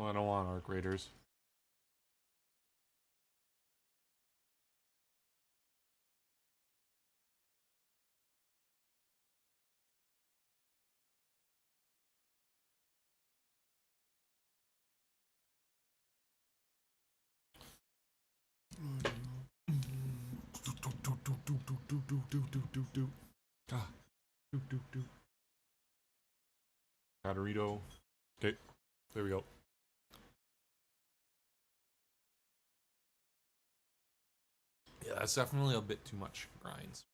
Well, I don't want arc raiders. Catarito. Okay, there we go. Yeah, that's definitely a bit too much grinds.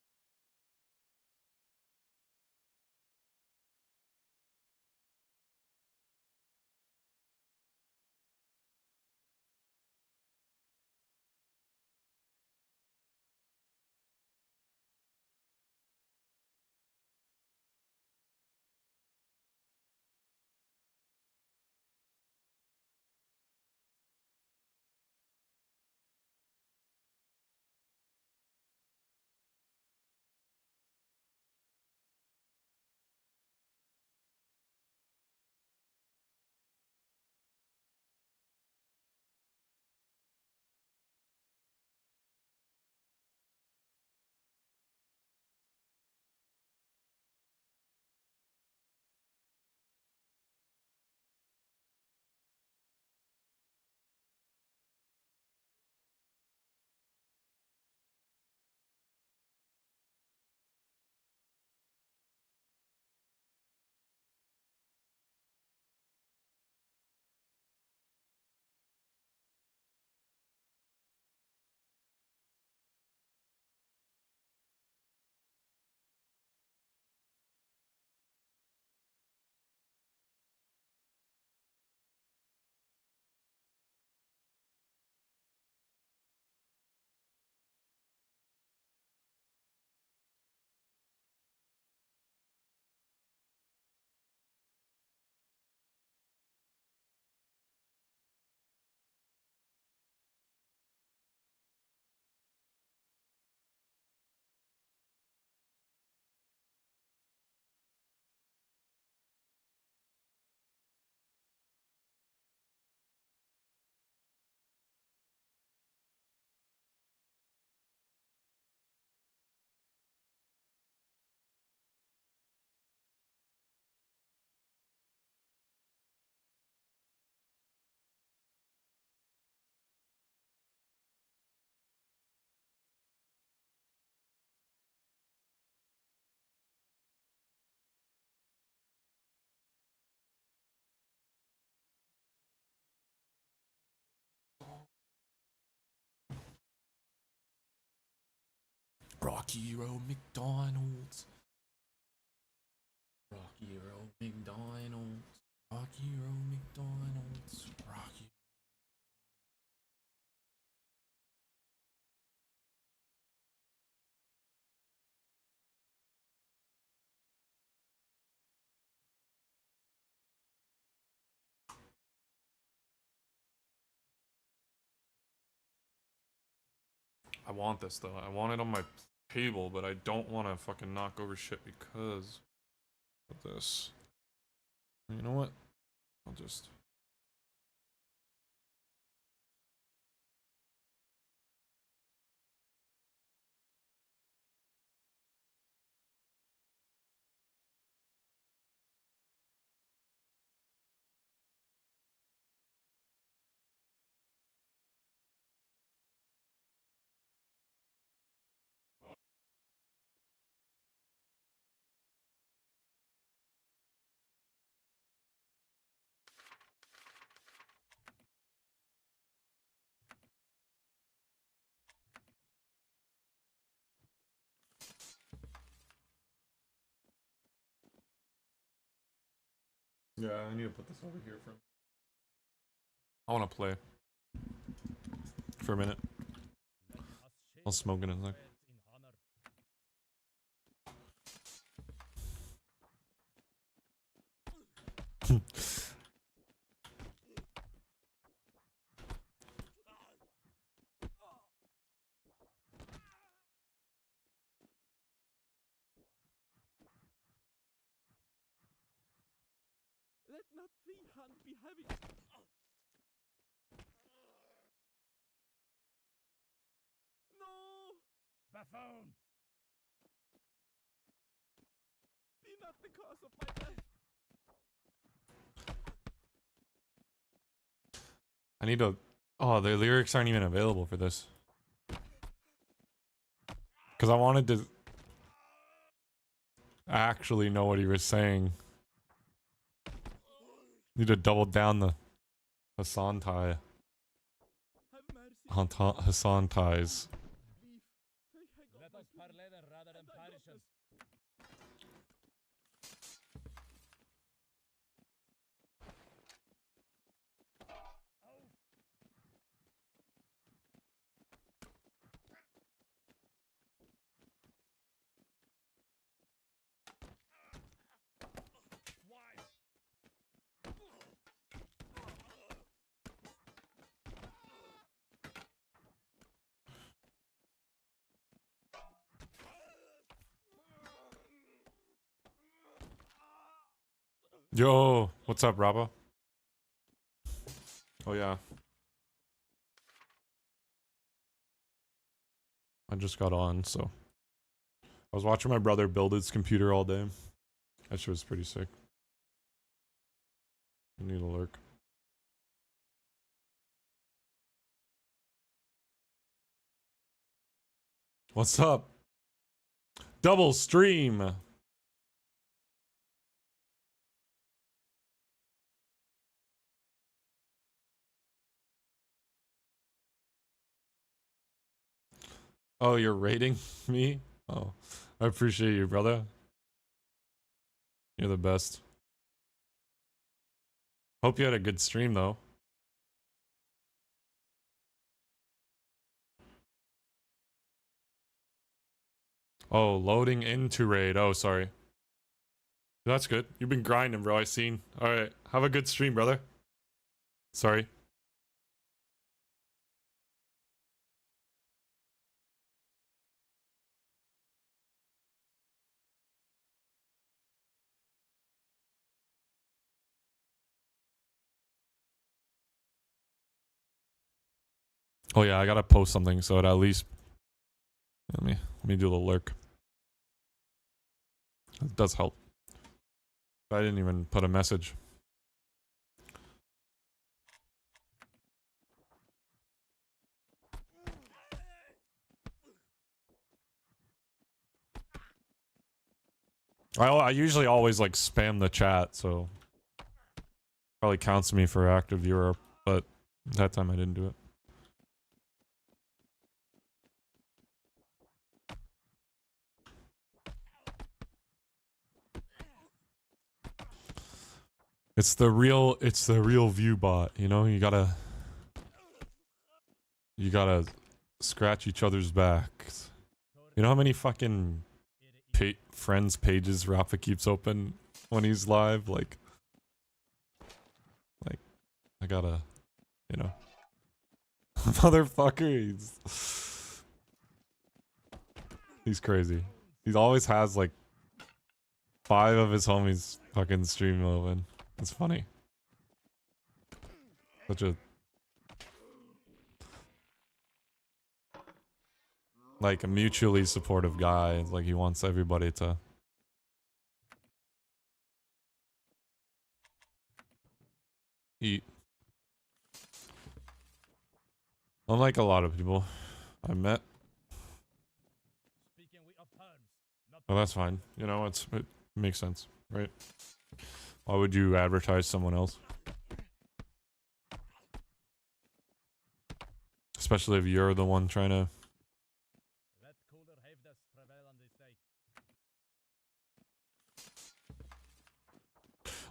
Rocky Road McDonald's. Rocky Road McDonald's. Rocky Road McDonald's. Rocky. I want this though. I want it on my table, but I don't want to fucking knock over shit because of this. You know what? I'll just. Yeah, I need to put this over here for. I want to play for a minute. I'll smoke in a sec. Let not thy hand be heavy. Buffoon! Be not the cause of my death. I need to... Oh, the lyrics aren't even available for this. Because I wanted to actually know what he was saying. Need to double down the Hassan tie. Hassan ties. Let us parley rather than parishes. Yo, what's up, Rabba? Oh yeah. I just got on, so I was watching my brother build his computer all day. That shit was pretty sick. I need a lurk. What's up? Double stream. Oh, you're rating me? Oh, I appreciate you, brother. You're the best. Hope you had a good stream, though. Oh, loading into raid. Oh, sorry. That's good. You've been grinding, bro. I seen. Alright. Have a good stream, brother. Sorry. Oh yeah, I gotta post something so it at least let me do the lurk. It does help. I didn't even put a message. I usually always like spam the chat, so probably counts me for active viewer, but that time I didn't do it. It's the real view bot, you know? You gotta scratch each other's backs. You know how many fucking friends pages Rafa keeps open when he's live? Like I gotta, you know. Motherfucker, he's crazy. He always has like 5 of his homies fucking stream open. It's funny. Such a like a mutually supportive guy. It's like he wants everybody to eat. Unlike a lot of people I met. Oh, that's fine. You know, it makes sense, right? Why would you advertise someone else? Especially if you're the one trying to...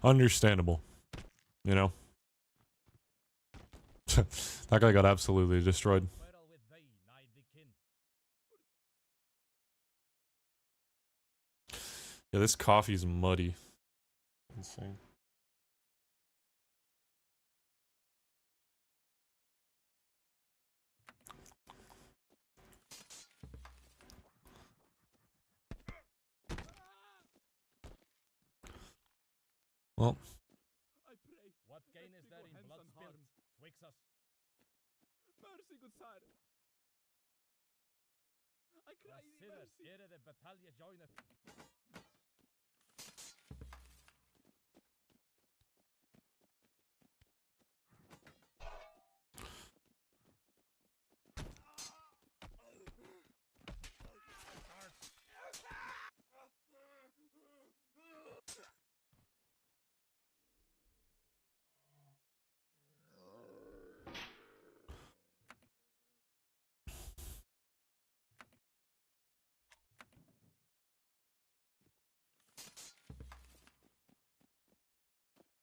Understandable. You know? That guy got absolutely destroyed. Yeah, this coffee's muddy. Insane. Well. I pray. What gain is there in blood spilled? Twixt us. Mercy, good sire. I Consider ere the battalion joineth.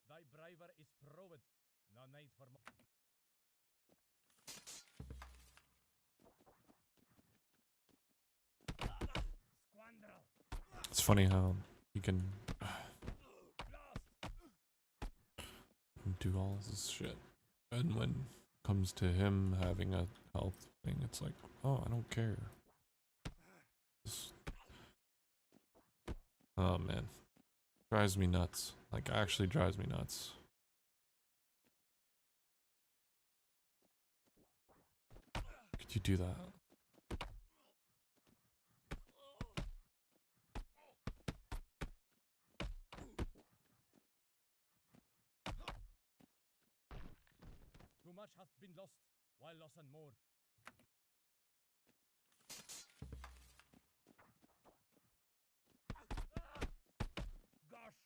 Thy braver is proved. No need for more. Squandrel. It's funny how you can do all this shit, and when it comes to him having a health thing, it's like, oh, I don't care. Oh man, drives me nuts. Like, actually drives me nuts. Could you do that? Too much hath been lost, while loss and more. Gosh!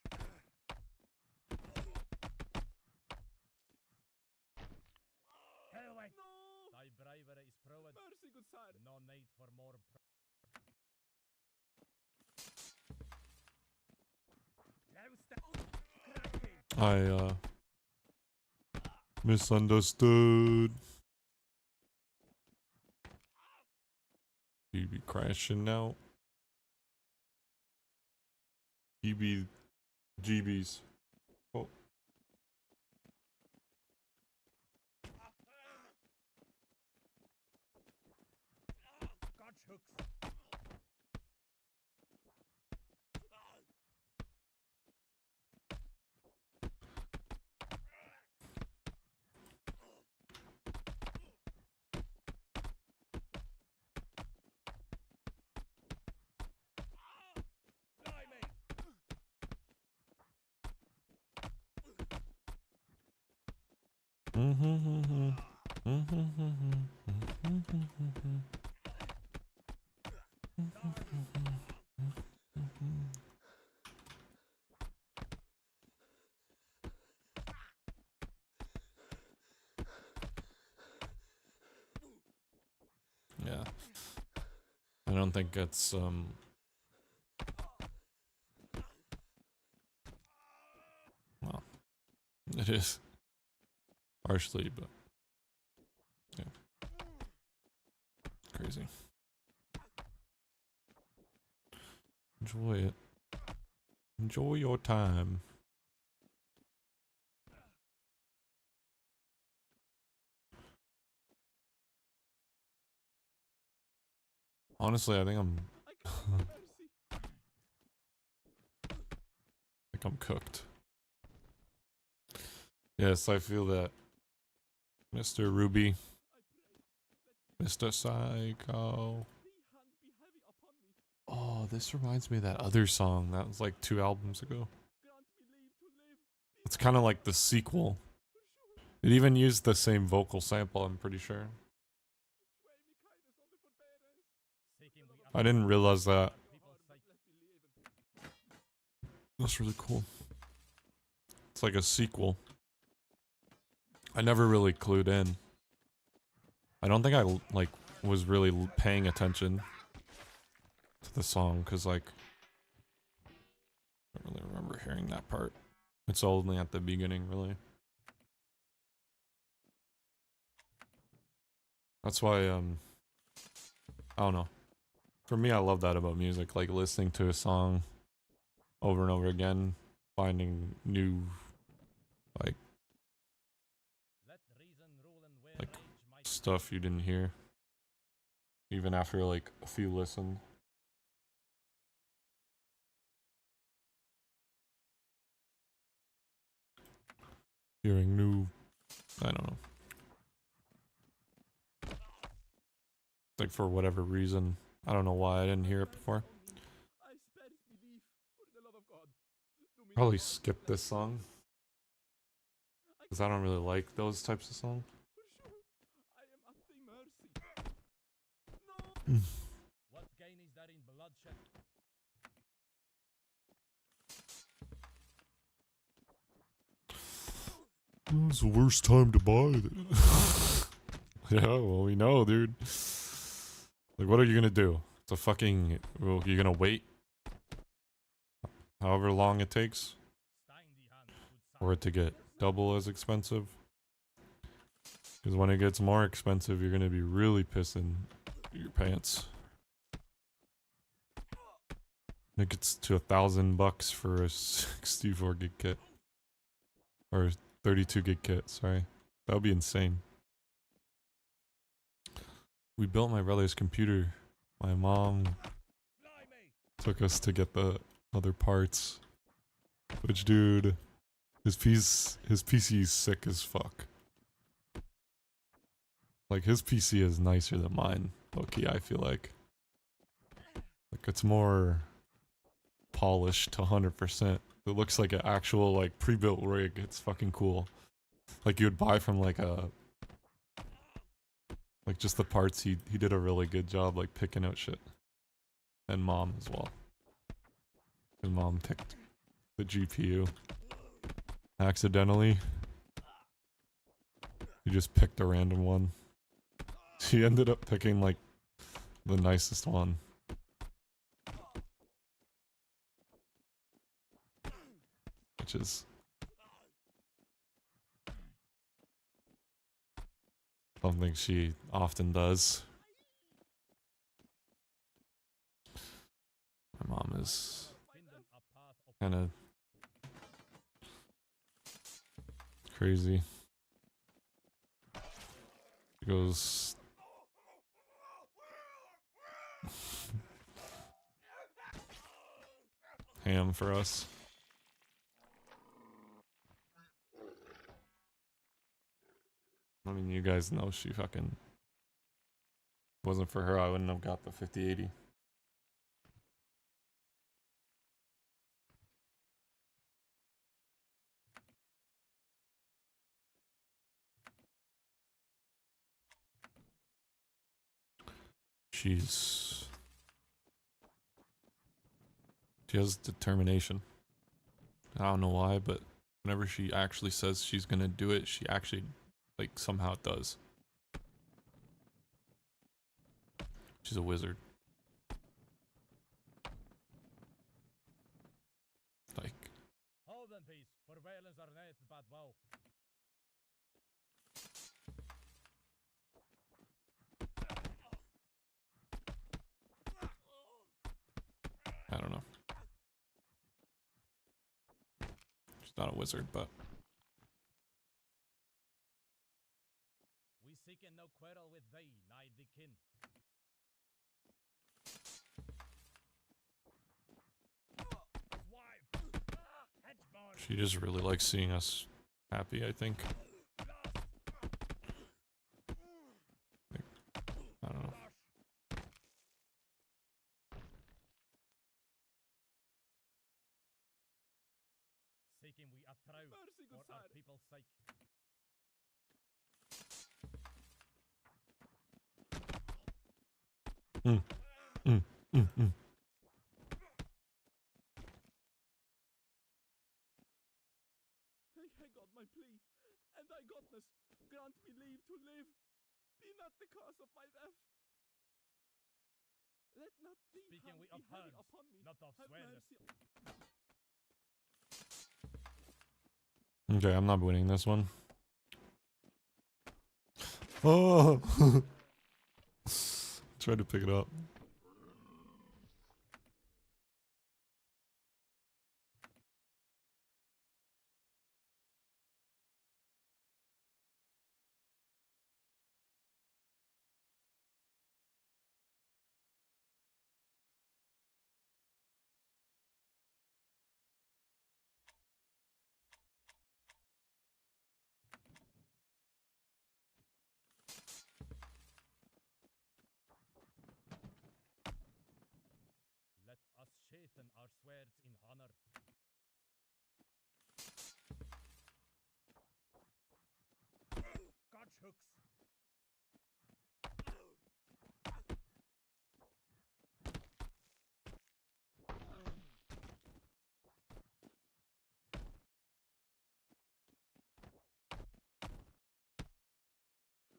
Hell away! No! Thy bravery is proved. Mercy, good sire! No need for more. I misunderstood. You be crashing out. GBs. Oh. Gotch hooks! Yeah. I don't think it's well, it is partially, but yeah. Crazy. Enjoy it. Enjoy your time. Honestly, I think I'm I'm cooked. Yes, I feel that. Mr. Ruby. Mr. Psycho. Oh, this reminds me of that other song that was like 2 albums ago. It's kind of like the sequel. It even used the same vocal sample, I'm pretty sure. I didn't realize that. That's really cool. It's like a sequel. I never really clued in. I don't think I like was really paying attention to the song because like I don't really remember hearing that part. It's only at the beginning, really. That's why I don't know. For me, I love that about music, like listening to a song over and over again, finding new like stuff you didn't hear even after like a few listens. Hearing new, I don't know. Like for whatever reason, I don't know why I didn't hear it before. I spares me leave, for the love of God. Do me Probably no harm, skip this bless song. you. Because I don't really like those types of songs. For sure, I am at thy mercy. No! What gain is there in bloodshed? It's the worst time to buy it. Yeah, well, we know, dude. Like, what are you gonna do? It's a fucking... Well, you're gonna wait however long it takes for it to get double as expensive? Because when it gets more expensive, you're gonna be really pissing your pants. It gets to $1,000 for a 64 gig kit. Or 32 gig kit, sorry. That would be insane. We built my brother's computer. My mom took us to get the other parts. Which, dude, his PC is sick as fuck. Like, his PC is nicer than mine, low-key, I feel like. Like, it's more polished to 100%. It looks like an actual, like, pre-built rig. It's fucking cool. Like, you would buy from, like, a... Like, just the parts, he did a really good job, like, picking out shit. And mom as well. His mom picked the GPU. Accidentally. He just picked a random one. She ended up picking, like, the nicest one. Which is... something she often does. My mom is kind of crazy. She goes ham for us. I mean, you guys know she fucking... Wasn't for her, I wouldn't have got the 5080. She has determination. I don't know why, but whenever she actually says she's gonna do it, she actually, like, somehow does. She's a wizard. Like... Hold in peace, for violence are not but woe. I don't know. She's not a wizard, but... We seek no quarrel with thee, nigh the kin. She just really likes seeing us happy, I think. Like, I don't know. Seeking we a trow for our people's sake. Mm. Mm. Mm. Mm. Take God my plea, and thy godness grant me leave to live. Be not the cause of my death. Let not thee Speaking hand we be of heavy hands, upon me. not of Have swearness. mercy. Okay, I'm not winning this one. Oh! Tried to pick it up. fasten our swords in honor. Gotch hooks.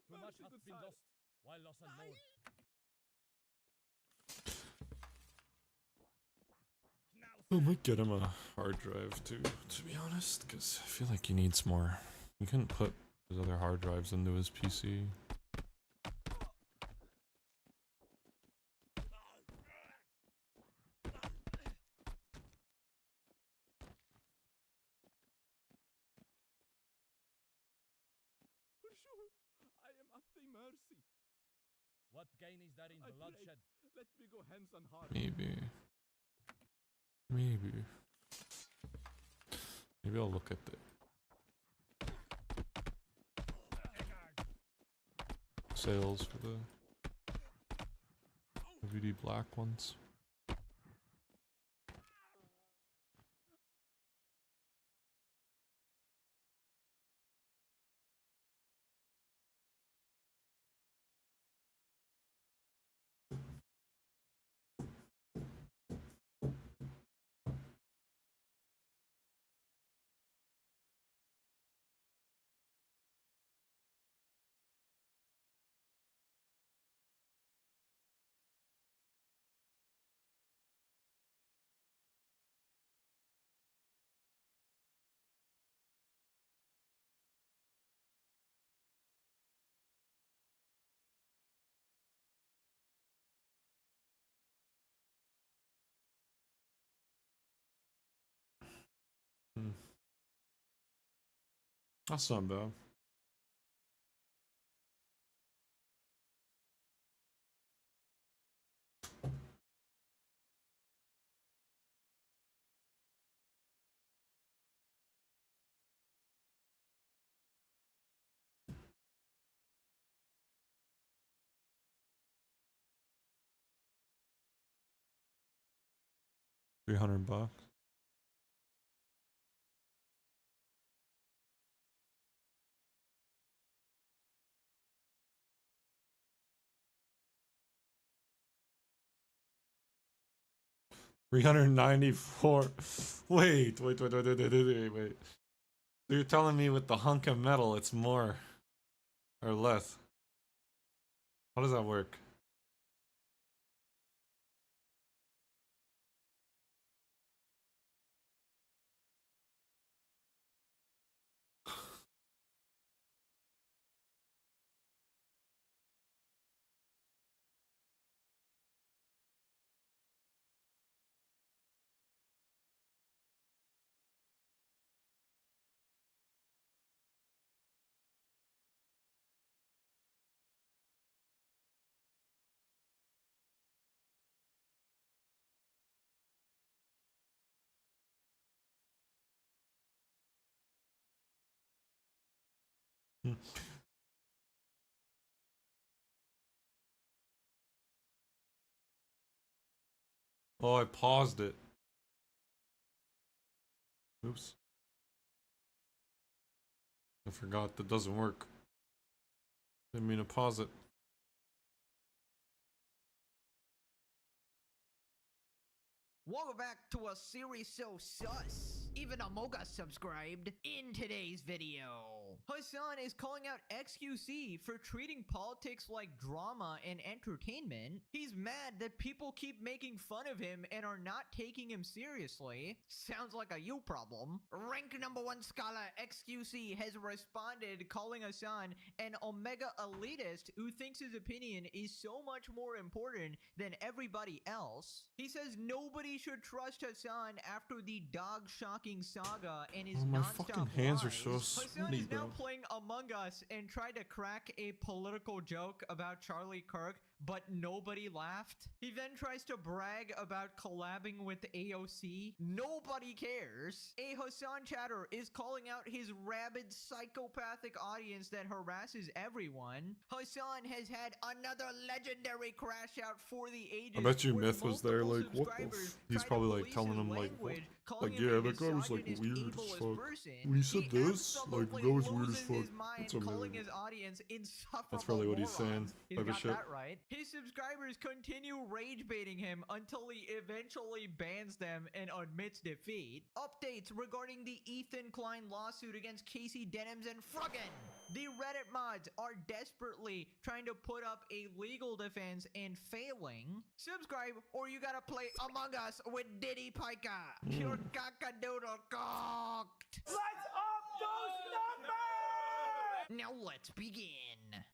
Too much has been lost, while loss and more. I might get him a hard drive too, to be honest, because I feel like he needs more. He couldn't put his other hard drives into his PC. I am at thy mercy. What gain is there in bloodshed? Let me go hands on heart. Maybe. Maybe. Maybe I'll look at the sales for the VD black ones. That's not bad. $300. 394. Wait. So you're telling me with the hunk of metal it's more or less? How does that work? Oh, I paused it. Oops. I forgot that doesn't work. Didn't mean to pause it. Welcome back to a series so sus. Even Amoga subscribed. In today's video, Hassan is calling out XQC for treating politics like drama and entertainment. He's mad that people keep making fun of him and are not taking him seriously. Sounds like a you problem. Rank #1 scholar XQC has responded, calling Hassan an Omega elitist who thinks his opinion is so much more important than everybody else. He says nobody should trust Hassan after the dog shocking fucking saga and his Oh, my nonstop fucking hands are lies, so Hassan sweaty, is now bro. playing Among Us and tried to crack a political joke about Charlie Kirk, but nobody laughed. He then tries to brag about collabing with AOC. Nobody cares. A Hassan chatter is calling out his rabid psychopathic audience that harasses everyone. Hassan has had another legendary crash out for the ages. I bet you where Myth was there, multiple like, what the subscribers he's tried to probably, like, police telling his him, like, what? language, calling Like, him yeah, a that guy was, like, misogynist, weird as ableist fuck. person. When he said this, like, absolutely that was weird as loses fuck. his mind, That's amazing. calling his audience insufferable That's probably what he's saying. morons. He's Type of got shit. that right. His subscribers continue rage baiting him until he eventually bans them and admits defeat. Updates regarding the Ethan Klein lawsuit against Casey Denims and Fruggen. The Reddit mods are desperately trying to put up a legal defense and failing. Subscribe or you gotta play Among Us with Diddy Pika. Pure cockadoodle cocked. Let's up those numbers! Now let's begin.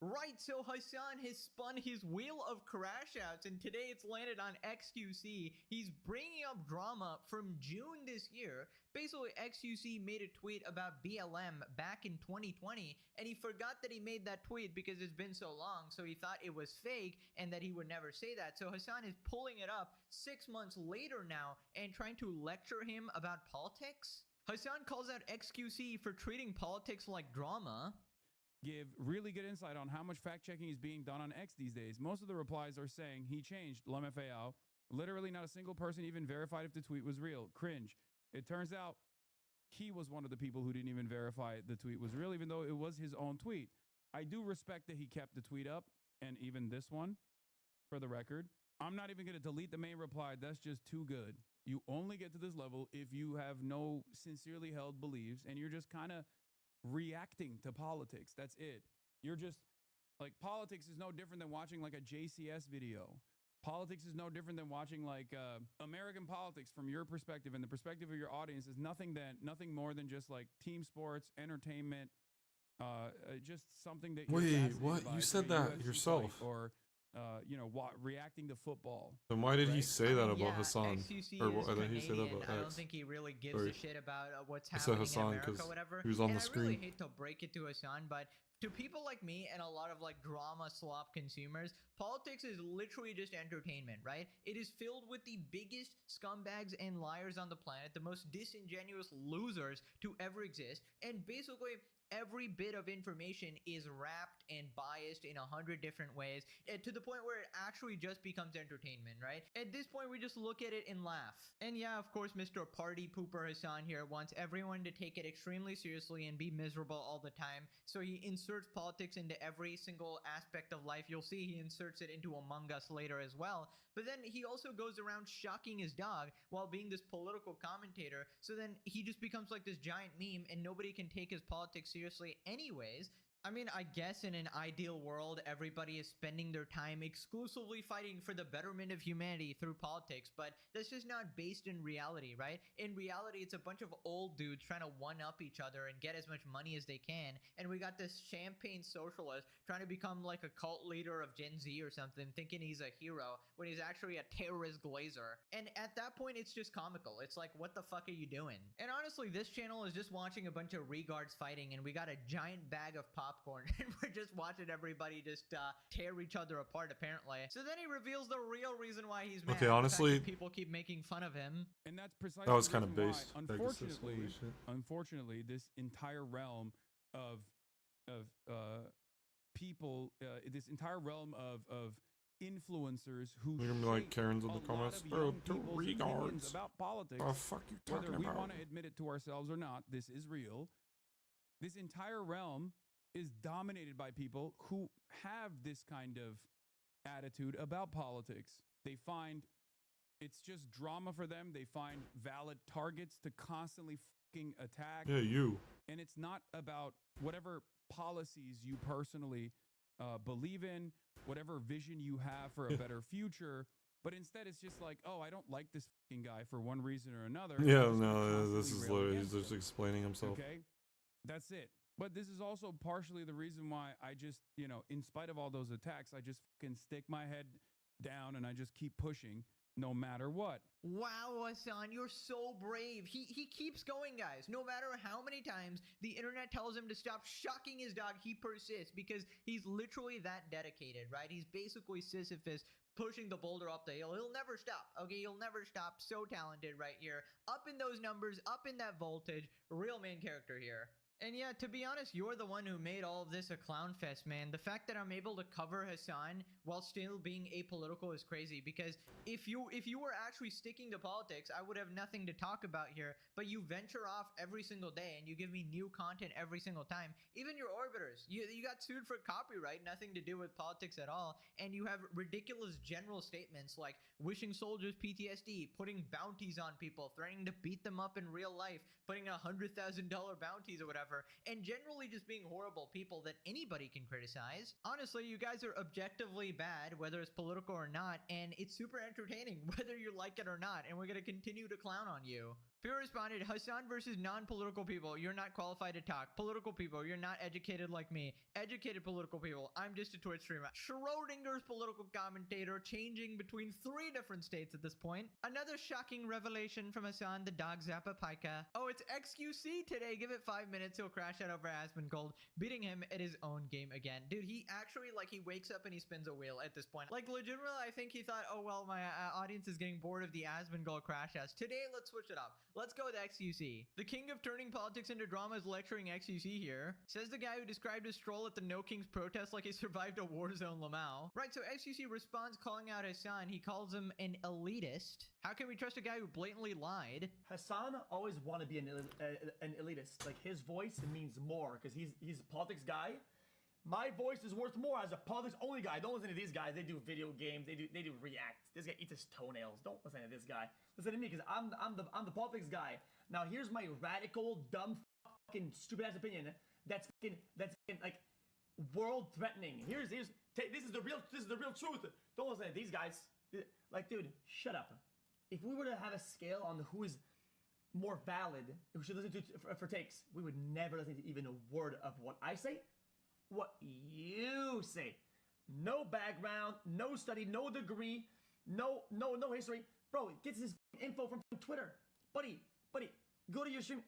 Right, so Hassan has spun his wheel of crash outs and today it's landed on XQC. He's bringing up drama from June this year. Basically, XQC made a tweet about BLM back in 2020 and he forgot that he made that tweet because it's been so long, so he thought it was fake and that he would never say that. So Hassan is pulling it up 6 months later now and trying to lecture him about politics. Hassan calls out XQC for treating politics like drama. Give really good insight on how much fact-checking is being done on X these days. Most of the replies are saying he changed LMFAO. Literally not a single person even verified if the tweet was real. Cringe. It turns out he was one of the people who didn't even verify the tweet was real, even though it was his own tweet. I do respect that he kept the tweet up, and even this one, for the record. I'm not even going to delete the main reply. That's just too good. You only get to this level if you have no sincerely held beliefs, and you're just kind of reacting to politics. That's it. You're just like, politics is no different than watching like a JCS video. Politics is no different than watching like American politics from your perspective, and the perspective of your audience is nothing more than just like team sports, entertainment, just something that you're Wait, fascinated what? by, You say said a that UFC yourself. fight, or reacting to football. Then why did he Right? say that about Yeah, Hassan? XQC Or is why did he say that Canadian. about I don't X? think he really gives Sorry. a shit about what's I said happening Hassan in America, 'cause whatever. he was on and the I really screen. hate to break it to Hassan, but to people like me and a lot of like drama slop consumers, politics is literally just entertainment, right? It is filled with the biggest scumbags and liars on the planet, the most disingenuous losers to ever exist, and basically every bit of information is wrapped and biased in 100 different ways, to the point where it actually just becomes entertainment, right? At this point, we just look at it and laugh. And yeah, of course, Mr. Party Pooper Hassan here wants everyone to take it extremely seriously and be miserable all the time. So he inserts politics into every single aspect of life. You'll see he inserts it into Among Us later as well. But then he also goes around shocking his dog while being this political commentator. So then he just becomes like this giant meme and nobody can take his politics seriously anyways. I mean, I guess in an ideal world, everybody is spending their time exclusively fighting for the betterment of humanity through politics, but that's just not based in reality, right? In reality, it's a bunch of old dudes trying to one-up each other and get as much money as they can, and we got this champagne socialist trying to become like a cult leader of Gen Z or something, thinking he's a hero when he's actually a terrorist glazer. And at that point, it's just comical. It's like, what the fuck are you doing? And honestly, this channel is just watching a bunch of regards fighting, and we got a giant bag of popcorn and we're just watching everybody just tear each other apart apparently. So then he reveals the real reason why he's mad. Okay, the fact honestly- that people keep making fun of him. And that's precisely That was the kind of reason why, based. Pegasus, holy shit. unfortunately, this entire realm of people, this entire realm of influencers who You're gonna be like shape Karen's in a the lot comments. of Bro, young two people's opinions regards. about politics. Oh, fuck you Whether talking we about? want to admit it to ourselves or not, this is real. This entire realm is dominated by people who have this kind of attitude about politics. They find it's just drama for them. They find valid targets to constantly fucking attack. Yeah, you. And it's not about whatever policies you personally believe in, whatever vision you have for a better future. But instead, it's just like, oh, I don't like this fucking guy for one reason or another. I'm Yeah, just gonna no, this constantly is rail literally against just him. explaining himself. Okay, that's it. But this is also partially the reason why I just, in spite of all those attacks, I just fucking stick my head down and I just keep pushing. no matter what. Wow, Hassan, you're so brave. He keeps going, guys. No matter how many times the internet tells him to stop shocking his dog, he persists because he's literally that dedicated, right? He's basically Sisyphus pushing the boulder up the hill. He'll never stop. Okay, he'll never stop. So talented right here. Up in those numbers, up in that voltage. Real main character here. And yeah, to be honest, you're the one who made all of this a clown fest, man. The fact that I'm able to cover Hassan while still being apolitical is crazy, because if you were actually sticking to politics, I would have nothing to talk about here. But you venture off every single day and you give me new content every single time. Even your orbiters, you got sued for copyright, nothing to do with politics at all. And you have ridiculous general statements like wishing soldiers PTSD, putting bounties on people, threatening to beat them up in real life, putting $100,000 bounties or whatever, and generally just being horrible people that anybody can criticize. Honestly, you guys are objectively bad, whether it's political or not, and it's super entertaining, whether you like it or not, and we're gonna continue to clown on you. Fear responded, Hassan versus non-political people, you're not qualified to talk. Political people, you're not educated like me. Educated political people, I'm just a Twitch streamer. Schrodinger's political commentator, changing between 3 different states at this point. Another shocking revelation from Hassan, the dog Zappa Pika. Oh, it's XQC today. Give it 5 minutes, he'll crash out over Asmongold, beating him at his own game again. Dude, he actually, like, he wakes up and he spins a wheel at this point. Like, legitimately, I think he thought, oh, well, my audience is getting bored of the Asmongold crash outs. Today, let's switch it up. Let's go with XQC. The king of turning politics into drama is lecturing XQC here. Says the guy who described his stroll at the No Kings protest like he survived a war zone Lamau. Right, so XQC responds calling out Hassan. He calls him an elitist. How can we trust a guy who blatantly lied? Hassan always wanted to be an elitist. Like, his voice means more because he's a politics guy. My voice is worth more as a politics only guy. Don't listen to these guys. They do video games. They do React. This guy eats his toenails. Don't listen to this guy. Listen to me because I'm the politics guy. Now here's my radical, dumb, fucking stupid ass opinion. That's like world threatening. This is the real truth. Don't listen to these guys. Like, dude, shut up. If we were to have a scale on who is more valid, we should listen to for takes, we would never listen to even a word of what I say. What you say. No background, no study, no degree, no history. Bro, he gets his info from Twitter. Buddy, go to your stream.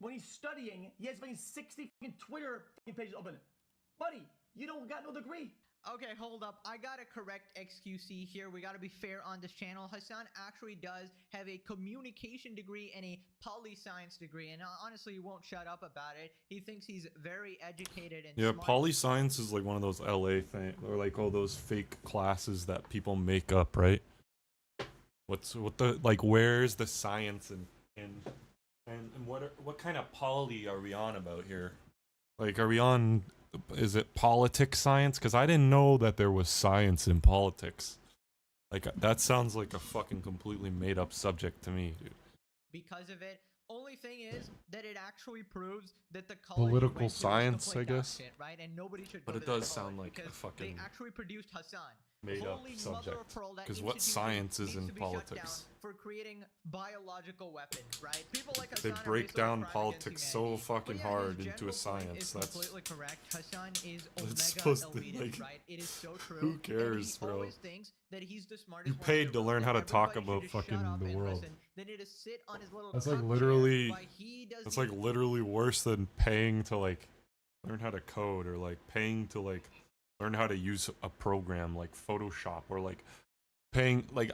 When he's studying, he has fucking 60 fucking Twitter pages open. Buddy, you don't got no degree. Okay, hold up. I gotta correct XQC here. We gotta be fair on this channel. Hassan actually does have a communication degree and a poli-science degree, and honestly, he won't shut up about it. He thinks he's very educated and Yeah, smart. poli-science is like one of those LA things, or like all those fake classes that people make up, right? Where's the science and what kind of poly are we on about here? Like, are we on? Is it politics science? Because I didn't know that there was science in politics. Like, that sounds like a fucking completely made up subject to me, dude. Because of it. Only thing is that it actually proves that the college Political went to is science, complete I dog guess. shit, right? And nobody should. But go it to that does sound college like a because fucking they actually produced Hassan. made up Holy mother of subject. pearl, that 'Cause what institution science is needs in to be shut politics? down for creating biological weapons, right? People like They Hassan are break basically down crime politics against so humanity. fucking But yeah, hard his into a general point science. is That's completely correct. Hassan is That's omega supposed to, elitist, like, right? It is so true. who And cares, he bro? always thinks that he's the smartest You one in paid the to room, learn that how to talk everybody should about just shut fucking up the and world. listen. They need to sit on his little That's like cup chair literally- while he does It's the like literally worse than paying to like learn how to code, or like paying to like learn how to use a program like Photoshop, or like paying like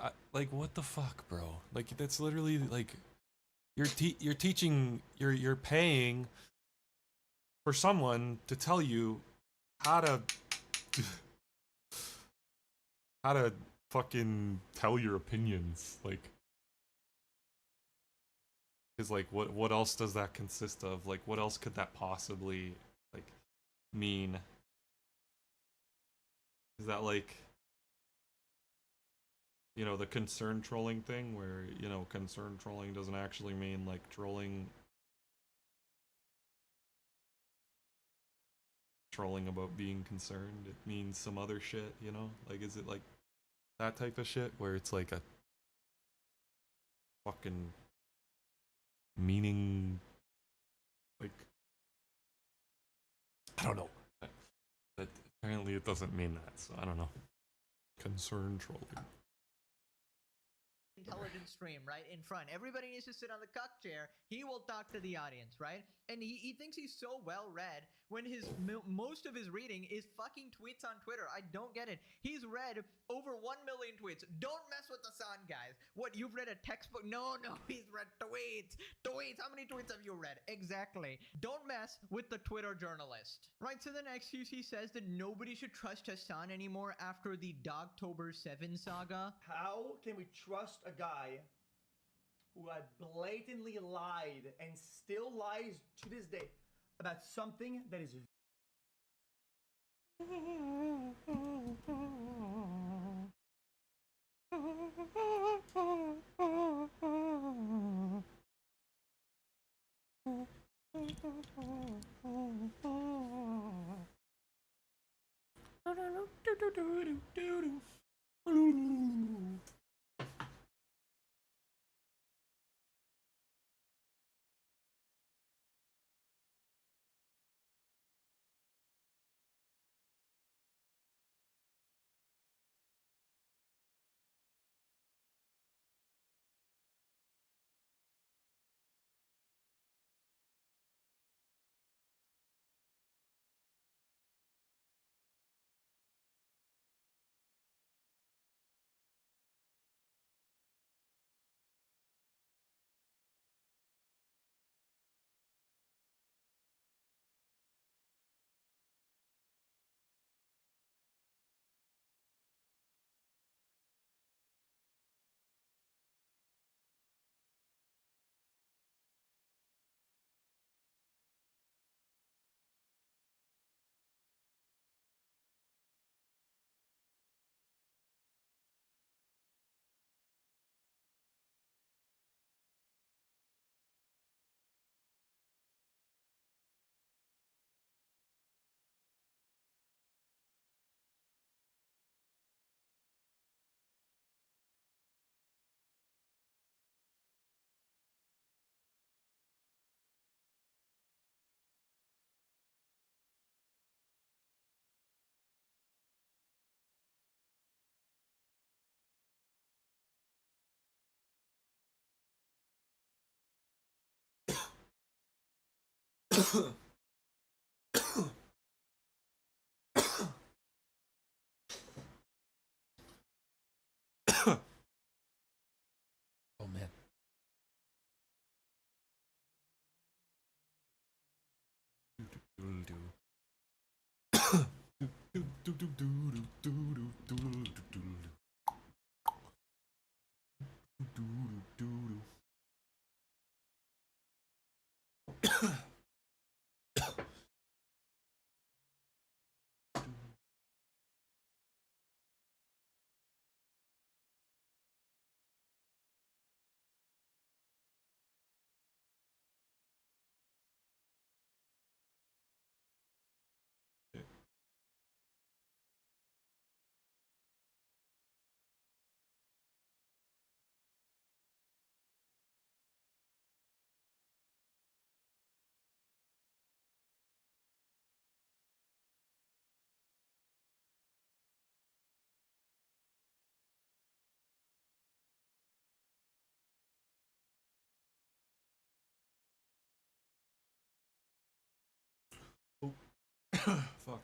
what the fuck, bro? Like, that's literally like you're teaching you're paying for someone to tell you how to fucking tell your opinions, like. Because, like, what else does that consist of? Like, what else could that possibly, like, mean? Is that, like, you know, the concern trolling thing, where, you know, concern trolling doesn't actually mean, like, trolling about being concerned. It means some other shit, you know? Like, is it, like, that type of shit, where it's, like, a fucking meaning, like, I don't know, but apparently it doesn't mean that, so I don't know. Concern trolling. intelligent stream right in front. Everybody needs to sit on the cuck chair. He will talk to the audience, right? And he thinks he's so well read when most of his reading is fucking tweets on Twitter. I don't get it. He's read over 1 million tweets. Don't mess with the sun, guys. What, you've read a textbook? No, he's read tweets. Tweets. How many tweets have you read? Exactly. Don't mess with the Twitter journalist. Right, so the next excuse he says that nobody should trust Hassan anymore after the Dogtober 7 saga. How can we trust a guy who had blatantly lied and still lies to this day about something that is Oh man. Fuck.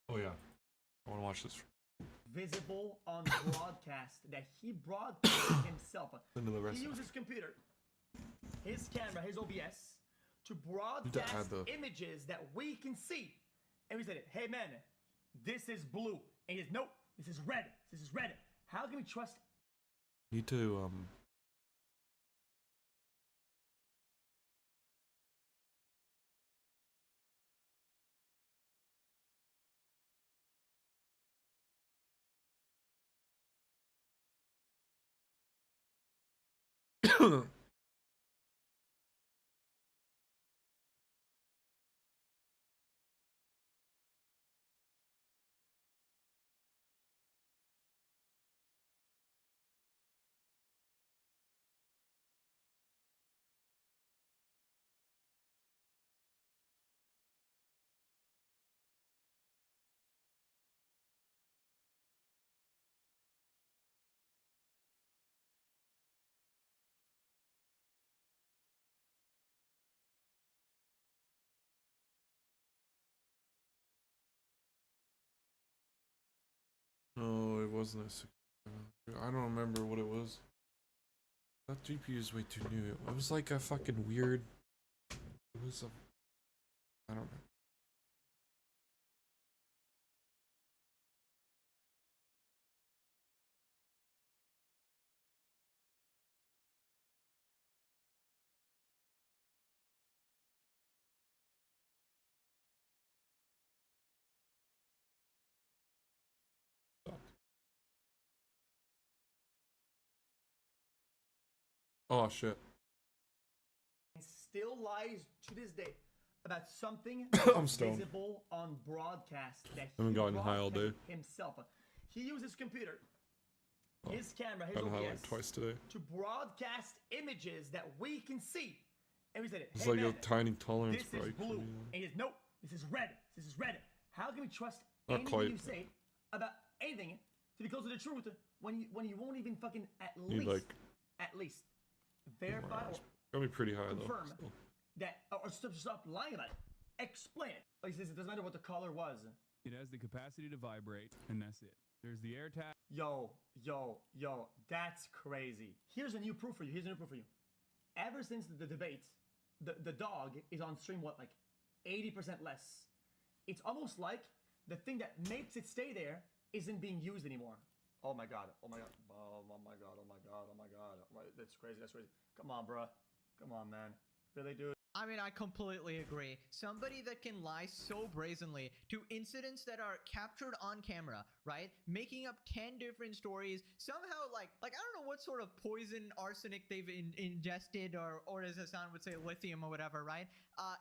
Oh yeah. I want to watch this. visible on broadcast that he broadcasted himself. Into the rest He of used his computer, his camera, his OBS to add broadcast the- images that we can see. And we said, hey man, this is blue. And he says, nope, this is red. This is red. How can we trust Need to Oh, it wasn't a 67. I don't remember what it was. That GPU is way too new. It was like a fucking weird. It was a. I don't know. Oh shit. Still lies to this day about something I'm stoned. visible on broadcast that I haven't he gotten high all day. broadcasted himself. He used his computer, his camera, his Got high like OBS twice today. to broadcast images that we can see. And we said, It's hey like man, a tiny tolerance this break. is blue. And he says, nope, this is red. This is red. How can we trust Not anything quite. you say about anything to be close to the truth when you won't even fucking Need like verify or got me pretty high though. confirm Still. that or stop lying about it. Explain it. Like he says, it doesn't matter what the color was. It has the capacity to vibrate, and that's it. There's the air tag. Yo, that's crazy. Here's a new proof for you. Ever since the debate, the dog is on stream, what, like 80% less. It's almost like the thing that makes it stay there isn't being used anymore. Oh my god, oh my god, oh my god, oh my god, oh my god. That's crazy, that's crazy. Come on, bruh. Come on, man. Really, dude? I mean, I completely agree. Somebody that can lie so brazenly to incidents that are captured on camera, right? Making up 10 different stories, somehow like I don't know what sort of poison arsenic they've ingested, or as Hassan would say, lithium or whatever, right?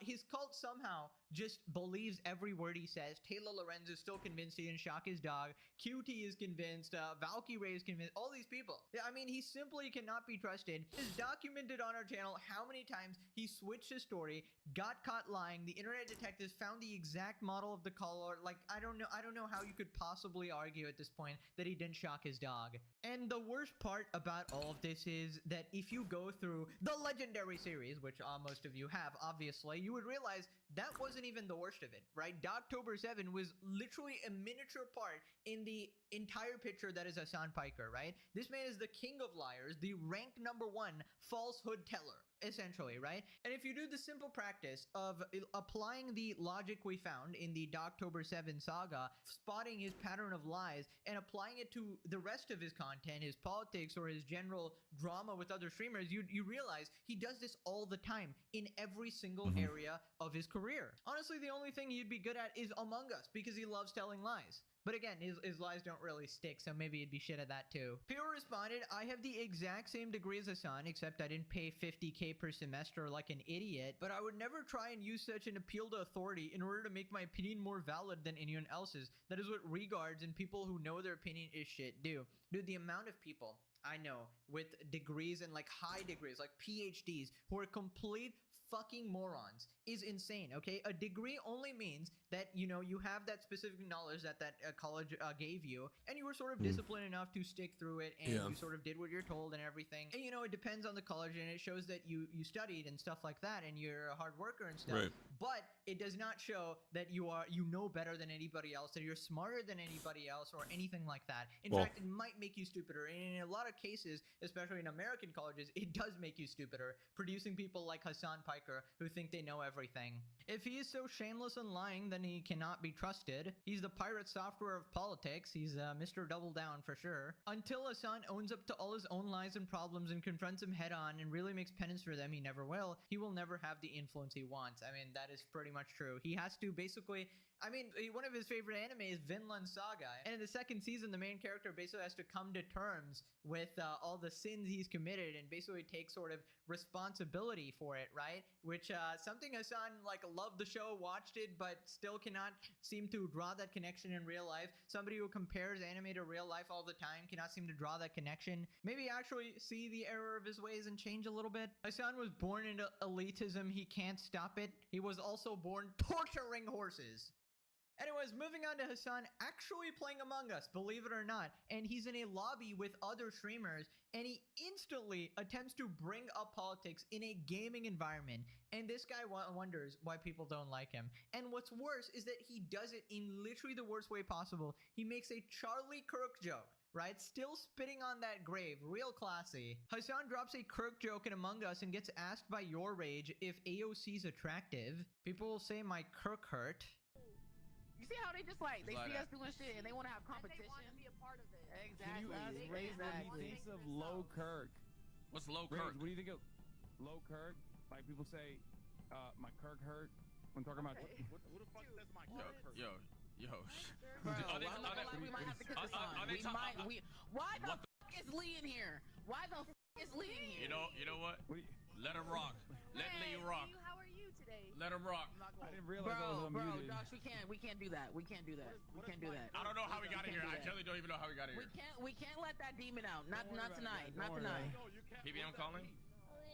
His cult somehow just believes every word he says. Taylor Lorenz is still convinced he didn't shock his dog. QT is convinced. Valkyrie is convinced. All these people. Yeah, I mean, he simply cannot be trusted. It's documented on our channel how many times he switched his story, got caught lying. The internet detectives found the exact model of the caller. Like, I don't know how you could possibly argue at this point that he didn't shock his dog. And the worst part about all of this is that if you go through the Legendary series, which most of you have, obviously, you would realize that wasn't even the worst of it, right? Dogtober 7 was literally a miniature part in the entire picture that is Hassan Piker, right? This man is the king of liars, the rank #1 falsehood teller, essentially, right? And if you do the simple practice of applying the logic we found in the Dogtober 7 saga, spotting his pattern of lies, and applying it to the rest of his content, his politics, or his general drama with other streamers, you realize he does this all the time in every single area of his career. Honestly, the only thing he'd be good at is Among Us, because he loves telling lies. But again, his lies don't really stick, so maybe he'd be shit at that too. Pure responded, I have the exact same degree as Hassan, except I didn't pay 50K per semester like an idiot, but I would never try and use such an appeal to authority in order to make my opinion more valid than anyone else's. That is what regards and people who know their opinion is shit do. Dude, the amount of people I know with degrees and like high degrees, like PhDs, who are complete fucking morons is insane, okay? A degree only means that, you know, you have that specific knowledge that college gave you, and you were sort of disciplined enough to stick through it, and you sort of did what you're told and everything. And, you know, it depends on the college, and it shows that you studied and stuff like that, and you're a hard worker and stuff. Right. But it does not show that you know better than anybody else, that you're smarter than anybody else, or anything like that. In fact, it might make you stupider. And in a lot of cases, especially in American colleges, it does make you stupider, producing people like Hassan Piker who think they know everything. If he is so shameless and lying, then he cannot be trusted. He's the pirate software of politics. He's Mr. Double Down for sure. Until Hassan owns up to all his own lies and problems and confronts him head on and really makes penance for them, he never will. He will never have the influence he wants. I mean, that is pretty much true. He has to basically, I mean, one of his favorite anime is Vinland Saga. And in the second season, the main character basically has to come to terms with all the sins he's committed and basically take sort of responsibility for it, right? Which something Hassan like loved the show, watched it, but still cannot seem to draw that connection in real life. Somebody who compares anime to real life all the time cannot seem to draw that connection. Maybe actually see the error of his ways and change a little bit. Hassan was born into elitism. He can't stop it. He was also born torturing horses. Anyways, moving on to Hassan actually playing Among Us, believe it or not. And he's in a lobby with other streamers, and he instantly attempts to bring up politics in a gaming environment. And this guy wonders why people don't like him. And what's worse is that he does it in literally the worst way possible. He makes a Charlie Kirk joke, right? Still spitting on that grave, real classy. Hassan drops a Kirk joke in Among Us and gets asked by Your Rage if AOC's attractive. People will say my Kirk hurt. You see how they just like they see Like us doing shit and they want to have competition. They want to be a part of it. Exactly. Can you ask Rage what he thinks of Low Kirk? What's low Rage, Kirk? what do you think of Low Kirk? Like people say, my Kirk hurt when talking about. Who the fuck says my Kirk? Yo. Bro, Are they- I'm not are gonna lie, they- we might have to cut this are- on. are they We ta- might. Why the what f is Lee in here? Why the f is Lee in here? You know what? What do you, Let him rock. Let Lee rock. How are you today? Let him rock. I didn't realize I was Bro, unmuted. Josh, we can't do that. We can't do that. We can't do that. I don't know how we got in can't here. do I that. genuinely don't even know how we got in We here. can't let that demon out. Not Don't worry about it, tonight. guys. Not Don't worry about tonight. PBM calling?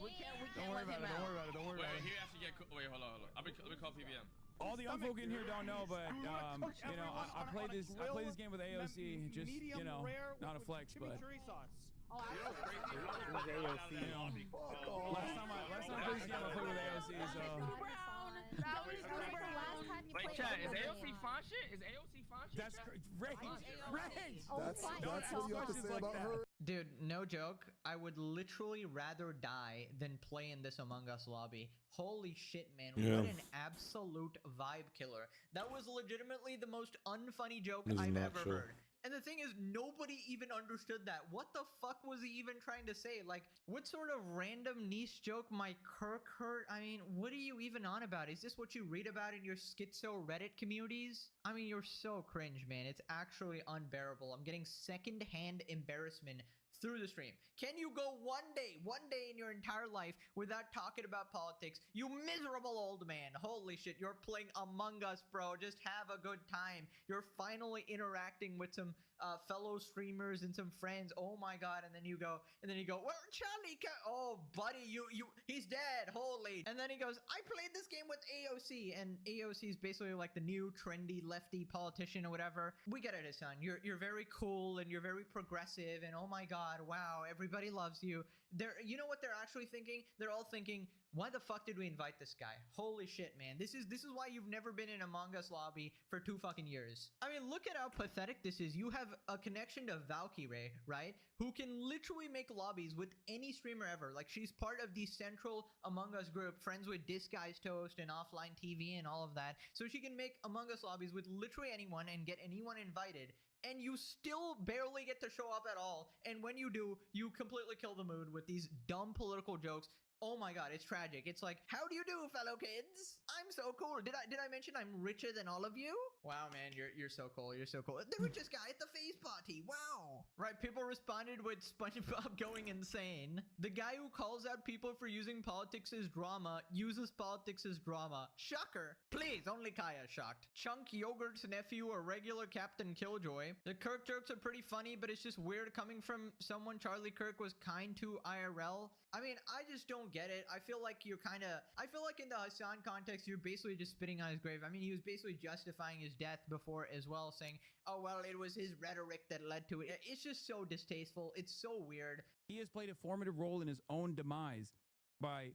We can't Don't worry let about him it. Don't out. worry about it. Don't worry Wait, about it. he actually get. Wait, hold on. Let me call PBM. All the unfolk in here don't know, but you know, I played this game with AOC, just you know, not a flex, but Oh, you know, last time I played this game, I played with AOC, so That was the last time you Wait, played chat, is with AOC me. fine shit? Is AOC fine shit? that's chat? Rage. Oh, That's fine. what you have to say about her. Dude, no joke. I would literally rather die than play in this Among Us lobby. Holy shit, man. Yeah. What an absolute vibe killer. That was legitimately the most unfunny joke This is I've not ever true. heard. And the thing is, nobody even understood that. What the fuck was he even trying to say? Like, what sort of random niche joke my Kirk hurt? I mean, what are you even on about? Is this what you read about in your schizo Reddit communities? I mean, you're so cringe, man. It's actually unbearable. I'm getting secondhand embarrassment through the stream. Can you go one day in your entire life without talking about politics? You miserable old man. Holy shit, you're playing Among Us, bro. Just have a good time. You're finally interacting with some fellow streamers and some friends. Oh my god. And then you go, well, Charlie, oh buddy, he's dead. Holy. And then he goes, I played this game with AOC, and AOC is basically like the new trendy lefty politician or whatever. We get it, Hassan. You're very cool and you're very progressive, and oh my god, wow, everybody loves you. You know what they're actually thinking? They're all thinking, why the fuck did we invite this guy? Holy shit, man. This is why you've never been in Among Us lobby for 2 fucking years. I mean, look at how pathetic this is. You have a connection to Valkyrie, right? Who can literally make lobbies with any streamer ever. Like, she's part of the central Among Us group, friends with Disguised Toast and Offline TV and all of that. So she can make Among Us lobbies with literally anyone and get anyone invited. And you still barely get to show up at all. And when you do, you completely kill the mood with these dumb political jokes. Oh my god, it's tragic. It's like, how do you do, fellow kids? I'm so cool. Did I mention I'm richer than all of you? Wow, man, you're so cool. You're so cool. The richest guy at the face party. Wow. Right, people responded with SpongeBob going insane. The guy who calls out people for using politics as drama uses politics as drama. Shocker. Please, only Kaya shocked. Chunk Yogurt's nephew, a regular Captain Killjoy. The Kirk jokes are pretty funny, but it's just weird coming from someone Charlie Kirk was kind to IRL. I mean, I just don't get it. I feel like I feel like in the Hassan context, you're basically just spitting on his grave. I mean, he was basically justifying his death before as well, saying, oh, well, it was his rhetoric that led to it. It's just so distasteful. It's so weird. He has played a formative role in his own demise by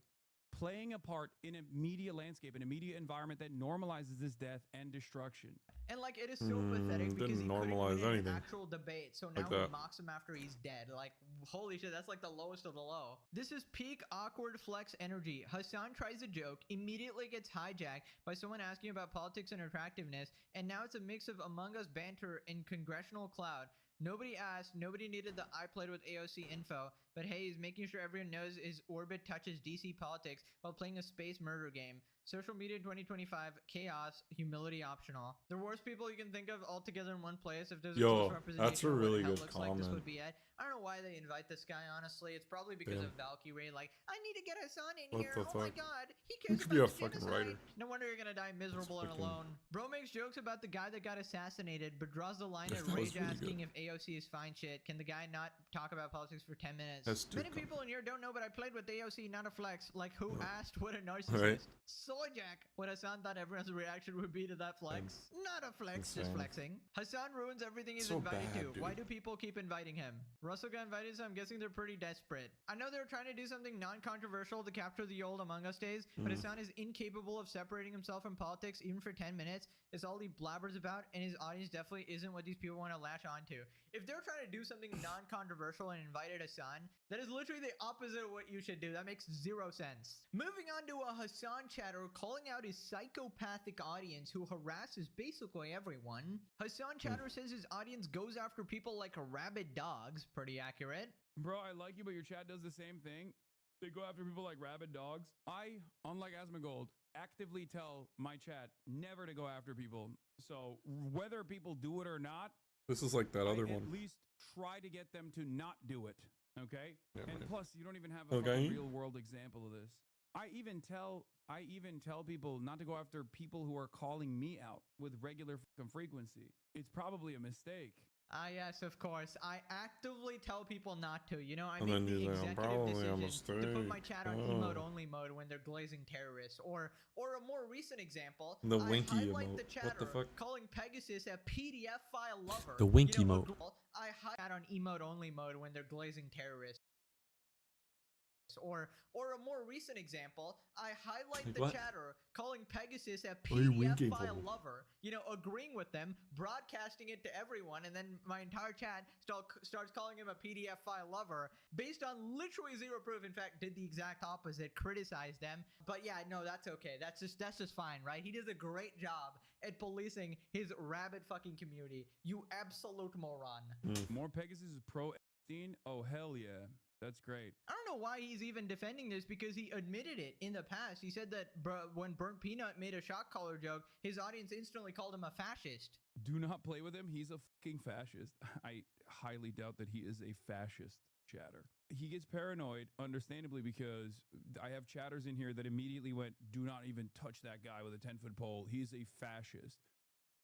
playing a part in a media landscape, in a media environment that normalizes this death and destruction. And like, it is so pathetic because didn't he couldn't normalize win an anything actual debate. So now like he that. mocks him after he's dead. Like, holy shit, that's like the lowest of the low. This is peak awkward flex energy. Hassan tries a joke, immediately gets hijacked by someone asking about politics and attractiveness, and now it's a mix of Among Us banter and congressional cloud. Nobody asked, nobody needed the I played with AOC info, but hey, he's making sure everyone knows his orbit touches DC politics while playing a space murder game. Social media 2025, chaos, humility optional. The worst people you can think of all together in one place. If there's a Yo, close representation that's a of what really hell good looks like, this comment. would be it. I don't know why they invite this guy, honestly. It's probably because Damn. of Valkyrie. Like, I need to get Hassan in What here. the Oh my fuck? god, he You cares could be a about fucking genocide. writer. No wonder you're gonna die miserable and fucking- alone. Bro makes jokes about the guy that got assassinated, but draws the line That at was Rage really asking good. if AOC is fine shit. Can the guy not talk about politics for 10 minutes? Has two Many com- people in here don't know, but I played with AOC, not a flex. Like, who asked what a narcissist? Right. Soyjack. What Hassan thought everyone's reaction would be to that flex. Not a flex, just Insane. flexing. Hassan ruins everything he's So invited bad, to. dude. Why do people keep inviting him? Russell got invited, so I'm guessing they're pretty desperate. I know they're trying to do something non-controversial to capture the old Among Us days, but Hassan is incapable of separating himself from politics even for 10 minutes. It's all he blabbers about, and his audience definitely isn't what these people want to latch onto. If they're trying to do something non-controversial and invited Hassan, that is literally the opposite of what you should do. That makes zero sense. Moving on to a Hassan chatter calling out his psychopathic audience who harasses basically everyone. Hassan chatter says his audience goes after people like rabid dogs. Pretty accurate. Bro, I like you, but your chat does the same thing. They go after people like rabid dogs. I, unlike Asmongold, actively tell my chat never to go after people. So whether people do it or not, This is like that other I one. at least try to get them to not do it. Okay? Yeah, And right. plus, you don't even have a Okay. fucking real world example of this. I even tell people not to go after people who are calling me out with regular fucking frequency. It's probably a mistake. Ah, yes, of course. I actively tell people not to. You know, I And make then the you say, "I'm executive probably a decision to put my mistake." chat on Oh. emote only mode when they're glazing terrorists. Or a more recent example, The I winky highlight emote. the What chatter the fuck? calling Pegasus a PDF file lover. The winky You know, emote. I highlight on emote only mode when they're glazing terrorists. Or a more recent example, I highlight Like the what? chatter calling Pegasus a What are you PDF winking file for? lover, you know, agreeing with them, broadcasting it to everyone, and then my entire chat starts calling him a PDF file lover based on literally zero proof. In fact, did the exact opposite, criticized them. But yeah, no, that's okay. That's just fine, right? He does a great job at policing his rabid fucking community. You absolute moron. More Pegasus is pro Epstein? Oh, hell yeah. That's great. I don't know why he's even defending this because he admitted it in the past. He said that when Burnt Peanut made a shock collar joke, his audience instantly called him a fascist. Do not play with him. He's a fucking fascist. I highly doubt that he is a fascist chatter. He gets paranoid, understandably, because I have chatters in here that immediately went, do not even touch that guy with a 10-foot pole. He's a fascist.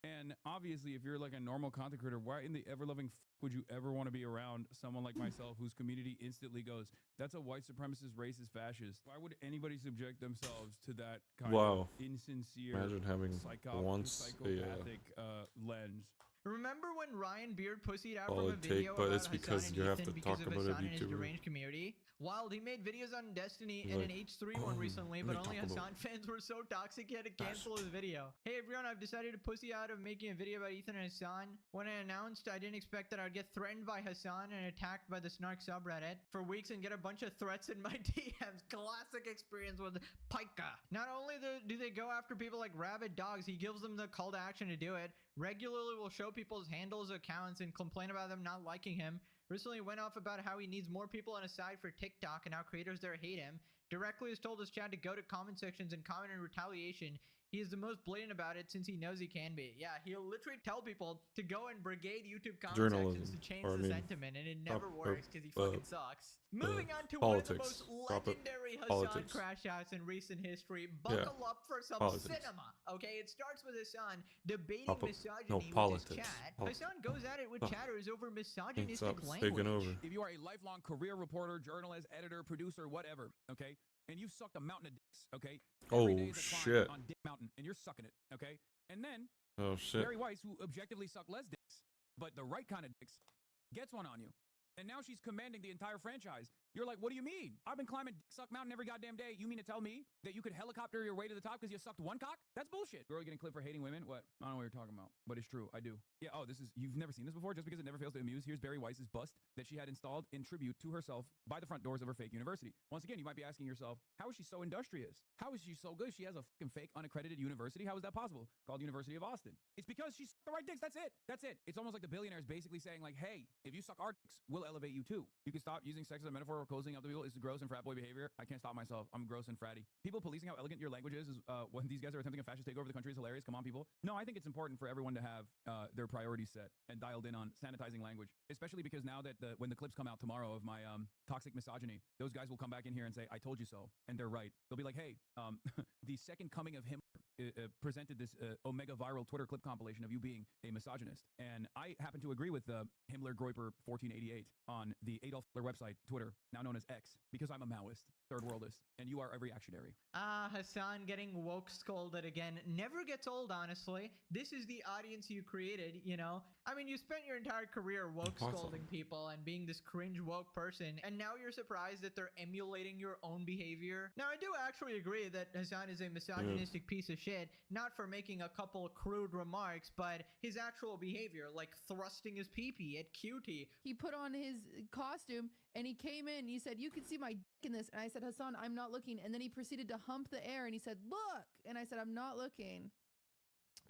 And obviously, if you're like a normal content creator, why in the ever-loving would you ever want to be around someone like myself whose community instantly goes, that's a white supremacist, racist, fascist? Why would anybody subject themselves to that kind Wow. of insincere, Imagine having psychopathic lens? Remember when Ryan Beard pussied out from Solid a video take, but about it's Hassan because and you have Ethan to because talk of about a Hassan and his VTuber. deranged community? Wild, he made videos on Destiny He's and like, an H3 one recently, let but me only talk about- Hassan fans were so toxic he had to cancel his video. Hey everyone, I've decided to pussy out of making a video about Ethan and Hassan. When I announced, I didn't expect that I'd get threatened by Hassan and attacked by the Snark subreddit for weeks and get a bunch of threats in my DMs. Classic experience with Pika. Not only do they go after people like rabid dogs, he gives them the call to action to do it. Regularly will show people's handles, accounts, and complain about them not liking him. Recently went off about how he needs more people on his side for TikTok and how creators there hate him. Directly has told his chat to go to comment sections and comment in retaliation. He is the most blatant about it since he knows he can be. Yeah, he'll literally tell people to go and brigade YouTube comment sections to change the sentiment, and it never works because he fucking sucks. Moving on to politics. one of the Drop most it. legendary Hassan Politics. crash outs in recent history. Buckle up for some Politics. cinema, okay? It starts with Hassan debating Drop it. misogyny No, with his politics. chat. Politics. Hassan goes at it with Oh. chatters over It's misogynistic taking language. over. If you are a lifelong career reporter, journalist, editor, producer, whatever, okay, and you've sucked a mountain of dicks, okay? Every day Oh, is a climb shit. on Dick Mountain, and you're sucking it, okay? And then Oh, shit. Mary Weiss, who objectively suck less dicks, but the right kind of dicks, gets one on you. And now she's commanding the entire franchise. You're like, what do you mean? I've been climbing Dick Suck Mountain every goddamn day. You mean to tell me that you could helicopter your way to the top because you sucked one cock? That's bullshit. Girl getting clipped for hating women? What? I don't know what you're talking about, but it's true. I do. Yeah, oh, you've never seen this before? Just because it never fails to amuse, here's Barry Weiss's bust that she had installed in tribute to herself by the front doors of her fake university. Once again, you might be asking yourself, how is she so industrious? How is she so good? She has a fucking fake unaccredited university. How is that possible? Called University of Austin. It's because she sucked the right dicks. That's it. That's it. It's almost like the billionaires basically saying like, hey, if you suck our dicks, we'll elevate you too. You can stop using sex as a metaphor or closing out the people. It's gross and frat boy behavior. I can't stop myself. I'm gross and fratty. People policing how elegant your language is when these guys are attempting a fascist takeover of the country is hilarious. Come on, people. No, I think it's important for everyone to have their priorities set and dialed in on sanitizing language, especially because now that when the clips come out tomorrow of my toxic misogyny, those guys will come back in here and say, I told you so. And they're right. They'll be like, hey, the second coming of him presented this Omega viral Twitter clip compilation of you being a misogynist. And I happen to agree with Himmler Groiper 1488 on the Adolf Hitler website, Twitter, now known as X, because I'm a Maoist, third worldist, and you are a reactionary. Hassan getting woke scolded again never gets old, honestly. This is the audience you created, you know? I mean, you spent your entire career woke scolding people and being this cringe woke person, and now you're surprised that they're emulating your own behavior. Now, I do actually agree that Hassan is a misogynistic piece of shit, not for making a couple crude remarks, but his actual behavior, like thrusting his pee-pee at Cutie. He put on his costume and he came in and he said, "You can see my dick in this." And I said, "Hassan, I'm not looking." And then he proceeded to hump the air and he said, "Look." And I said, "I'm not looking."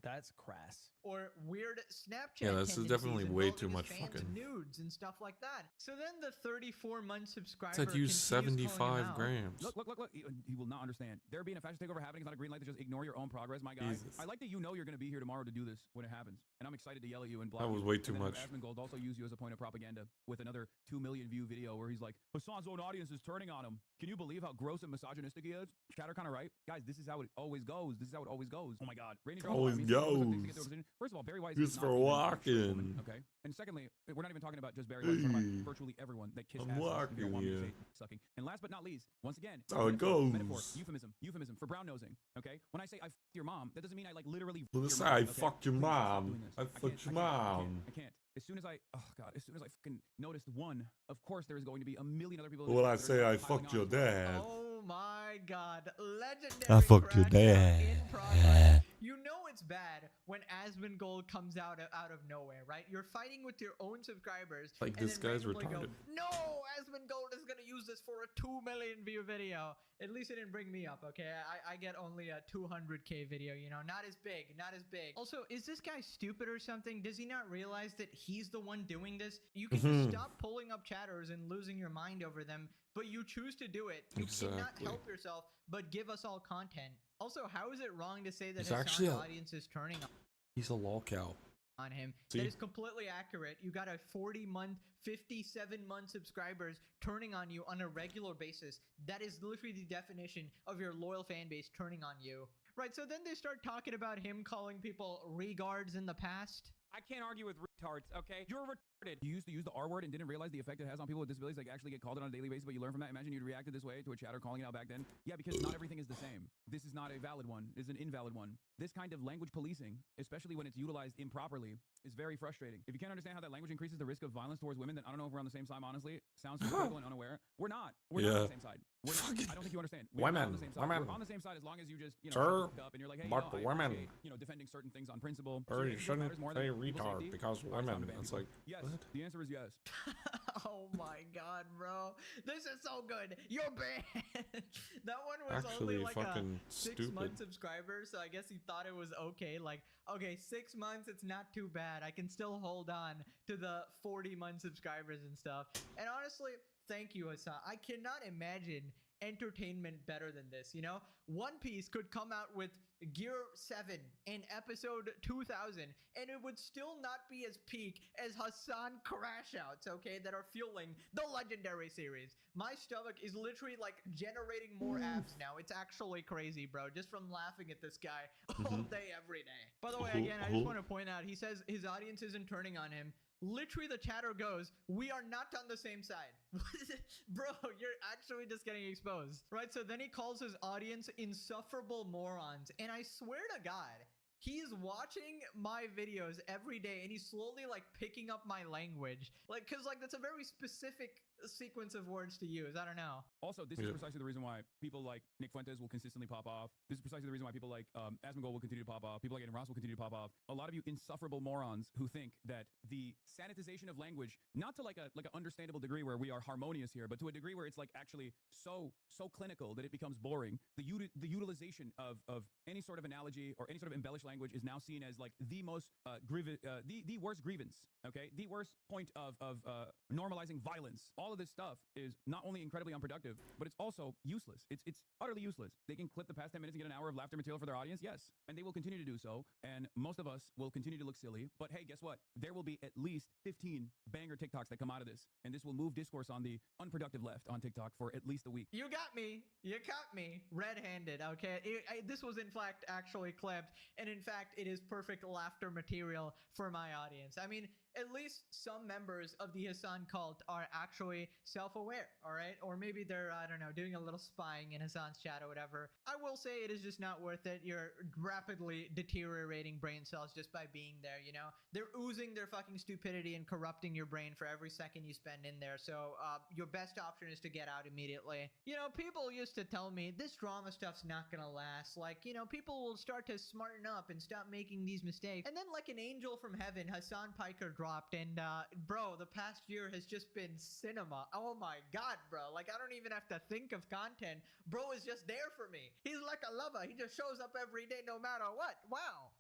That's crass. Or weird Snapchat Yeah, this is definitely tendencies way involving too his much fans' fucking- nudes and stuff like that. So then the 34-month subscriber It's like use continues calling him 75 out. grams. Look. He will not understand. There being a fascist takeover happening is not a green light to just ignore your own progress, my guy. Jesus. I like that you know you're going to be here tomorrow to do this when it happens. And I'm excited to yell at you and block That was you. way too And then much. Asmongold also use you as a point of propaganda with another 2 million view video where he's like, Hassan's own audience is turning on him. Can you believe how gross and misogynistic he is? Chatter kind of right. Guys, this is how it always goes. This is how it always goes. Oh my God. Rainy Girl, Always I mean, those are things to get goes. through a position. First of all, Barry Weiss Just is for not even a straight woman, walking. okay? And secondly, we're not even talking about just Barry Weiss. We're talking Hey, about virtually everyone that kiss I'm asses if you walking don't want me to here. say sucking. And last but not least, once again, That's how it metaphor, goes. euphemism for brown nosing. Okay, when I say I fucked your mom, that doesn't mean I like literally. Well, your this mom, I okay? fucked your Please, stop mom. doing this. I fucked your mom. I can't. As soon as I noticed one, of course there is going to be a million other people. When I that are say I piling fucked on your as well. dad. Oh my God. Legendary I fucked your crash out dad. in progress. You know it's bad when Asmongold comes out of nowhere, right? You're fighting with your own subscribers. Like, and this then guy's randomly go, retarded. no, Asmongold is going to use this for a 2 million view video. At least it didn't bring me up, okay? I get only a 200K video, you know? Not as big, not as big. Also, is this guy stupid or something? Does he not realize that he's the one doing this? You can just stop pulling up chatters and losing your mind over them, but you choose to do it. You cannot Exactly. help yourself but give us all content. Also, how is it wrong to say that He's his actually a- audience is turning He's a lolcow. on him? See? That is completely accurate. You got a 40-month, 57-month subscribers turning on you on a regular basis. That is literally the definition of your loyal fan base turning on you. Right, so then they start talking about him calling people regards in the past. I can't argue with retards, okay? You're retarded. You used to use the R word and didn't realize the effect it has on people with disabilities, like actually get called it on a daily basis, but you learn from that. Imagine you'd reacted this way to a chatter calling it out back then. Yeah, because not everything is the same. This is not a valid one. It's an invalid one. This kind of language policing, especially when it's utilized improperly, is very frustrating. If you can't understand how that language increases the risk of violence towards women, then I don't know if we're on the same side, honestly. Sounds hypocritical and unaware. We're not. We're not on the same side. We're not. I don't think you understand. We're not on the same side. Women. We're on the same side as long as you just, Sir, shut up and you're like, hey, but I women. appreciate, defending certain things on principle. Or you What shouldn't matters more say than people's retard safety? because Or it's time women. to ban It's people. like, Yes. what? The answer is yes. Oh my God, bro. This is so good. You're banned. That one was Actually only like fucking a stupid. 6-month subscriber, so I guess he thought it was okay. Like, okay, 6 months, it's not too bad. I can still hold on to the 40-month subscribers and stuff. And honestly, thank you, Hassan. I cannot imagine entertainment better than this, you know? One Piece could come out with Gear 7 in episode 2000 and it would still not be as peak as Hassan crash outs, okay, that are fueling the legendary series. My stomach is literally like generating more abs now. It's actually crazy, bro, just from laughing at this guy all day, every day. By the way, again, I just want to point out, he says his audience isn't turning on him. Literally, the chatter goes, we are not on the same side. Bro, you're actually just getting exposed. Right, so then he calls his audience insufferable morons. And I swear to God, he is watching my videos every day and he's slowly like picking up my language. Like, cause like that's a very specific sequence of words to use. I don't know. Also, this is precisely the reason why people like Nick Fuentes will consistently pop off. This is precisely the reason why people like Asmongold will continue to pop off. People like Aiden Ross will continue to pop off. A lot of you insufferable morons who think that the sanitization of language, not to like an understandable degree where we are harmonious here, but to a degree where it's like actually so clinical that it becomes boring. The utilization of any sort of analogy or any sort of embellished language is now seen as like the most the worst grievance. Okay, the worst point of normalizing violence. all of this stuff is not only incredibly unproductive, but it's also useless. It's utterly useless. They can clip the past 10 minutes and get an hour of laughter material for their audience, yes, and they will continue to do so. And most of us will continue to look silly. But hey, guess what? There will be at least 15 banger TikToks that come out of this, and this will move discourse on the unproductive left on TikTok for at least a week. You got me. You caught me red-handed, okay? This was, in fact, actually clipped. And in fact, it is perfect laughter material for my audience. I mean, at least some members of the Hassan cult are actually self-aware, all right? Or maybe they're, I don't know, doing a little spying in Hassan's chat or whatever. I will say it is just not worth it. You're rapidly deteriorating brain cells just by being there, you know? They're oozing their fucking stupidity and corrupting your brain for every second you spend in there. So your best option is to get out immediately. You know, people used to tell me this drama stuff's not gonna last. Like, you know, people will start to smarten up and stop making these mistakes. And then like an angel from heaven, Hassan Piker dropped, and bro, the past year has just been cinema. Oh my god, bro. Like, I don't even have to think of content. Bro is just there for me. He's like a lover. He just shows up every day no matter what. Wow.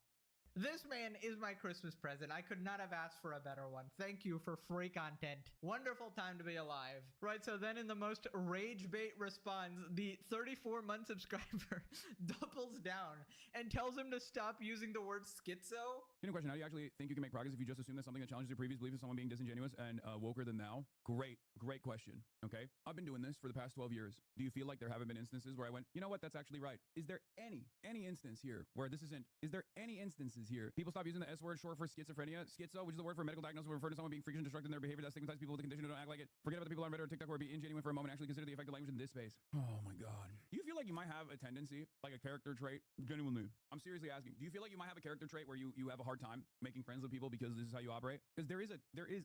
This man is my Christmas present. I could not have asked for a better one. Thank you for free content. Wonderful time to be alive. Right, so then in the most rage bait response, the 34-month subscriber doubles down and tells him to stop using the word schizo. Good question. How do you actually think you can make progress if you just assume that something that challenges your previous beliefs is someone being disingenuous and woker than thou? Great question. Okay. I've been doing this for the past 12 years. Do you feel like there haven't been instances where I went, you know what, that's actually right? Is there any instance here where this isn't? Is there any instances here? People stop using the S word short for schizophrenia. Schizo, which is the word for medical diagnosis, will refer to someone being freakish and destructive in their behavior that stigmatizes people with the condition who don't act like it. Forget about the people on Reddit or TikTok who are being ingenuine for a moment. Actually consider the effective language in this space. Oh my God. Do you feel like you might have a tendency, like a character trait? Genuinely. I'm seriously asking. Do you feel like you might have a character trait where you have a hard time making friends with people because this is how you operate? Because there is,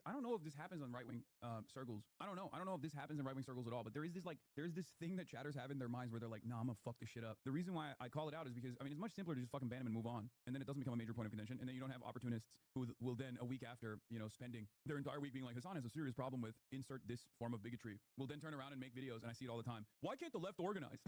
I don't know if this happens on right-wing circles. I don't know if this happens in right-wing circles at all, but there's this thing that chatters have in their minds where they're like, nah, I'm gonna fuck this shit up. The reason why I call it out is because, I mean, it's much simpler to just fucking ban them and move on. And then it doesn't become a major point of contention. And then you don't have opportunists who will then a week after, you know, spending their entire week being like, Hassan has a serious problem with insert this form of bigotry, will then turn around and make videos. And I see it all the time. Why can't the left organize?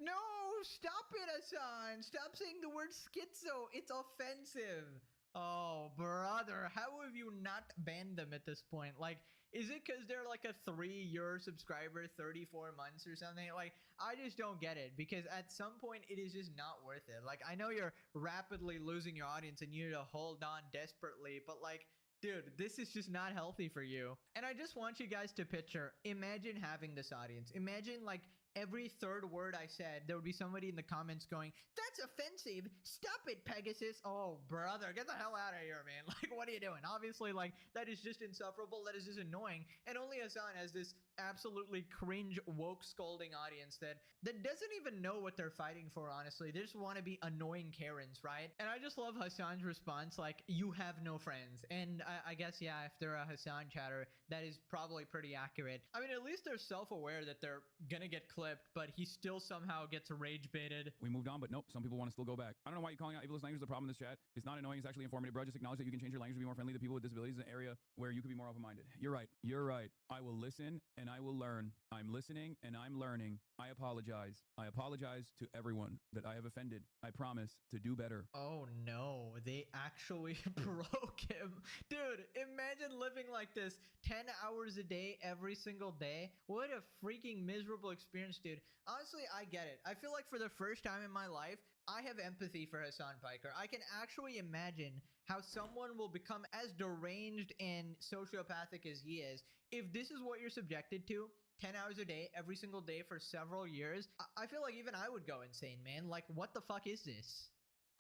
No, stop it, Hassan. Stop saying the word schizo. It's offensive. Oh, brother, how have you not banned them at this point? Like, is it because they're like a 3-year subscriber, 34 months or something? Like, I just don't get it, because at some point it is just not worth it. Like, I know you're rapidly losing your audience and you need to hold on desperately, but like, dude, this is just not healthy for you. And I just want you guys to picture, imagine having this audience. Imagine like every third word I said, there would be somebody in the comments going, that's offensive. Stop it, Pegasus. Oh, brother, get the hell out of here, man. Like, what are you doing? Obviously, like, that is just insufferable. That is just annoying. And only Hassan has this absolutely cringe, woke, scolding audience that doesn't even know what they're fighting for, honestly. They just want to be annoying Karens, right? And I just love Hassan's response, like, you have no friends. And I guess, yeah, if they're a Hassan chatter, that is probably pretty accurate. I mean, at least they're self-aware that they're gonna get clipped, but he still somehow gets rage baited. We moved on, but nope, some people want to still go back. I don't know why you're calling out ableist language is the problem in this chat. It's not annoying, it's actually informative, bro. Just acknowledge that you can change your language to be more friendly to people with disabilities in an area where you could be more open-minded. You're right. You're right. I will listen and I will learn. I'm listening and I'm learning. I apologize. I apologize to everyone that I have offended. I promise to do better. Oh no, they actually broke him. Dude, imagine living like this 10 hours a day, every single day. What a freaking miserable experience, dude. Honestly, I get it. I feel like for the first time in my life, I have empathy for Hassan Piker. I can actually imagine how someone will become as deranged and sociopathic as he is if this is what you're subjected to 10 hours a day, every single day for several years. I feel like even I would go insane, man. Like, what the fuck is this?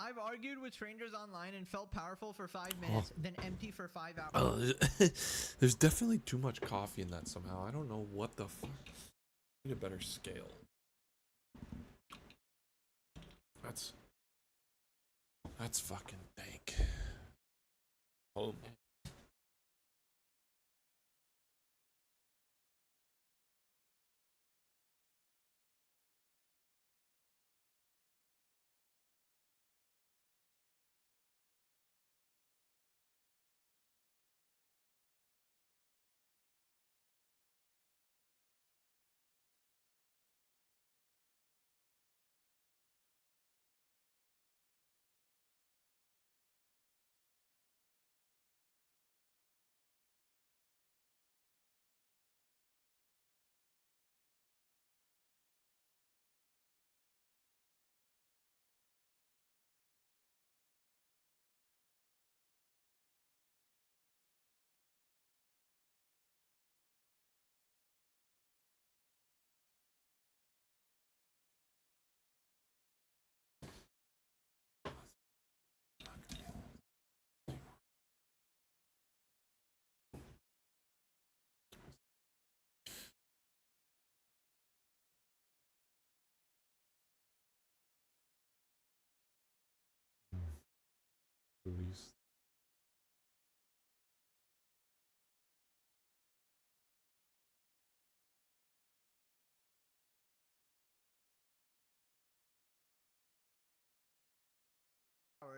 I've argued with strangers online and felt powerful for 5 minutes, then empty for 5 hours. Oh, there's definitely too much coffee in that somehow. I don't know what the fuck. I need a better scale. That's fucking dank. Oh man.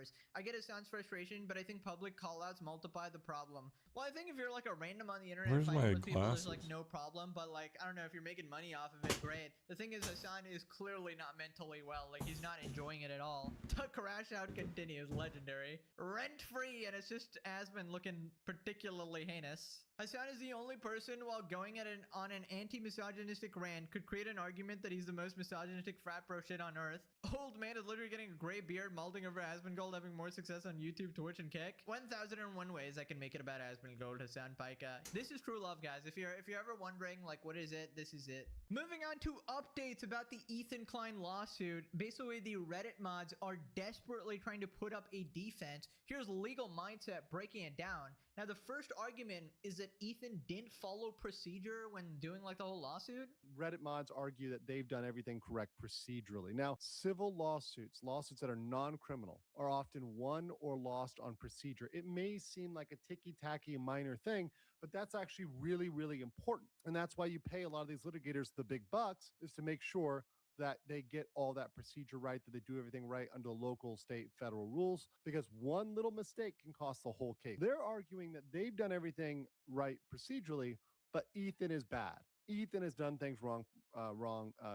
followers. I get Hassan's frustration, but I think public callouts multiply the problem. Well, I think if you're like a random on the internet Where's fighting my with people, there's like glasses? no problem. But like, I don't know, if you're making money off of it, great. The thing is, Hassan is clearly not mentally well. Like, he's not enjoying it at all. The crash out continues. Legendary. Rent free, and it's just Asmon looking particularly heinous. Hassan is the only person, while going on an anti-misogynistic rant, could create an argument that he's the most misogynistic frat bro shit on earth. Old man is literally getting a gray beard, malding over Asmongold, having more success on YouTube, Twitch, and Kick. 1001 ways I can make it about Asmongold, Hassan Paika. This is true love, guys. If you're ever wondering, like, what is it? This is it. Moving on to updates about the Ethan Klein lawsuit. Basically, the Reddit mods are desperately trying to put up a defense. Here's Legal Mindset breaking it down. Now, the first argument is that Ethan didn't follow procedure when doing like the whole lawsuit. Reddit mods argue that they've done everything correct procedurally. Now, civil lawsuits that are non-criminal, are often won or lost on procedure. It may seem like a ticky-tacky minor thing, but that's actually really, really important. And that's why you pay a lot of these litigators the big bucks, is to make sure that they get all that procedure right, that they do everything right under local, state, federal rules, because one little mistake can cost the whole case. They're arguing that they've done everything right procedurally, but Ethan is bad. Ethan has done things wrong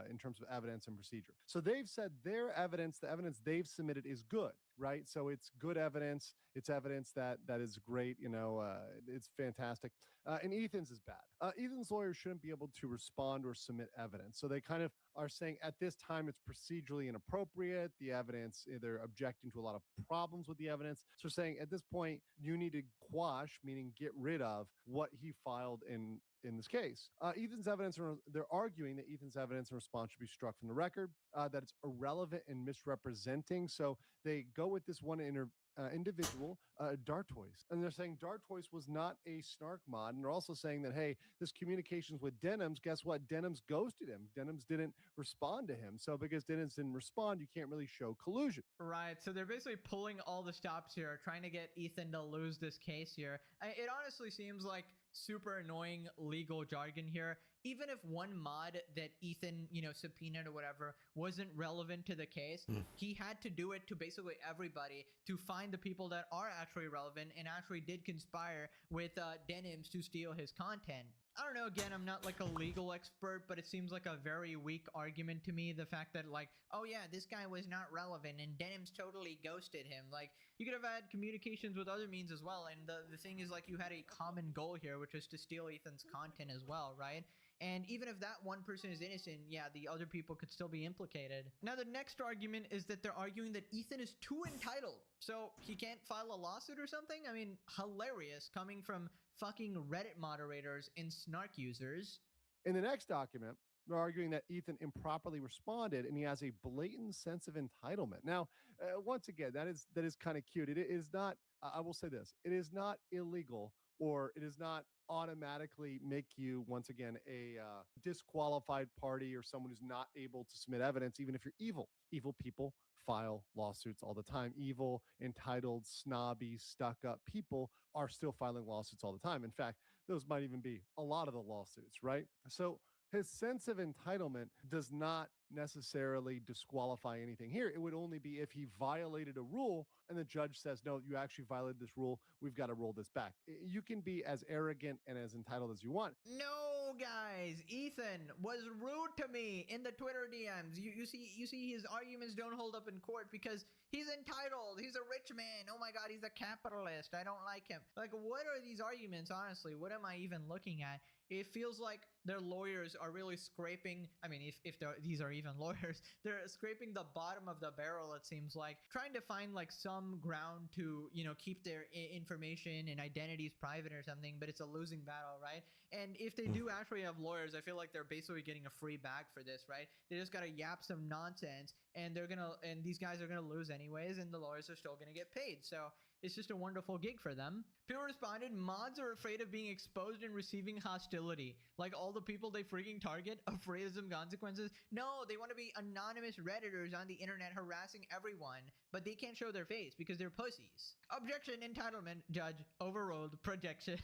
in terms of evidence and procedure. So they've said their evidence, the evidence they've submitted, is good, right? So it's good evidence. It's evidence that is great. It's fantastic. And Ethan's is bad. Ethan's lawyers shouldn't be able to respond or submit evidence. So they kind of are saying at this time it's procedurally inappropriate. The evidence, they're objecting to a lot of problems with the evidence. So saying at this point, you need to quash, meaning get rid of what he filed in this case. Ethan's evidence, they're arguing that Ethan's evidence and response should be struck from the record, that it's irrelevant and misrepresenting. So they go with this one individual, Dartoise. And they're saying Dartoise was not a snark mod. And they're also saying that, hey, this communications with Denims, guess what? Denims ghosted him. Denims didn't respond to him. So because Denims didn't respond, you can't really show collusion. Right. So they're basically pulling all the stops here, trying to get Ethan to lose this case here. It honestly seems like super annoying legal jargon here. Even if one mod that Ethan, subpoenaed or whatever wasn't relevant to the case, he had to do it to basically everybody to find the people that are actually relevant and actually did conspire with Denims to steal his content. I don't know, again, I'm not like a legal expert, but it seems like a very weak argument to me. The fact that like, oh yeah, this guy was not relevant and Denims totally ghosted him. Like, you could have had communications with other means as well. And the thing is, like, you had a common goal here, which was to steal Ethan's content as well, right? And even if that one person is innocent, yeah, the other people could still be implicated. Now, the next argument is that they're arguing that Ethan is too entitled, so he can't file a lawsuit or something? I mean, hilarious coming from fucking Reddit moderators and snark users. In the next document, they're arguing that Ethan improperly responded and he has a blatant sense of entitlement. Now, once again, that is kind of cute. It is not, I will say this, it is not illegal, or it is not automatically make you, once again, a disqualified party or someone who's not able to submit evidence, even if you're evil. Evil people file lawsuits all the time. Evil, entitled, snobby, stuck-up people are still filing lawsuits all the time. In fact, those might even be a lot of the lawsuits, right? So his sense of entitlement does not necessarily disqualify anything here. It would only be if he violated a rule and the judge says, no, you actually violated this rule. We've got to roll this back. You can be as arrogant and as entitled as you want. No, guys, Ethan was rude to me in the Twitter DMs. You see his arguments don't hold up in court because he's entitled. He's a rich man. Oh my God, he's a capitalist. I don't like him. Like, what are these arguments, honestly? What am I even looking at? It feels like their lawyers are really scraping. I mean, if these are even lawyers, they're scraping the bottom of the barrel, it seems like, trying to find like some ground to, keep their information and identities private or something, but it's a losing battle, right? And if they do actually have lawyers, I feel like they're basically getting a free bag for this, right? They just got to yap some nonsense and these guys are going to lose anyways, and the lawyers are still going to get paid. So it's just a wonderful gig for them. People responded, mods are afraid of being exposed and receiving hostility. Like all the people they freaking target, afraid of some consequences. No, they want to be anonymous Redditors on the internet harassing everyone, but they can't show their face because they're pussies. Objection, entitlement, judge, overruled, projection.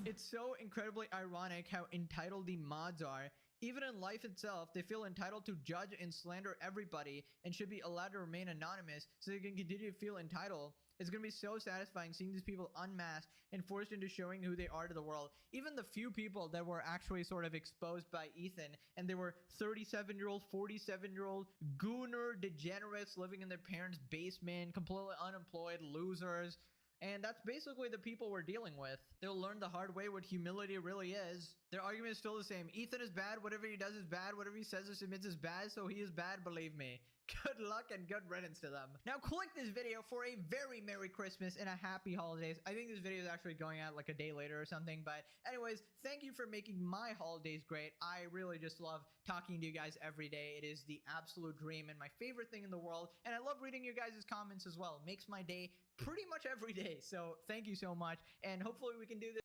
It's so incredibly ironic how entitled the mods are. Even in life itself, they feel entitled to judge and slander everybody and should be allowed to remain anonymous so they can continue to feel entitled. It's going to be so satisfying seeing these people unmasked and forced into showing who they are to the world. Even the few people that were actually sort of exposed by Ethan, and they were 37-year-old, 47-year-old, gooner degenerates living in their parents' basement, completely unemployed, losers. And that's basically the people we're dealing with. They'll learn the hard way what humility really is. Their argument is still the same. Ethan is bad. Whatever he does is bad. Whatever he says or submits is bad. So he is bad, believe me. Good luck and good riddance to them. Now click this video for a very Merry Christmas and a Happy Holidays. I think this video is actually going out like a day later or something. But anyways, thank you for making my holidays great. I really just love talking to you guys every day. It is the absolute dream and my favorite thing in the world. And I love reading your guys' comments as well. It makes my day pretty much every day. So thank you so much. And hopefully we can do this.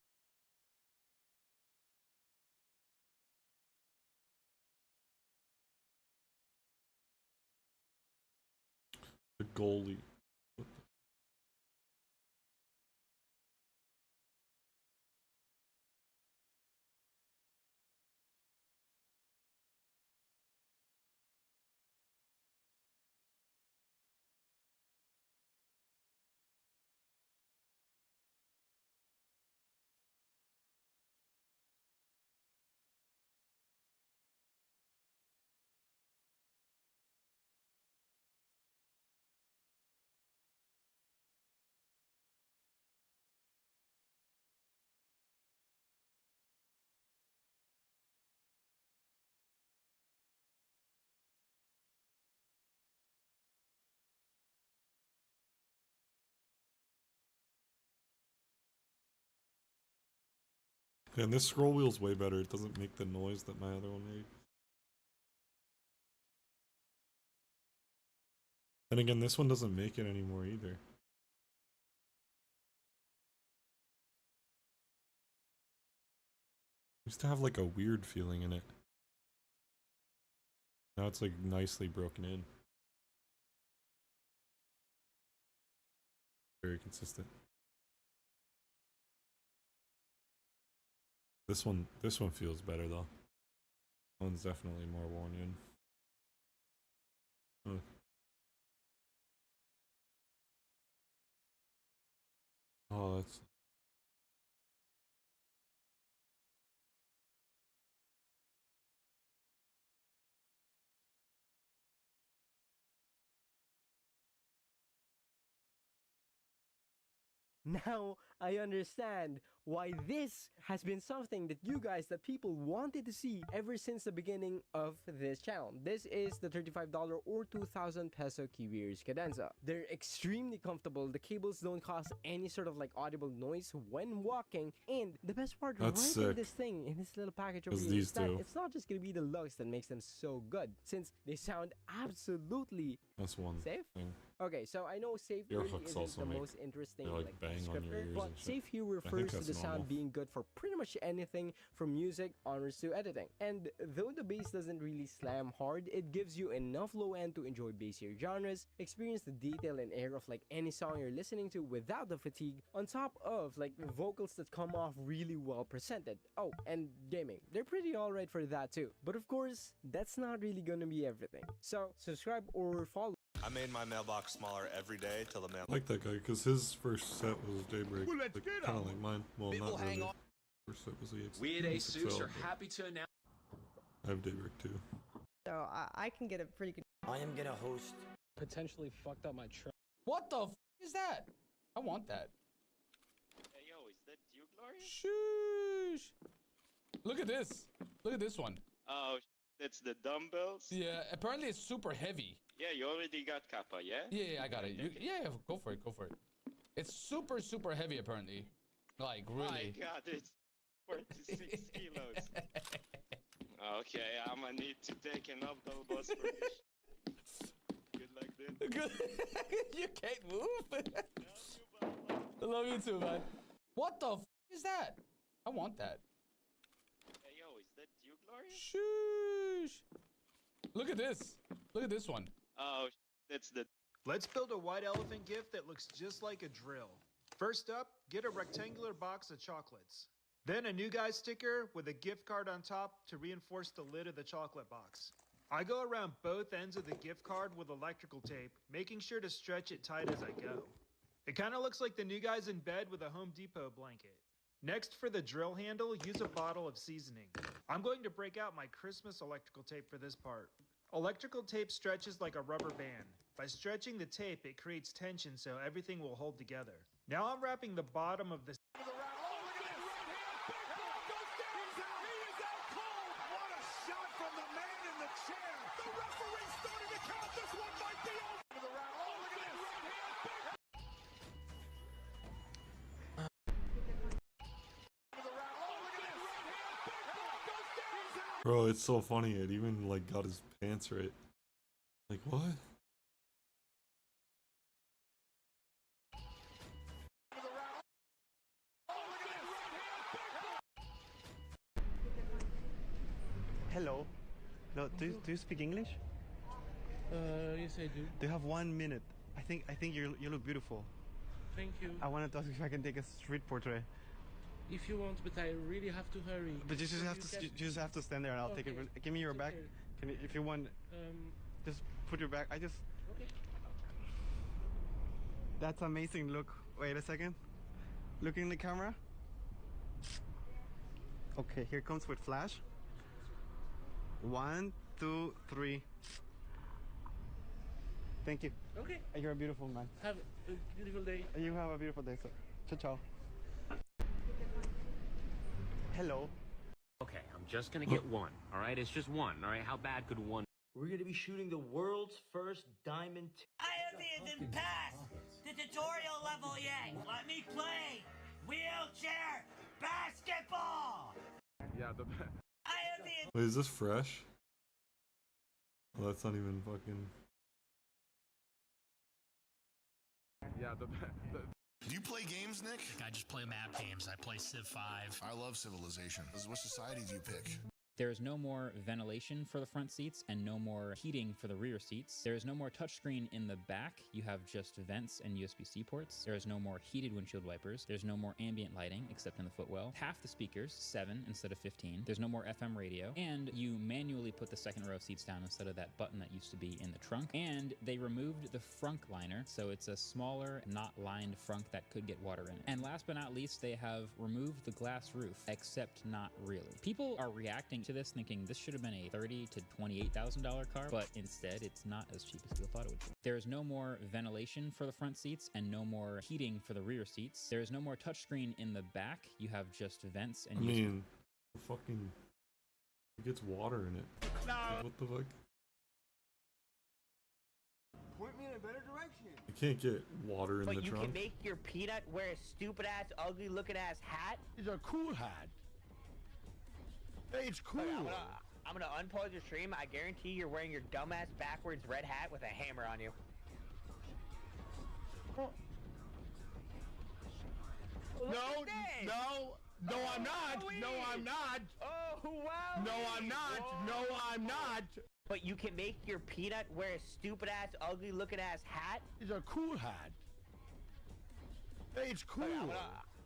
The goalie. And this scroll wheel's way better. It doesn't make the noise that my other one made. And again, this one doesn't make it anymore either. Used to have like a weird feeling in it. Now it's like nicely broken in. Very consistent. This one feels better though. One's definitely more worn in. Oh, that's Now I understand why this has been something that you guys, that people wanted to see ever since the beginning of this channel. This is the $35 or 2,000 peso Kiwi's cadenza. They're extremely comfortable. The cables don't cause any sort of like audible noise when walking. And the best part right in this thing, in this little package over here, is that it's not just gonna be the lugs that makes them so good, since they sound absolutely safe. Okay, so I know safe really isn't the most interesting like descriptor, but safe here refers to the sound being good for pretty much anything from music onwards to editing. And though the bass doesn't really slam hard, it gives you enough low end to enjoy bassier genres, experience the detail and air of like any song you're listening to without the fatigue, on top of like vocals that come off really well presented. Oh, and gaming. They're pretty alright for that too. But of course, that's not really gonna be everything. So subscribe or follow. I made my mailbox smaller every day till the mail. I like that guy because his first set was Daybreak, well, like, kind of like mine. Well, not really. First set was the We at ASUS are happy to announce. I have Daybreak too. So I can get a pretty good. I am gonna host. Potentially fucked up my trip. What the f is that? I want that. Hey yo, is that you, Gloria? Sheesh. Look at this. Look at this one. Oh, that's the dumbbells? Yeah, apparently it's super heavy. Yeah, you already got Kappa, yeah? Yeah, I got it. Yeah, go for it, go for it. It's super, super heavy, apparently. Like, really. My god, it's 46 kilos. Okay, I'm gonna need to take an Abdul bus for this. Good luck, dude. Good. You can't move. I love you too, man. What the f is that? I want that. Hey yo, is that you, Gloria? Sheesh. Look at this. Look at this one. Oh, that's the... Let's build a white elephant gift that looks just like a drill. First up, get a rectangular box of chocolates. Then a new guy sticker with a gift card on top to reinforce the lid of the chocolate box. I go around both ends of the gift card with electrical tape, making sure to stretch it tight as I go. It kind of looks like the new guy's in bed with a Home Depot blanket. Next, for the drill handle, use a bottle of seasoning. I'm going to break out my Christmas electrical tape for this part. Electrical tape stretches like a rubber band. By stretching the tape, it creates tension so everything will hold together. Now I'm wrapping the bottom of the Bro, it's so funny. It even like got his pants right. Like what? Hello. No, do you speak English? Yes, I do. Do you have 1 minute? I think you look beautiful. Thank you. I wanted to ask if I can take a street portrait. If you want, but I really have to hurry. But you just So have to you just have to stand there and I'll take it. Okay. Give me your back. Okay. Can you, if you want, just put your back. I just. Okay. That's amazing. Look. Wait a second. Look in the camera. Okay, here comes with flash. 1, 2, 3. Thank you. Okay. You're a beautiful man. Have a beautiful day. You have a beautiful day, sir. Ciao, ciao. Hello. Okay, I'm just gonna get one, alright? It's just one, alright? How bad could one? We're gonna be shooting the world's first diamond. I haven't passed the tutorial level yet. Let me play wheelchair basketball. Yeah, the. I haven't. Wait, is this fresh? Well, that's not even fucking. Yeah, the. Do you play games, Nick? I just play map games. I play Civ 5. I love Civilization. What society do you pick? There is no more ventilation for the front seats and no more heating for the rear seats. There is no more touchscreen in the back. You have just vents and USB-C ports. There is no more heated windshield wipers. There's no more ambient lighting except in the footwell. Half the speakers, 7 instead of 15. There's no more FM radio. And you manually put the second row of seats down instead of that button that used to be in the trunk. And they removed the frunk liner, so it's a smaller, not lined frunk that could get water in it. And last but not least, they have removed the glass roof, except not really. People are reacting to this thinking this should have been a $30,000 to $28,000 car, but instead it's not as cheap as people thought it would be. There is no more ventilation for the front seats and no more heating for the rear seats. There is no more touchscreen in the back. You have just vents and I mean, fucking, it gets water in it. No. Like, what the fuck? Point me in a better direction. You can't get water in But the you trunk. can make your peanut wear a stupid ass, ugly looking ass hat. It's a cool hat. Hey, it's cool. Okay, I'm gonna unpause your stream. I guarantee you're wearing your dumbass backwards red hat with a hammer on you. No, I'm not. No, I'm not. Oh, wow. No, I'm not. No, I'm not. But you can make your peanut wear a stupid ass, ugly looking ass hat. It's a cool hat. Hey, it's cool. Okay,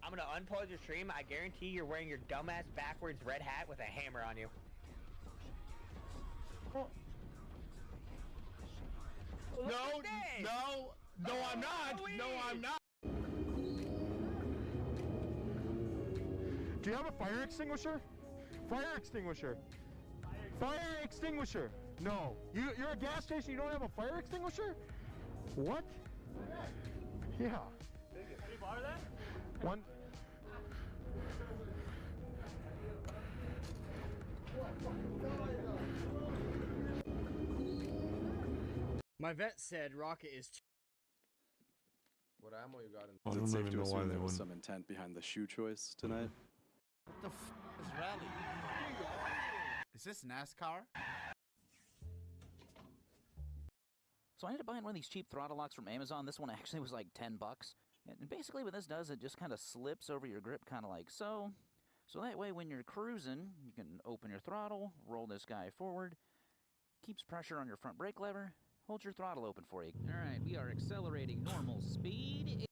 I'm gonna unpause your stream. I guarantee you're wearing your dumbass backwards red hat with a hammer on you. No, I'm not. No, I'm not. Do you have a fire extinguisher? Fire extinguisher. Fire extinguisher. No. You're a gas station. You don't have a fire extinguisher? What? Yeah. Can you borrow that? One. My vet said rocket is What ammo you got in? I Is it don't safe even to know why assume they there was wouldn't. some intent behind the shoe choice tonight? What the f is rally? Is this NASCAR? So I ended up buying one of these cheap throttle locks from Amazon. This one actually was like $10. And basically what this does, it just kind of slips over your grip kind of like so. So that way when you're cruising, you can open your throttle, roll this guy forward, keeps pressure on your front brake lever, holds your throttle open for you. All right, we are accelerating normal speed.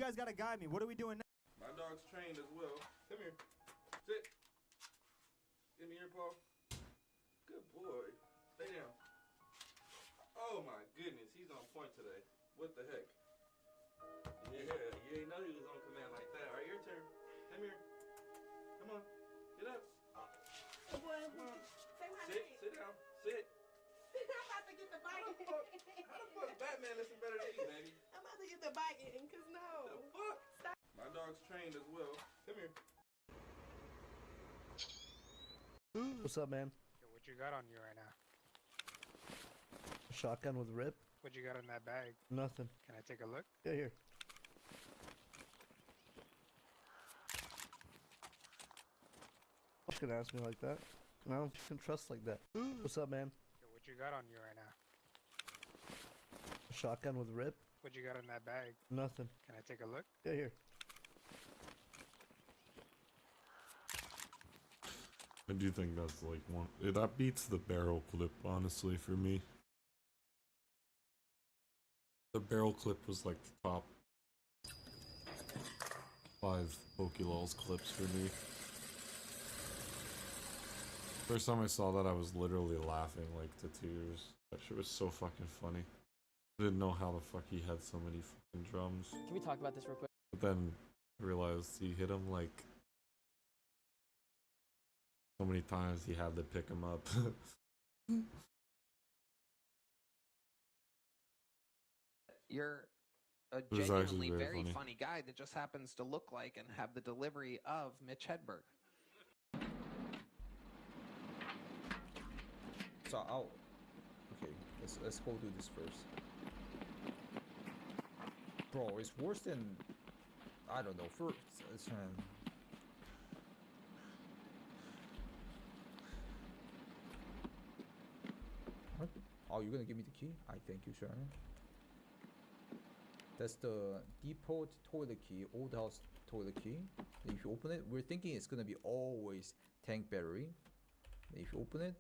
guys gotta guide me. What are we doing now? My dog's trained as well. Come here. Sit. Give me your paw. Good boy. Stay down. Oh my goodness, he's on point today. What the heck? Yeah, you ain't know he was on command like that. All right, your turn. Come here. Come on. Get up. Come on. Sit down. Sit. I'm about to get the bike. How the fuck Batman listen better than you, baby? I'm about to get the bike in, cause no. The fuck? Stop. My dog's trained as well. Come here. What's up, man? What you got on you right now? Shotgun with rip? What you got in that bag? Nothing. Can I take a look? Yeah, here. You can ask me like that. I don't fucking trust like that. What's up, man? What you got on you right now? Shotgun with rip? What you got in that bag? Nothing. Can I take a look? Yeah, here. I do think that's like one. That beats the barrel clip, honestly, for me. The barrel clip was like the top 5 Pokelols clips for me. First time I saw that, I was literally laughing like to tears. That shit was so fucking funny. I didn't know how the fuck he had so many fucking drums. Can we talk about this real quick? But then I realized he hit him like so many times he had to pick him up. You're a was actually genuinely very very funny. funny guy that just happens to look like and have the delivery of Mitch Hedberg. So okay, let's go do this first. Bro, it's worse than, I don't know, what? Oh, you're gonna give me the key? I thank you, sir. That's the depot toilet key, old house toilet key. And if you open it, we're thinking it's gonna be always tank battery. And if you open it,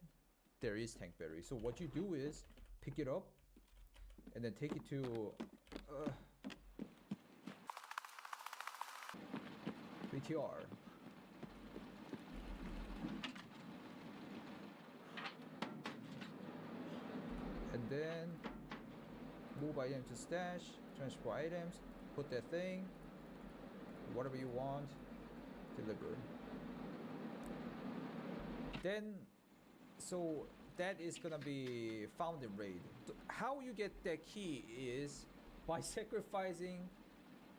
there is tank battery. So what you do is pick it up and then take it to BTR. And then move item to stash, transport items, put that thing, whatever you want, deliver. Then, so that is gonna be found in raid. How you get that key is by sacrificing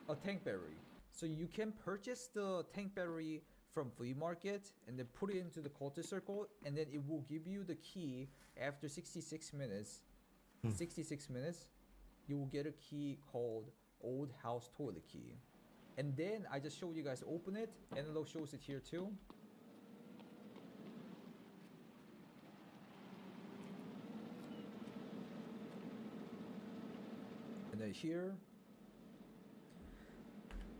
a tank battery. So you can purchase the tank battery from flea market and then put it into the cultist circle, and then it will give you the key after 66 minutes. 66 minutes, you will get a key called Old House Toilet Key. And then I just showed you guys open it, and it shows it here too. And then here,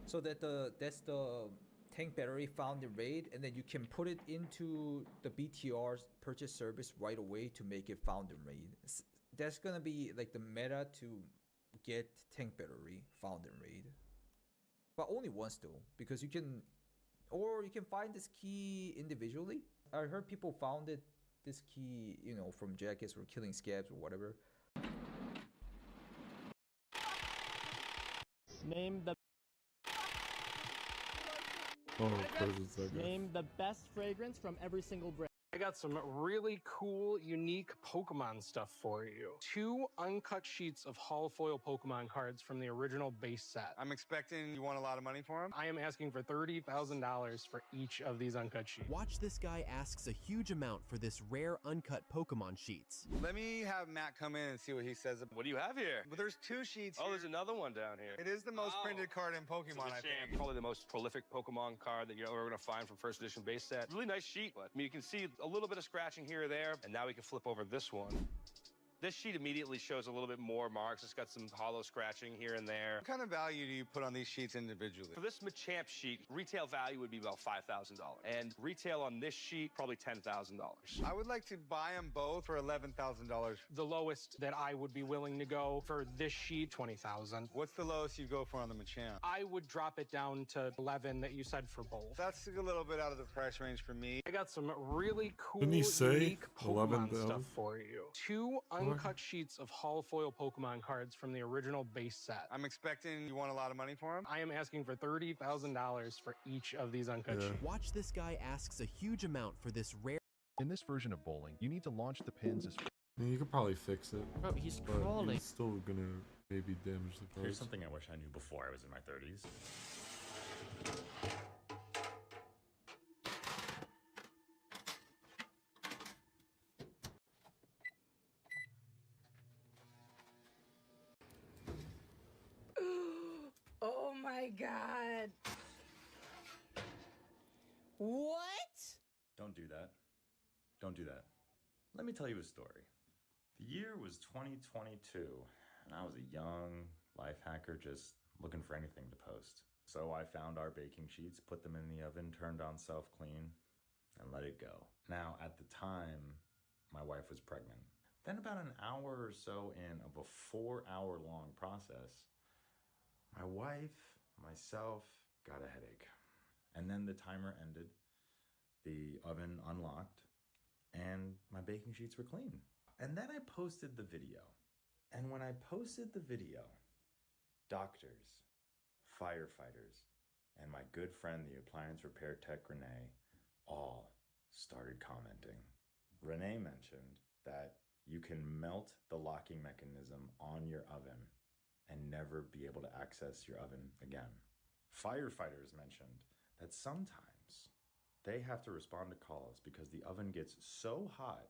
so that that's the tank battery found in raid, and then you can put it into the BTR's purchase service right away to make it found in raid. That's gonna be like the meta to get tank battery found in raid, but only once though, because you can find this key individually. I heard people found this key, you know, from jackets or killing scabs or whatever. Name the Name the best fragrance from every single brand. I got some really cool, unique Pokemon stuff for you. 2 uncut sheets of Hall Foil Pokemon cards from the original base set. I'm expecting you want a lot of money for them. I am asking for $30,000 for each of these uncut sheets. Watch this guy asks a huge amount for this rare uncut Pokemon sheets. Let me have Matt come in and see what he says. What do you have here? Well, there's 2 sheets Oh, here. there's another one down here. It is the most printed card in This is Pokemon, a I shame. think. Probably the most prolific Pokemon card that you're ever going to find from first edition base set. Really nice sheet, but I mean, you can see a little bit of scratching here or there. And now we can flip over this one. This sheet immediately shows a little bit more marks. It's got some hollow scratching here and there. What kind of value do you put on these sheets individually? For this Machamp sheet, retail value would be about $5,000. And retail on this sheet, probably $10,000. I would like to buy them both for $11,000. The lowest that I would be willing to go for this sheet, 20,000. What's the lowest you go for on the Machamp? I would drop it down to 11 that you said for both. That's a little bit out of the price range for me. I got some really cool, Didn't he say unique Pokemon 11,000? stuff for you. 2 uncut sheets of Hall Foil Pokemon cards from the original base set. I'm expecting you want a lot of money for them. I am asking for $30,000 for each of these uncut sheets. Watch this guy asks a huge amount for this rare. In this version of bowling, you need to launch the pins as. You could probably fix it. Bro, he's but crawling. He's still gonna maybe damage the cards. Here's something I wish I knew before I was in my 30s. Oh my god. What? Don't do that. Don't do that. Let me tell you a story. The year was 2022, and I was a young life hacker just looking for anything to post. So I found our baking sheets, put them in the oven, turned on self-clean, and let it go. Now, at the time, my wife was pregnant. Then about an hour or so in of a 4-hour-long process, my wife, myself, got a headache. And then the timer ended, the oven unlocked, and my baking sheets were clean. And then I posted the video. And when I posted the video, doctors, firefighters, and my good friend, the appliance repair tech, Renee, all started commenting. Renee mentioned that you can melt the locking mechanism on your oven and never be able to access your oven again. Firefighters mentioned that sometimes they have to respond to calls because the oven gets so hot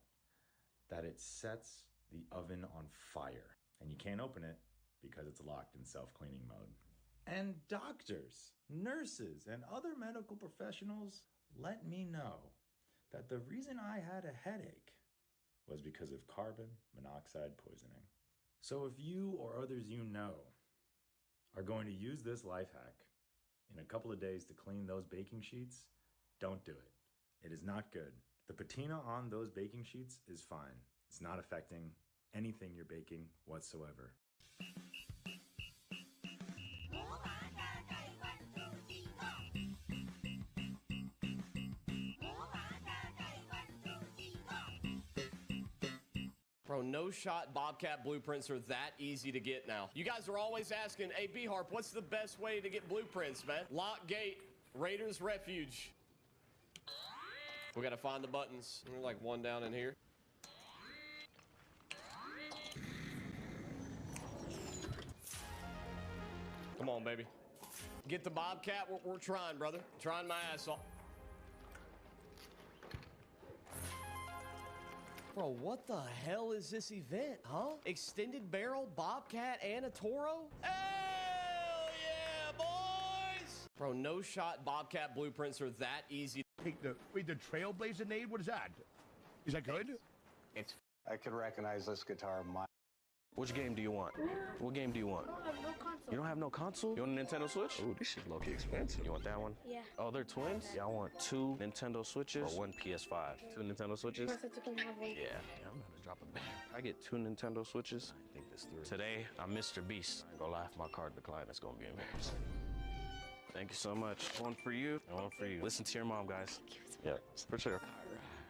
that it sets the oven on fire and you can't open it because it's locked in self-cleaning mode. And doctors, nurses, and other medical professionals let me know that the reason I had a headache was because of carbon monoxide poisoning. So if you or others you know are going to use this life hack in a couple of days to clean those baking sheets, don't do it. It is not good. The patina on those baking sheets is fine. It's not affecting anything you're baking whatsoever. Bro, no-shot Bobcat blueprints are that easy to get now. You guys are always asking, hey, B-Harp, what's the best way to get blueprints, man? Lock gate, Raiders Refuge. We gotta find the buttons. There's like one down in here. Come on, baby. Get the Bobcat. We're trying, brother. Trying my ass off. Bro, what the hell is this event, huh? Extended barrel, Bobcat, and a Toro? Hell yeah, boys! Bro, no-shot Bobcat blueprints are that easy. Wait, the Trailblazer nade? What is that? Is that good? It's. I could recognize this guitar. Which game do you want? What game do you want? I don't have no console. You don't have no console? You want a Nintendo Switch? Ooh, this shit's low-key expensive. You want that one? Yeah. Oh, they're twins? Yeah, I want 2 Nintendo Switches or 1 PS5. 2 Nintendo Switches? Plus, I can have one. Yeah, I'm gonna drop a bag. I get 2 Nintendo Switches. I think this through. Today, I'm Mr. Beast. I ain't gonna lie, if my card decline, it's gonna be embarrassing. Thank you so much. One for you, and one for you. Listen to your mom, guys. Yeah, for sure.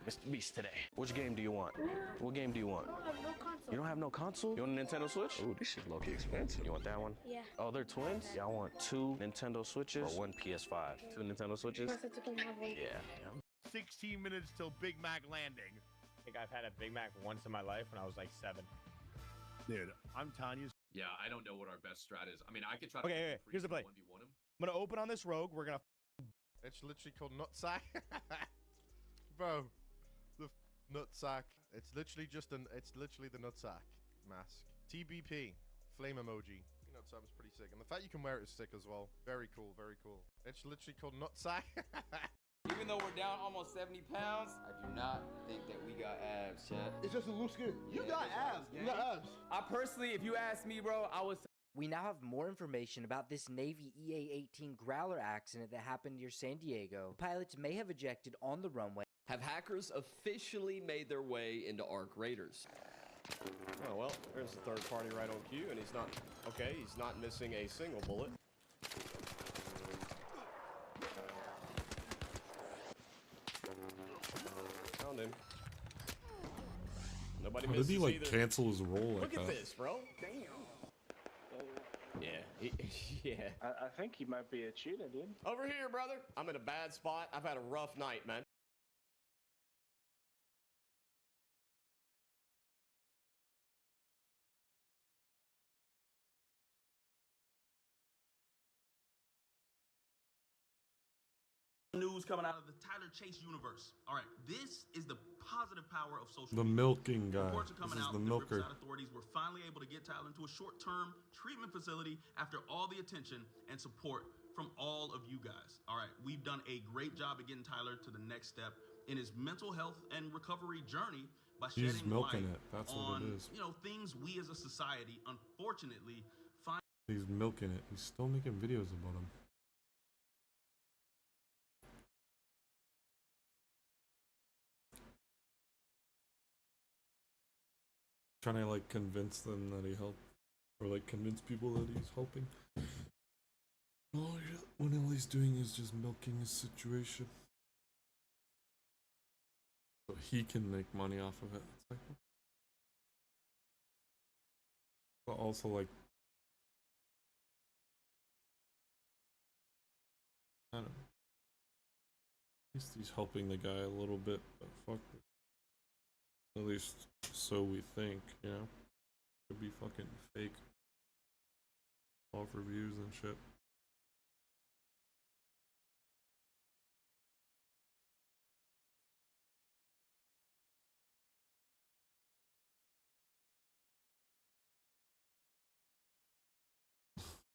Mr. Beast today. Which game do you want? What game do you want? I don't have no console. You don't have no console? You want a Nintendo Switch? Ooh, this shit's low-key expensive. You want that one? Yeah. Oh, they're twins? Yeah, I want 2 Nintendo Switches or 1 PS5. 2 Nintendo Switches? Plus, I can have one. Yeah. 16 minutes till Big Mac landing. I think I've had a Big Mac once in my life when I was like 7. Dude, I'm telling you. Yeah, I don't know what our best strat is. I mean, I could try to. Okay, here's the play. 1v1 him. I'm gonna open on this rogue. We're gonna. It's literally called nutsack, bro. The nutsack. It's literally just an. It's literally the nutsack mask. TBP flame emoji. You know, sounds pretty sick, and the fact you can wear it is sick as well. Very cool. Very cool. It's literally called nutsack. Even though we're down almost 70 pounds, I do not think that we got abs, Chad. It's just a loose skin. You got abs. You got abs. I personally, if you ask me, bro, I would. We now have more information about this Navy EA-18 Growler accident that happened near San Diego. Pilots may have ejected on the runway. Have hackers officially made their way into ARC Raiders? Oh, well, there's the third party right on cue, and he's not, okay, he's not missing a single bullet. Found him. Nobody How did misses he, like, either. cancel his roll like Look at that? this, bro. Damn. Yeah, yeah. I think he might be a cheetah, dude. Over here, brother. I'm in a bad spot. I've had a rough night, man. News coming out of the Tyler Chase universe. All right, this is the positive power of social The media. milking guy. Reports are This coming is out the that milker. Riverside authorities were finally able to get Tyler into a short-term treatment facility after all the attention and support from all of you guys. All right, we've done a great job of getting Tyler to the next step in his mental health and recovery journey by He's shedding milking light it. That's on, what it is. you know, things we as a society, unfortunately, find. He's milking it. He's still making videos about him. Trying to like convince them that he helped, or like convince people that he's helping. When all he's doing is just milking his situation, so he can make money off of it. It's like, but also like, I don't know. At least he's helping the guy a little bit, but fuck it. At least so we think, you know? Could be fucking fake. All for views and shit.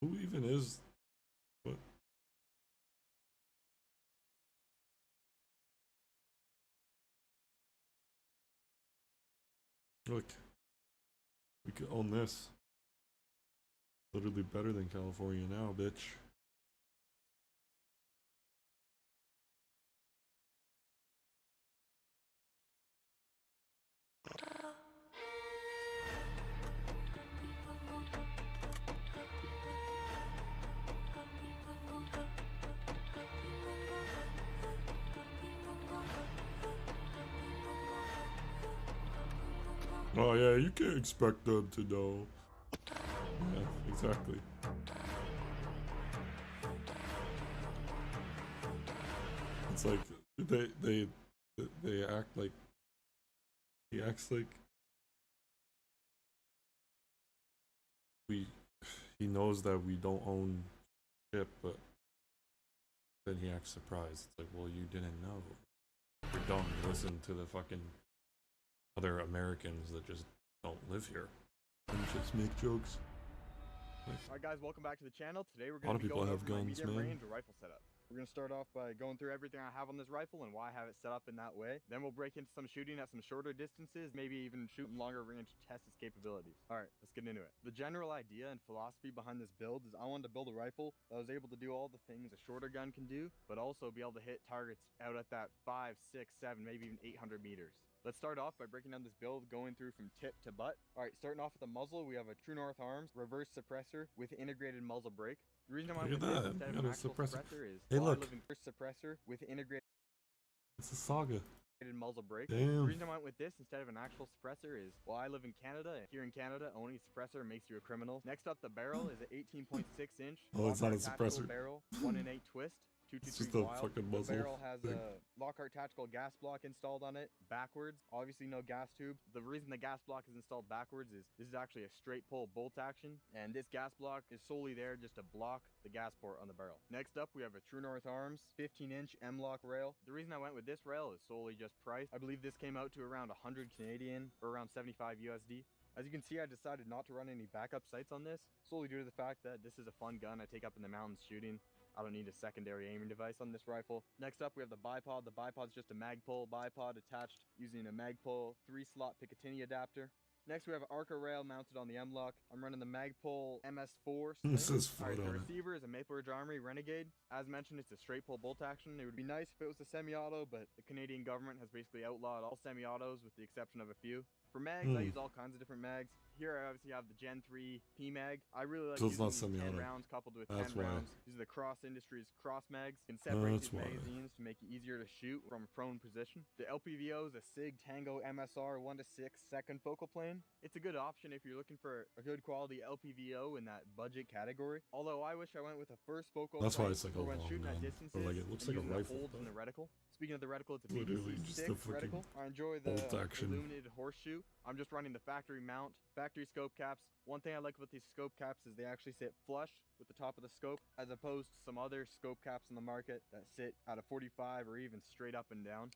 Who even is what? Look, we could own this. Literally better than California now, bitch. Oh yeah, you can't expect them to know. Yeah, exactly. It's like they act like he acts like he knows that we don't own shit, but then he acts surprised. It's like, well, you didn't know. You're dumb. Listen to the fucking other Americans that just don't live here and just make jokes. Alright guys, welcome back to the channel. Today we're A lot going of to be people going have over my guns, medium man. range rifle setup. We're going to start off by going through everything I have on this rifle and why I have it set up in that way. Then we'll break into some shooting at some shorter distances, maybe even shoot longer range to test its capabilities. Alright, let's get into it. The general idea and philosophy behind this build is I wanted to build a rifle that was able to do all the things a shorter gun can do, but also be able to hit targets out at that 5, 6, 7, maybe even 800 meters. Let's start off by breaking down this build, going through from tip to butt. Alright, starting off with the muzzle, we have a True North Arms reverse suppressor with integrated muzzle brake. The reason I went Look with at this that. instead We of got an a actual suppressor. suppressor is Hey, while look. I live in first suppressor with integrated It's a saga. muzzle brake. Damn. The reason I went with this instead of an actual suppressor is while I live in Canada, and here in Canada, owning a suppressor makes you a criminal. Next up, the barrel is an 18.6 inch. Oh, it's not a Lockhart tactical suppressor. Barrel, 1 in 8 twist. It's 223 just a wild. fucking The muzzle barrel has thing. a Lockhart tactical gas block installed on it backwards. Obviously no gas tube. The reason the gas block is installed backwards is this is actually a straight pull bolt action, and this gas block is solely there just to block the gas port on the barrel. Next up, we have a True North Arms 15-inch M-Lock rail. The reason I went with this rail is solely just price. I believe this came out to around 100 Canadian or around 75 USD. As you can see, I decided not to run any backup sights on this, solely due to the fact that this is a fun gun I take up in the mountains shooting. I don't need a secondary aiming device on this rifle. Next up, we have the bipod. The bipod's just a Magpul bipod attached using a Magpul 3-slot Picatinny adapter. Next, we have an Arca rail mounted on the M-Lock. I'm running the Magpul MS4 sling. This is Alright, photo. the receiver is a Maple Ridge Armory Renegade. As mentioned, it's a straight pull bolt action. It would be nice if it was a semi-auto, but the Canadian government has basically outlawed all semi-autos with the exception of a few. For mags, I use all kinds of different mags. Here I obviously have the Gen 3 P mag. I really like So it's using not 10 semi-auto. rounds coupled with That's 10 why. rounds. These are the Cross Industries Cross mags. You can separate That's these why. magazines to make it easier to shoot from a prone position. The LPVO is a SIG Tango MSR 1:6 second focal plane. It's a good option if you're looking for a good quality LPVO in that budget category. Although I wish I went with a first focal That's why plane it's like a for when long shooting at gun. distances. Or like it looks and like a using the rifle, holds in but- the reticle. Speaking of the reticle, it's a Literally PVC just 6 a fucking reticle. I enjoy the bolt action. illuminated horseshoe. I'm just running the factory mount, factory scope caps. One thing I like about these scope caps is they actually sit flush with the top of the scope, as opposed to some other scope caps in the market that sit at a 45 or even straight up and down.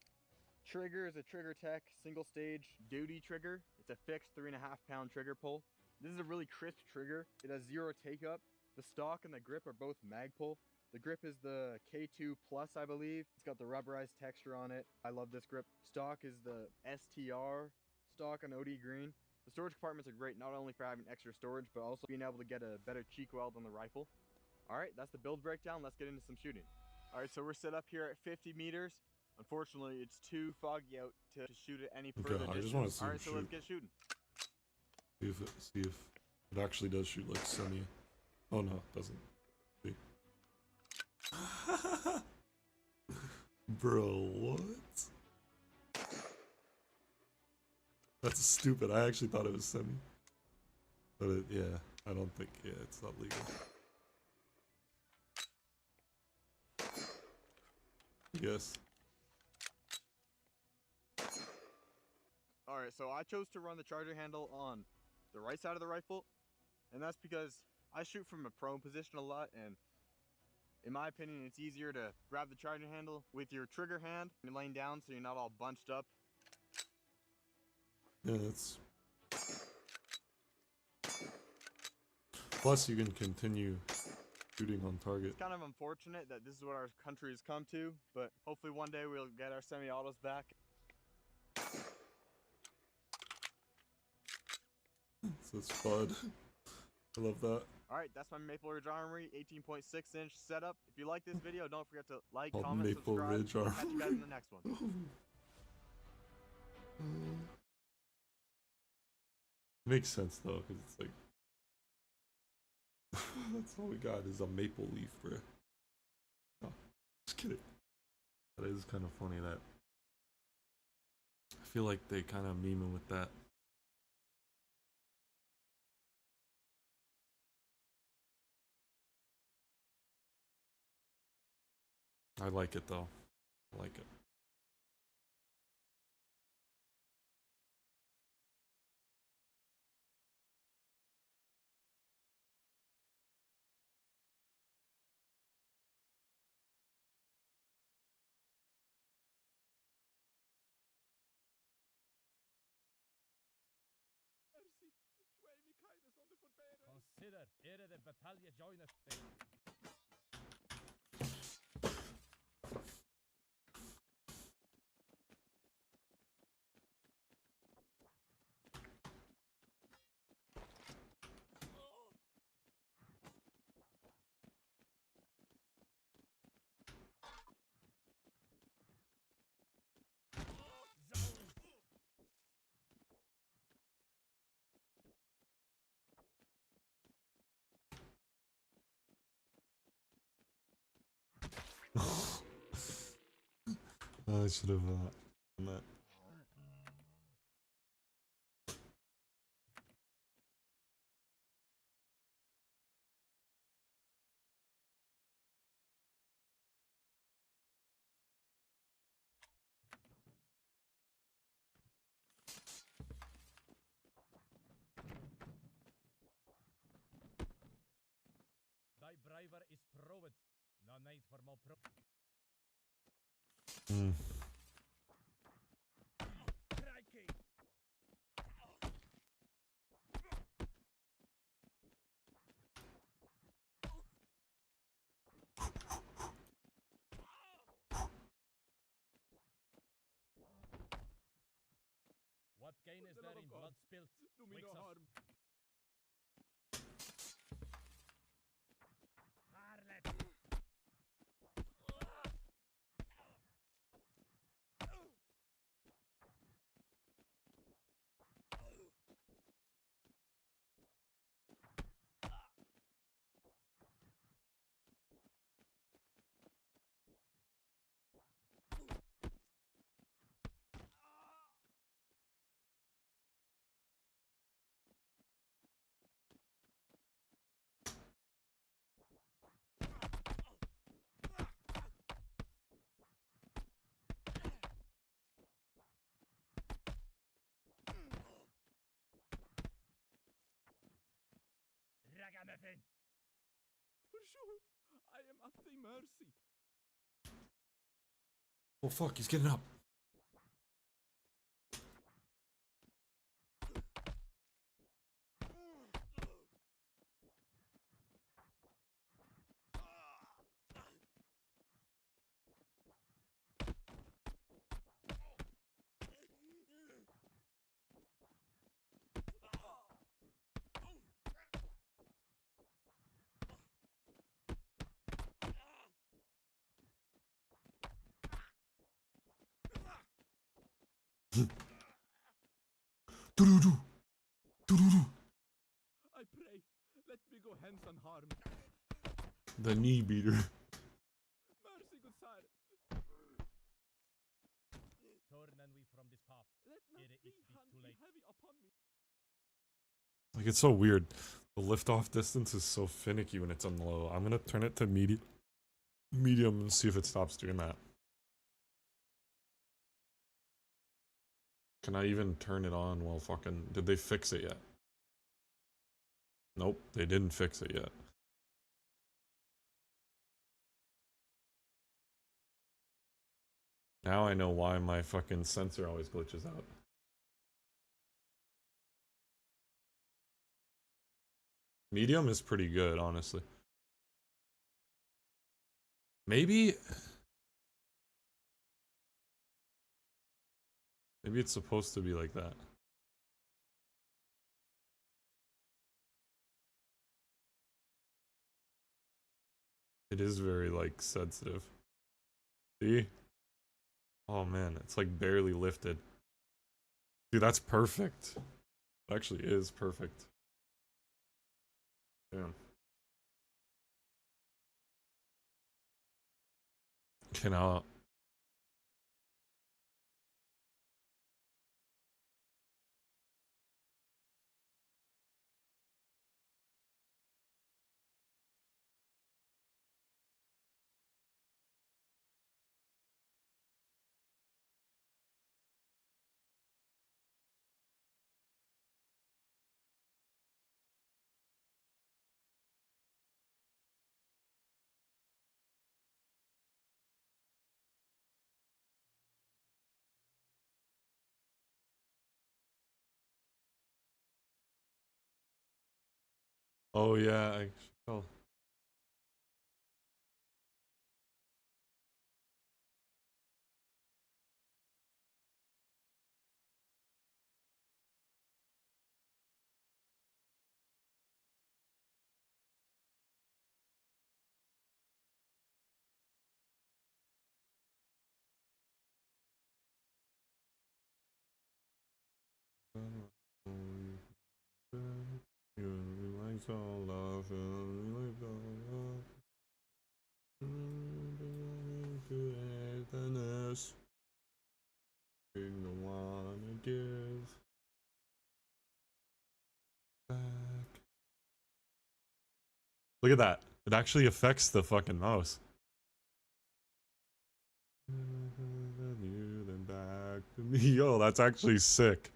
Trigger is a Trigger Tech single stage duty trigger. It's a fixed 3.5 pound trigger pull. This is a really crisp trigger. It has 0 take up. The stock and the grip are both Magpul. The grip is the K2 Plus, I believe. It's got the rubberized texture on it. I love this grip. Stock is the STR stock on OD green. The storage compartments are great, not only for having extra storage, but also being able to get a better cheek weld on the rifle. Alright, that's the build breakdown. Let's get into some shooting. Alright, so we're set up here at 50 meters. Unfortunately, it's too foggy out to shoot at any further I distance. just want to see Alright, him so shoot. let's get shooting. See if it actually does shoot like semi. Oh no, it doesn't. See. Bro, what? That's stupid. I actually thought it was semi. But it, yeah, I don't think, yeah, it's not legal. Yes. Alright, so I chose to run the charger handle on the right side of the rifle, and that's because I shoot from a prone position a lot, and in my opinion, it's easier to grab the charger handle with your trigger hand and laying down so you're not all bunched up. Yeah, it's... Plus, you can continue shooting on target. It's kind of unfortunate that this is what our country has come to, but hopefully one day we'll get our semi-autos back. So it's fun. I love that. Alright, that's my Maple Ridge Armory 18.6-inch setup. If you like this video, don't forget to like, Called comment, Maple subscribe. Ridge I'll catch you guys in Armory. the next one. Makes sense though, because it's like that's all we got is a maple leaf, bro. No, just kidding. That is kind of funny that I feel like they kind of memeing with that. I like it though. I like it. Consider ere the battalion join us. I should have done that. Thy braver is proved. No need for more pro. Crikey! What gain is there in blood spilt? Do me no harm. Ragamuffin! For sure, I am at thy mercy. Oh fuck, he's getting up. Doo-doo-doo. Doo-doo-doo. I pray, let me go hence unharmed. The knee beater. Mercy, good sire. Turn we from this path. Let not Ere it thy be hand too be late. heavy upon me. Like, it's so weird. The lift-off distance is so finicky when it's on low. I'm gonna turn it to medium and see if it stops doing that. Can I even turn it on while fucking... Did they fix it yet? Nope, they didn't fix it yet. Now I know why my fucking sensor always glitches out. Medium is pretty good, honestly. Maybe it's supposed to be like that. It is very, like, sensitive. See? Oh man, it's like barely lifted. Dude, that's perfect. It actually is perfect. Damn. Okay, now... Oh yeah, oh. Look at that. It actually affects the fucking mouse. Yo, that's actually sick.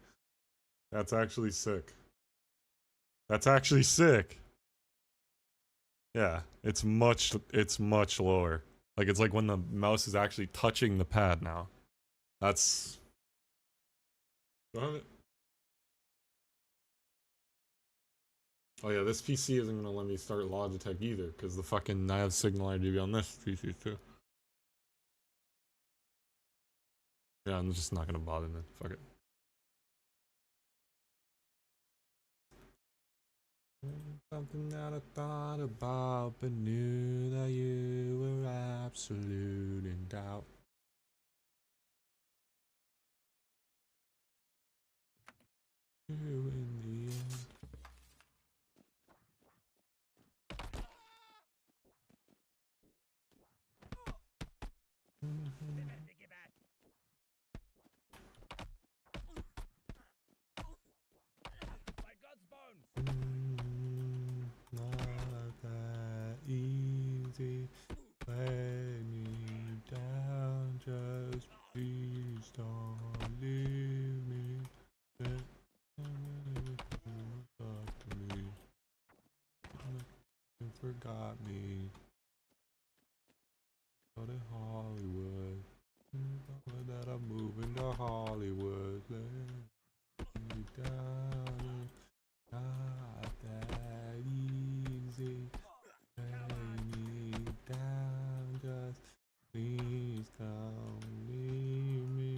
That's actually sick. That's actually sick. Yeah, it's much lower. Like, it's like when the mouse is actually touching the pad now. That's... Oh yeah, this PC isn't gonna let me start Logitech either, because the fucking... I have Signal RGB on this PC too. Yeah, I'm just not gonna bother then. Fuck it. Something that I thought about, but knew that you were absolute in doubt. You in the end. Not that easy. Lay me down, just please don't leave me. Talk to me. You forgot me. Go to Hollywood. That I'm moving to Hollywood. Lay me down. Not that easy. Lay me down, just please don't leave me.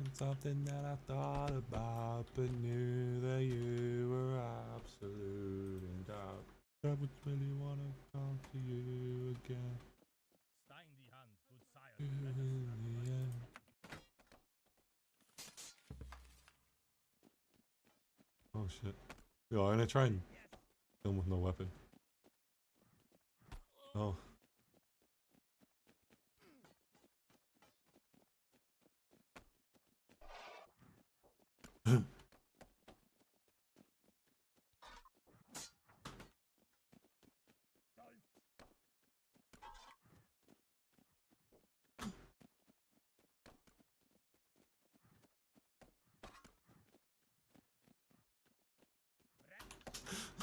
It's something that I thought about, but knew that you were absolute in doubt. I would really wanna talk to you again. Stein die Hand, good sire. In the end. Oh shit. Yo, I'm gonna try and kill him with no weapon. Oh.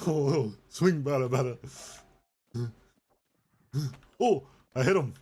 Oh, swing better, better. Oh, I hit him.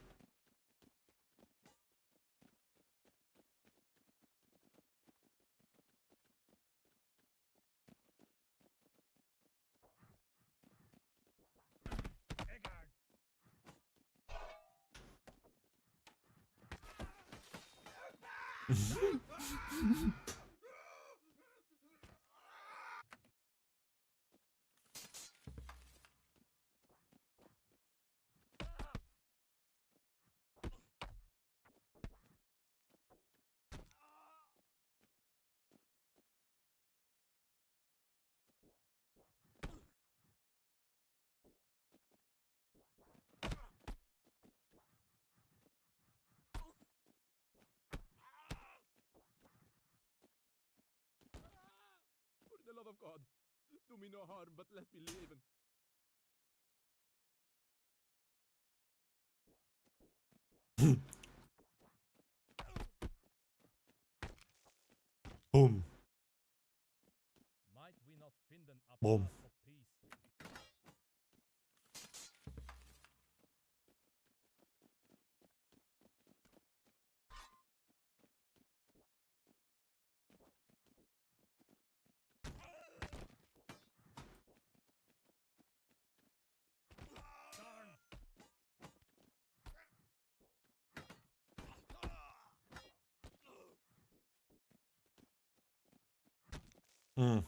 For the love of God, do me no harm, but let me live. Boom. Might we not finden a Boom. path of peace? Hmm.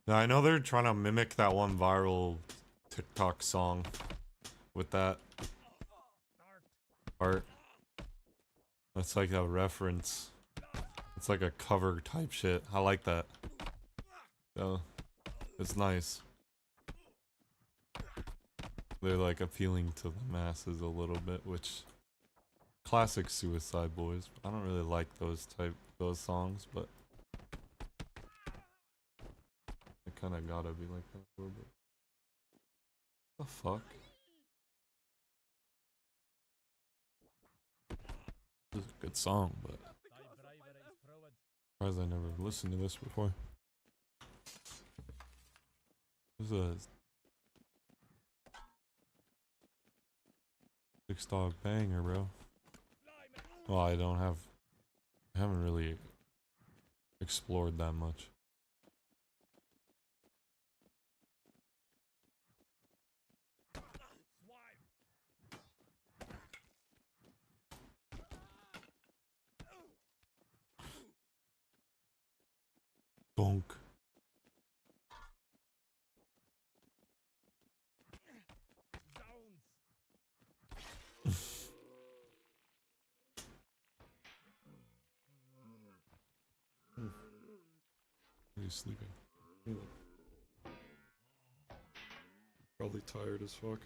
Yeah, I know they're trying to mimic that one viral TikTok song with that part. That's like a reference. It's like a cover type shit. I like that. So, it's nice. They're like appealing to the masses a little bit, which classic Suicide Boys. I don't really like those type those songs, but it kind of gotta be like that a little bit. The fuck? This is a good song, but surprised I never listened to this before. This is a 6 dog banger, bro. Well, I haven't really explored that much. Bonk. He's sleeping. Probably tired as fuck.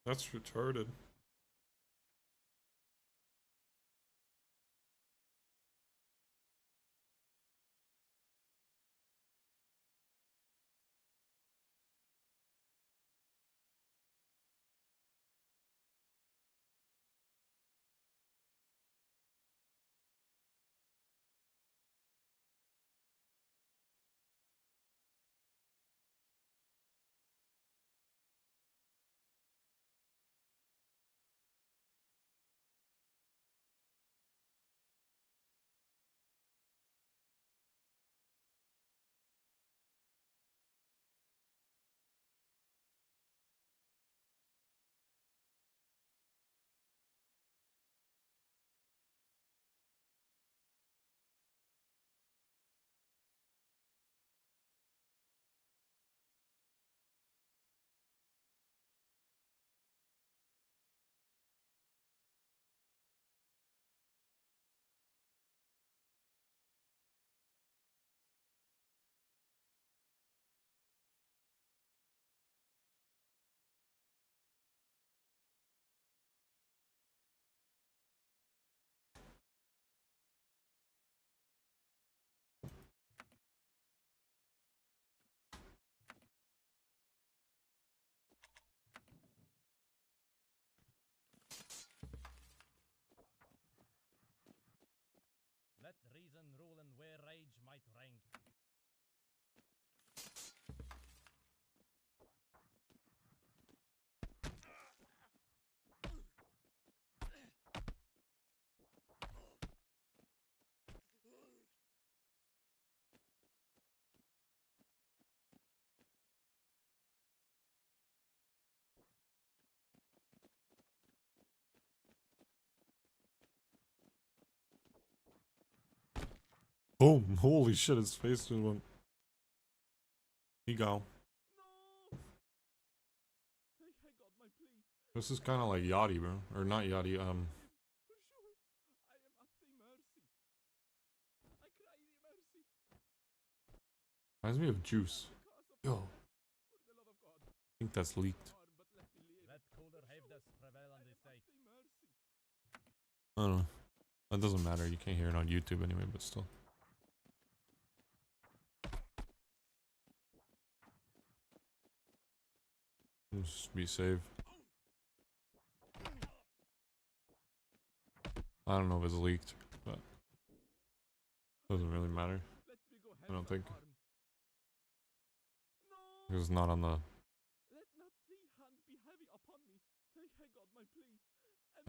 That's retarded. Let reason rule and where rage might rank. Boom! Holy shit! His face just went. He go. This is kind of like Yachty, bro, or not Yachty. Reminds me of Juice. Yo, I think that's leaked. Let cooler heaviness prevail on this day. I don't know. That doesn't matter. You can't hear it on YouTube anyway, but still. Just be safe. I don't know if it's leaked, but doesn't really matter. I don't think. It's not on the. Let not thy hand be heavy upon me. Thank God my plea.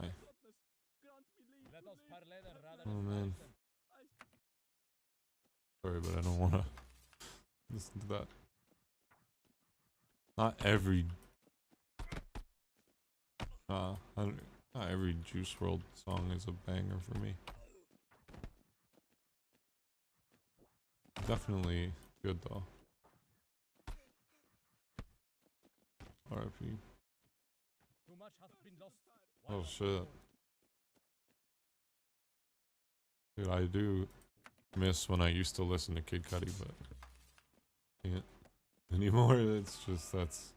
And Hey. godness grant me leave. Let us parley rather Oh than man. fight. Sorry, but I don't want to listen to that. Not every. Not every Juice World song is a banger for me. Definitely good though. RIP. Oh shit. Dude, I do miss when I used to listen to Kid Cudi, but can't anymore. It's just that's,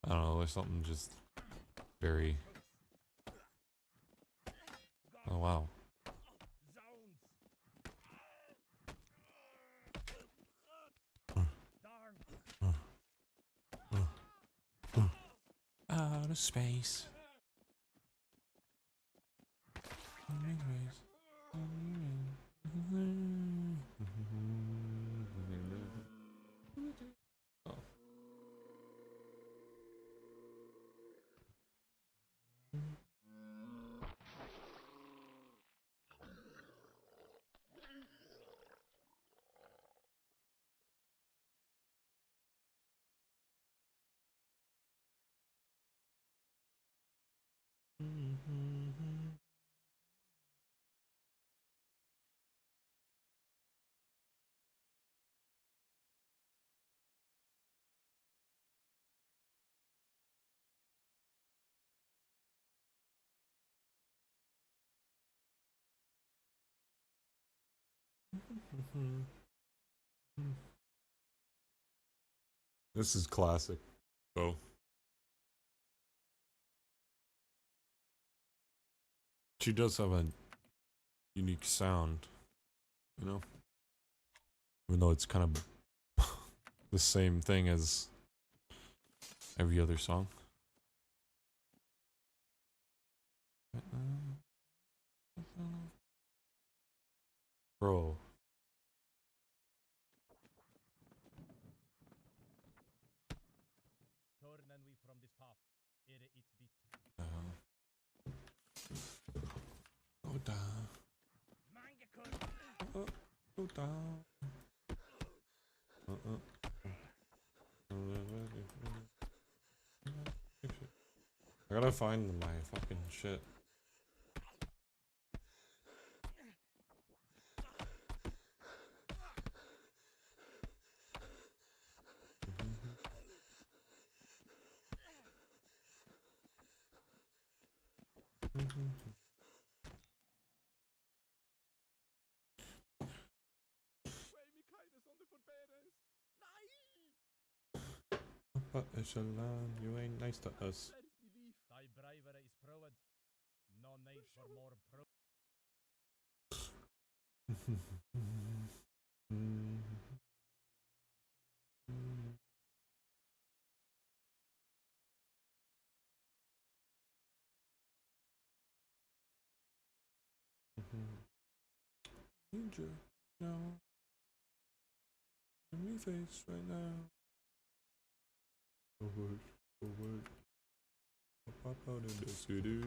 I don't know, there's something just very, oh wow. Out of space. Oh. This is classic, though. She does have a unique sound, you know? Even though it's kind of the same thing as every other song. Bro. Go down. Go down. I gotta find my fucking shit. But it's a lamb, you ain't nice to us. Thy bravery is proved. No need for more proof. Need you now. In me face right now. Forward, forward. Pop out in the city.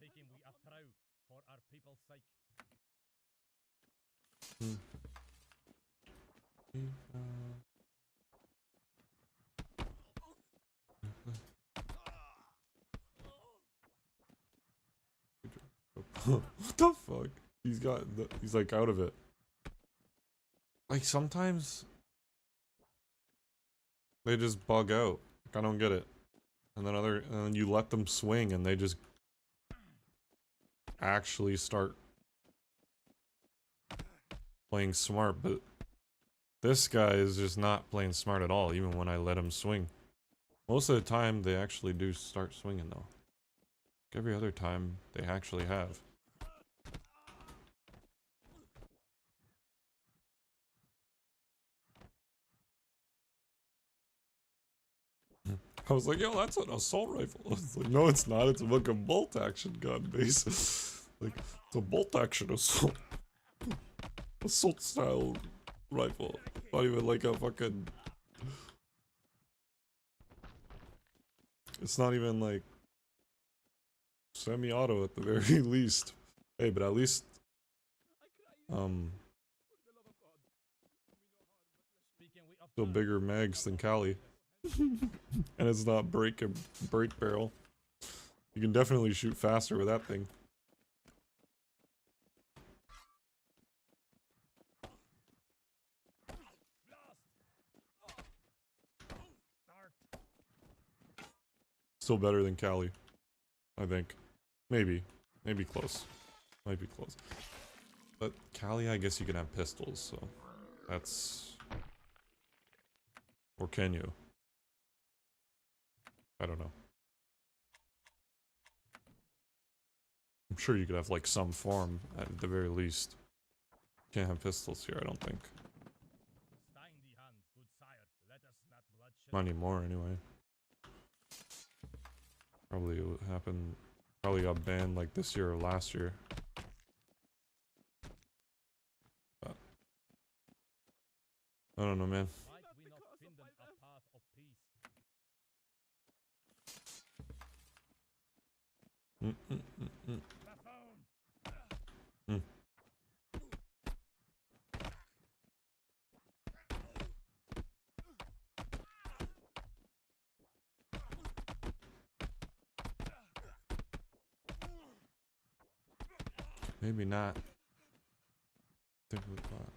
Seeking we are true for our people's sake. What the fuck? He's like out of it. Like sometimes they just bug out. Like, I don't get it. And then you let them swing and they just actually start playing smart, but this guy is just not playing smart at all, even when I let him swing. Most of the time, they actually do start swinging, though. Every other time, they actually have. I was like, yo, that's an assault rifle. I was like, no, it's not. It's a fucking bolt action gun base. Like, it's a bolt action assault style rifle. Not even like a fucking. It's not even like semi-auto at the very least. Hey, but at least still bigger mags than Cali. And it's not break barrel. You can definitely shoot faster with that thing. Still better than Cali, I think. Maybe close. Might be close. But Cali, I guess you can have pistols, so that's. Or can you? I don't know. I'm sure you could have like some form at the very least. Can't have pistols here, I don't think. Not anymore, anyway. Probably it happened. Probably got banned like this year or last year. But I don't know, man. Maybe not. Think we thought.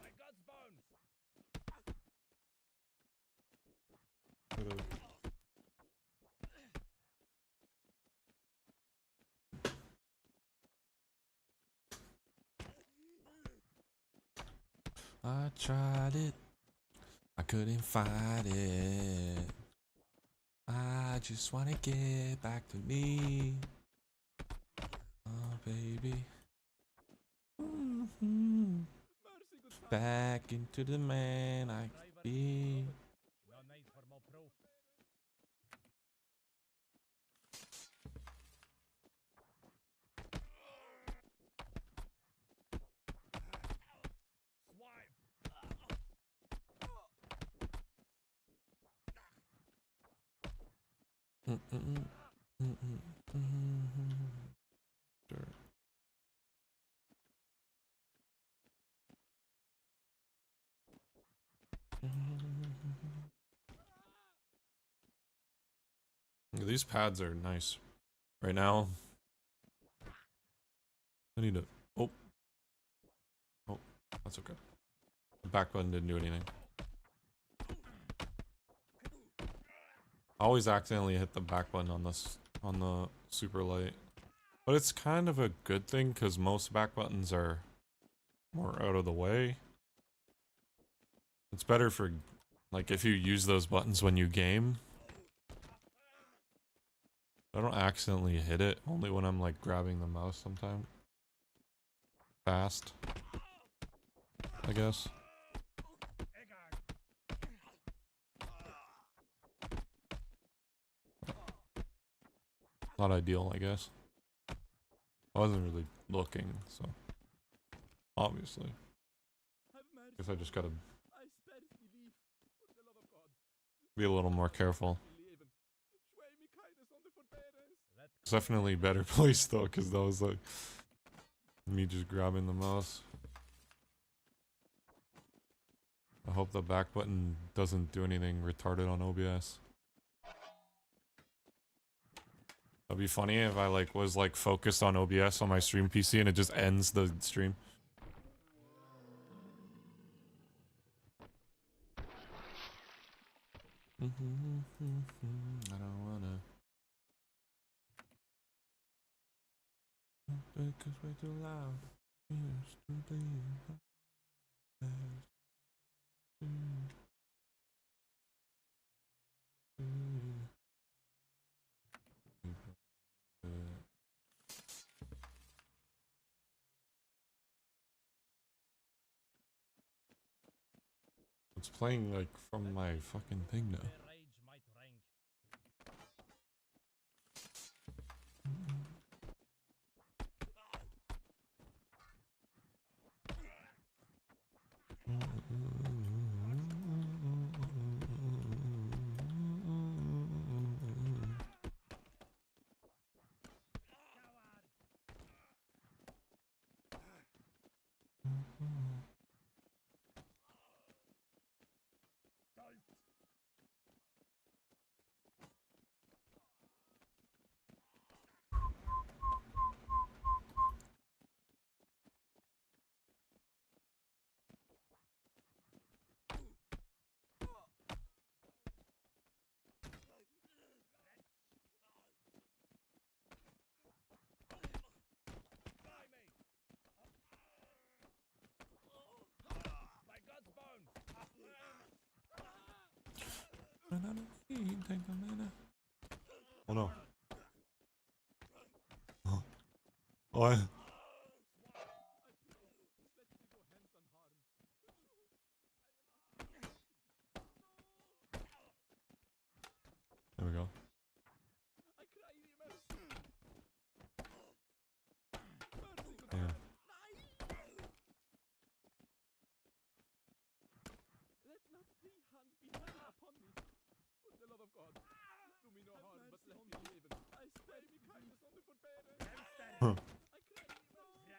I tried it. I couldn't fight it. I just wanna get back to me. Oh, baby. Back into the man I could be. Sure. These pads are nice. Right now, I need to. Oh, that's okay. The back button didn't do anything. I always accidentally hit the back button on this on the super light, but it's kind of a good thing because most back buttons are more out of the way. It's better for like if you use those buttons when you game. I don't accidentally hit it, only when I'm like grabbing the mouse sometime. Fast, I guess. Not ideal, I guess. I wasn't really looking, so obviously. Guess I just gotta be a little more careful. It's definitely better place though, because that was like me just grabbing the mouse. I hope the back button doesn't do anything retarded on OBS. That'd be funny if I like was like focused on OBS on my stream PC and it just ends the stream. I don't wanna. Because we're too loud. Yes, to bleed. It's playing like from my fucking thing now. Take a minute. Oh no. Oh. There we go. Yeah. Let not thy hand be heavy upon me. For the love of God, do me no harm, but let me live. I spare me kindness on the forbearance. Huh. I cry thee mercy.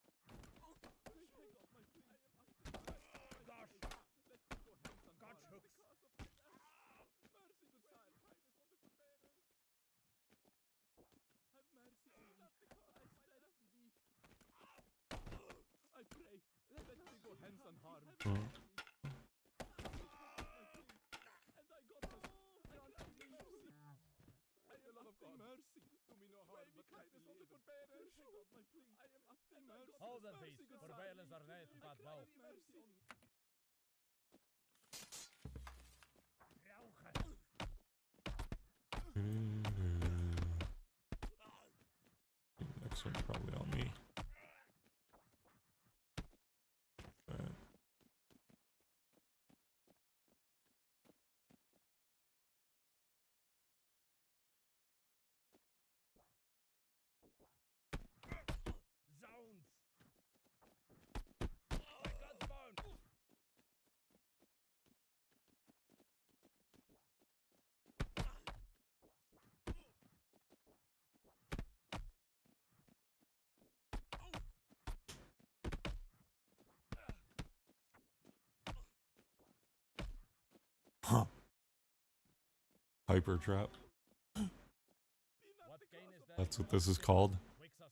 They hang up my plea. I am asking gosh. Let me go hence and God hooks. Because of mercy, good sire, kindness on the forbearance. Have mercy on me, because I spare belief. I pray, let me go hence unharmed. And I got grant me mercy. I am love of God. Mercy, do me no harm, but kindness on the forbearance. I got my plea. I am at thy mercy. Hold the peace, forbearance are net but well. Mercy on me. Next one's probably on me. Alright. Zounds! My God's bone! Huh. Hyper trap. What gain is there? That's what this is called. Wicks us.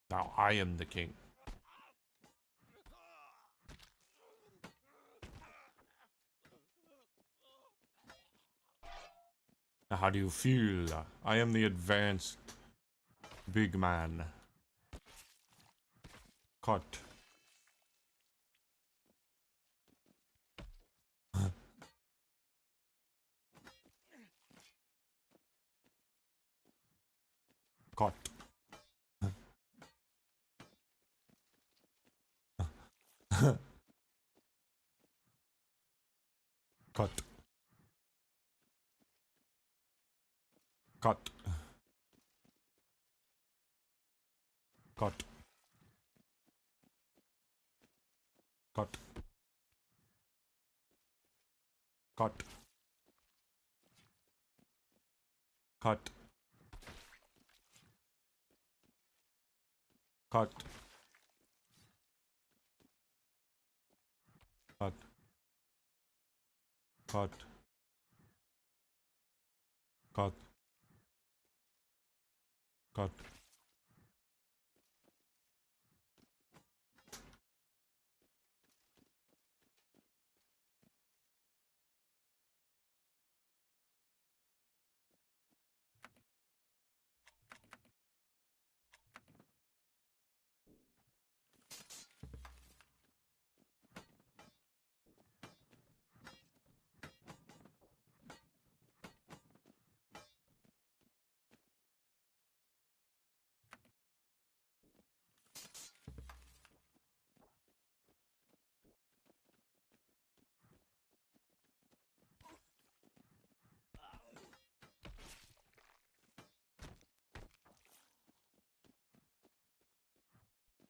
Now I am the king. Now how do you feel? I am the advanced big man. Cut. Cut. Cut. Cut. Cut. Cut. Cut. Cut. Cut. Cut. Cut. Cut. Cut.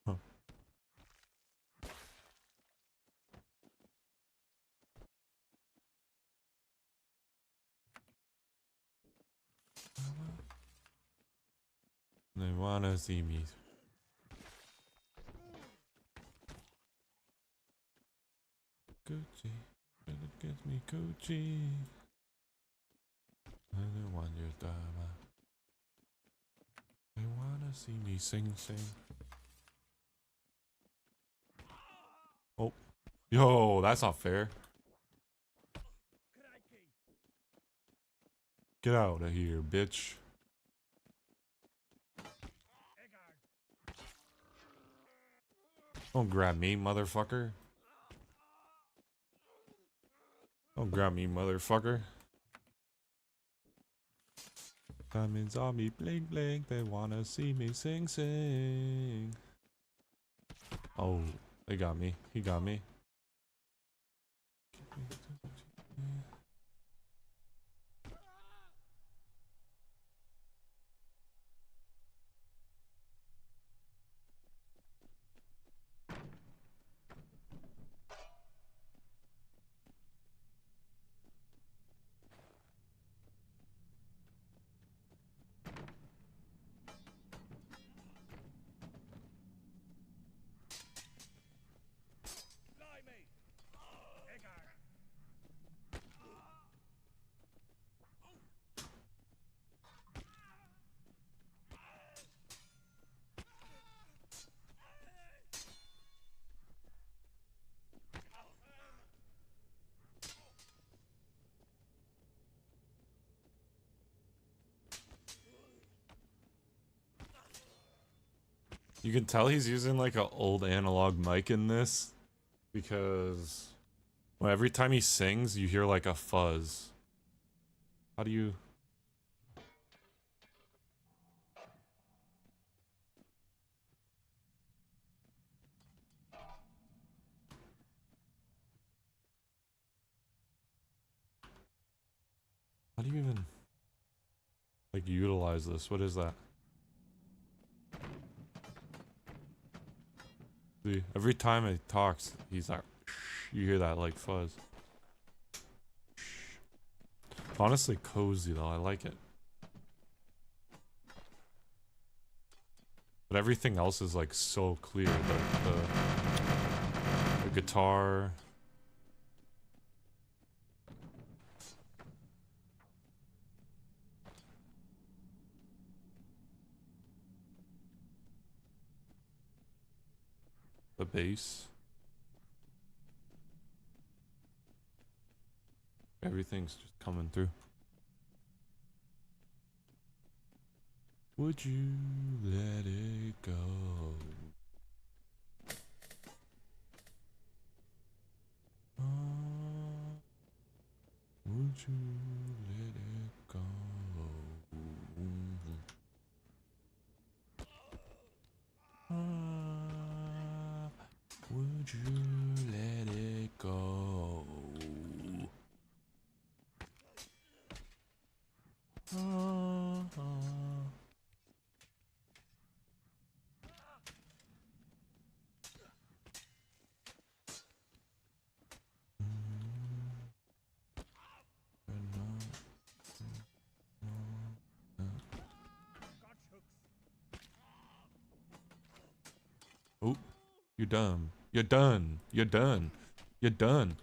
Huh. They wanna see me. Gucci, better get me Gucci. I don't want your drama. They wanna see me sing. Oh. Yo, that's not fair. Get out of here, bitch. Don't grab me, motherfucker. Don't grab me, motherfucker. Diamonds on me, bling bling. They wanna see me sing. Oh, they got me. He got me. You can tell he's using like an old analog mic in this because every time he sings, you hear like a fuzz. How do you? How do you even like utilize this? What is that? See, every time he talks, he's like, you hear that like fuzz. Honestly, cozy though. I like it. But everything else is like so clear. The guitar. The bass. Everything's just coming through. Would you let it go? Would you let it go? Would you let it go? Oh, you're done. You're done. You're done. You're done.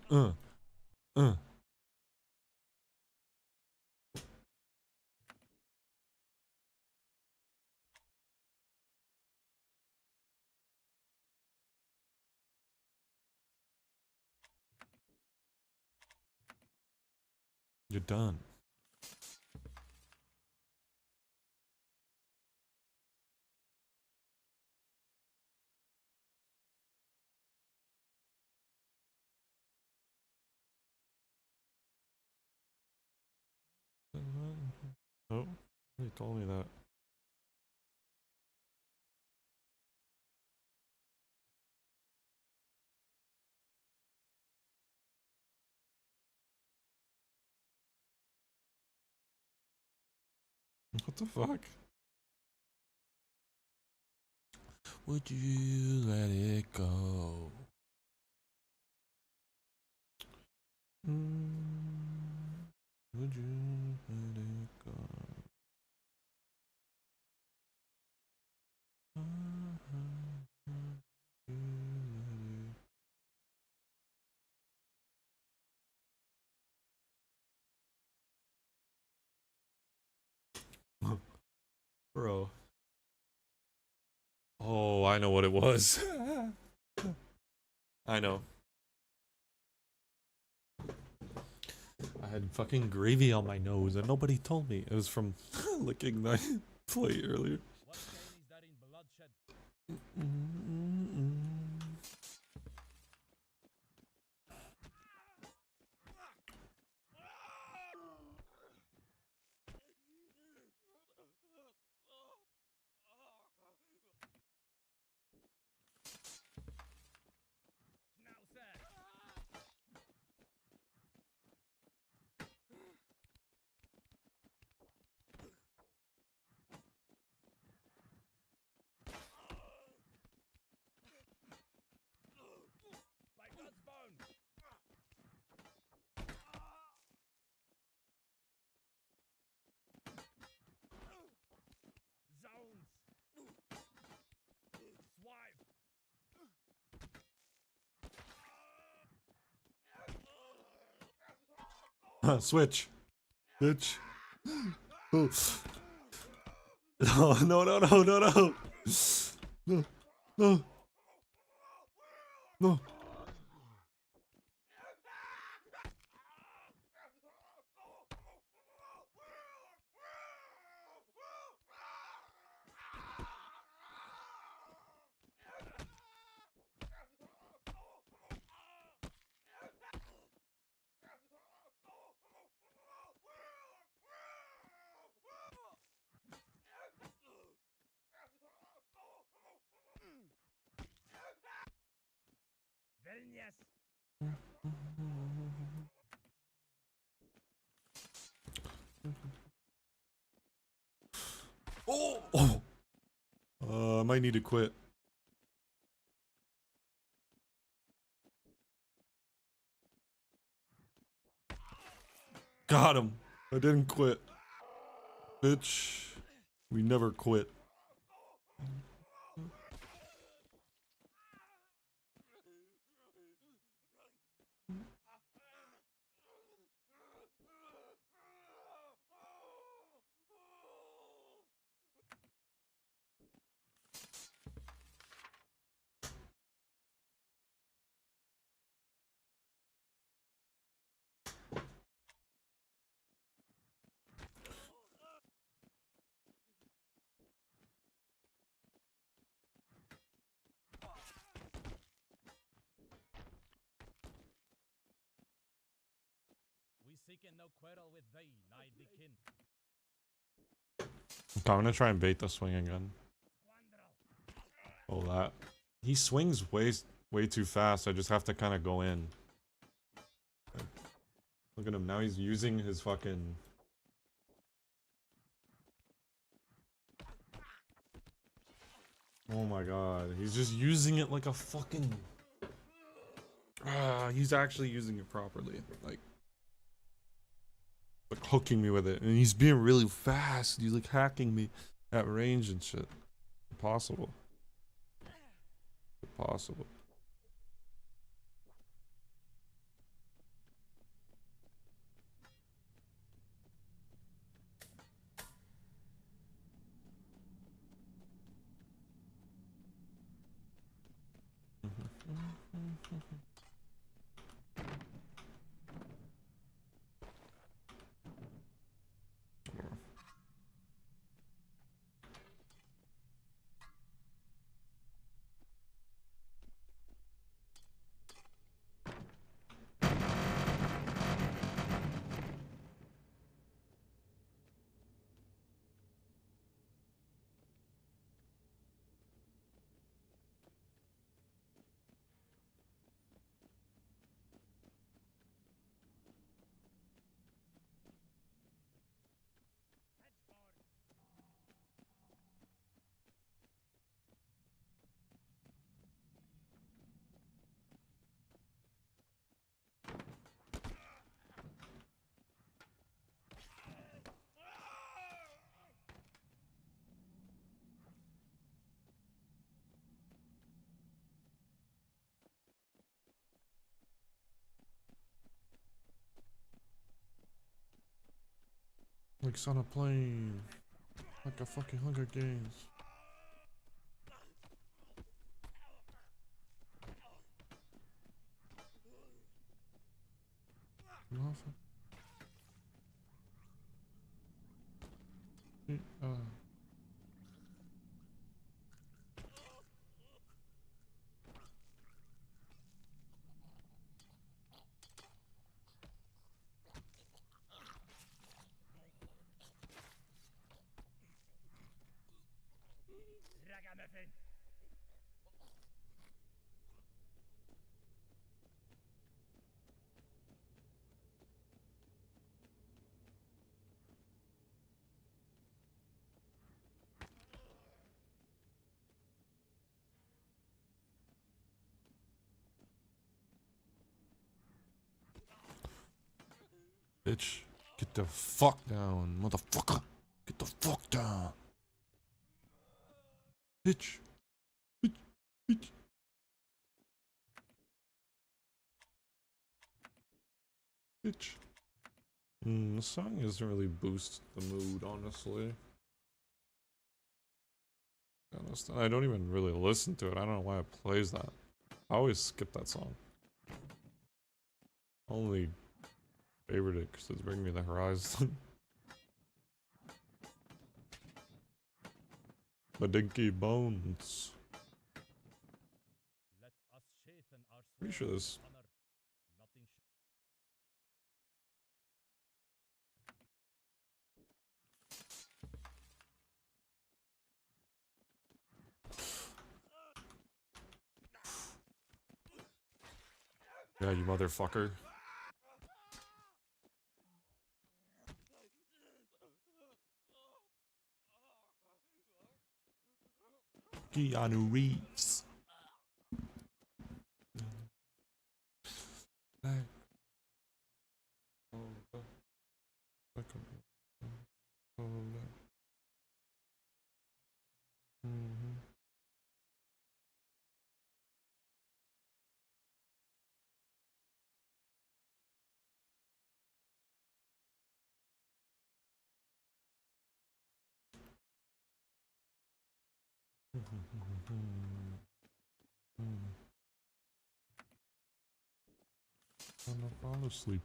You're done. Oh, they told me that. What the fuck? Would you let it go? Would you let it go? Bro. Oh, I know what it was. I know. I had fucking gravy on my nose and nobody told me. It was from licking my plate earlier. Switch. Bitch. Oh. No, no, no, no, no, no. No. No. No. Oh! I might need to quit. Got him. I didn't quit. Bitch. We never quit. We seeking no quarrel with thee, nigh the kin. Okay, I'm gonna try and bait the swing again. Oh, that. He swings way too fast. I just have to kind of go in. Look at him. Now he's using his fucking... Oh my god. He's just using it like a fucking... he's actually using it properly. Like hooking me with it. And he's being really fast. He's like hacking me at range and shit. Impossible. Impossible. Like on a plane. Like a fucking Hunger Games. Motherfucker. Ragamuffin. Bitch, get the fuck down, motherfucker. Get the fuck down. Bitch. Bitch. Bitch. Bitch. The song doesn't really boost the mood, honestly. I don't even really listen to it. I don't know why it plays that. I always skip that song. Only favorite it because it's bringing me the horizon. The dinky bones. Let us chasten our Pretty sure this. honor. Nothing Yeah, you motherfucker. Keanu Reeves. I'm gonna fall asleep.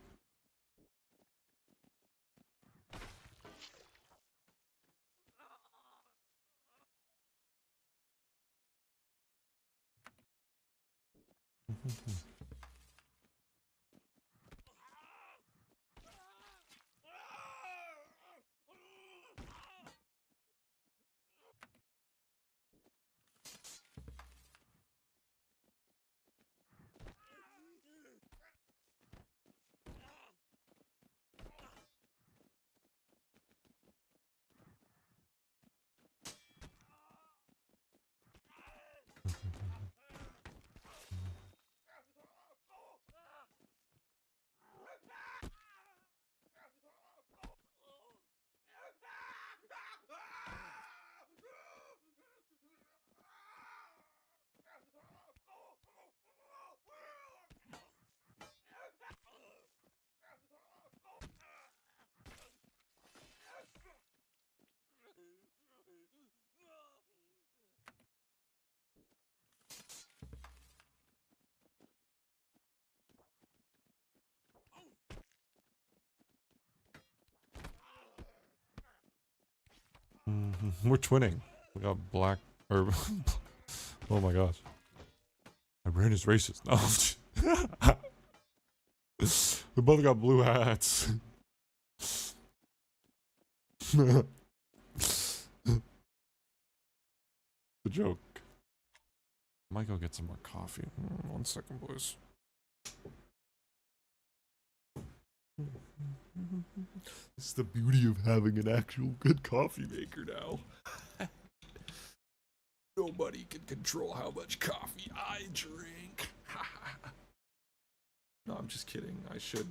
We're twinning. We got black or oh my gosh. My brain is racist. No. We both got blue hats. The joke. I might go get some more coffee. 1 second, please. This is the beauty of having an actual good coffee maker now. Nobody can control how much coffee I drink. No, I'm just kidding. I should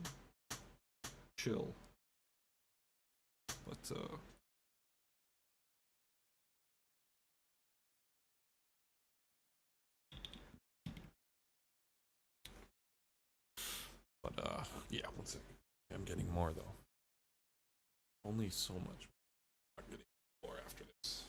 chill. But, yeah, 1 second. I'm getting more, though. Only so much. I'm getting more. more after this.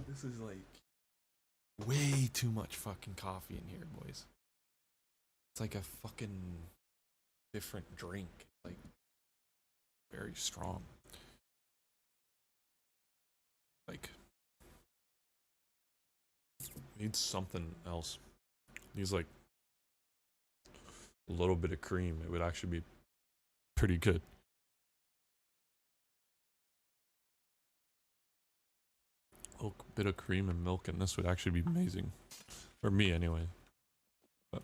This is like way too much fucking coffee in here, boys. It's like a fucking different drink. It's like very strong. Like needs something else. Needs like a little bit of cream. It would actually be pretty good. A bit of cream and milk, and this would actually be amazing. For me, anyway. But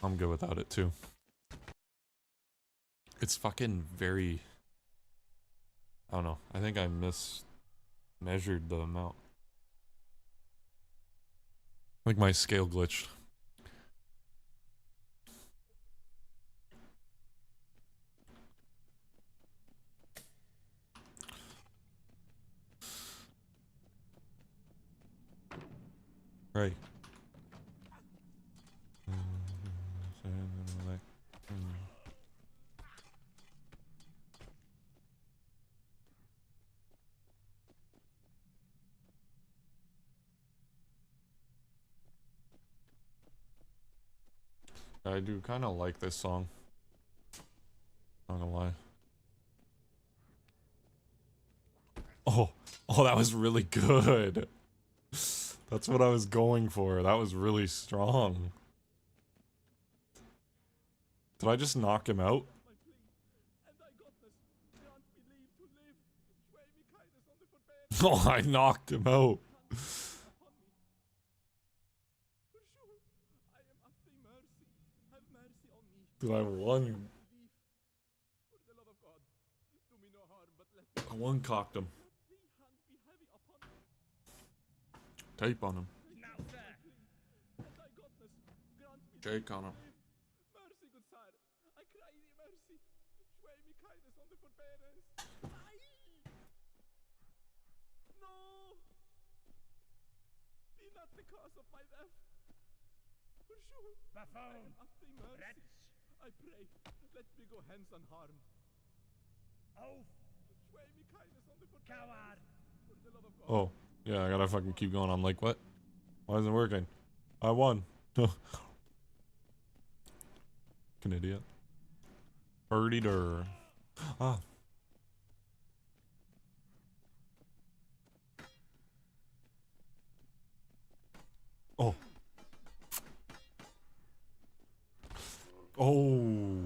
I'm good without it, too. It's fucking very... I don't know. I think I mismeasured the amount. Like my scale glitched. Right. I do kind of like this song. Not gonna lie. Oh, that was really good. That's what I was going for. That was really strong. Did I just knock him out? Oh, I knocked him out. Dude, I won. I one-cocked him. Tape on him. Jake on him. Mercy, good sir. I cry thee mercy. Show me kindness on the forbearance. No! Be not the cause of my death. Pursue. Buffoon! Of thee mercy. I pray, let me go hence unharmed. Oath! Show me kindness on the forbearance. Coward! For the love of God. Oh, yeah, I gotta fucking keep going. I'm like, what? Why isn't it working? I won. Fucking idiot. Birdie-der. Ah. Oh. Oh.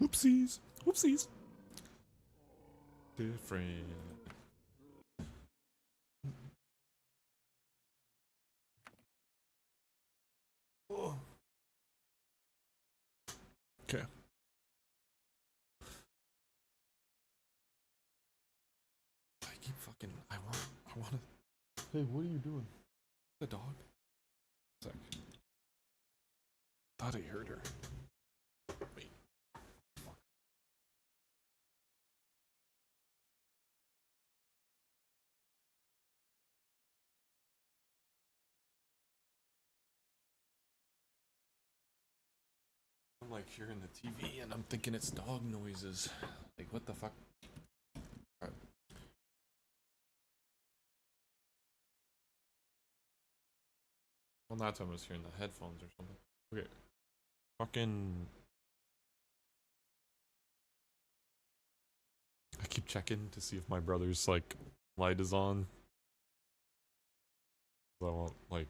Oopsies. Oopsies. Different. Oh. Okay. I keep fucking. I want to. Hey, what are you doing? The dog? Sec. Thought I heard her. Wait. I'm like hearing the TV and I'm thinking it's dog noises. Like, what the fuck? Alright. Well, that time I was hearing the headphones or something. Okay. Fucking. I keep checking to see if my brother's, like, light is on. I won't, like.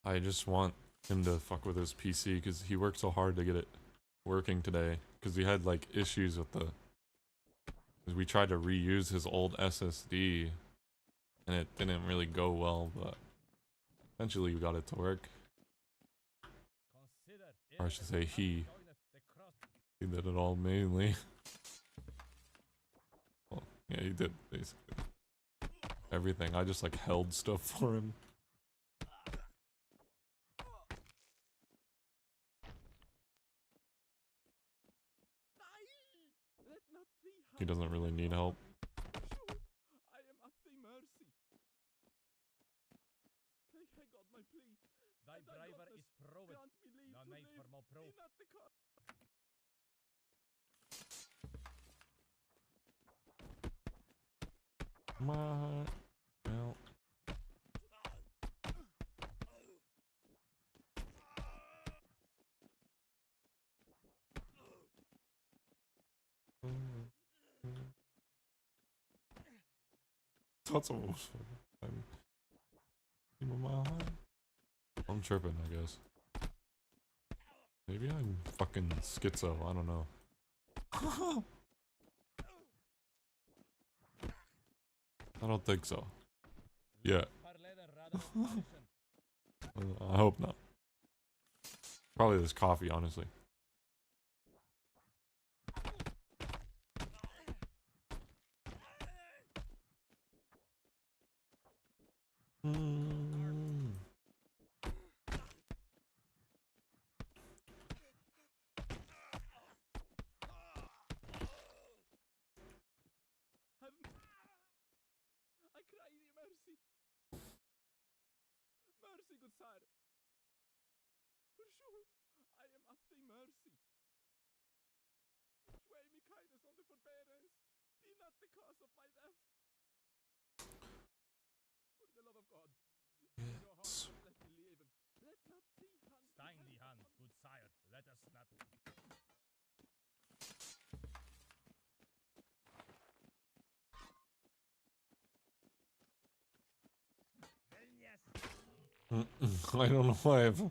I just want him to fuck with his PC because he worked so hard to get it working today. Because he had like issues with the. Because we tried to reuse his old SSD and it didn't really go well, but eventually we got it to work. Or I should say he. He did it all mainly. Well, yeah, he did basically everything. I just like held stuff for him. He doesn't really need help. I am at thy mercy. Hey God, my plea. Thy braver is proved. Grant me leave No to need live. for more proof. Be not the cause. My well. Thought someone was fucking. I'm tripping, I guess. Maybe I'm fucking schizo. I don't know. I don't think so. Yeah. I hope not. Probably this coffee, honestly. I cry thee mercy. Mercy, good sire. For sure, I am at thy mercy. Show me kindness on the forbearance. Be not the cause of my death. For the love of God. No harm, let me live. Let not thee hand. Stein die hand, good sire. Let us not. I don't know why I've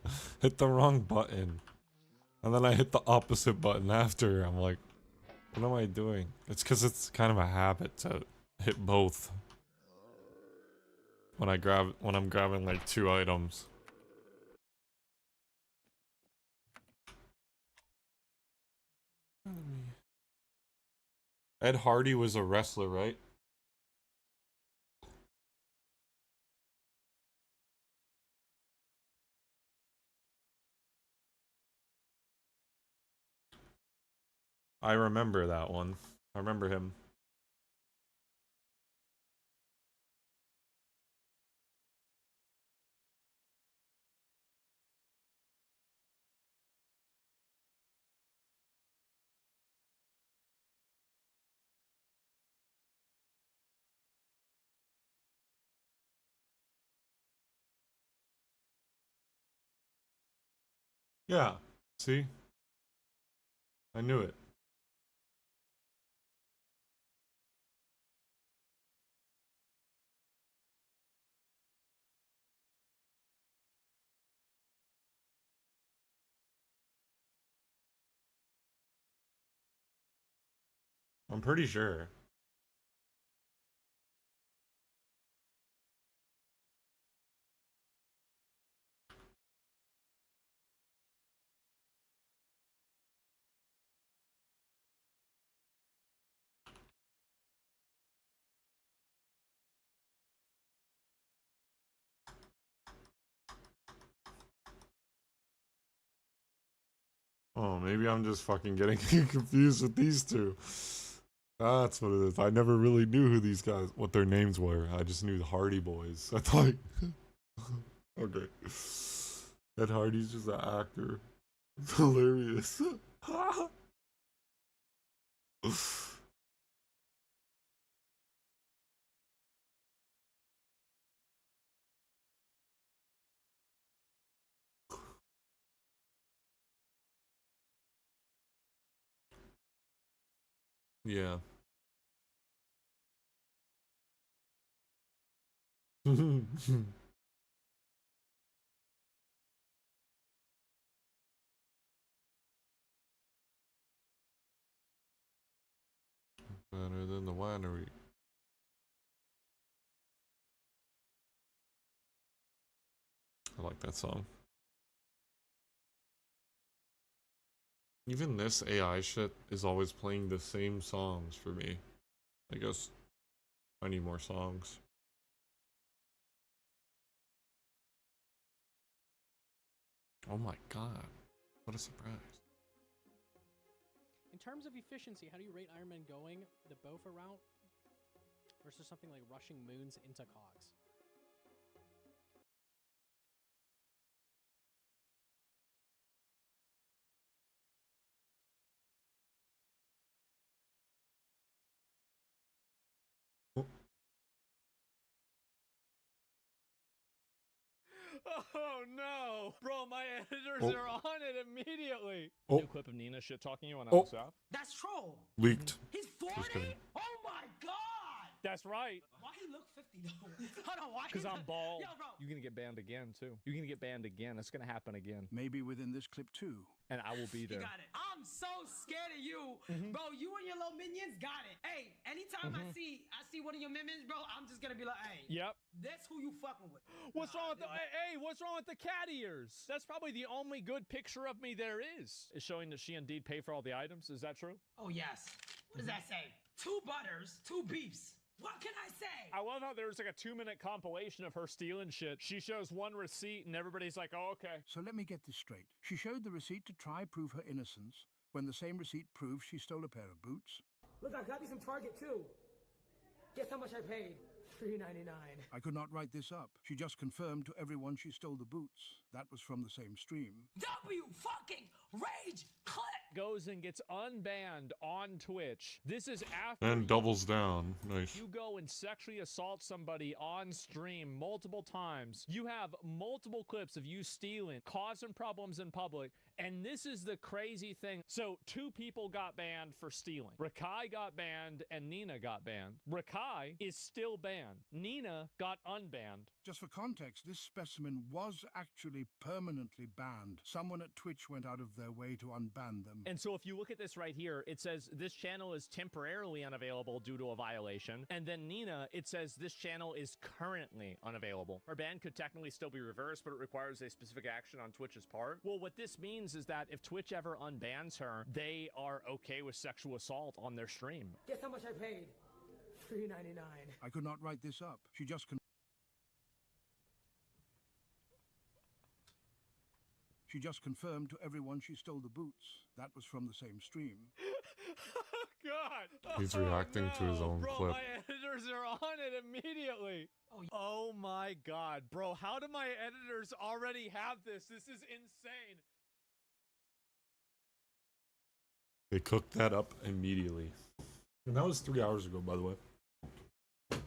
hit the wrong button. And then I hit the opposite button after. I'm like, what am I doing? It's because it's kind of a habit to hit both. When I'm grabbing like two items. Ed Hardy was a wrestler, right? I remember that one. I remember him. Yeah. See? I knew it. I'm pretty sure. Oh, maybe I'm just fucking getting confused with these two. That's what it is. I never really knew who these guys, what their names were. I just knew the Hardy Boys. I thought, okay. Ed Hardy's just an actor. It's hilarious. Yeah. Better than the winery. I like that song. Even this AI shit is always playing the same songs for me. I guess I need more songs. Oh my god. What a surprise. In terms of efficiency, how do you rate Iron Man going the Bofa route versus something like rushing moons into cogs? Oh no! Bro, my editors Oh. are on it immediately! Oh. New clip of Nina shit talking you on Oh. South. That's troll. Leaked. He's Just 40? kidding. Oh my god! That's right. Why he look 50 though? Hold on, why he Because I'm look- bald. Yo, bro. You're gonna get banned again too. You're gonna get banned again. It's gonna happen again. Maybe within this clip too. And I will be You there. got it. I'm so scared of you, bro. You and your little minions got it. Hey, anytime I see one of your minions, bro, I'm just gonna be like, hey. Yep. That's who you fucking with. What's wrong with the hey? What's wrong with the cat ears? That's probably the only good picture of me there is. Is showing that she indeed paid for all the items. Is that true? Oh yes. What does that say? 2 butters, 2 beefs. What can I say? I love how there's like a 2-minute compilation of her stealing shit. She shows one receipt and everybody's like, oh, okay. So let me get this straight. She showed the receipt to try prove her innocence, when the same receipt proves she stole a pair of boots. Look, I got me some Target too. Guess how much I paid? $3.99. I could not write this up. She just confirmed to everyone she stole the boots. That was from the same stream. W fucking rage clip. Goes and gets unbanned on Twitch. This is after And doubles down. Nice. you go and sexually assault somebody on stream multiple times. You have multiple clips of you stealing, causing problems in public, and this is the crazy thing. So 2 people got banned for stealing. Rakai got banned and Nina got banned. Rakai is still banned. Nina got unbanned. Just for context, this specimen was actually permanently banned. Someone at Twitch went out of their way to unban them. And so if you look at this right here, it says this channel is temporarily unavailable due to a violation. And then Nina, it says this channel is currently unavailable. Her ban could technically still be reversed, but it requires a specific action on Twitch's part. Well, what this means is that if Twitch ever unbans her, they are okay with sexual assault on their stream. Guess how much I paid? $3.99. I could not write this up. She just confirmed to everyone she stole the boots. That was from the same stream. God! He's reacting to his own bro, clip. My editors are on it immediately. Oh my god, bro! How do my editors already have this? This is insane. They cooked that up immediately. And that was 3 hours ago, by the way.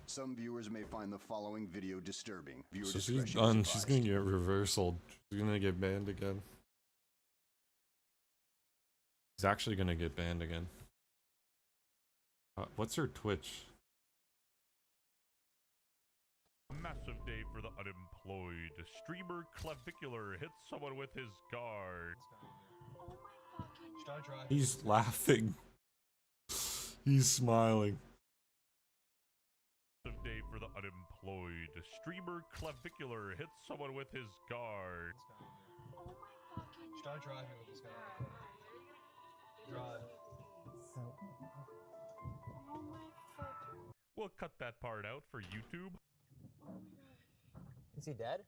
Some viewers may find the following video disturbing. Viewer So she's discretion done. is She's advised. gonna get reversaled. She's gonna get banned again. She's actually gonna get banned again. What's her Twitch? Massive day for the unemployed. Streamer Clavicular hits someone with his guard. He's laughing. He's smiling. Day for the unemployed. Streamer clavicular hits someone with his car. Start driving with this guy. Drive. We'll cut that part out for YouTube. Is he dead?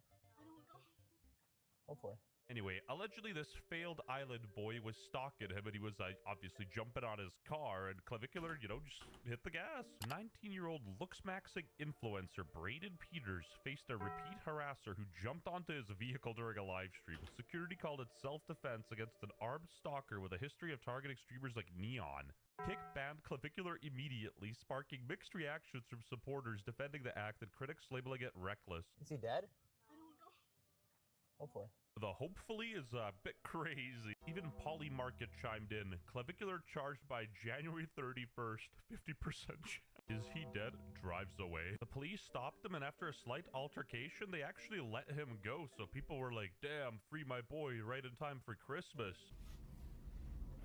Hopefully. Anyway, allegedly this failed island boy was stalking him and he was obviously jumping on his car and clavicular, you know, just hit the gas. 19-year-old looks-maxing influencer Braden Peters faced a repeat harasser who jumped onto his vehicle during a live stream. Security called it self-defense against an armed stalker with a history of targeting streamers like Neon. Kick banned clavicular immediately, sparking mixed reactions from supporters defending the act and critics labeling it reckless. Is he dead? Hopefully. The hopefully is a bit crazy. Even Polymarket chimed in. Clavicular charged by January 31st. 50% chance. Is he dead? Drives away. The police stopped him, and after a slight altercation, they actually let him go. So people were like, damn, free my boy right in time for Christmas.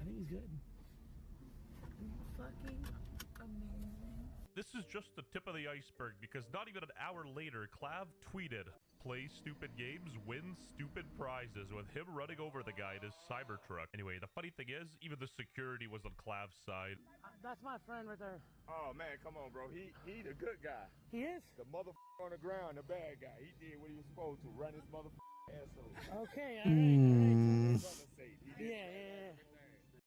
I think he's good. Fucking amazing. This is just the tip of the iceberg because not even an hour later, Clav tweeted, play stupid games, win stupid prizes, with him running over the guy in his Cybertruck. Anyway, the funny thing is, even the security was on Clav's side. That's my friend right there. Oh man, come on, bro. He the good guy. He is? The motherfucker on the ground, the bad guy. He did what he was supposed to, run his motherfucking asshole. Okay, alright. Yeah.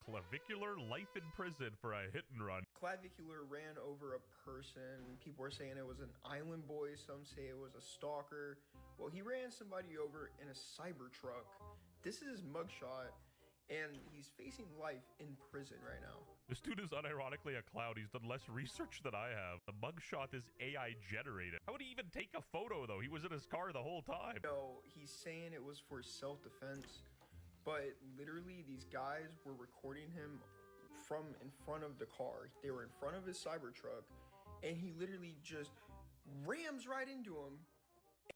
Clavicular life in prison for a hit and run. Clavicular ran over a person. People were saying it was an island boy. Some say it was a stalker. Well, he ran somebody over in a Cybertruck. This is his mugshot, and he's facing life in prison right now. This dude is unironically a clown. He's done less research than I have. The mugshot is AI generated. How would he even take a photo, though? He was in his car the whole time. No, he's saying it was for self-defense. But literally, these guys were recording him from in front of the car. They were in front of his Cybertruck, and he literally just rams right into him.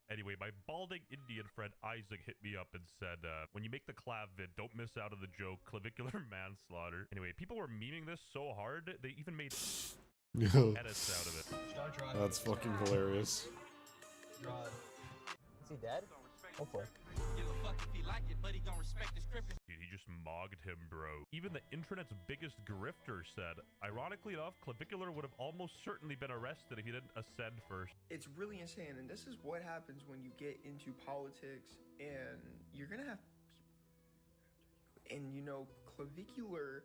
Anyway, my balding Indian friend Isaac hit me up and said, when you make the Clav vid, don't miss out on the joke, clavicular manslaughter. Anyway, people were memeing this so hard, they even made edits out of it. That's fucking hilarious. Is he dead? Hopefully. Dude, he just mogged him, bro. Even the internet's biggest grifter said, ironically enough, Clavicular would have almost certainly been arrested if he didn't ascend first. It's really insane, and this is what happens when you get into politics, and you're gonna have people, and you know, Clavicular,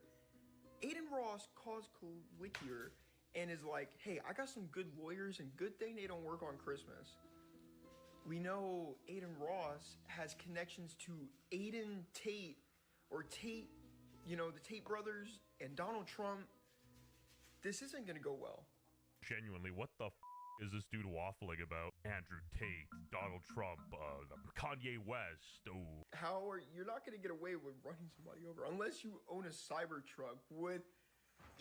Aiden Ross calls Clavicular and is like, hey, I got some good lawyers, and good thing they don't work on Christmas. We know Aiden Ross has connections to Aiden Tate, or Tate, you know, the Tate brothers and Donald Trump. This isn't gonna go well. Genuinely, what the is this dude waffling about? Andrew Tate, Donald Trump, Kanye West, You're not gonna get away with running somebody over unless you own a Cybertruck with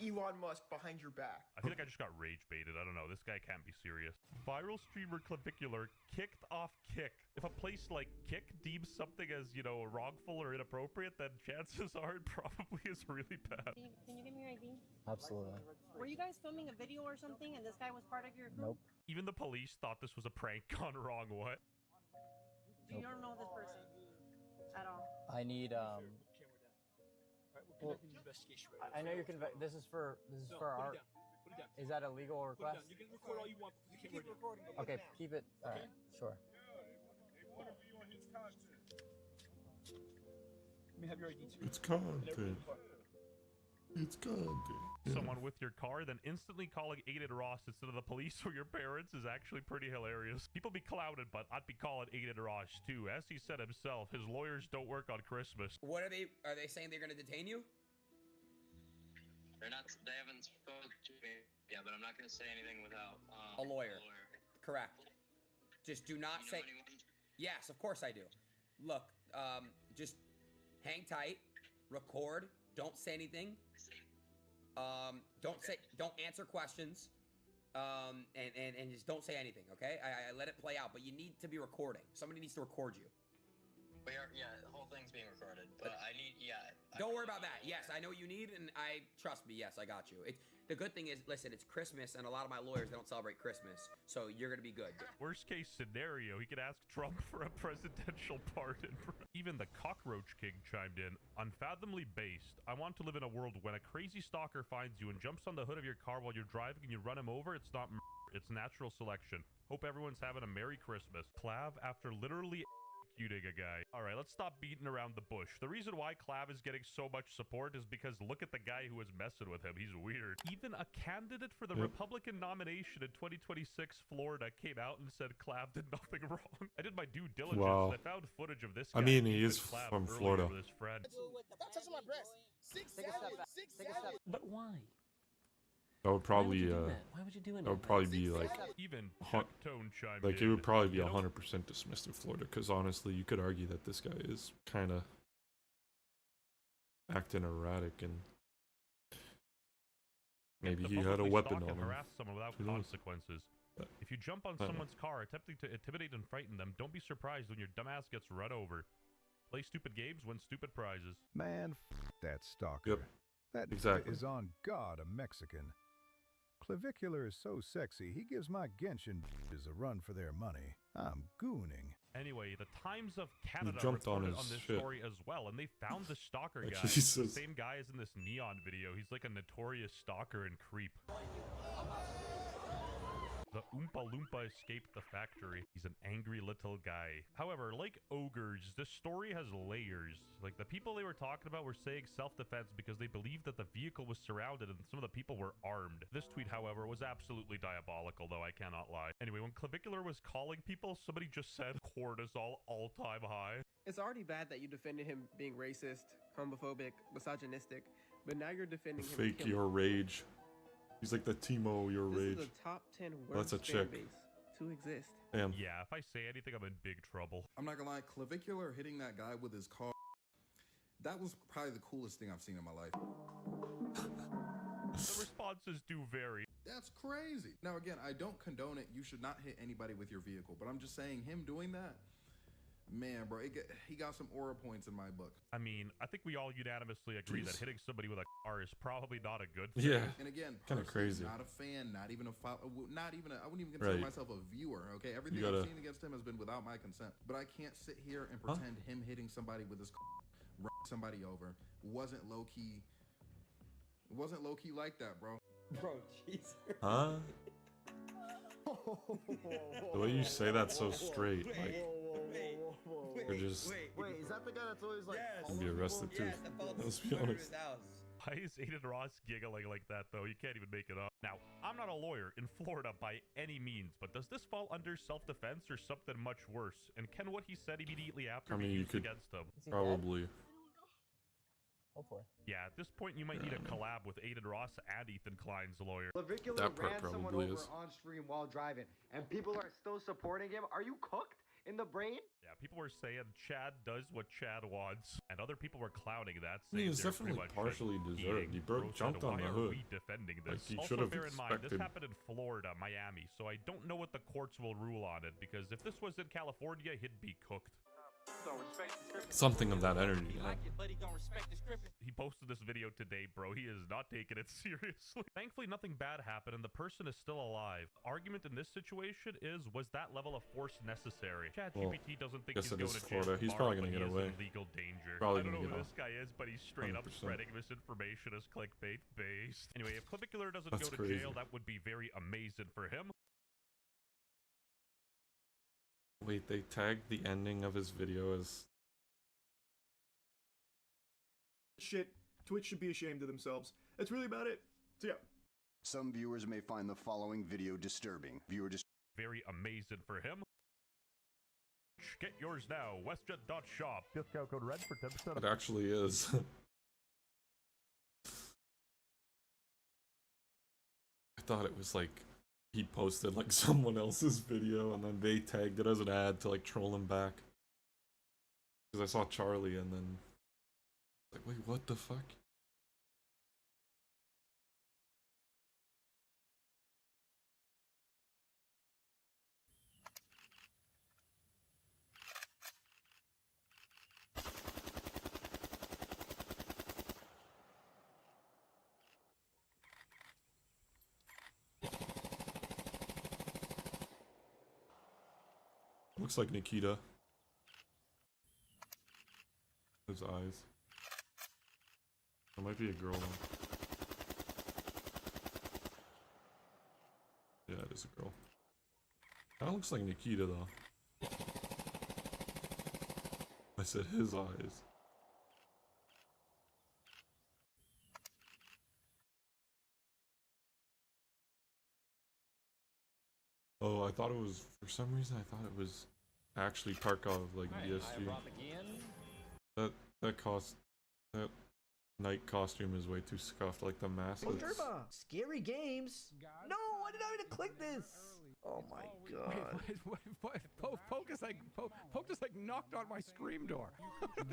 Elon Musk behind your back. I feel like I just got rage baited. I don't know. This guy can't be serious. Viral streamer Clavicular kicked off Kick. If a place like Kick deems something as, you know, wrongful or inappropriate, then chances are it probably is really bad. Can you give me your ID? Absolutely. Were you guys filming a video or something and this guy was part of your group? Nope. Even the police thought this was a prank gone wrong. What? Do you don't know this person at all? I need well, I know you're this is for our. Is that a legal request? You can record all you want. You can keep recording. Okay, keep it. All right, sure. Let me have your ID too. It's content. It's content. Someone with your car, then instantly calling Aiden Ross instead of the police or your parents is actually pretty hilarious. People be clouded, but I'd be calling Aiden Ross too. As he said himself, his lawyers don't work on Christmas. What are they saying they're gonna detain you? They haven't spoken to me yet, but I'm not gonna say anything without A lawyer. Correct. Just do not say. Yes, of course I do. Look, just hang tight, record, don't say anything. Don't answer questions, and just don't say anything, okay? I let it play out, but you need to be recording. Somebody needs to record you. Yeah, the whole thing's being recorded, but I need, Don't worry about that. Yes, I know what you need, and trust me. Yes, I got you. The good thing is, listen, it's Christmas, and a lot of my lawyers don't celebrate Christmas, so you're gonna be good. Worst case scenario, he could ask Trump for a presidential pardon. Even the Cockroach King chimed in. Unfathomably based. I want to live in a world when a crazy stalker finds you and jumps on the hood of your car while you're driving and you run him over. It's not it's natural selection. Hope everyone's having a Merry Christmas. Clav after literally executing a guy. All right, let's stop beating around the bush. The reason why Clav is getting so much support is because look at the guy who was messing with him. He's weird. Even a candidate for the Republican nomination in 2026 Florida came out and said Clav did nothing wrong. I did my due diligence. Wow. I found footage of this guy. I mean, he with is Clav from earlier Florida. with his friend. Stop touching my breast. Take a step back. Take a step. But why? That would probably Why would you do that would probably be like Even hun- chimed like in. it would probably be You know, 100% dismissed in Florida, because honestly, you could argue that this guy is kind of acting erratic and maybe to he had a publicly weapon stalk on and him. harass someone without Who knows? consequences. If you jump on I don't know. someone's car attempting to intimidate and frighten them, don't be surprised when your dumbass gets run over. Play stupid games, win stupid prizes. Man, that stalker. Yep. That Exactly. is on God a Mexican. Clavicular is so sexy, he gives my Genshin bitches a run for their money. I'm gooning. Anyway, the Times of Canada jumped on reported his this shit. story as well, and they found the stalker Like, guy. The Jesus. same guy as in this Neon video. He's like a notorious stalker and creep. The Oompa Loompa escaped the factory. He's an angry little guy. However, like ogres, this story has layers. Like, the people they were talking about were saying self-defense because they believed that the vehicle was surrounded and some of the people were armed. This tweet, however, was absolutely diabolical, though I cannot lie. Anyway, when Clavicular was calling people, somebody just said cortisol all-time high. It's already bad that you defended him being racist, homophobic, misogynistic, but now you're defending him. Fake your rage. He's like the Timo your This rage. is the top 10 Oh, that's worst a fan chick. base to exist. Damn. Yeah, if I say anything, I'm in big trouble. I'm not gonna lie, Clavicular hitting that guy with his car, that was probably the coolest thing I've seen in my life. The responses do vary. That's crazy. Now again, I don't condone it. You should not hit anybody with your vehicle, but I'm just saying him doing that, man, bro, he got some aura points in my book. I mean, I think we all unanimously agree that Jeez. hitting somebody with a car is probably not a good thing. Yeah. And again, Kind of personally, crazy. not a fan, not even a I wouldn't even consider Right. myself a viewer. Okay, everything gotta- I've seen against him has been without my consent. But I can't sit here and pretend him hitting somebody with his car, run somebody over, wasn't low key. It wasn't low key like that, bro. Bro, Jesus. Huh? The way you say that so straight, like you're just Wait, is that the guy that's always like? gonna be arrested too. Let's be honest. Why is Aiden Ross giggling like that, though? You can't even make it up. Now, I'm not a lawyer in Florida by any means, but does this fall under self-defense or something much worse? And can what he said immediately after I be mean, you used could against him? probably. Hopefully. Yeah, at this point, you might need a collab with Aiden Ross and Ethan Klein's lawyer. Clavicular That part ran someone probably over is. on stream while driving, and people are still supporting him. Are you cooked in the brain? Yeah, people were saying Chad does what Chad wants, and other people were clowning that. I mean, saying it's they're pretty definitely much, partially like, deserved. eating He gross jumped out. on Why the are hood. we defending this? Like, he Also, should have bear in mind, this expected. happened in Florida, Miami, so I don't know what the courts will rule on it, because if this was in California, he'd be cooked. Something of that energy. Yeah. He posted this video today, bro. He is not taking it seriously. Thankfully, nothing bad happened, and the person is still alive. Argument in this situation is, was that level of force necessary? ChatGPT doesn't think guess he's it going is to jail Florida. He's tomorrow, probably gonna but get he away. is in legal danger. Probably I don't know gonna who get this guy is, but he's straight up 100%. spreading misinformation as clickbait based. Anyway, if Clavicular doesn't That's go to crazy. jail, that would be very amazing for him. Wait, they tagged the ending of his video as Shit, Twitch should be ashamed of themselves. That's really about it. So yeah. Some viewers may find the following video disturbing. Viewer Very amazing for him. Get yours now. Westjet.shop. Discount code RED for 10%. it actually is. I thought it was like he posted like someone else's video and then they tagged it as an ad to like troll him back. Because I saw Charlie and then like, wait, what the fuck? Looks like Nikita. His eyes. That might be a girl though. Yeah, it is a girl. Kinda looks like Nikita though. I said his eyes. Oh, I thought it was, for some reason I thought it was actually Tarkov, like ESG. That night costume is way too scuffed, like the mask. Scary games. No, why did I even click this? Oh my god. Poke just like knocked on my stream door.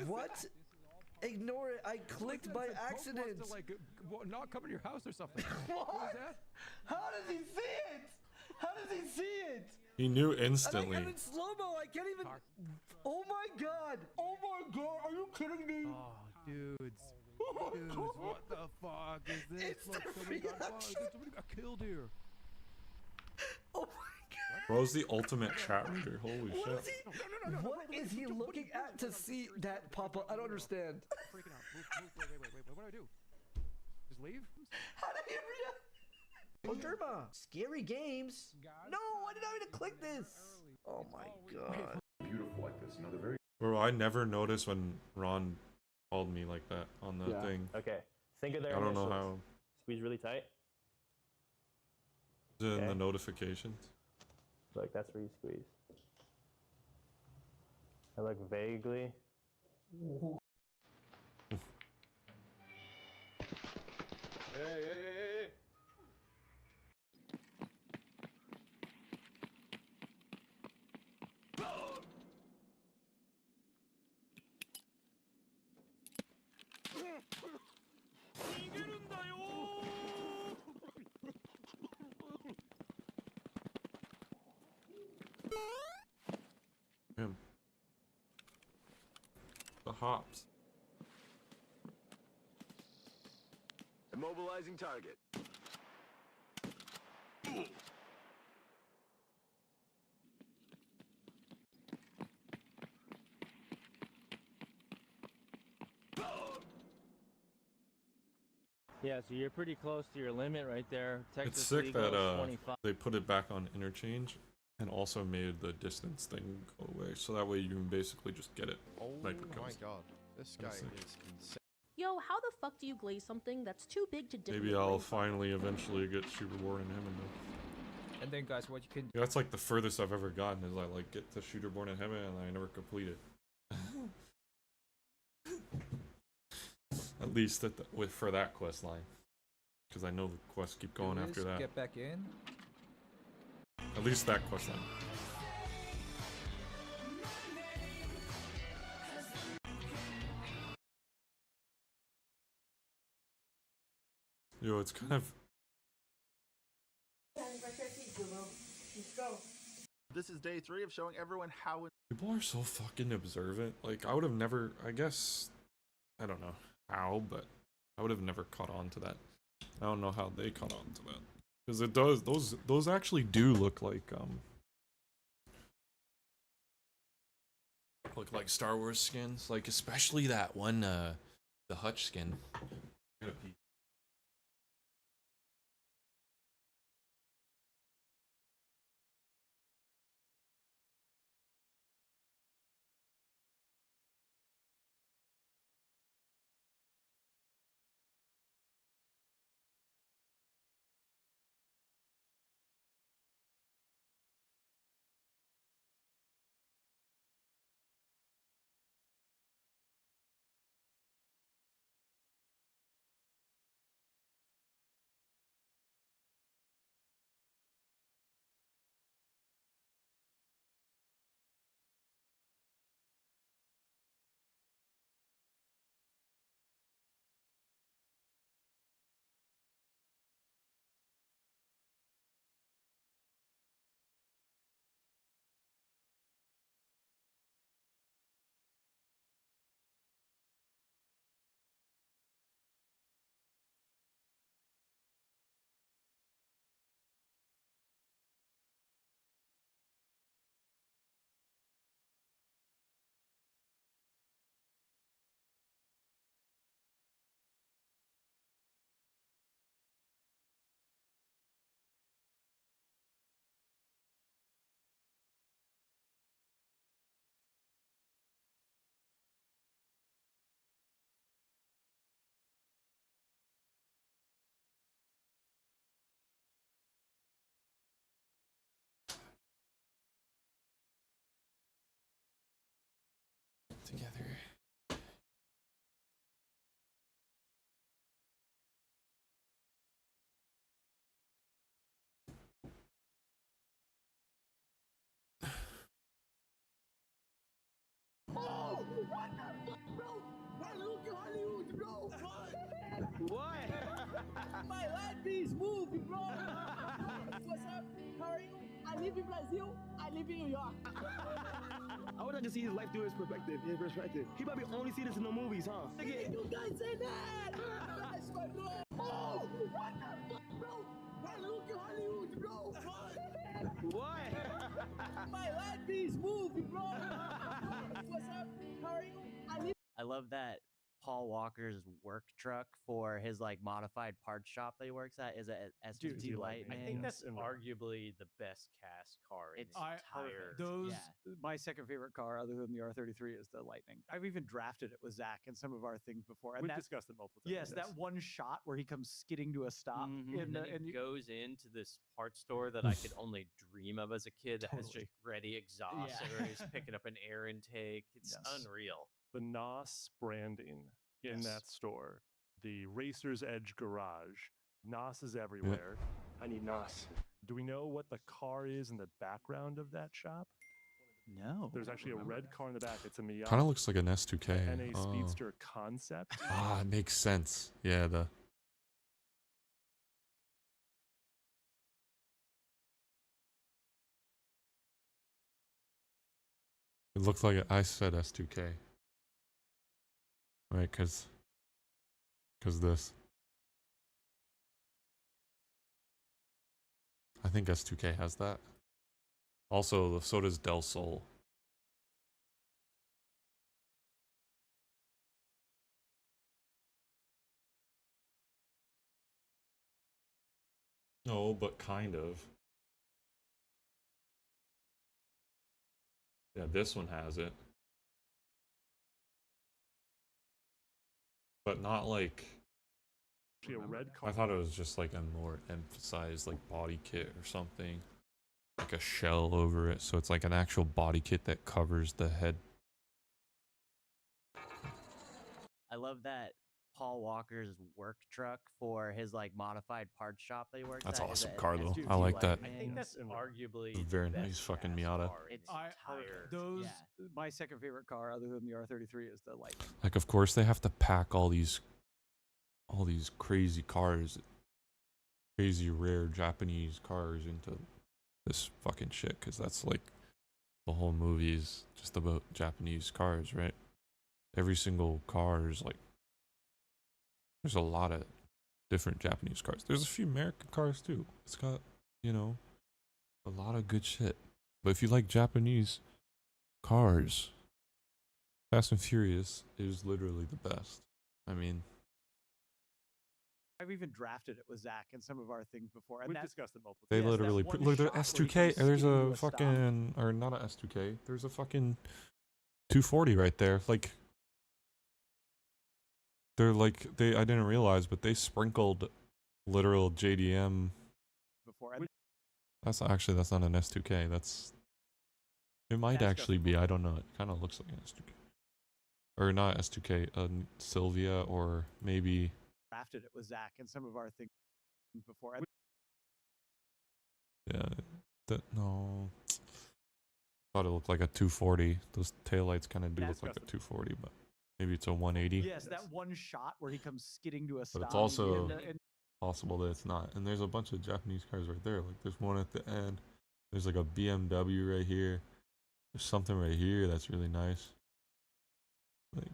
What? Ignore it. I clicked by accident. Poke wants to like not come in your house or something. What? What was that? How does he see it? How does he see it? He knew instantly. And in slow-mo, I can't even. Oh my god. Oh my god. Are you kidding me? Oh, dudes. Dudes, what the fuck is this? It's Look, the somebody got reaction. bugged. Somebody got killed here. Oh my god. Bro's the ultimate chat reader. Holy What shit. is he? What is he looking at to see that pop up? I don't understand. Freaking out. Move. Wait. What do I do? Just leave? How did he react? Derma, scary games. No, why did I even click this? Oh my god. Beautiful like this, you know, they're very. Bro, I never noticed when Ron called me like that on the thing. Okay. Think of their I don't know initials. how. Squeeze really tight. Is it in the Okay. notifications? Look, that's where you squeeze. I look vaguely. Hey. Him. The hops. Immobilizing target. Yeah, so you're pretty close to your limit right there. Texas It's sick legal that 25. they put it back on interchange and also made the distance thing go away, so that way you can basically just get it. Oh Sniper my kills. god, this guy That's sick. is insane. Yo, how the fuck do you glaze something that's too big to dip? Maybe I'll finally eventually get Shooter Born in Heaven though. And then guys, what you can Yeah, that's like the furthest I've ever gotten is I like get to Shooter Born in Heaven and I never complete it. At least for that quest line. Because I know the quests keep going do after is that. get back in. At least that quest line. Yo, it's kind of... This is day 3 of showing everyone how. People are so fucking observant. Like, I would have never... I guess... I don't know how, but I would have never caught on to that. I don't know how they caught on to that. Because it does... Those actually do look like Star Wars skins. Like, especially that one, the Hutch skin. what the fuck, bro? I look at Hollywood, bro. What? My life is movie, bro. What's up? How are you? I live in Brazil. I live in New York. I would like to see his life through his perspective. He probably only see this in the movies, huh? You guys say that. That's my bro. Oh, what the fuck, bro? I look at Hollywood, bro. What? My life is movie, bro. What's up? How are you? I live. I love that Paul Walker's work truck for his like modified parts shop that he works at is a STT Lightning. I think that's arguably the best cast car in the entire. Those my second favorite car, other than the R33, is the Lightning. I've even drafted it with Zach in some of our things before. And We've discussed it multiple times. Yes, that one shot where he comes skidding to a stop, And then he goes into this parts store that I could only dream of as a kid that has just ready exhaust, or he's picking up an air intake. It's unreal. The NOS branding in that store, the Racer's Edge garage. NOS is everywhere. I need NOS. Do we know what the car is in the background of that shop? No. There's actually a red car in the back. It's a Miata. Kind of looks like an S2K. NA Speedster concept. Ah, it makes sense. Yeah, the. It looks like I said S2K. Right, cause this. I think S2K has that. Also, so does Del Sol. No, but kind of. Yeah, this one has it. But not like... Actually, a red car. I thought it was just like a more emphasized like body kit or something. Like a shell over it, so it's like an actual body kit that covers the head. I love that Paul Walker's work truck for his like modified parts shop that he works That's at. awesome car though. I like that. I think that's arguably A very nice fucking Miata. Those my second favorite car, other than the R33, is the Lightning. Like, of course they have to pack all these crazy cars, crazy rare Japanese cars into this fucking shit, because that's like the whole movie is just about Japanese cars, right? Every single car is like, there's a lot of different Japanese cars. There's a few American cars too. It's got, you know, a lot of good shit. But if you like Japanese cars, Fast and Furious is literally the best. I mean, I've even drafted it with Zach in some of our things before. And We've discussed it multiple they times. literally look. There's S2K. There's a fucking, or not a S2K. There's a fucking 240 right there. Like, they're like I didn't realize, but they sprinkled literal JDM. Before. That's not an S2K. It might actually be. I don't know. It kind of looks like an S2K. Or not S2K, Sylvia, or maybe... Drafted it with Zach in some of our things before. Yeah, no... thought it looked like a 240. Those taillights kind of do look like a 240, but maybe it's a 180. Yes, that one shot where he comes skidding to a stop. But it's also possible that it's not. And there's a bunch of Japanese cars right there. Like, there's one at the end. There's like a BMW right here. There's something right here that's really nice. Like,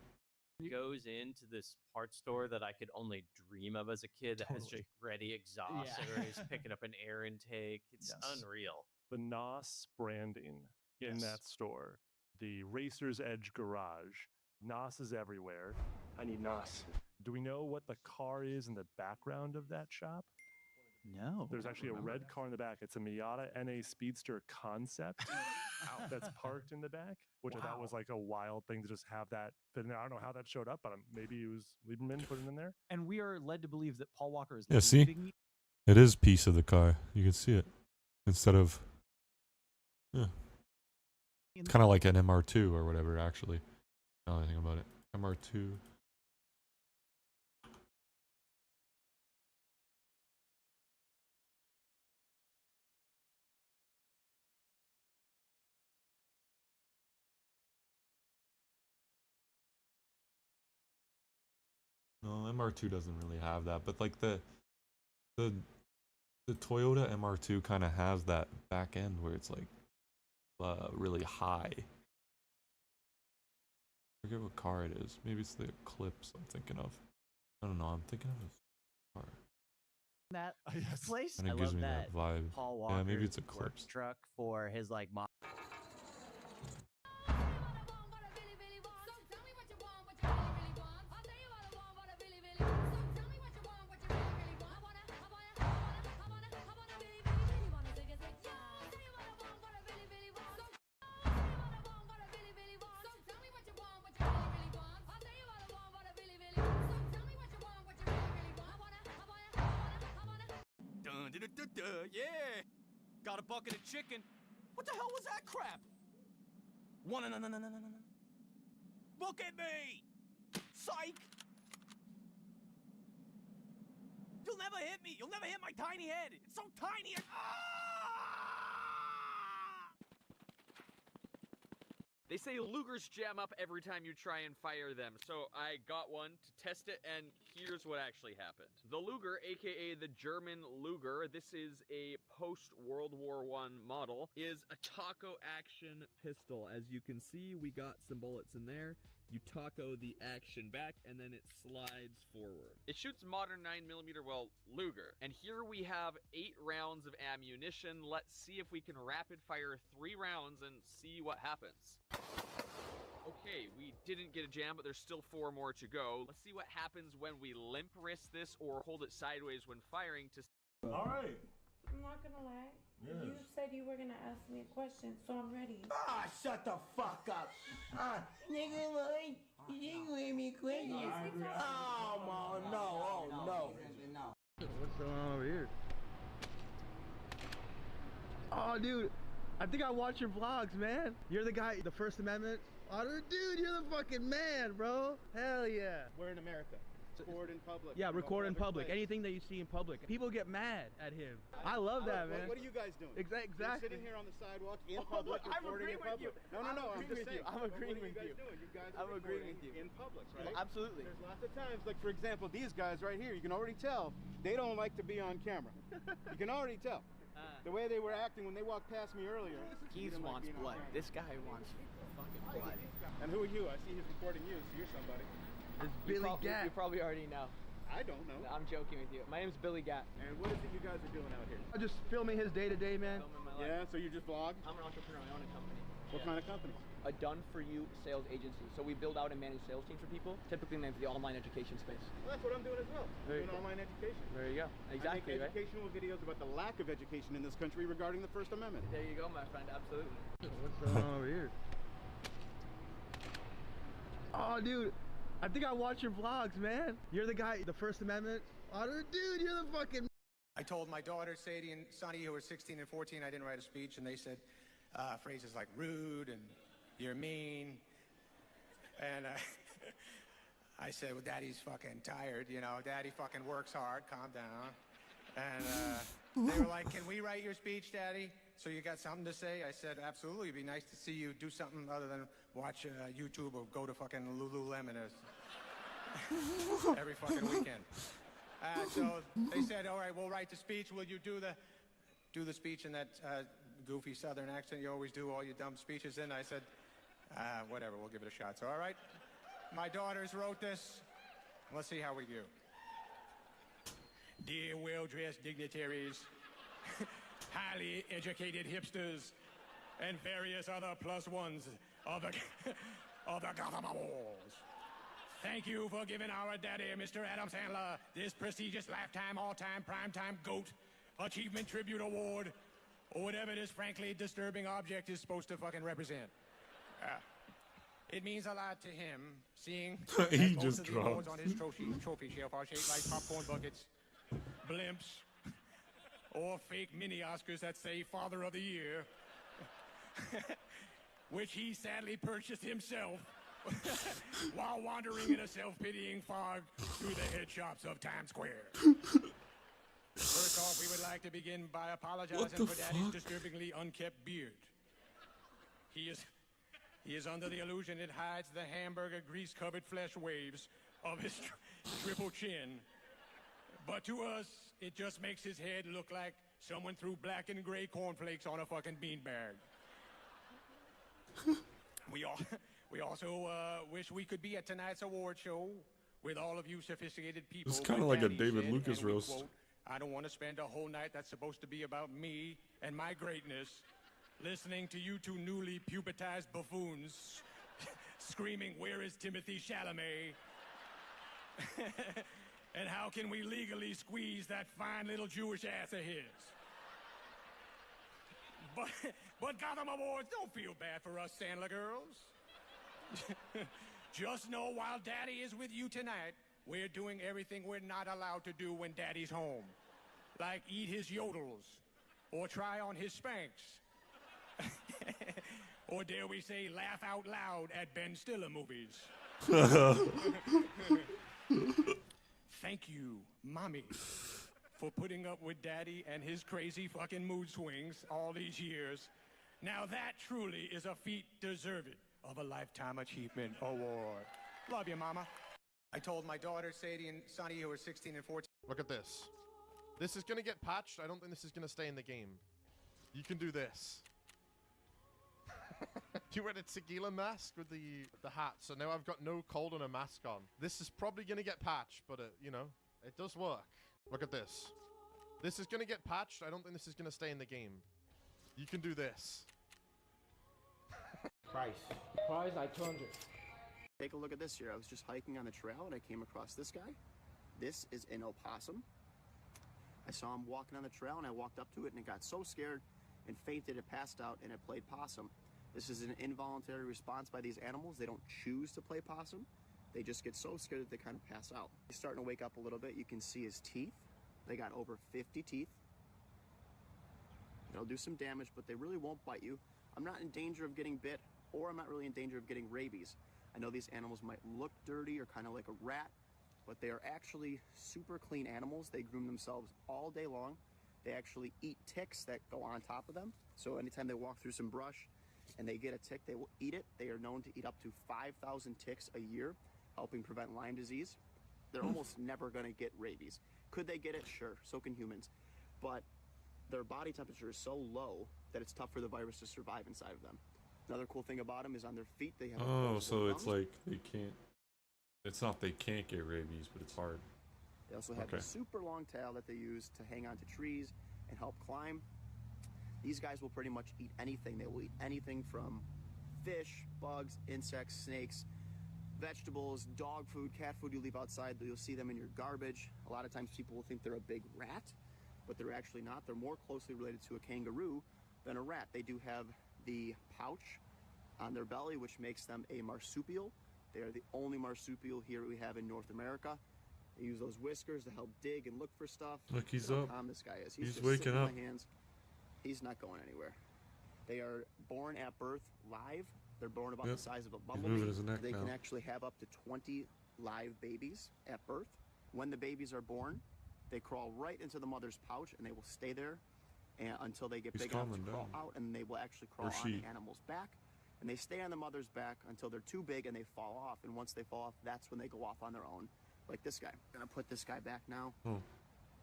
He goes into this parts store that I could only dream of as a kid that has just ready exhaust, or he's picking up an air intake. It's unreal. The NOS branding in that store, the Racer's Edge garage. NOS is everywhere. I need NOS. Do we know what the car is in the background of that shop? No. There's actually a red car in the back. It's a Miata NA Speedster concept that's parked in the back, which I thought was like a wild thing to just have that fit in there. I don't know how that showed up, but maybe it was Lieberman put it in there. And we are led to believe that Paul Walker is yeah, see? It is a piece of the car. You can see it. Instead of... Yeah. It's kind of like an MR2 or whatever, actually. Now that I think about it. MR2... MR2 doesn't really have that, but like the Toyota MR2 kind of has that back end where it's like really high. I forget what car it is. Maybe it's the Eclipse I'm thinking of. I don't know. I'm thinking of a car. That place. And it I gives love me that that vibe. Paul Walker's Yeah, maybe it's work Eclipse. truck for his like Yeah! Got a bucket of chicken. What the hell was that crap? No. Look at me! Psych! You'll never hit me! You'll never hit my tiny head! It's so tiny! They say Lugers jam up every time you try and fire them, so I got one to test it, and here's what actually happened. The Luger, aka the German Luger, this is a post-World War I model, is a taco action pistol. As you can see, we got some bullets in there. You taco the action back, and then it slides forward. It shoots modern 9mm, well, Luger. And here we have 8 rounds of ammunition. Let's see if we can rapid fire 3 rounds and see what happens. Okay, we didn't get a jam, but there's still 4 more to go. Let's see what happens when we limp wrist this or hold it sideways when firing to... All right. I'm not gonna lie. Yes. You said you were gonna ask me a question, so I'm ready. Ah, shut the fuck up. Nigga, boy, you gave me questions. Oh, no, oh, no. What's going on over here? Oh, dude, I think I watch your vlogs, man. You're the guy, the First Amendment. Oh, dude, you're the fucking man, bro. Hell yeah. We're in America. Record in public. Yeah, record in public. Place. Anything that you see in public. People get mad at him. I love that, man. What are you guys doing? Exactly. You're sitting here on the sidewalk in public, I'm recording in agreeing public. with you. No, I'm just saying. I'm agreeing with What are you you. guys doing? You guys I'm are agreeing recording with you. in public, right? Well, absolutely. There's lots of times, like for example, these guys right here, you can already tell they don't like to be on camera. You can already tell. The way they were acting when they walked past me earlier. He wants blood. This guy wants fucking blood. And who are you? I see he's recording you, so you're somebody. It's Billy Gat. You probably already know. I don't know. I'm joking with you. My name's Billy Gat. And what is it you guys are doing out here? I'm just filming his day-to-day, man. Yeah, so you just vlog? I'm an entrepreneur. I own a company. What kind of company? A done-for-you sales agency. So we build out and manage sales teams for people, typically named for the online education space. Well, that's what I'm doing as well. I'm doing online education. There you go. Exactly, I make educational videos about the lack of education in this country regarding the First Amendment. There you go, my friend. Absolutely. What's going on over here? Oh, dude, I think I watch your vlogs, man. You're the guy, the First Amendment. Oh, dude, you're the fucking... I told my daughter, Sadie and Sonny, who were 16 and 14, I didn't write a speech, and they said phrases like rude and you're mean. And I said, well, Daddy's fucking tired, you know. Daddy fucking works hard, calm down. And they were like, can we write your speech, Daddy? So you got something to say? I said, absolutely. It'd be nice to see you do something other than watch YouTube or go to fucking Lululemon every fucking weekend. So they said, all right, we'll write the speech. Will you do the speech in that goofy Southern accent you always do all your dumb speeches in? I said, whatever, we'll give it a shot. So, all right, my daughters wrote this. Let's see how we do. Dear well-dressed dignitaries, highly educated hipsters, and various other plus ones of the Gotham Awards. Thank you for giving our daddy, Mr. Adam Sandler, this prestigious lifetime, all-time, primetime GOAT Achievement Tribute Award, or whatever this frankly disturbing object is supposed to fucking represent. It means a lot to him, seeing He most just of the awards dropped. on his trophy shelf are shaped like popcorn buckets, blimps, or fake mini Oscars that say Father of the Year, which he sadly purchased himself while wandering in a self-pitying fog through the head shops of Times Square. First off, we would like to begin by apologizing for Daddy's disturbingly unkept beard. He is under the illusion it hides the hamburger grease-covered flesh waves of his triple chin. But to us, it just makes his head look like someone threw black and gray cornflakes on a fucking beanbag. We also wish we could be at tonight's award show with all of you sophisticated people. It's kind of like like a Daddy David said, Lucas and we roast. quote, I don't want to spend a whole night that's supposed to be about me and my greatness listening to you two newly pubertized buffoons screaming, where is Timothy Chalamet? And how can we legally squeeze that fine little Jewish ass of his? But Gotham Awards, don't feel bad for us Sandler girls. Just know while Daddy is with you tonight, we're doing everything we're not allowed to do when Daddy's home. Like eat his yodels, or try on his Spanx. Or dare we say, laugh out loud at Ben Stiller movies. Thank you, Mommy, for putting up with Daddy and his crazy fucking mood swings all these years. Now that truly is a feat deserving of a Lifetime Achievement Award. Love you, Mama. I told my daughter, Sadie and Sonny, who are 16 and 14. Look at this. This is going to get patched. I don't think this is going to stay in the game. You can do this. You wear a tequila mask with the hat, so now I've got no cold and a mask on. This is probably going to get patched, but you know, it does work. Look at this. This is going to get patched. I don't think this is going to stay in the game. You can do this. Price. Price, I turned it. Take a look at this here. I was just hiking on the trail and I came across this guy. This is an opossum. I saw him walking on the trail and I walked up to it and it got so scared and fainted, it passed out, and it played possum. This is an involuntary response by these animals. They don't choose to play possum. They just get so scared that they kind of pass out. He's starting to wake up a little bit. You can see his teeth. They got over 50 teeth. They'll do some damage, but they really won't bite you. I'm not in danger of getting bit, or I'm not really in danger of getting rabies. I know these animals might look dirty or kind of like a rat, but they are actually super clean animals. They groom themselves all day long. They actually eat ticks that go on top of them. So anytime they walk through some brush and they get a tick, they will eat it. They are known to eat up to 5,000 ticks a year, helping prevent Lyme disease. They're almost never going to get rabies. Could they get it? Sure, so can humans. But their body temperature is so low that it's tough for the virus to survive inside of them. Another cool thing about them is on their feet they have so it's like they can't, it's not they can't get rabies, but it's hard. They also have a super long tail that they use to hang onto trees and help climb. These guys will pretty much eat anything. They will eat anything from fish, bugs, insects, snakes, vegetables, dog food, cat food you leave outside. You'll see them in your garbage. A lot of times people will think they're a big rat, but they're actually not. They're more closely related to a kangaroo than a rat. They do have the pouch on their belly, which makes them a marsupial. They are the only marsupial here we have in North America. They use those whiskers to help dig and look for stuff. Look, he's Look up. how calm this guy is. He's just waking sitting in up. my hands. He's not going anywhere. They are born at birth live. They're born about the size of a bumblebee. moving his neck They now. can actually have up to 20 live babies at birth. When the babies are born, they crawl right into the mother's pouch and they will stay there until they get He's big enough to calming crawl down. out, and they will actually crawl Or on she. the animal's back. And they stay on the mother's back until they're too big and they fall off. And once they fall off, that's when they go off on their own, like this guy. I'm gonna put this guy back now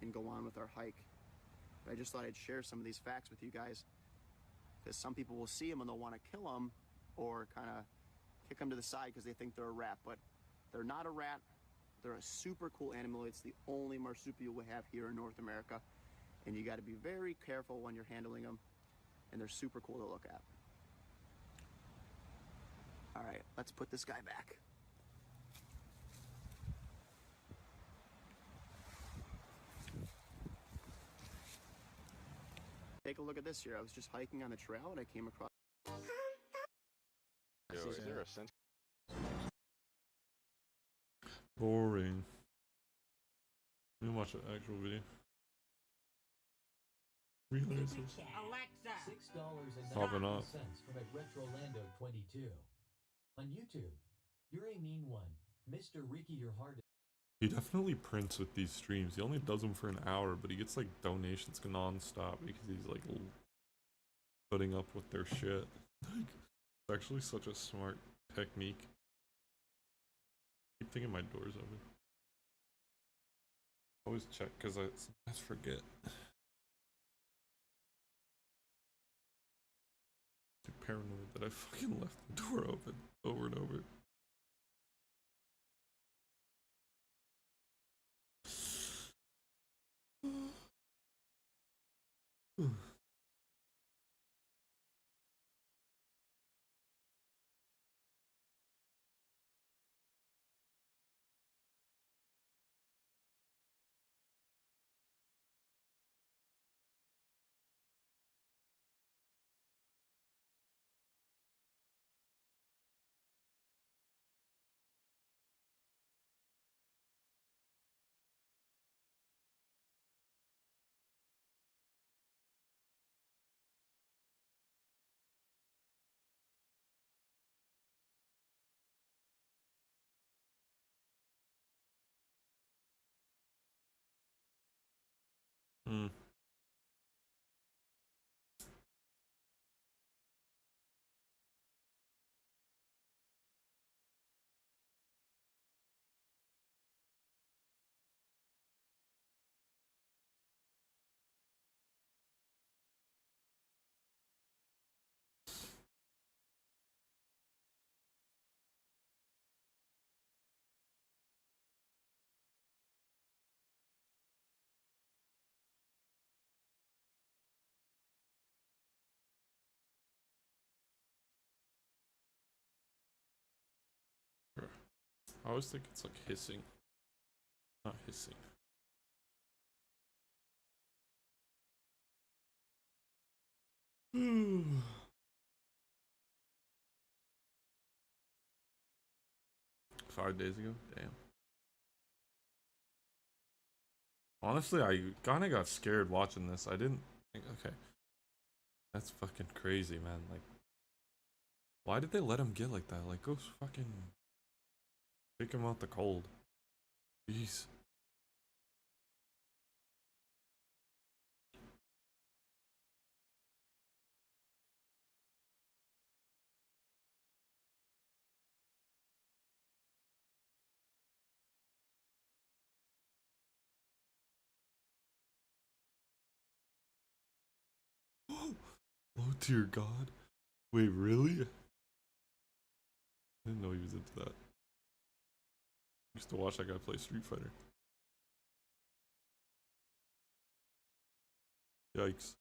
and go on with our hike. But I just thought I'd share some of these facts with you guys, because some people will see them and they'll want to kill them or kind of kick them to the side because they think they're a rat. But they're not a rat. They're a super cool animal. It's the only marsupial we have here in North America. And you got to be very careful when you're handling them. And they're super cool to look at. All right, let's put this guy back. Take a look at this here. I was just hiking on the trail and I came across. Yo, is there a sense? Boring. Let me watch an actual video. Realizes. Alexa. Popping up. $6.90 from at Retrolando 22. On YouTube, you're a mean one. Mr. Ricky, your heart. He definitely prints with these streams. He only does them for an hour, but he gets like donations non-stop because he's like putting up with their shit. Like, it's actually such a smart technique. keep thinking my door's open. Always check because I sometimes forget. Too paranoid that I fucking left the door open over and over. Hmm. I always think it's like hissing. Not hissing. Hmm. 5 days ago? Damn. Honestly, I kinda got scared watching this. I didn't think, okay. That's fucking crazy, man. Like, why did they let him get like that? Like, go fucking take him out the cold. Jeez. Low tier god? Wait, really? I didn't know he was into that. Used to watch that guy play Street Fighter. Yikes.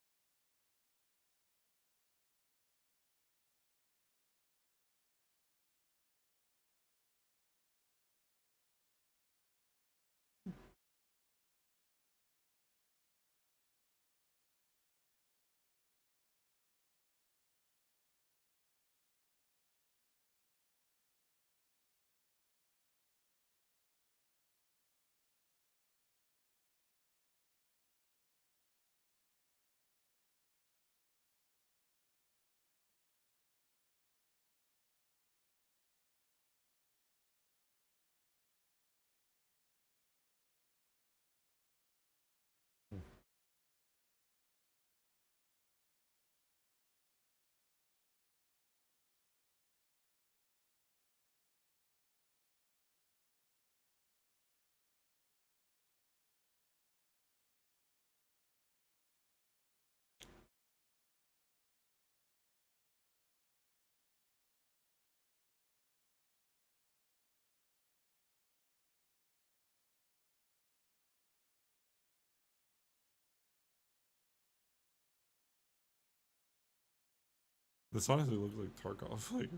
This honestly looks like Tarkov. Like,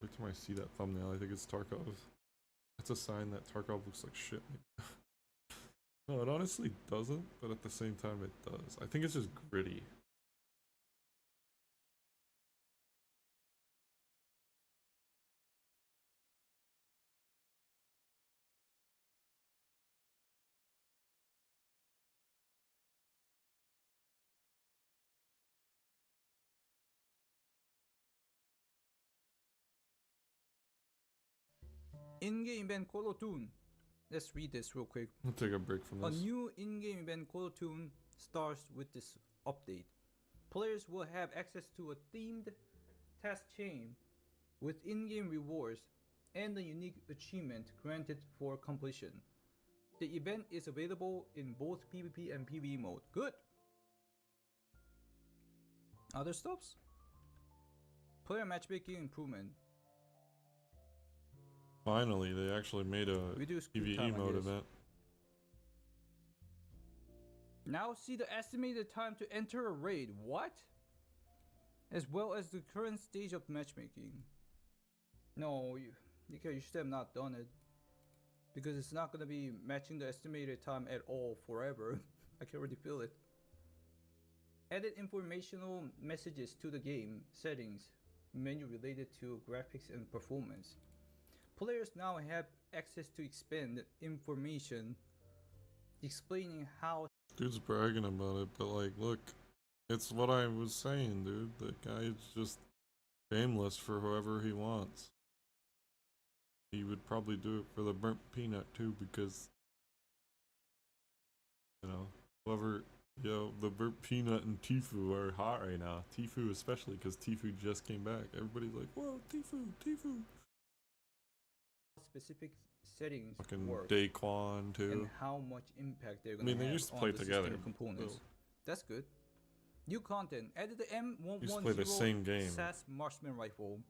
every time I see that thumbnail, I think it's Tarkov. That's a sign that Tarkov looks like shit. No, it honestly doesn't, but at the same time, it does. I think it's just gritty. In-game event Colo Tune. Let's read this real quick. I'll take a break from A this. new in-game event Colo Tune starts with this update. Players will have access to a themed task chain with in-game rewards and a unique achievement granted for completion. The event is available in both PvP and PvE mode. Good! Other stops? Player matchmaking improvement. Finally, they actually made a Reduce queue PvE time, I mode guess. event. Now see the estimated time to enter a raid. What? As well as the current stage of matchmaking. No, you should have not done it. Because it's not gonna be matching the estimated time at all forever. I can already feel it. Added informational messages to the game settings menu related to graphics and performance. Players now have access to expand information explaining how. Dude's bragging about it, but like, look, it's what I was saying, dude. The guy's just shameless for whoever he wants. He would probably do it for the burnt peanut too, because, you know, whoever, the burnt peanut and Tfue are hot right now. Tfue especially, because Tfue just came back. Everybody's like, whoa, Tfue. Specific settings Fucking work Daquan too. and how much impact they're gonna I mean, they have used to on play the together. system components. so- That's good. New content. Added the M110 Used to play the same game. SAS marksman rifle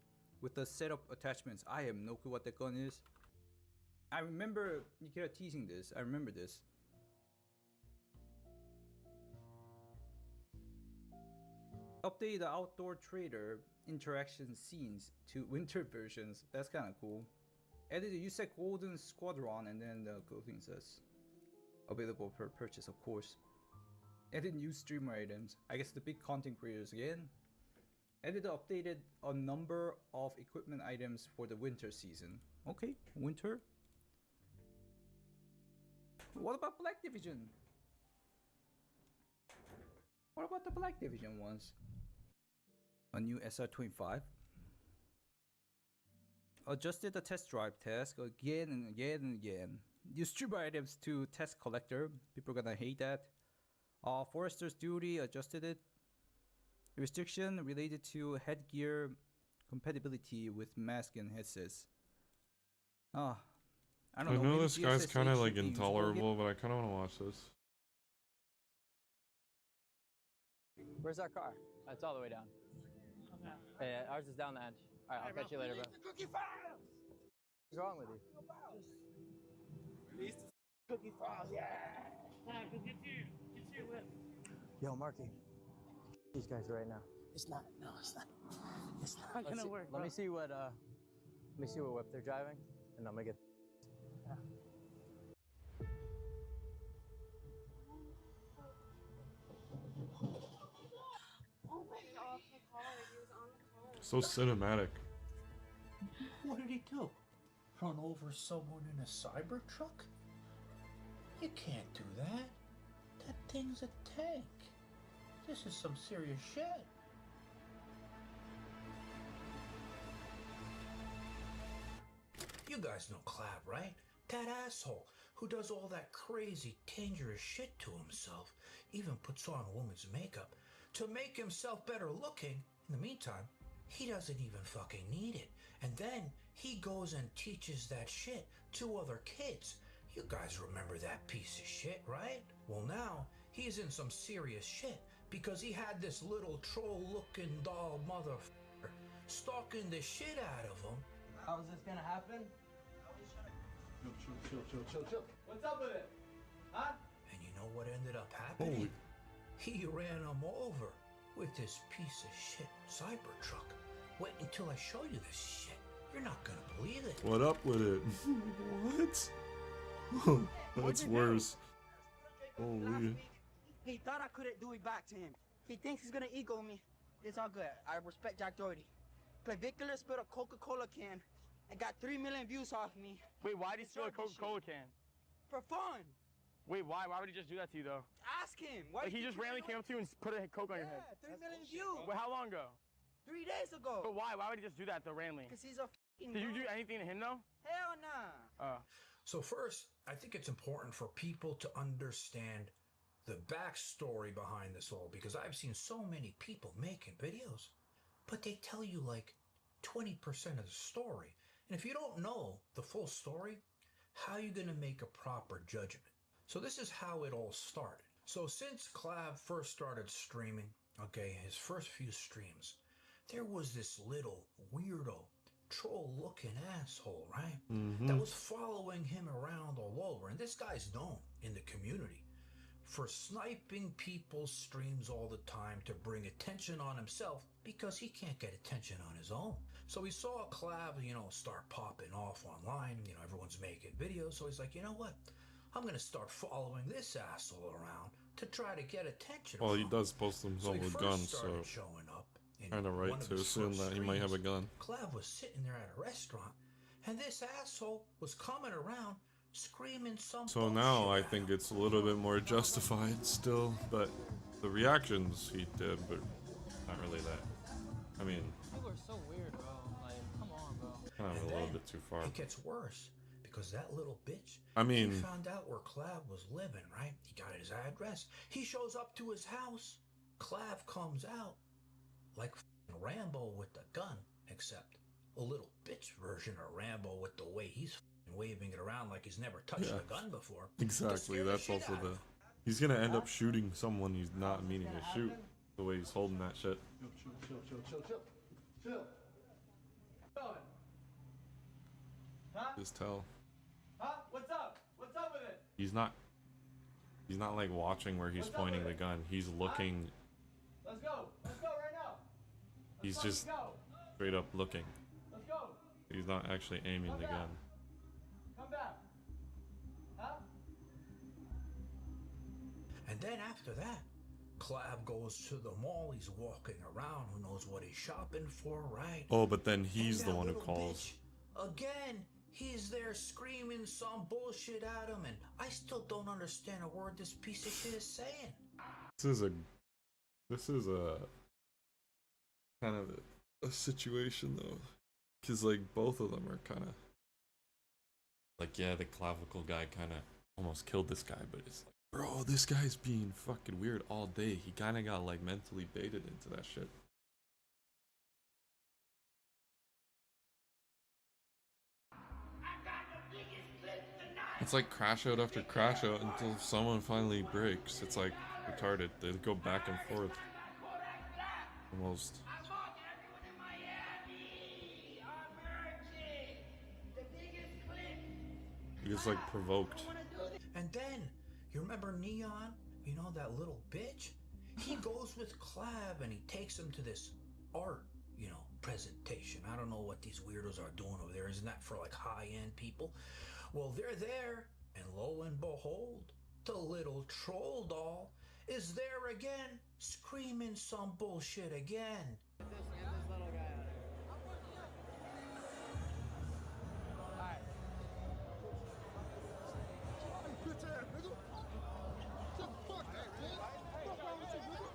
with the setup attachments. I have no clue what that gun is. I remember Nikita teasing this. I remember this. Update the outdoor trader interaction scenes to winter versions. That's kind of cool. Added the USEC Golden Squadron, and then the clothing says available for purchase, of course. Added new streamer items. I guess the big content creators again. Added updated a number of equipment items for the winter season. Okay, winter. What about Black Division? What about the Black Division ones? A new SR-25. Adjusted the test drive task again and again and again. Use streamer items to test collector. People are gonna hate that. Forester's duty adjusted it. Restriction related to headgear compatibility with mask and headsets. I don't know. I know maybe this guy's GSSH kind of should like be usable intolerable, again. but I kind of want to watch this. Where's our car? It's all the way down. Okay. Yeah, ours is down the end. All right, I'll catch you later, bro. Cookie file. What's wrong with you? Release the cookie file. Yeah. Go get your whip. Yo, Marky. These guys right now. It's not. No, it's not. It's not gonna work. Let me see what whip they're driving, and I'm gonna get. Yeah. Oh my god, he was on the call. So cinematic. What did he do? Run over someone in a Cybertruck? You can't do that. That thing's a tank. This is some serious shit. You guys know Clap, right? That asshole who does all that crazy, dangerous shit to himself, even puts on a woman's makeup to make himself better looking. In the meantime, he doesn't even fucking need it. And then he goes and teaches that shit to other kids. You guys remember that piece of shit, right? Well, now he's in some serious shit because he had this little troll-looking doll motherfucker stalking the shit out of him. How's this gonna happen? Chill. What's up with it? Huh? And you know what ended up happening? He ran him over with this piece of shit Cybertruck. Wait until I show you this shit. You're not gonna believe it. What up with it? What? That's worse. Holy. He thought I couldn't do it back to him. He thinks he's gonna ego me. It's all good. I respect Jack Doherty. But Victor spilled a Coca-Cola can and got 3 million views off me. Wait, why did he steal a Coca-Cola can? For fun. Wait, why? Why would he just do that to you, though? Ask him. Why Like, he just randomly came up to you and put a Coke on your head? Yeah, 3 million views. Wait, how long ago? 3 days ago. But why? Why would he just do that, though, randomly? Because he's a f***ing Did you bro. do anything to him, though? Hell nah. So first, I think it's important for people to understand the backstory behind this all, because I've seen so many people making videos, but they tell you like 20% of the story. And if you don't know the full story, how are you going to make a proper judgment? So this is how it all started. So since Clav first started streaming, okay, his first few streams, there was this little weirdo, troll-looking asshole, right? That was following him around all over. And this guy's known in the community for sniping people's streams all the time to bring attention on himself because he can't get attention on his own. So he saw Clav, start popping off online. Everyone's making videos. So he's like, you know what? I'm going to start following this asshole around to try to get attention. Well, he does post himself with guns, so showing up kind of right to assume that he might have a gun. Clav was sitting there at a restaurant, and this asshole was coming around screaming some So now I think it's a little bit more justified still, but the reactions he did, but not really that. I mean, People are so weird, bro. Like, come on, bro. kind of a little bit too far. It gets worse because that little bitch, I mean, he found out where Clav was living, right? He got his address. He shows up to his house. Clav comes out like Rambo with the gun, except a little bitch version of Rambo with the way he's waving it around like he's never touched a gun before. Exactly, that's also the... He's gonna end up shooting someone he's not meaning to shoot, the way he's holding that shit. Chill. Huh? Just tell. Huh? What's up? What's up with it? He's not like watching where he's pointing the gun. He's looking... Let's go. Let's go right now. He's just straight up looking. Let's go. He's not actually aiming the gun. Come back. Huh? And then after that, Clav goes to the mall. He's walking around. Who knows what he's shopping for, right? Oh, but then he's the one who calls. Again, he's there screaming some bullshit at him, and I still don't understand a word this piece of shit is saying. This is a kind of a situation though, because like both of them are kind of like, yeah, the clavicle guy kind of almost killed this guy, but it's like, bro, this guy's being fucking weird all day. He kind of got like mentally baited into that shit. It's like crash out after crash out until someone finally breaks. It's like retarded. They go back and forth. Almost. He gets like provoked. And then, you remember Neon? You know, that little bitch? He goes with Clav and he takes him to this art, presentation. I don't know what these weirdos are doing over there. Isn't that for like high-end people? Well, they're there, and lo and behold, the little troll doll is there again, screaming some bullshit again. Get this little guy out of here. Alright. Bitch ass nigga. Shut the fuck up, man. What's wrong with you, nigga?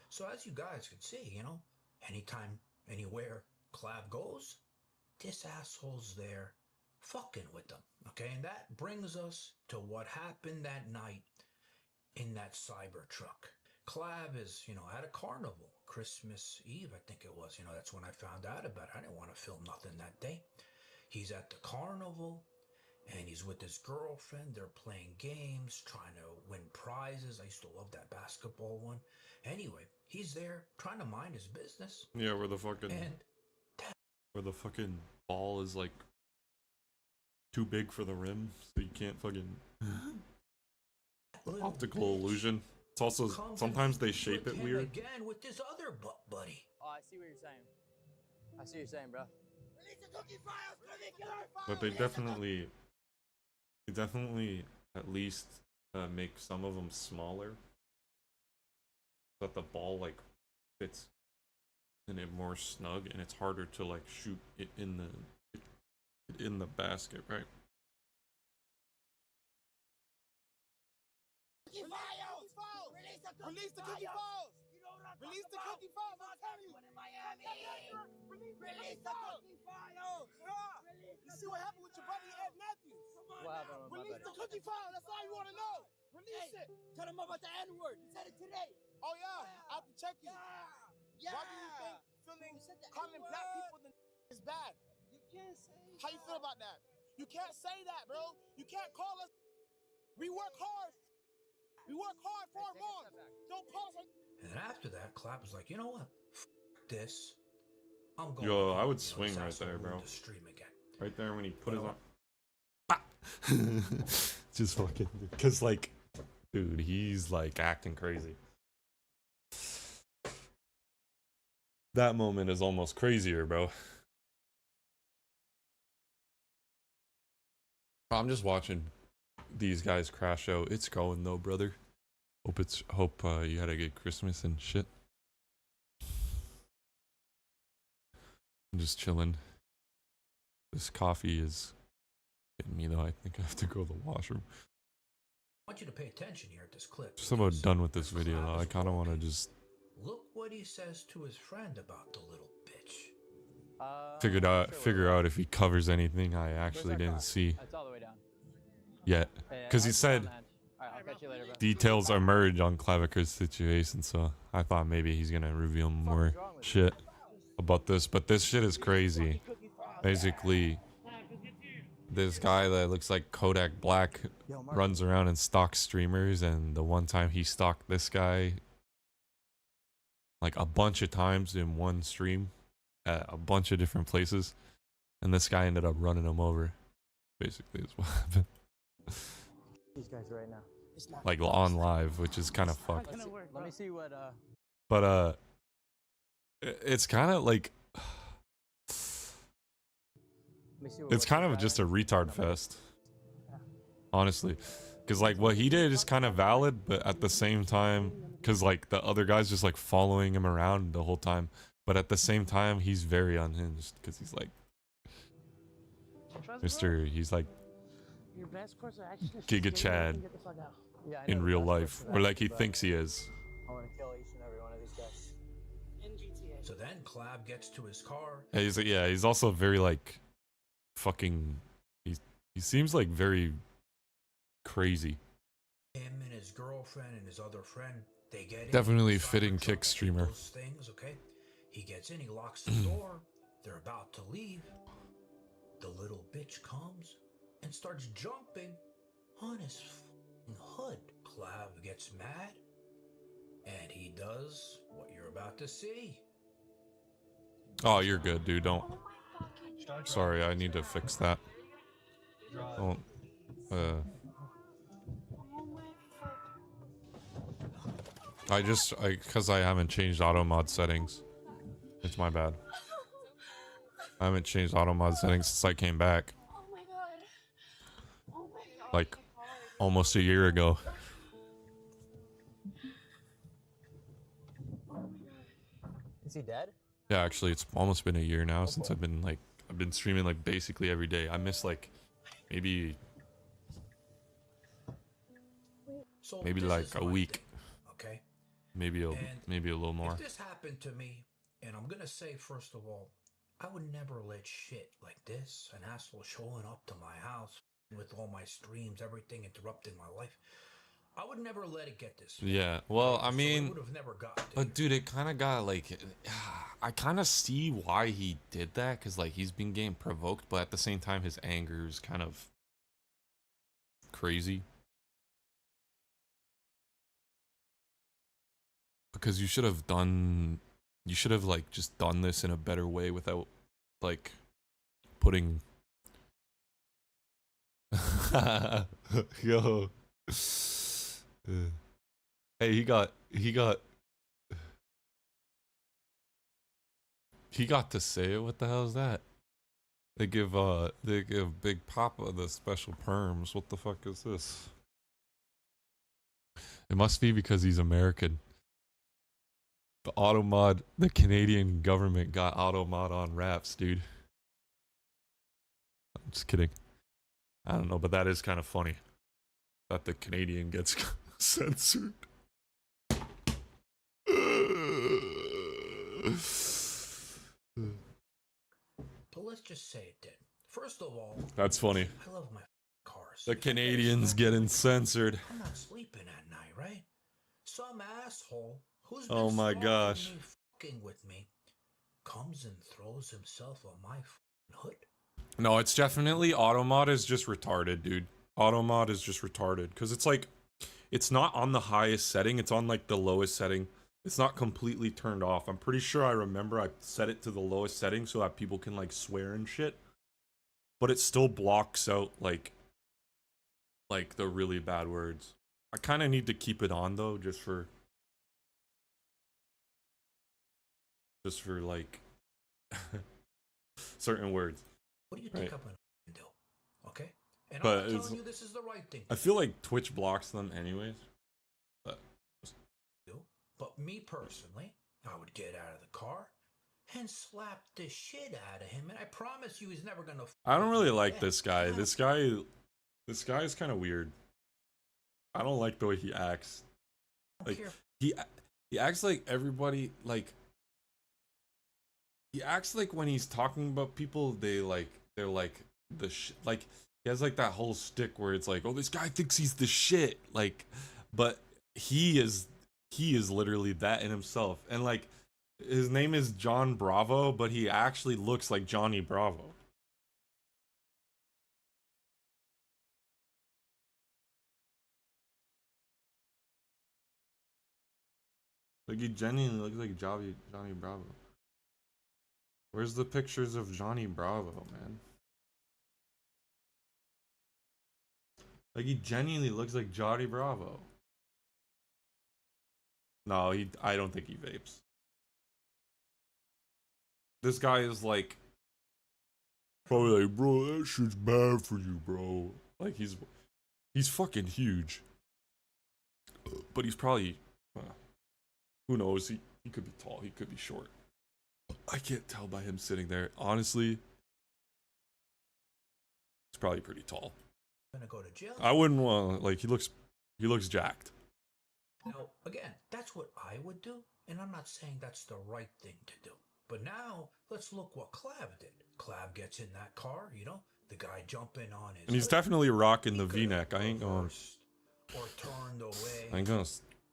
So as you guys can see, anytime, anywhere Clav goes, this asshole's there fucking with them. Okay, and that brings us to what happened that night in that cyber truck. Clav is, at a carnival, Christmas Eve, I think it was. That's when I found out about it. I didn't want to film nothing that day. He's at the carnival, and he's with his girlfriend. They're playing games, trying to win prizes. I used to love that basketball one. Anyway, he's there trying to mind his business. Yeah, where the fucking ball is like too big for the rim, so you can't fucking optical illusion. It's also sometimes they shape it weird. Again with this other buddy. Oh, I see what you're saying. I see what you're saying, bro. But they definitely at least make some of them smaller, so that the ball like fits in it more snug, and it's harder to like shoot it in the basket, right? Release the cookie balls! Release the cookie balls! I'm telling you! Release the cookie files! You see what happened with your buddy Ed Matthews? What happened with my Release buddy? the cookie file! That's all you want to know! Release it! Tell him about the N-word. He said it today. Oh yeah, I have to check you. Yeah. Why do you think calling black people the is bad? You can't say. How you feel about that? You can't say that, bro. You can't call us. We work hard. We work hard for our moms. Don't call us. And after that, Clap was like, you know what? This. I'm going. Yo, I home, would you know, swing this right asshole there, bro. ruined the stream again. Right there when he put You his know arm. Just fucking, cause like, dude, he's like acting crazy. That moment is almost crazier, bro. I'm just watching these guys crash out. It's going though, brother. Hope you had a good Christmas and shit. I'm just chilling. This coffee is getting me though. I think I have to go to the washroom. I want you to pay attention here at this clip. Just about done with this video though. I kind of want to just Look what he says to his friend about the little bitch. figure out if he covers anything I actually didn't see It's all the way down. yet. Because he said Alright, I'll catch you later, bro. details emerge on Claviker's situation, so I thought maybe he's gonna reveal more shit about this. But this shit is crazy. Basically, this guy that looks like Kodak Black runs around and stalks streamers, and the one time he stalked this guy like a bunch of times in one stream at a bunch of different places, and this guy ended up running him over. Basically, is what happened. These guys right now. Like on live, which is kind of fucked. Let me see what But it's kind of like it's kind of just a retard fest, honestly. Because like what he did is kind of valid, but at the same time, because like the other guy's just like following him around the whole time, but at the same time he's very unhinged because he's like he's like Your best course of action is Giga just get Chad and get the fuck out. Yeah, I know in the real best life, course of or like action, he but thinks he is. I want to kill each and every one of these guys. In GTA. So then Clab gets to his car. Yeah, he's like, yeah, he's also very like fucking. He seems like very crazy. Him and his girlfriend and his other friend, they get in. Definitely inside fitting the truck kick and streamer. Those things, okay? He gets in, he locks the door. They're about to leave. The little bitch comes and starts jumping on his hood. Clav gets mad, and he does what you're about to see. Oh, you're good, dude. Don't. Sorry, I need to fix that. Don't. Because I haven't changed auto mod settings. It's my bad. I haven't changed auto mod settings since I came back. Like, almost a year ago. Is he dead? Yeah, actually, it's almost been a year now since I've been streaming like basically every day. I missed like maybe like a week. Okay. Maybe a little more. If this happened to me, and I'm gonna say first of all, I would never let shit like this, an asshole showing up to my house with all my streams, everything interrupting my life. I would never let it get this. Yeah, well, I mean, would have never gotten to but dude, it kind of got like, I kind of see why he did that, because like he's been getting provoked, but at the same time his anger is kind of crazy. Because you should have like just done this in a better way without like putting yo. Hey, he got to say it. What the hell is that? They give Big Papa the special perms. What the fuck is this? It must be because he's American. The automod, the Canadian government got automod on raps, dude. I'm just kidding. I don't know, but that is kind of funny that the Canadian gets censored. But let's just say it did. First of all, That's funny. I love my cars. The Canadians getting censored. I'm not sleeping at night, right? Some asshole who's been Oh my stalking gosh. me fucking with me, comes and throws himself on my hood. No, it's definitely Automod is just retarded, dude. Automod is just retarded because it's like it's not on the highest setting, it's on like the lowest setting. It's not completely turned off. I'm pretty sure I remember I set it to the lowest setting so that people can like swear and shit. But it still blocks out like the really bad words. I kind of need to keep it on though just for like certain words. What do you think I'm gonna do? Okay? And But I'm not it's, telling you this is the right thing. I feel like Twitch blocks them anyways. But me personally, I would get out of the car and slap the shit out of him, and I promise you he's never gonna. I don't really like this guy. This guy is kind of weird. I don't like the way he acts. Like he acts like everybody like. He acts like when he's talking about people, they're like like he has like that whole stick where it's like, oh, this guy thinks he's the shit, like, but he is literally that in himself, and like his name is John Bravo, but he actually looks like Johnny Bravo. Like he genuinely looks like Johnny Bravo. Where's the pictures of Johnny Bravo, man? Like he genuinely looks like Johnny Bravo. No, I don't think he vapes. This guy is like probably like, bro, that shit's bad for you, bro. Like he's fucking huge. But he's probably who knows, he could be tall, he could be short. I can't tell by him sitting there. Honestly, he's probably pretty tall. Gonna go to jail. I wouldn't want like he looks jacked. Now, again, that's what I would do, and I'm not saying that's the right thing to do. But now, let's look what Clav did. Clav gets in that car, you know, the guy jumping on his. And he's definitely rocking the V-neck. I ain't going. Or turned away. I ain't gonna.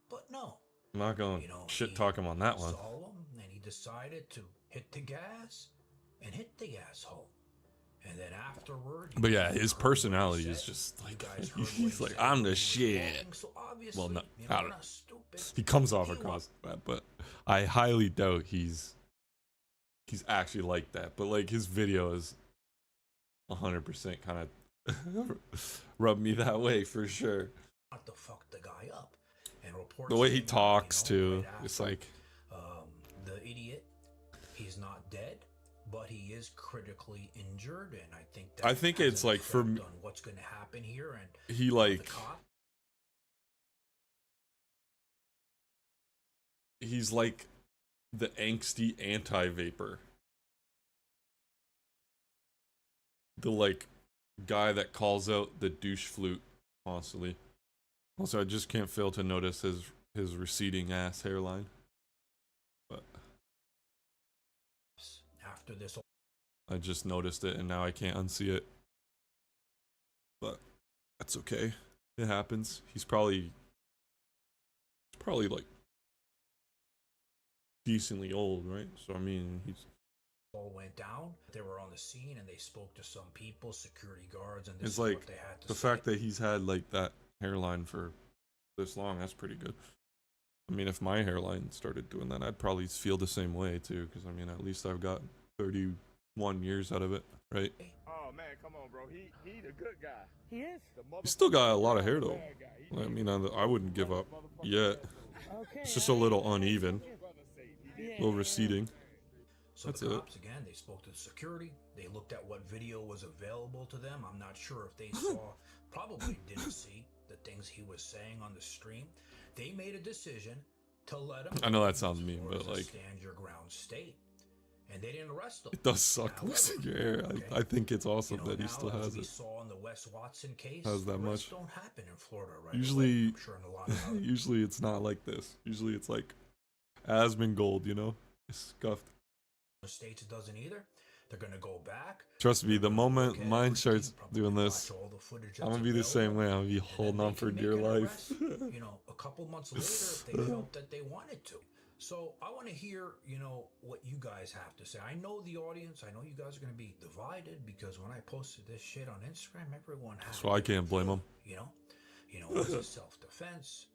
But no. I'm not gonna shit talk him on that one. Saw him, and he decided to hit the gas and hit the asshole. And then afterward. But yeah, his personality is just like he's like, I'm the shit. Well, no, I don't know. He comes off across that, but I highly doubt he's actually like that. But like his videos 100% kind of rub me that way for sure. Not to fuck the guy up. And the way he talks too, it's like the idiot. He's not dead, but he is critically injured, and I think it's like for on what's going to happen here. And he like he's like the angsty anti-vapor. The like guy that calls out the douche flute constantly. Also, I just can't fail to notice his receding ass hairline. But after this, I just noticed it and now I can't unsee it. But that's okay. It happens. He's probably like decently old, right? So I mean, he's all went down. They were on the scene and they spoke to some people, security guards, and this it's is like what they had to the say. fact that he's had like that hairline for this long, that's pretty good. I mean, if my hairline started doing that, I'd probably feel the same way too, because I mean, at least I've got 31 years out of it, right? Oh man, come on, bro. He the good guy. He is. He's still got a lot of hair though. I mean, I wouldn't give up yet. It's just a little uneven, a little receding. So That's the it. cops, again, they spoke to the security. They looked at what video was available to them. I'm not sure if they saw, probably didn't see the things he was saying on the stream. They made a decision to let him. I know that sounds mean, but like, stand your ground state, and they didn't arrest him. it does suck losing your hair. I think it's awesome that he still Now, as has we it. saw in the Wes Watson case, Has that arrests much. don't happen in Florida right Usually, away. I'm sure in a lot of other usually it's not like this. Usually it's like Aspen Gold, you know, it's scuffed. states it doesn't either. They're gonna go back. Trust me, the moment mine starts doing this, I'm gonna be the same way. I'm gonna be holding on for dear life. You know, a couple months later, if they felt that they wanted to. So I want to hear, you know, what you guys have to say. I know the audience. I know you guys are going to be divided because when I posted this shit on Instagram, everyone had. So I can't blame him. You know, was it self-defense?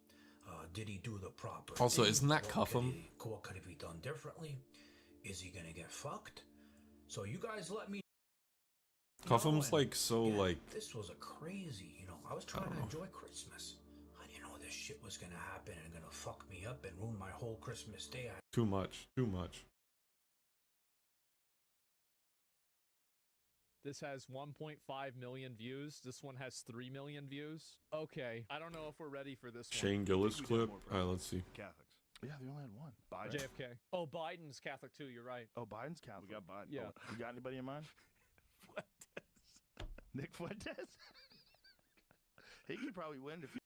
Did he do the proper Also, thing? isn't that cuff him? What could he be done differently? Is he going to get fucked? So you guys let me. Cuffham's like so Again, like. This was a crazy, you know. I was trying to enjoy Christmas. I didn't know this shit was gonna happen and gonna fuck me up and ruin my whole Christmas day. Too much. Too much. This has 1.5 million views. This one has 3 million views. Okay, I don't know if we're ready for this Shane one. Gillis clip. Alright, let's see. Catholics. Yeah, they only had one. Biden. JFK. Oh, Biden's Catholic too. You're right. Oh, Biden's Catholic. We got Biden. Yeah. Oh, you got anybody in mind? Nick Fuentes? He could probably win if you.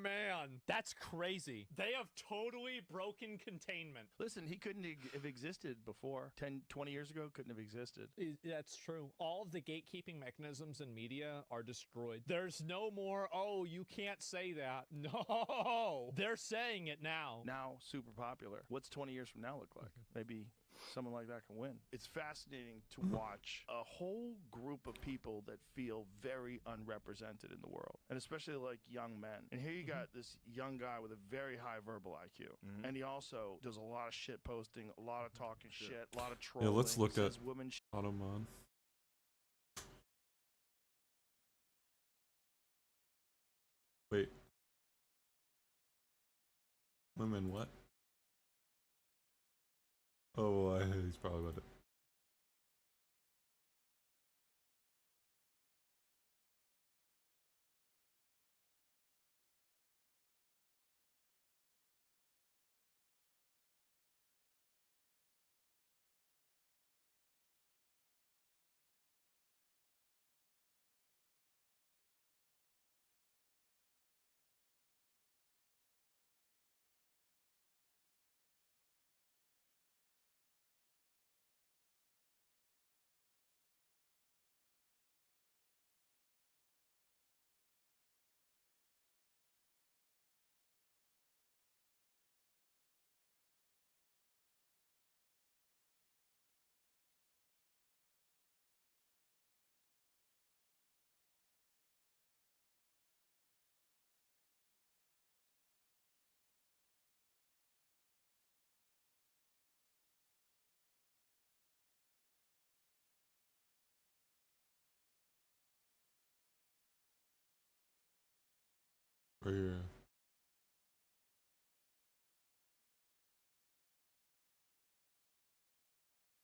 Man, that's crazy. They have totally broken containment. Listen, he couldn't have existed before. 10, 20 years ago, couldn't have existed. That's true. All of the gatekeeping mechanisms in media are destroyed. There's no more, oh, you can't say that. No, they're saying it now. Now, super popular. What's 20 years from now look like? Maybe someone like that can win. It's fascinating to watch a whole group of people that feel very unrepresented in the world, and especially like young men. And here you got this young guy with a very high verbal IQ, and he also does a lot of shit posting, a lot of talking shit, a lot of trolling. Yeah, let's look at says women Automon. Wait. Women what? Oh, he's probably about it. Right here.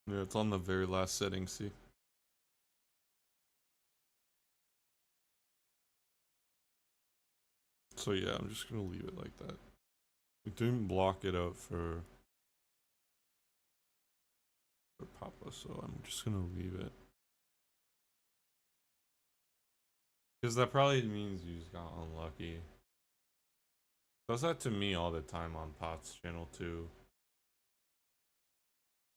Yeah, it's on the very last setting, see? So yeah, I'm just gonna leave it like that. We didn't block it out for Papa, so I'm just gonna leave it. Because that probably means you just got unlucky. Does that to me all the time on Pot's channel too.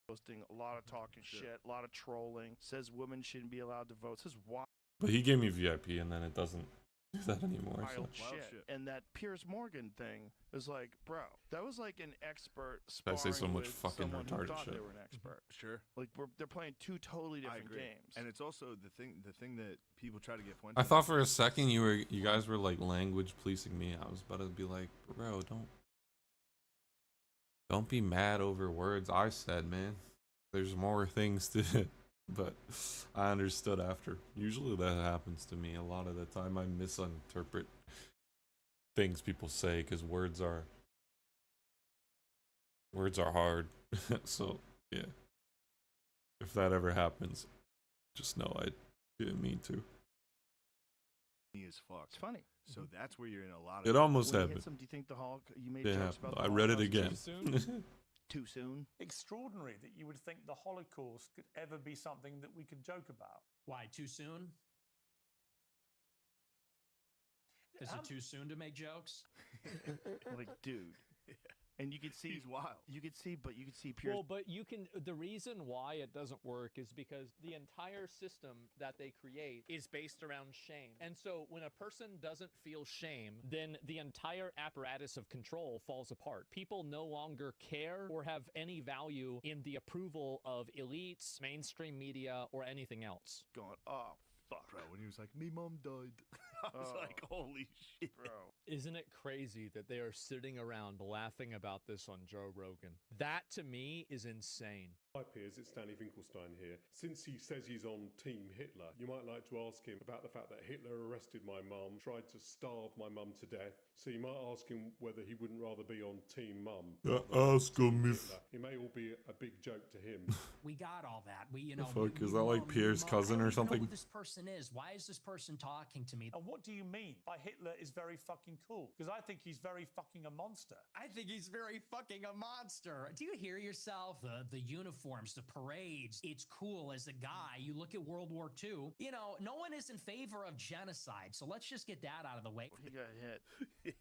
posting, a lot of talking shit, a lot of trolling. Says women shouldn't be allowed to vote. Says why. But he gave me VIP and then it doesn't do that anymore. So. Wild shit. And that Piers Morgan thing is like, bro, that was like an expert I sparring say so much with fucking someone who retarded thought shit. they were an expert. Sure. Like they're playing two totally I different agree. games. And it's also the thing that people try to get Fuentes. I thought for a second you guys were like language policing me. I was about to be like, bro, don't be mad over words I said, man. There's more things to but I understood after. Usually that happens to me a lot of the time. I misinterpret things people say because words are hard. So yeah, if that ever happens, just know I didn't mean to. As fuck. It's funny. So that's where you're in a lot of. It almost When you hit happened. some, do you think the Hulk? You made Yeah, jokes about the I read it Holocaust again. Too soon. Extraordinary that you would think the Holocaust could ever be something that we could joke about. Why, too soon? Is it too soon to make jokes? Like, dude. and you can see He's wild. You can see, but you can see pure. Well, but you can. The reason why it doesn't work is because the entire system that they create is based around shame. And so when a person doesn't feel shame, then the entire apparatus of control falls apart. People no longer care or have any value in the approval of elites, mainstream media, or anything else. Going, oh fuck, Bro, when he was like, me mom died. I was like, holy shit. bro. Isn't it crazy that they are sitting around laughing about this on Joe Rogan? That to me is insane. Hi Piers, it's Danny Finkelstein here. Since he says he's on Team Hitler, you might like to ask him about the fact that Hitler arrested my mum, tried to starve my mum to death. So you might ask him whether he wouldn't rather be on Team Mum. Ask him if... It may all be a big joke to him. We got all that. We, you The know. fuck? we Is that like Pierre's cousin or I don't even know something? who this person is. Why is this person talking to me? And what do you mean by Hitler is very fucking cool? Because I think he's very fucking a monster. I think he's very fucking a monster. Do you hear yourself? The uniforms, the parades. It's cool as a guy. You look at World War II. You know, no one is in favor of genocide. So let's just get that out of the way. He got hit.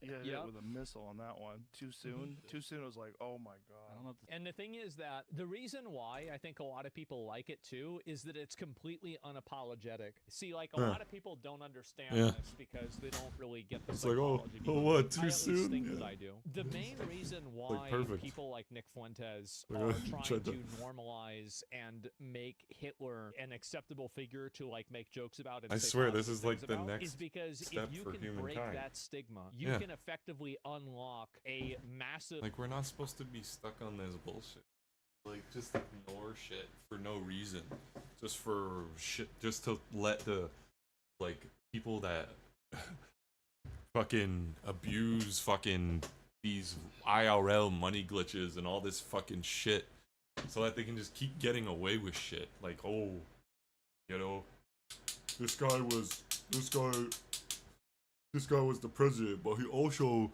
He got hit with a missile on that one. Too soon. Too soon. I was like, oh my god. And the thing is that the reason why I think a lot of people like it too is that it's completely unapologetic. See, like a lot of people don't understand this because they don't really get the It's like, oh, psychology. what, too I at least soon? think Yeah. that I do. The main reason why perfect. people like Nick Fuentes Like, are tried trying to- to normalize and make Hitler an acceptable figure to like make jokes about and I say swear, this positive is like things the about next is because step if you for can break humankind. that stigma, you Yeah. can effectively unlock a massive Like, we're not supposed to be stuck on this bullshit. Like, just ignore shit for no reason. Just for shit, just to let the, like, people that fucking abuse fucking these IRL money glitches and all this fucking shit so that they can just keep getting away with shit. Like, oh, you know, this guy was the president, but he also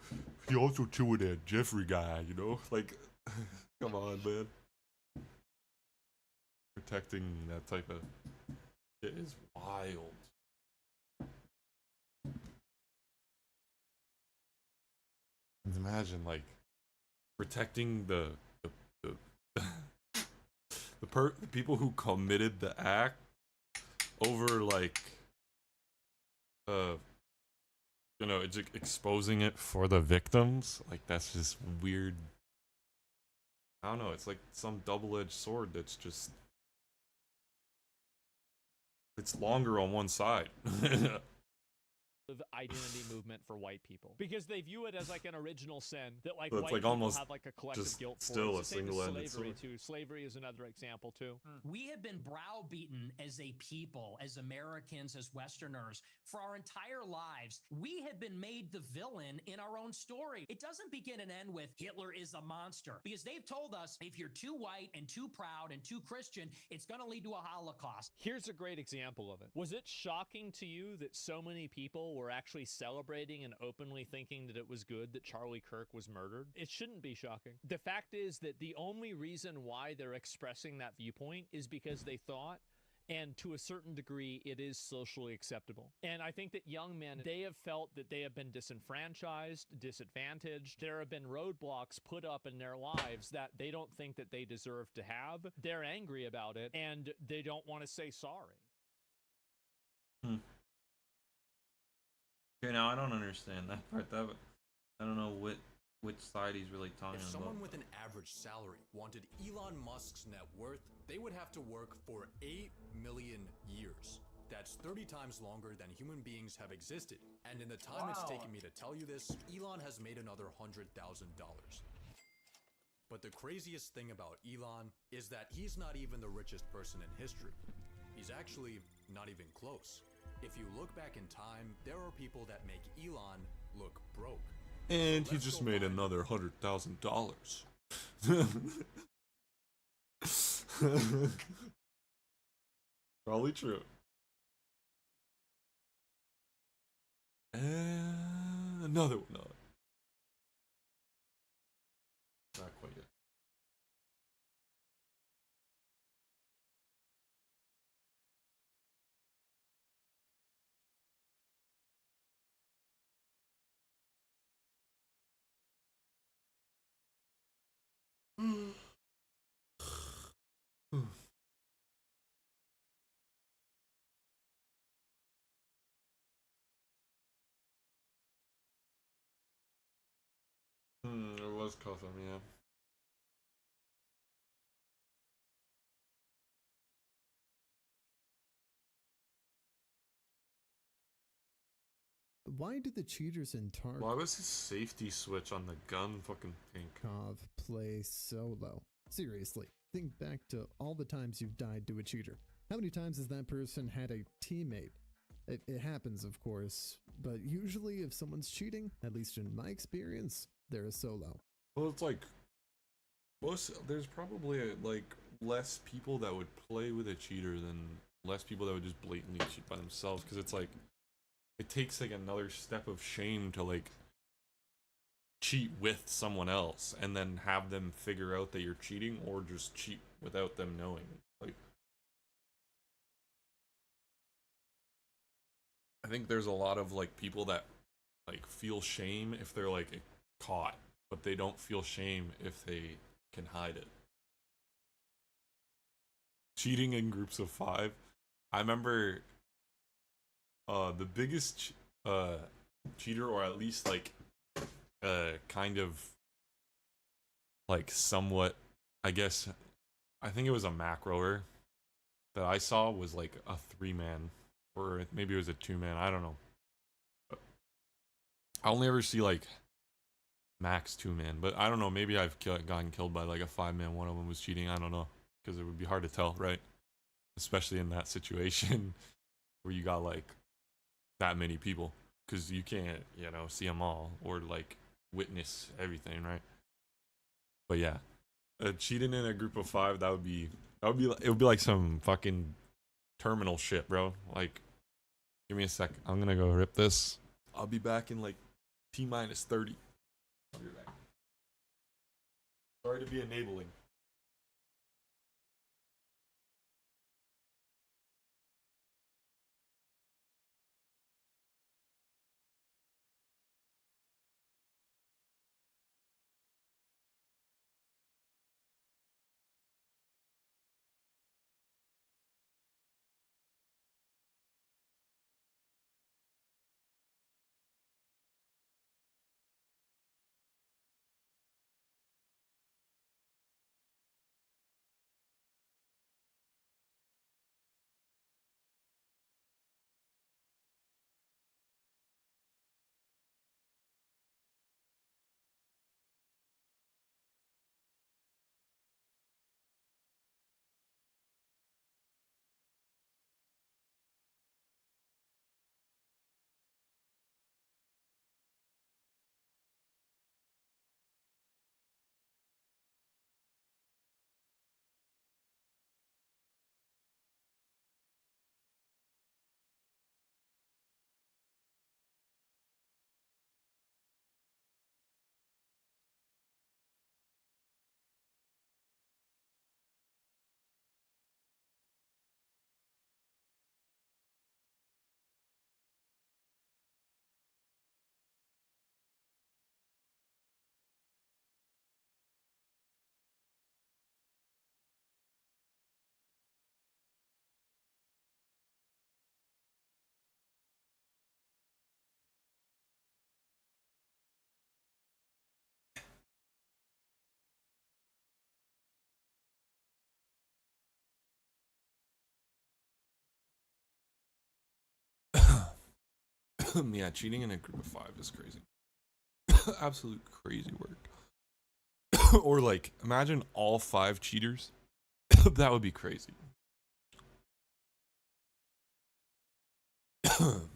killed that Jeffrey guy, you know? Like, come on, man. Protecting that type of shit is wild. Imagine, like, protecting the people who committed the act over, like, you know, it's exposing it for the victims. Like, that's just weird. I don't know, it's like some double-edged sword that's just... It's longer on one side. identity movement for white people because they view it as like an original sin that like So it's white like people almost have like a collective just guilt for. still It's a the same as single-ended slavery sword. too. Slavery is another example too. We have been browbeaten as a people, as Americans, as Westerners, for our entire lives. We have been made the villain in our own story. It doesn't begin and end with Hitler is a monster because they've told us if you're too white and too proud and too Christian, it's going to lead to a Holocaust. Here's a great example of it. Was it shocking to you that so many people were actually celebrating and openly thinking that it was good that Charlie Kirk was murdered? It shouldn't be shocking. The fact is that the only reason why they're expressing that viewpoint is because they thought, and to a certain degree, it is socially acceptable. And I think that young men, they have felt that they have been disenfranchised, disadvantaged. There have been roadblocks put up in their lives that they don't think that they deserve to have. They're angry about it, and they don't want to say sorry. Okay, now I don't understand that part. That I don't know which side he's really talking If about. someone with an average salary wanted Elon Musk's net worth, they would have to work for 8 million years. That's 30 times longer than human beings have existed. And in the time it's taken me to tell you this, Elon has made another $100,000. But the craziest thing about Elon is that he's not even the richest person in history. He's actually not even close. If you look back in time, there are people that make Elon look broke. And he just made another $100,000. Probably true. And another one. No. Not quite yet. does cost them, yeah. Why did the cheaters in Why was his safety switch on the gun fucking pink? Tarkov play solo? Seriously, think back to all the times you've died to a cheater. How many times has that person had a teammate? It happens, of course, but usually if someone's cheating, at least in my experience, they're a solo. Well, it's like there's probably like less people that would play with a cheater than less people that would just blatantly cheat by themselves, because it's like it takes like another step of shame to like cheat with someone else and then have them figure out that you're cheating, or just cheat without them knowing. Like, I think there's a lot of like people that like feel shame if they're like caught, but they don't feel shame if they can hide it. Cheating in groups of 5. I remember the biggest cheater, or at least like kind of like somewhat, I guess, I think it was a macroer that I saw, was like a 3-man, or maybe it was a 2-man, I don't know. But I only ever see like max 2-man, but I don't know, maybe I've gotten killed by like a 5-man. One of them was cheating, I don't know, because it would be hard to tell, right? Especially in that situation where you got like that many people, because you can't, you know, see them all or like witness everything, right? But yeah, cheating in a group of 5, it would be like some fucking terminal shit, bro. Like, give me a sec, I'm gonna go rip this. I'll be back in like T-minus 30. I'll be back. Sorry to be enabling. Yeah, cheating in a group of 5 is crazy. Absolute crazy work. Or like, imagine all 5 cheaters. That would be crazy. The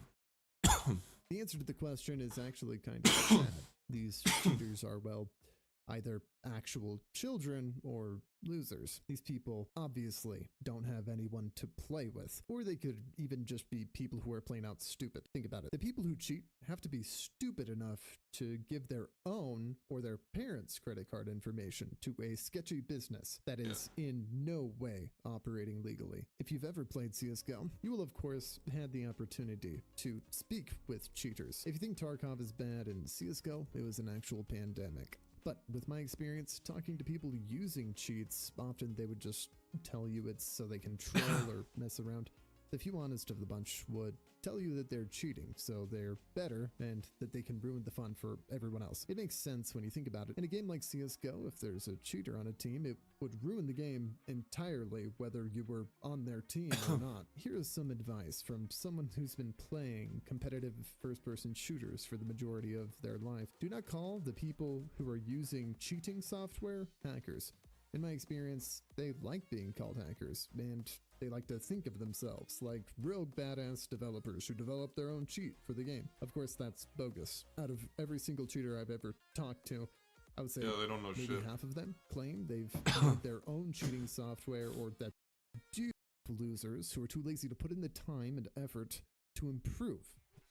answer to the question is actually kind of sad. These cheaters are, well, either actual children or losers. These people obviously don't have anyone to play with, or they could even just be people who are plain out stupid. Think about it. The people who cheat have to be stupid enough to give their own or their parents' credit card information to a sketchy business that is in no way operating legally. If you've ever played CSGO, you will of course had the opportunity to speak with cheaters. If you think Tarkov is bad in CSGO, it was an actual pandemic. But with my experience talking to people using cheats, often they would just tell you it's so they can troll or mess around. The few honest of the bunch would tell you that they're cheating, so they're better and that they can ruin the fun for everyone else. It makes sense when you think about it. In a game like CSGO, if there's a cheater on a team, it would ruin the game entirely whether you were on their team or not. Here is some advice from someone who's been playing competitive first-person shooters for the majority of their life. Do not call the people who are using cheating software hackers. In my experience, they like being called hackers, and they like to think of themselves like real badass developers who develop their own cheat for the game. Of course, that's bogus. Out of every single cheater I've ever talked to, I would say they don't know maybe shit. half of them claim they've made their own cheating software, or that do losers who are too lazy to put in the time and effort to improve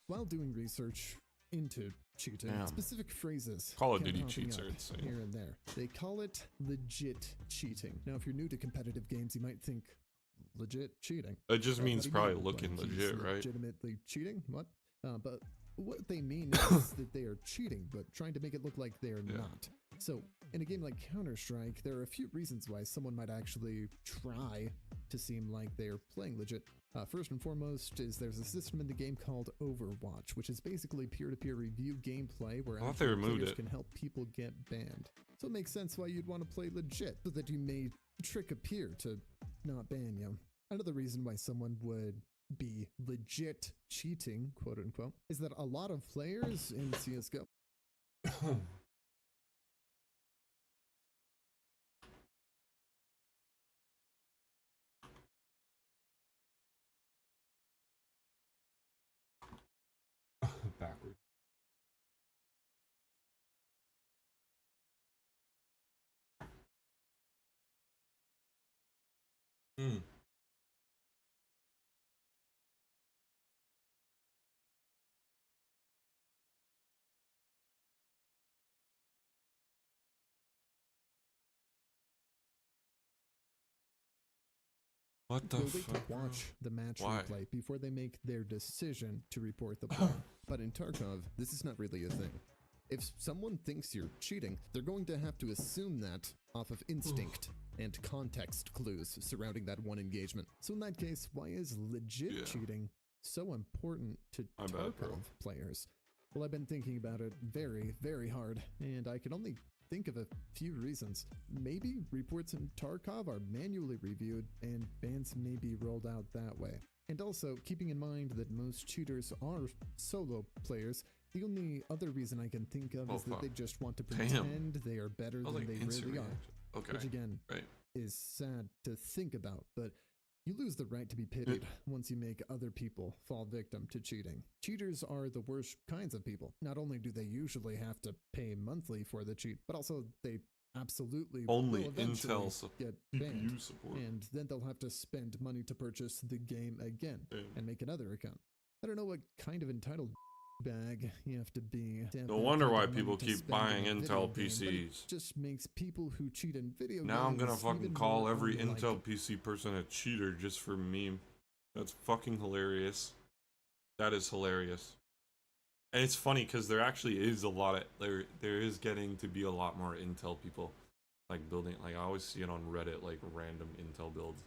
while doing research into cheating. Damn. Specific phrases Call of kept Duty popping cheats up are insane. here and there. They call it legit cheating. Now, if you're new to competitive games, you might think, legit cheating? It just means What do you probably mean? looking Like, he's legit, right? Legitimately cheating? What? But what they mean is that they are cheating, but trying to make it look like they're not. So, in a game like Counter-Strike, there are a few reasons why someone might actually try to seem like they are playing legit. First and foremost is there's a system in the game called Overwatch, which is basically peer-to-peer review gameplay where I thought they actual removed players it. can help people get banned. So it makes sense why you'd want to play legit, so that you may trick a peer to not ban you. Another reason why someone would be legit cheating, quote unquote, is that a lot of players in CSGO Backward. Hmm. What the They'll wait fuck? to watch the match Why? replay before they make their decision to report the play. But in Tarkov, this is not really a thing. If someone thinks you're cheating, they're going to have to assume that off of instinct and context clues surrounding that one engagement. So in that case, why is legit cheating so important to I bet, bro. Tarkov players? Well, I've been thinking about it very, very hard, and I can only think of a few reasons. Maybe reports in Tarkov are manually reviewed and bans may be rolled out that way. And also, keeping in mind that most cheaters are solo players, the only other reason I can think of is that they just want to pretend they are better than they really are. Okay. Which again, is sad to think about, but you lose the right to be pitied once you make other people fall victim to cheating. Cheaters are the worst kinds of people. Not only do they usually have to pay monthly for the cheat, but also they absolutely Only will eventually Intel get CPU banned. support. And then they'll have to spend money to purchase the game again and make another account. I don't know what kind of entitled bag you have to be to have No that wonder kind why of money people to keep spend on buying a video Intel game, but it PCs. just makes people who cheat in video Now I'm gonna games fucking even call more every unlikable. Intel PC person a cheater just for meme. That's fucking hilarious. That is hilarious. And it's funny because there actually is a lot of there is getting to be a lot more Intel people like building. Like I always see it on Reddit, like random Intel builds.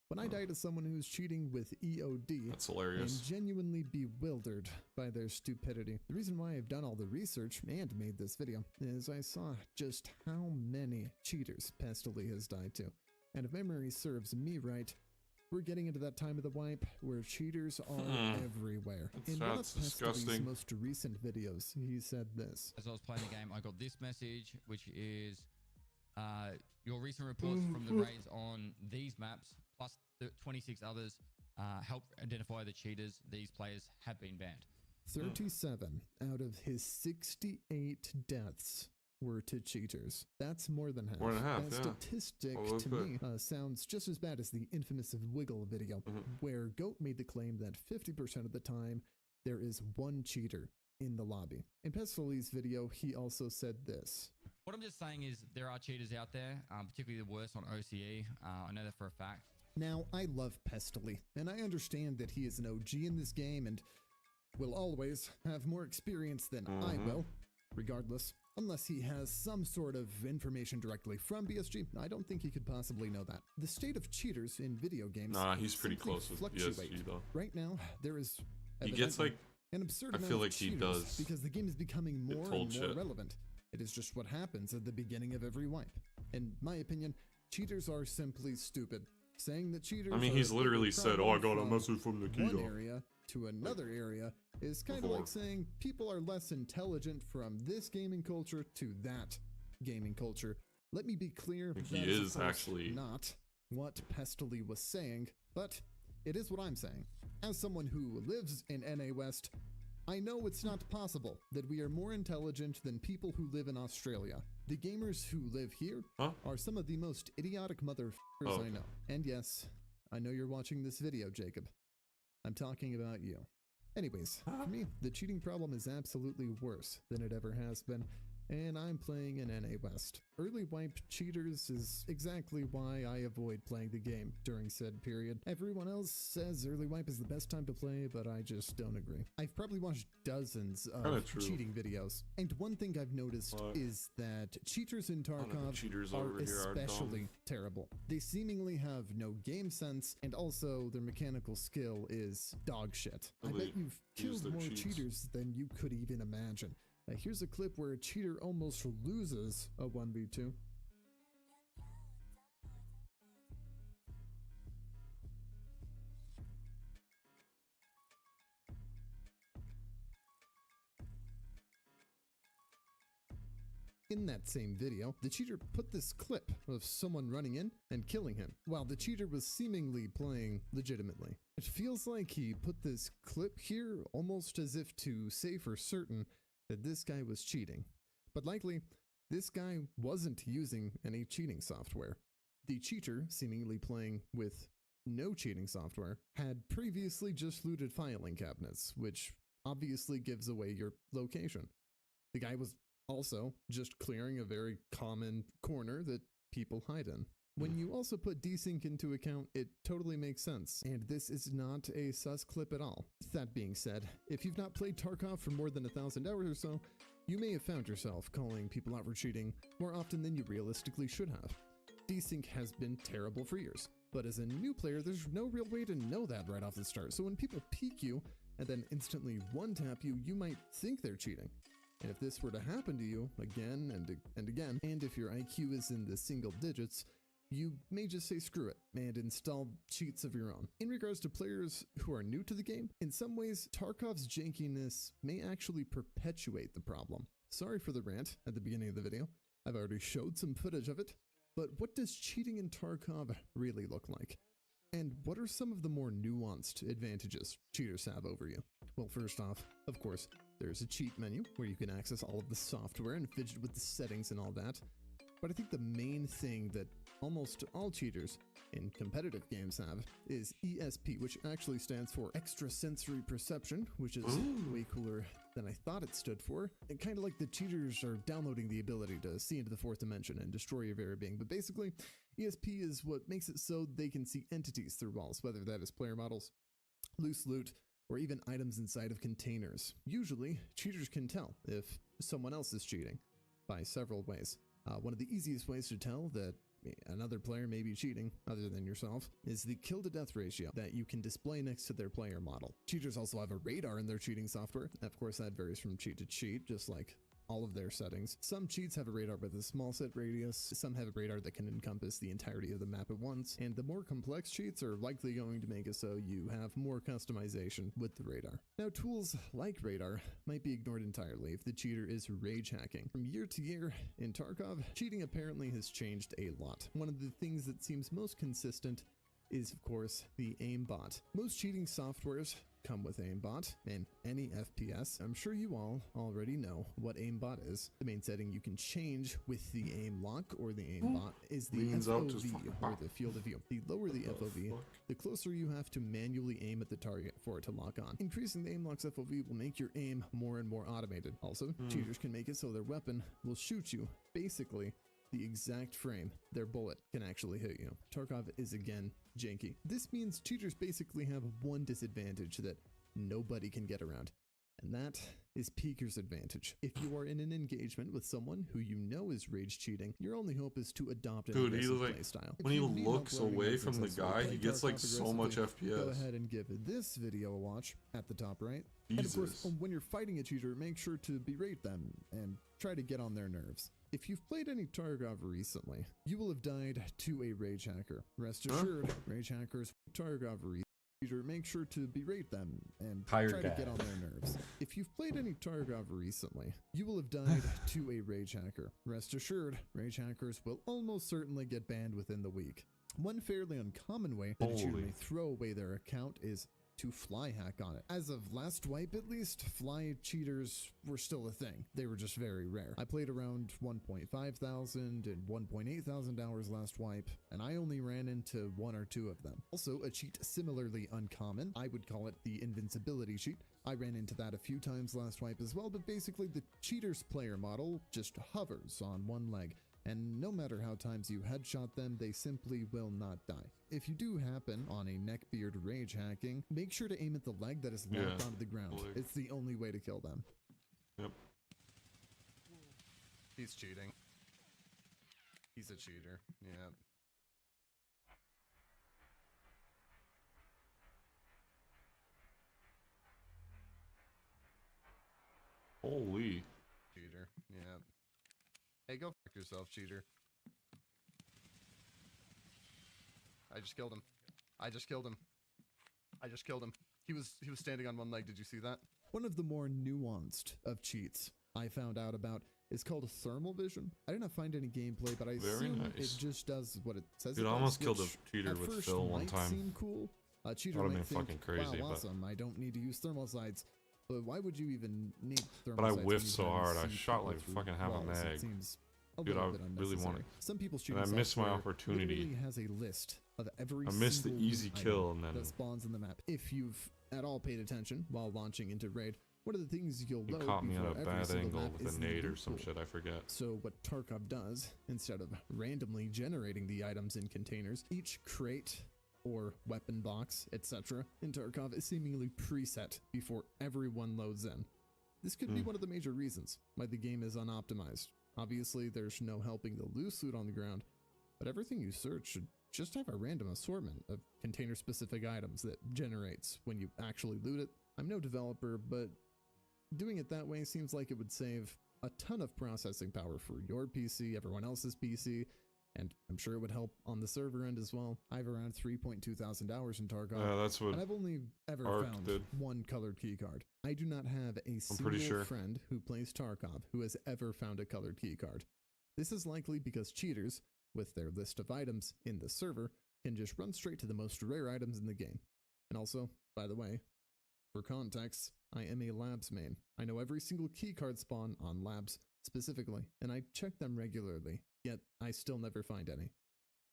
When I die to someone who's cheating with EOD, That's hilarious. I'm genuinely bewildered by their stupidity. The reason why I've done all the research and made this video is I saw just how many cheaters Pestily has died to. And if memory serves me right, we're getting into that time of the wipe where cheaters are everywhere. In one of That's Pestyly's disgusting. most recent videos, he said this. As I was playing the game, I got this message, which is your recent reports from the raids on these maps, plus the 26 others, help identify the cheaters. These players have been banned. 37 out of his 68 deaths were to cheaters. That's more than half. More than half, That yeah. statistic Oh, to okay. me sounds just as bad as the infamous Wiggle video, where Goat made the claim that 50% of the time there is one cheater in the lobby. In Pestyly's video, he also said this. What I'm just saying is there are cheaters out there, particularly the worst on OCE. I know that for a fact. Now, I love Pestily, and I understand that he is an OG in this game and will always have more experience than I will. Regardless, unless he has some sort of information directly from BSG, I don't think he could possibly know that. The state of cheaters in video games Nah, he's pretty simply close with fluctuate. BSG though. Right now, there is He gets like, an absurd I amount feel of like he cheaters does because the game is becoming get more and told more shit. relevant. It is just what happens at the beginning of every wipe. In my opinion, cheaters are simply stupid. Saying that cheaters I mean, are he's a literally bigger said, "Oh, I got a problem message from one Nikita." area to another area is kind of Before. like saying people are less intelligent from this gaming culture to that gaming culture. Let me be clear, think he that of is course actually- not what Pestily was saying, but it is what I'm saying. As someone who lives in NA West, I know it's not possible that we are more intelligent than people who live in Australia. The gamers who live here are some of the most idiotic motherfuckers I know. And yes, I know you're watching this video, Jacob. I'm talking about you. Anyways, for me, the cheating problem is absolutely worse than it ever has been, and I'm playing in NA West. Early wipe cheaters is exactly why I avoid playing the game during said period. Everyone else says early wipe is the best time to play, but I just don't agree. I've probably watched dozens of cheating videos, and one thing I've noticed is that cheaters in Tarkov cheaters are over here are dumb. especially terrible. They seemingly have no game sense, and also their mechanical skill is dog shit. I Really bet you've use killed their more cheats. cheaters than you could even imagine. Here's a clip where a cheater almost loses a 1v2. In that same video, the cheater put this clip of someone running in and killing him, while the cheater was seemingly playing legitimately. It feels like he put this clip here almost as if to say for certain that this guy was cheating. But likely, this guy wasn't using any cheating software. The cheater, seemingly playing with no cheating software, had previously just looted filing cabinets, which obviously gives away your location. The guy was also just clearing a very common corner that people hide in. When you also put desync into account, it totally makes sense, and this is not a sus clip at all. That being said, if you've not played Tarkov for more than 1,000 hours or so, you may have found yourself calling people out for cheating more often than you realistically should have. Desync has been terrible for years, but as a new player, there's no real way to know that right off the start, so when people peek you and then instantly one-tap you, you might think they're cheating. And if this were to happen to you again and again, and if your IQ is in the single digits, you may just say screw it and install cheats of your own. In regards to players who are new to the game, in some ways, Tarkov's jankiness may actually perpetuate the problem. Sorry for the rant at the beginning of the video. I've already showed some footage of it, but what does cheating in Tarkov really look like? And what are some of the more nuanced advantages cheaters have over you? Well, first off, of course, there's a cheat menu where you can access all of the software and fidget with the settings and all that. But I think the main thing that almost all cheaters in competitive games have is ESP, which actually stands for Extrasensory Perception, which is way cooler than I thought it stood for. And kind of like the cheaters are downloading the ability to see into the fourth dimension and destroy your very being. But basically, ESP is what makes it so they can see entities through walls, whether that is player models, loose loot, or even items inside of containers. Usually, cheaters can tell if someone else is cheating by several ways. One of the easiest ways to tell that another player may be cheating, other than yourself, is the kill to death ratio that you can display next to their player model. Cheaters also have a radar in their cheating software. Of course, that varies from cheat to cheat, just like all of their settings. Some cheats have a radar with a small set radius, some have a radar that can encompass the entirety of the map at once, and the more complex cheats are likely going to make it so you have more customization with the radar. Now, tools like radar might be ignored entirely if the cheater is rage hacking. From year to year in Tarkov, cheating apparently has changed a lot. One of the things that seems most consistent is, of course, the aimbot. Most cheating softwares come with aimbot in any FPS. I'm sure you all already know what aimbot is. The main setting you can change with the aim lock or the aimbot is the FOV, or the field of view. The lower the FOV, the closer you have to manually aim at the target for it to lock on. Increasing the aim lock's FOV will make your aim more and more automated. Also, cheaters can make it so their weapon will shoot you basically the exact frame their bullet can actually hit you. Tarkov is again janky. This means cheaters basically have one disadvantage that nobody can get around, and that is Peeker's advantage. If you are in an engagement with someone who you know is rage cheating, your only hope is to adopt an Dude, he aggressive like playstyle. when If he you need help looks learning away how to from the successfully guy, play he gets like Tarkov so much aggressively, Go FPS. ahead and give this video a watch at the top right. And of course, Jesus. when you're fighting a cheater, make sure to berate them and try to get on their nerves. If you've played any Tarkov recently, you will have died to a rage hacker. Rest assured, rage hackers Tarkov cheater, make sure to berate them and try to get on their nerves. If you've played any Tarkov recently, you will have died to a rage hacker. Rest assured, rage hackers will almost certainly get banned within the week. One fairly uncommon way that a cheater may throw away their account is to fly hack on it. As of last wipe at least, fly cheaters were still a thing. They were just very rare. I played around 1.5 thousand and 1.8 thousand hours last wipe, and I only ran into 1 or 2 of them. Also, a cheat similarly uncommon, I would call it the invincibility cheat. I ran into that a few times last wipe as well, but basically the cheater's player model just hovers on one leg, and no matter how times you headshot them, they simply will not die. If you do happen on a neckbeard rage hacking, make sure to aim at the leg that is locked onto the ground. It's the only way to kill them. Yep. He's cheating. He's a cheater. Yeah. Holy. Cheater. Yeah. Hey, go fuck yourself, cheater. I just killed him. I just killed him. I just killed him. He was standing on one leg. Did you see that? One of the more nuanced of cheats I found out about is called thermal vision. I did not find any gameplay, but I assume it just does what it says. Dude, it I almost does, killed a which cheater at with first Phil one might time. Seem cool. A cheater That would've might been think, fucking crazy, wow, but- awesome. I don't need to use thermal sights. But why would you even need thermal But I sights when whiffed you so can hard, I see shot people like through fucking half a walls? It mag. seems a Dude, little I bit really unnecessary. wanted. Some people's And I shooting missed my software opportunity. literally has a list of every I missed the single easy loot kill item and then- that spawns in the map. If you've at all paid attention while launching into raid, one of the things you'll He load caught me at before a every bad single angle map with a is the nade or loot some pool. shit, I forget. So what Tarkov does, instead of randomly generating the items in containers, each crate or weapon box, etc. in Tarkov is seemingly preset before everyone loads in. This could be one of the major reasons why the game is unoptimized. Obviously, there's no helping the loose loot on the ground, but everything you search should just have a random assortment of container-specific items that generates when you actually loot it. I'm no developer, but doing it that way seems like it would save a ton of processing power for your PC, everyone else's PC, and I'm sure it would help on the server end as well. I have around 3.2 thousand hours in Tarkov, that's what and I've only ever Ark found did. one colored keycard. I do not have a single pretty sure. friend who plays Tarkov who has ever found a colored keycard. This is likely because cheaters, with their list of items in the server, can just run straight to the most rare items in the game. And also, by the way, for context, I am a labs main. I know every single keycard spawn on labs specifically, and I check them regularly, yet I still never find any.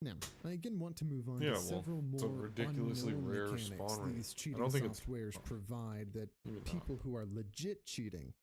Now, I again want to move on Yeah, to well, several it's a more ridiculously unknown rare mechanics spawn rate. these I cheating don't think it's- softwares provide that people who are legit cheating,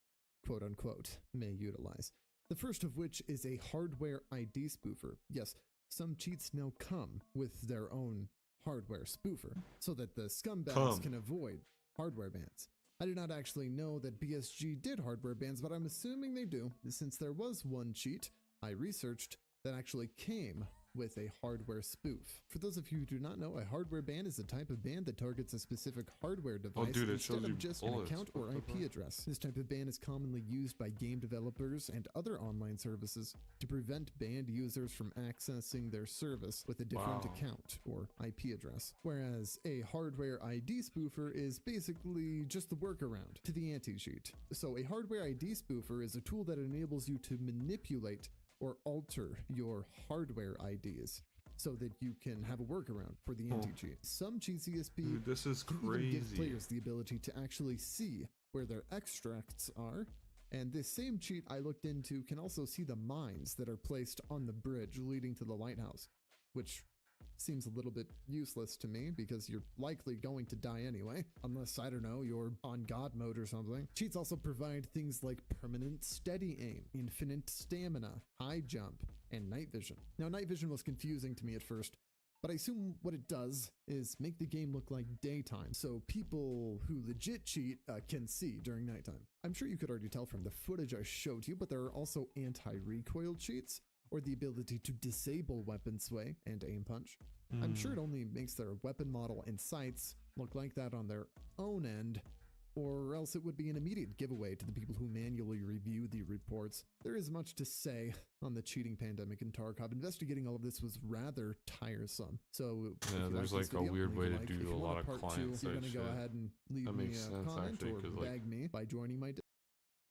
quote unquote, may utilize. The first of which is a hardware ID spoofer. Yes, some cheats now come with their own hardware spoofer, so that the scumbags can avoid hardware bans. I do not actually know that BSG did hardware bans, but I'm assuming they do, since there was one cheat I researched that actually came with a hardware spoof. For those of you who do not know, a hardware ban is a type of ban that targets a specific hardware device dude, it instead shows you of just an bullets. account or IP address. This type of ban is commonly used by game developers and other online services to prevent banned users from accessing their service with a different account or IP address. Whereas a hardware ID spoofer is basically just the workaround to the anti-cheat. So a hardware ID spoofer is a tool that enables you to manipulate or alter your hardware IDs so that you can have a workaround for the anti-cheat. Some cheat CSP Dude, this is can even give crazy. players the ability to actually see where their extracts are, and this same cheat I looked into can also see the mines that are placed on the bridge leading to the lighthouse, which seems a little bit useless to me because you're likely going to die anyway, unless, I don't know, you're on God mode or something. Cheats also provide things like permanent steady aim, infinite stamina, high jump, and night vision. Now, night vision was confusing to me at first, but I assume what it does is make the game look like daytime, so people who legit cheat can see during nighttime. I'm sure you could already tell from the footage I showed you, but there are also anti-recoil cheats, or the ability to disable weapon sway and aim punch. I'm sure it only makes their weapon model and sights look like that on their own end, or else it would be an immediate giveaway to the people who manually review the reports. There is much to say on the cheating pandemic in Tarkov. Investigating all of this was rather tiresome. So yeah, there's like a weird way to do a lot of client you're side gonna go shit. ahead and leave That me makes a sense comment actually, or 'cause, bag like, me by joining my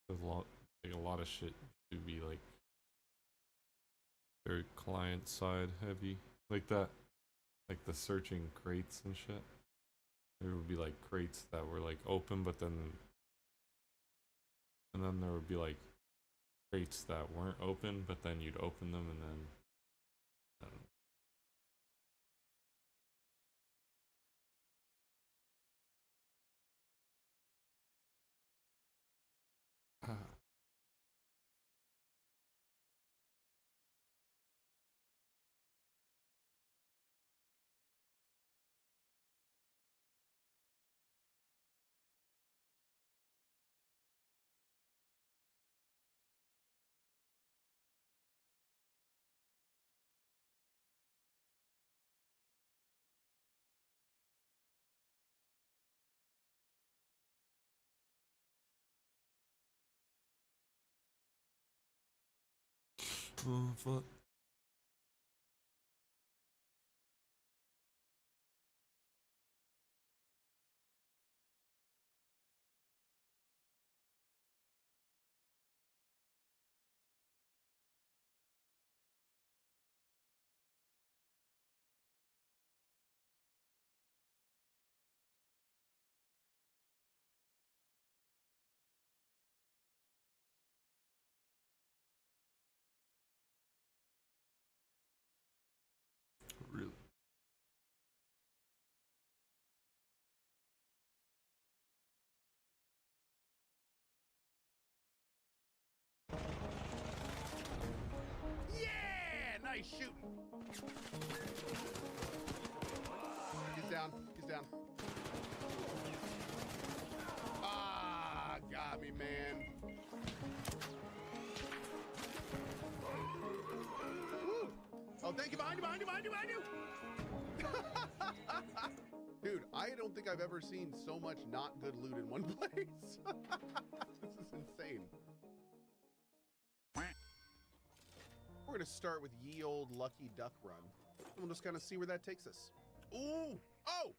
there's a lot of shit to be like very client side heavy, like that, like the searching crates and shit. There would be like crates that were like open, but then there would be like crates that weren't open, but then you'd open them and then I don't know. Oh fuck. Really? Yeah! Nice shooting. He's down. He's down. Ah, got me, man. Woo. Oh, thank you. Behind you, behind you, behind you, behind you. Dude, I don't think I've ever seen so much not good loot in one place. This is insane. We're gonna start with ye old lucky duck run. We'll just kind of see where that takes us. Ooh! Oh!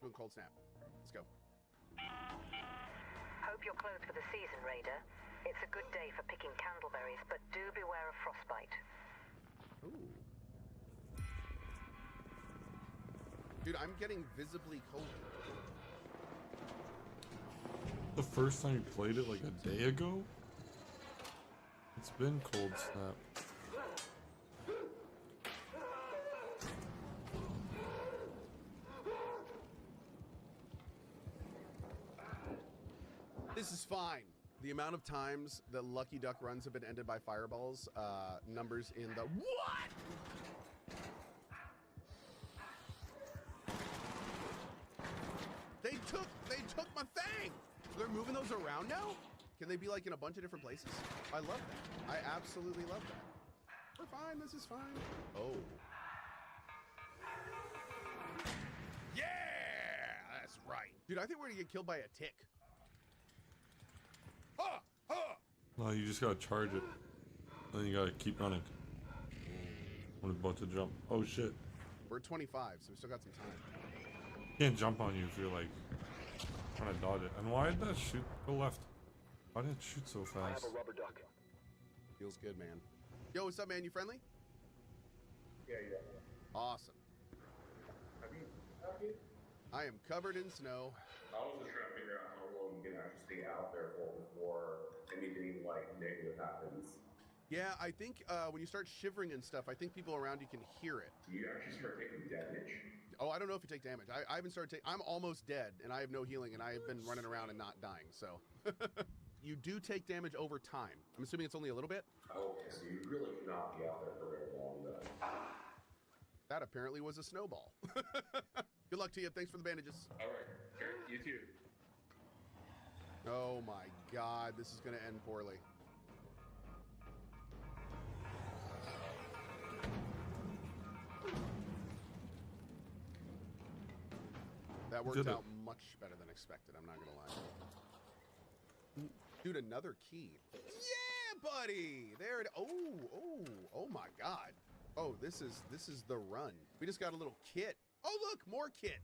Doing cold snap. Let's go. Hope you're closed for the season, Raider. It's a good day for picking candleberries, but do beware of frostbite. Ooh. Dude, I'm getting visibly cold. The first time you played it like a day ago? It's been cold snap. This is fine. The amount of times that Lucky Duck runs have been ended by fireballs, numbers in the what? They took my thing. They're moving those around now? Can they be like in a bunch of different places? I love that. I absolutely love that. We're fine. This is fine. Oh. Yeah, that's right. Dude, I think we're gonna get killed by a tick. No, you just gotta charge it. Then you gotta keep running. I'm about to jump. Oh shit. We're at 25, so we still got some time. Can't jump on you if you're like trying to dodge it. And why did that shoot go left? Why did it shoot so fast? I have a rubber duck. Feels good, man. Yo, what's up, man? You friendly? Yeah. Awesome. Have you out here? I am covered in snow. I was just trying to figure out how long you can actually stay out there for before anything like negative happens. Yeah, I think when you start shivering and stuff, I think people around you can hear it. Do you actually start taking damage? Oh, I don't know if you take damage. I haven't started taking... I'm almost dead, and I have no healing, and I have been running around and not dying, so... You do take damage over time. I'm assuming it's only a little bit? Okay, so you really cannot be out there for very long then. That apparently was a snowball. Good luck to you. Thanks for the bandages. All right. You too. Oh my God, this is going to end poorly. That worked out much better than expected, I'm not going to lie. Dude, another key. Yeah, buddy. There it. Oh my God. Oh, this is the run. We just got a little kit. Oh, look, more kit.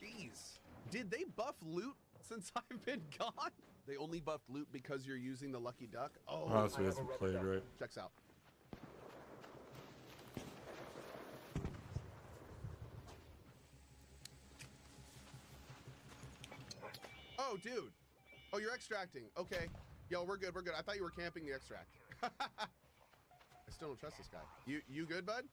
Jeez. Did they buff loot since I've been gone? They only buffed loot because you're using the lucky duck? Oh, so he hasn't played, right? Checks out. Oh, dude. Oh, you're extracting. Okay. Yo, we're good. We're good. I thought you were camping the extract. I still don't trust this guy. You good, bud?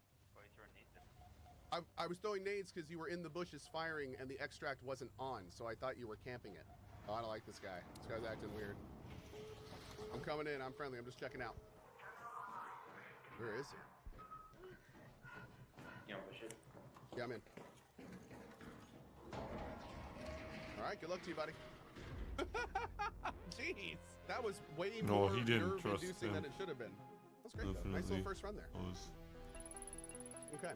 I was throwing nades because you were in the bushes firing and the extract wasn't on, so I thought you were camping it. Oh, I don't like this guy. This guy's acting weird. I'm coming in. I'm friendly. I'm just checking out. Where is he? You want push it? Yeah, I'm in. All right. Good luck to you, buddy. Jeez. That was way more nerve-inducing than it should have been. That's great, though. Nice little first run there. Okay.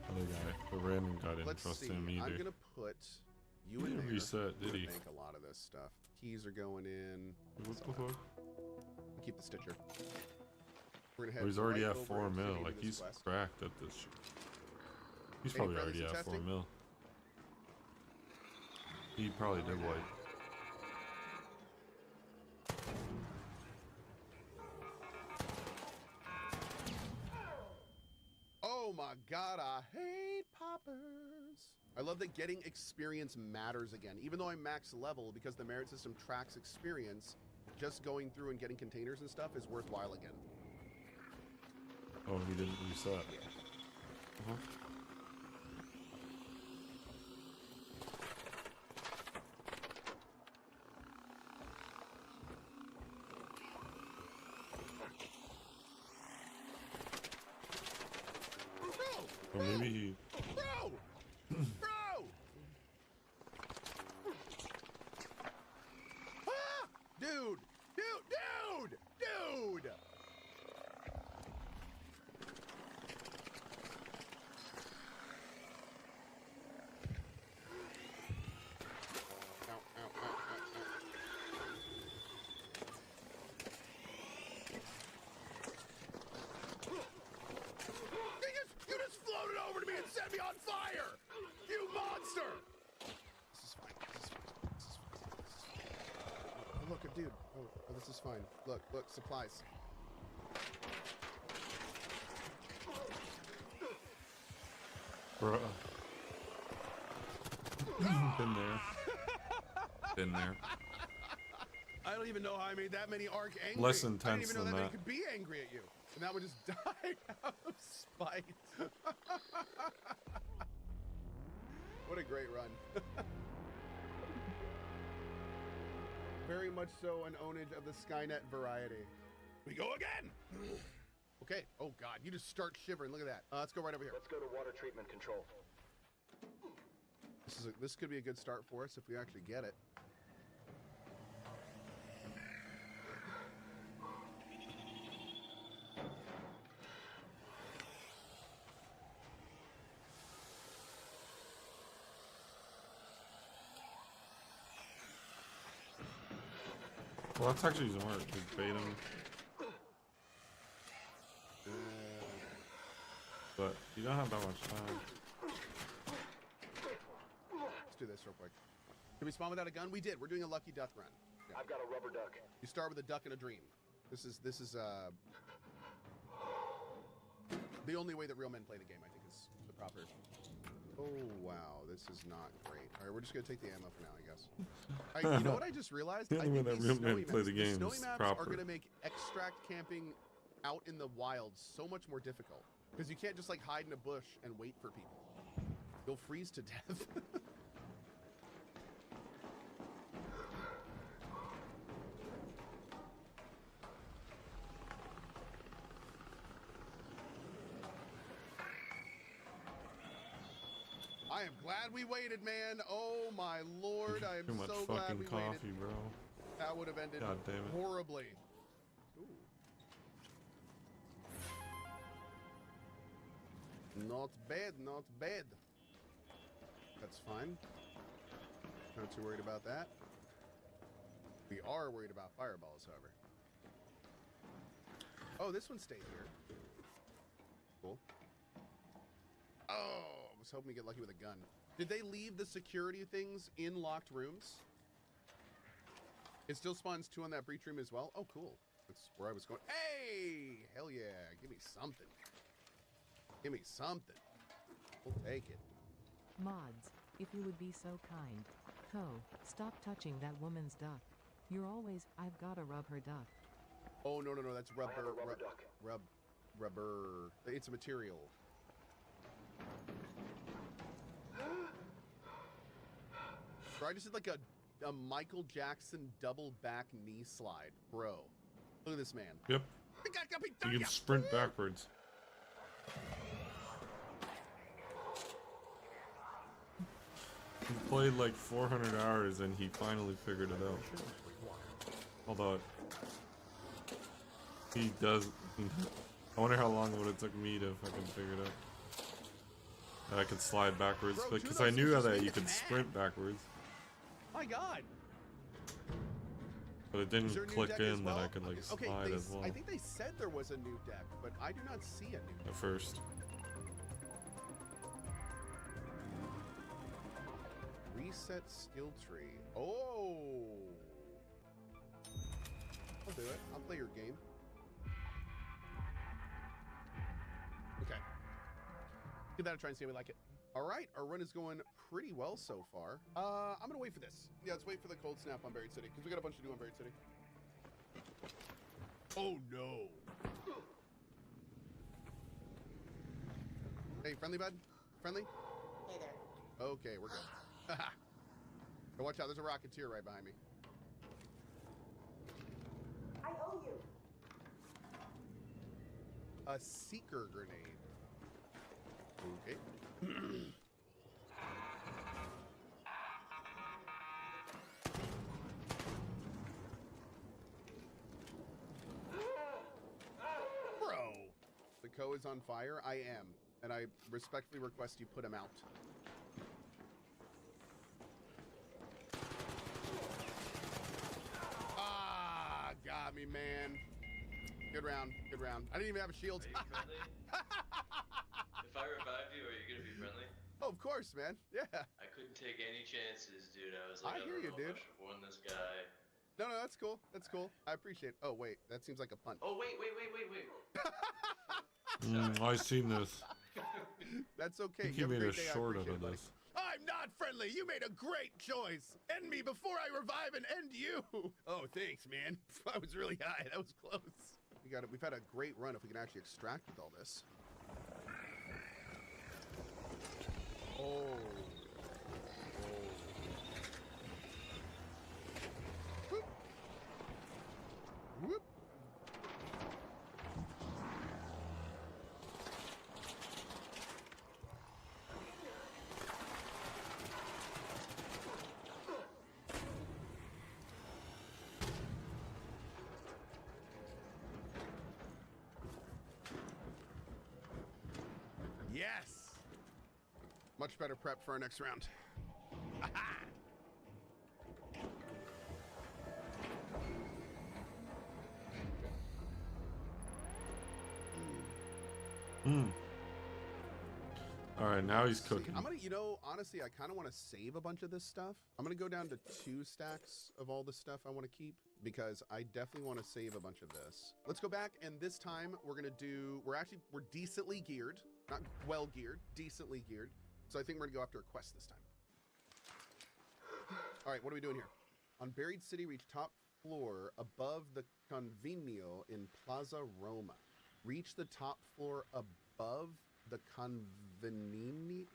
Other guy, the random guy didn't trust him either. I'm gonna put you in there. Reset, did he? Make a lot of this stuff. Keys are going in. What the fuck? Keep the stitcher. We're gonna head he's already right at 4 over mil. to Like he's quest. cracked at this shit. He's probably already at 4 mil. He probably did wipe. Oh my God, I hate poppers. I love that getting experience matters again. Even though I'm max level, because the merit system tracks experience, just going through and getting containers and stuff is worthwhile again. Oh, he didn't reset. Or maybe he... Bro! Bro! Ah! Dude! Dude! Dude! You just floated over to me and set me on fire! You monster! This is fine. This is fine. This is fine. Oh, look, a dude. Oh, this is fine. Look, supplies. Bruh. Been there. Been there. I don't even know how I made that many arc angry. Less I didn't intense even know than that many that. could be angry at you. And that would just die out of spite. What a great run. Very much so an ownage of the Skynet variety. We go again! Okay. Oh God, you just start shivering. Look at that. Let's go right over here. Let's go to water treatment control. This could be a good start for us if we actually get it. Well, that's actually smart. Just bait him. But you don't have that much time. Let's do this real quick. Did we spawn without a gun? We did. We're doing a lucky duck run. Yeah. I've got a rubber duck. You start with a duck and a dream. This is the only way that real men play the game, I think, is the proper. Oh wow, this is not great. All right, we're just gonna take the ammo for now, I guess. You know what I just realized? The I only way think that these real men play the game snowy is maps proper. are gonna make extract camping out in the wild so much more difficult because you can't just like hide in a bush and wait for people. You'll freeze to death. I am glad we waited, man. Oh my lord, I am Too much so glad fucking we coffee, waited. bro. That would have ended God damn it. horribly. Ooh. Not bad, not bad. That's fine. Not too worried about that. We are worried about fireballs, however. Oh, this one stayed here. Cool. Oh, I was hoping to get lucky with a gun. Did they leave the security things in locked rooms? It still spawns 2 on that breach room as well? Oh, cool. That's where I was going. Hey! Hell yeah. Give me something. Give me something. We'll take it. Mods, if you would be so kind. Ho, stop touching that woman's duck. You're always, I've gotta rub her duck. Oh, no, no, no. That's rubber. I have a rubber duck. Rubber. It's a material. Bro, I just did like a Michael Jackson double back knee slide. Bro, look at this man. Yep. You can sprint backwards. He played like 400 hours and he finally figured it out. Although he does. I wonder how long it would have took me to fucking figure it out. That I could slide backwards, because I knew that you could sprint backwards. My God. But it didn't click in that I could like Okay, slide as well I think they said there was a new deck, but I do not see a new deck. at first. Reset skill tree. Oh. I'll do it. I'll play your game. Okay. Give that a try and see how we like it. All right, our run is going pretty well so far. I'm gonna wait for this. Yeah, let's wait for the cold snap on Buried City, because we got a bunch to do on Buried City. Oh no. Hey, friendly bud? Friendly? Hey there. Okay, we're good. But watch out, there's a Rocketeer right behind me. I owe you. A Seeker grenade. Okay. Bro! The Co is on fire? I am. And I respectfully request you put him out. Ah, got me, man. Good round, good round. I didn't even have a shield. If I revive you, are you gonna be friendly? Oh, of course, man. Yeah. I couldn't take any chances, dude. I was like, I hear you, don't know if dude. I should warn this guy. No, no, that's cool. That's cool. I appreciate it. Oh, wait. That seems like a punt. Oh, wait. I've seen this. That's okay. He made a short out of this. I'm not friendly. You made a great choice. End me before I revive and end you. Oh, thanks, man. I was really high. That was close. We got it. We've had a great run if we can actually extract with all this. Oh. Whoop. Whoop. Yes! Much better prep for our next round. Alright, now he's cooking. I'm gonna, you know, honestly, I kind of want to save a bunch of this stuff. I'm gonna go down to 2 stacks of all the stuff I want to keep, because I definitely want to save a bunch of this. Let's go back, and this time we're gonna do, we're decently geared. Not well geared, decently geared. So I think we're gonna go after a quest this time. All right, what are we doing here? On Buried City, reach top floor above the Convenio in Plaza Roma. Reach the top floor above the Convenio.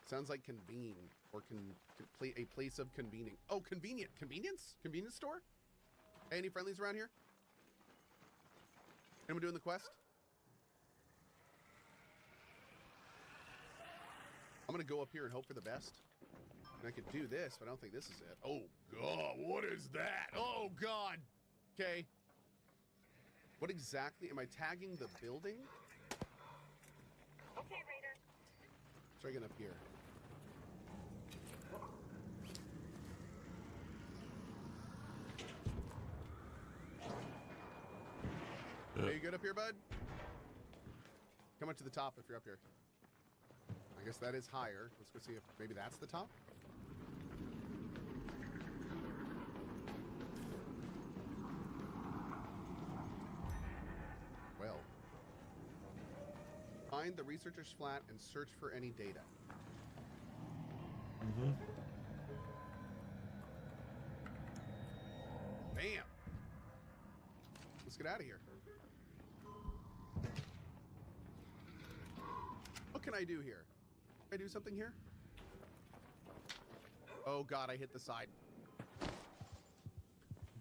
Sounds like convene or a place of convening. Oh, convenient. Convenience? Convenience store? Hey, any friendlies around here? Anyone doing the quest? I'm gonna go up here and hope for the best. And I could do this, but I don't think this is it. Oh God, what is that? Oh God. Okay. What exactly am I tagging the building? Okay, Raider. Try getting up here. Are you good up here, bud? Come up to the top if you're up here. I guess that is higher. Let's go see if maybe that's the top. Well. Find the researcher's flat and search for any data. Mm-hmm. Bam! Let's get out of here. What can I do here? Can I do something here? Oh God, I hit the side.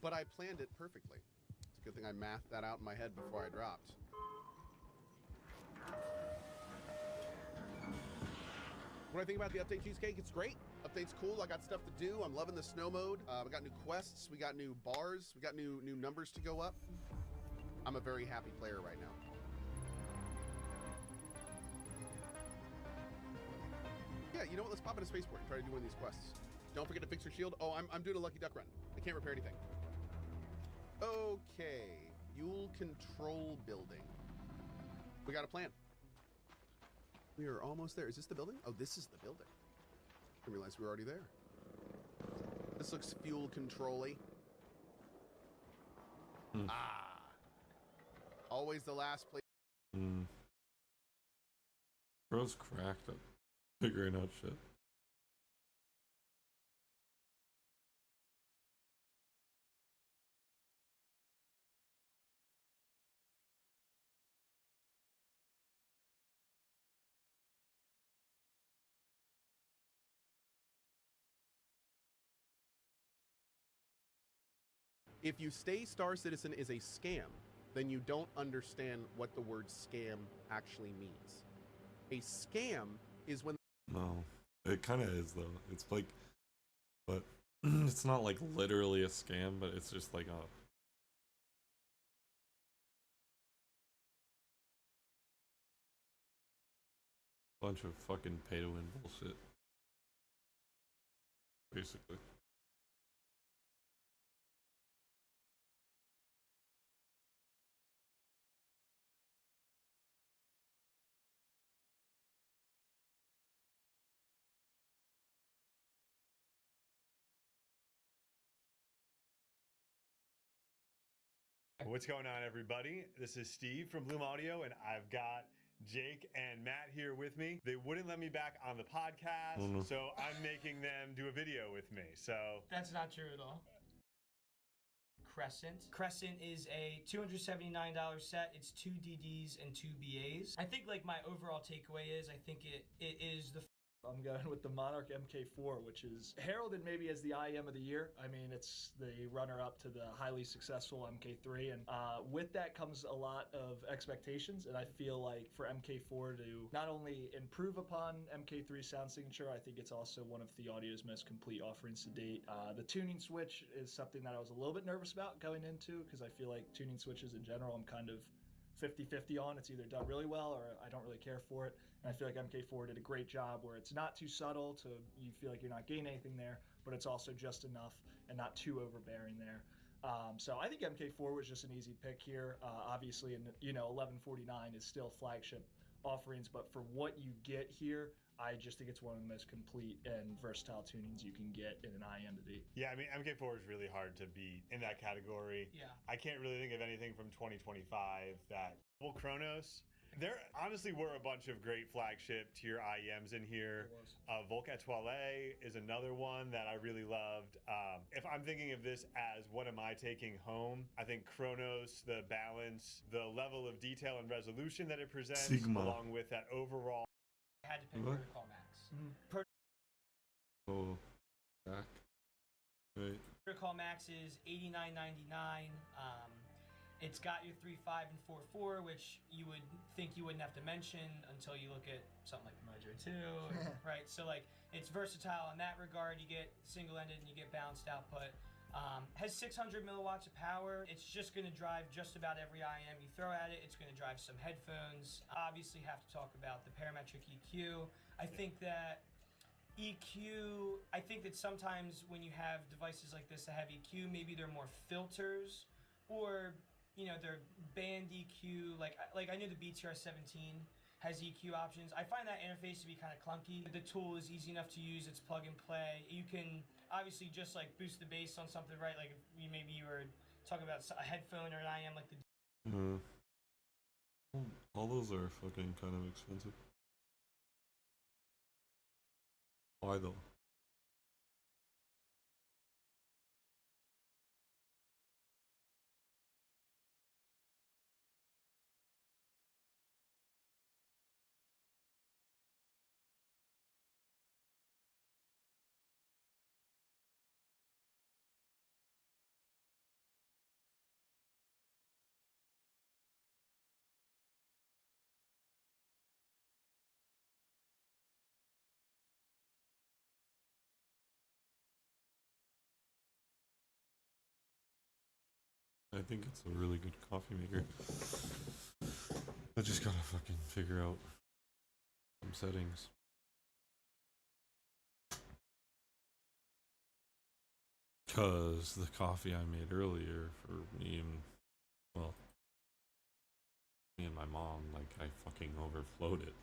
But I planned it perfectly. It's a good thing I mathed that out in my head before I dropped. What do I think about the update, Cheesecake? It's great. Update's cool. I got stuff to do. I'm loving the snow mode. We got new quests. We got new bars. We got new numbers to go up. I'm a very happy player right now. Yeah, you know what? Let's pop in a spaceport and try to do one of these quests. Don't forget to fix your shield. Oh, I'm doing a Lucky Duck run. I can't repair anything. Okay. Fuel control building. We got a plan. We are almost there. Is this the building? Oh, this is the building. I didn't realize we were already there. This looks fuel control-y. Ah. Always the last place. Bro's cracked at figuring out shit. If you say Star Citizen is a scam, then you don't understand what the word scam actually means. A scam is when... No, it kind of is though. It's like, but it's not like literally a scam, but it's just like a bunch of fucking pay to win bullshit, basically. What's going on, everybody? This is Steve from Bloom Audio, and I've got Jake and Matt here with me. They wouldn't let me back on the podcast, so I'm making them do a video with me. So that's not true at all. Crescent is a $279 set. It's 2 DDs and 2 BAs. I think like my overall takeaway is I think it is the I'm going with the Monarch MK4, which is heralded maybe as the IM of the year. I mean, it's the runner-up to the highly successful MK3, and with that comes a lot of expectations, and I feel like for MK4 to not only improve upon MK3 sound signature, I think it's also one of the audio's most complete offerings to date. The tuning switch is something that I was a little bit nervous about going into, because I feel like tuning switches in general, I'm kind of 50-50 on. It's either done really well or I don't really care for it. And I feel like MK4 did a great job where it's not too subtle to you feel like you're not gaining anything there, but it's also just enough and not too overbearing there. So I think MK4 was just an easy pick here. Obviously, and 1149 is still flagship offerings, but for what you get here, I just think it's one of the most complete and versatile tunings you can get in an IM to date. yeah, I mean, MK4 is really hard to beat in that category. Yeah. I can't really think of anything from 2025 that... Well, Kronos. There honestly were a bunch of great flagship tier IEMs in here. Volk Etoile is another one that I really loved. If I'm thinking of this as what am I taking home, I think Kronos, the balance, the level of detail and resolution that it presents, Sigma. along with that overall... I had to pick What? Protocol Max. Oh, back. Wait. Protocol Max is $89.99. It's got your 3.5 and 4.4, which you would think you wouldn't have to mention until you look at something like the Mojo 2, right? So like it's versatile in that regard. You get single-ended and you get balanced output. Has 600 milliwatts of power. It's just going to drive just about every IM you throw at it. It's going to drive some headphones. Obviously have to talk about the parametric EQ. I think that sometimes when you have devices like this that have EQ, maybe they're more filters, or you know, they're band EQ. Like I know the BTR 17 has EQ options. I find that interface to be kind of clunky. The tool is easy enough to use. It's plug and play. You can obviously just like boost the bass on something, right? Like if maybe you were talking about a headphone or an IM like the. All those are fucking kind of expensive. Why though? I think it's a really good coffee maker. I just gotta fucking figure out some settings. Cause the coffee I made earlier for me and, well, me and my mom, like I fucking overflowed it.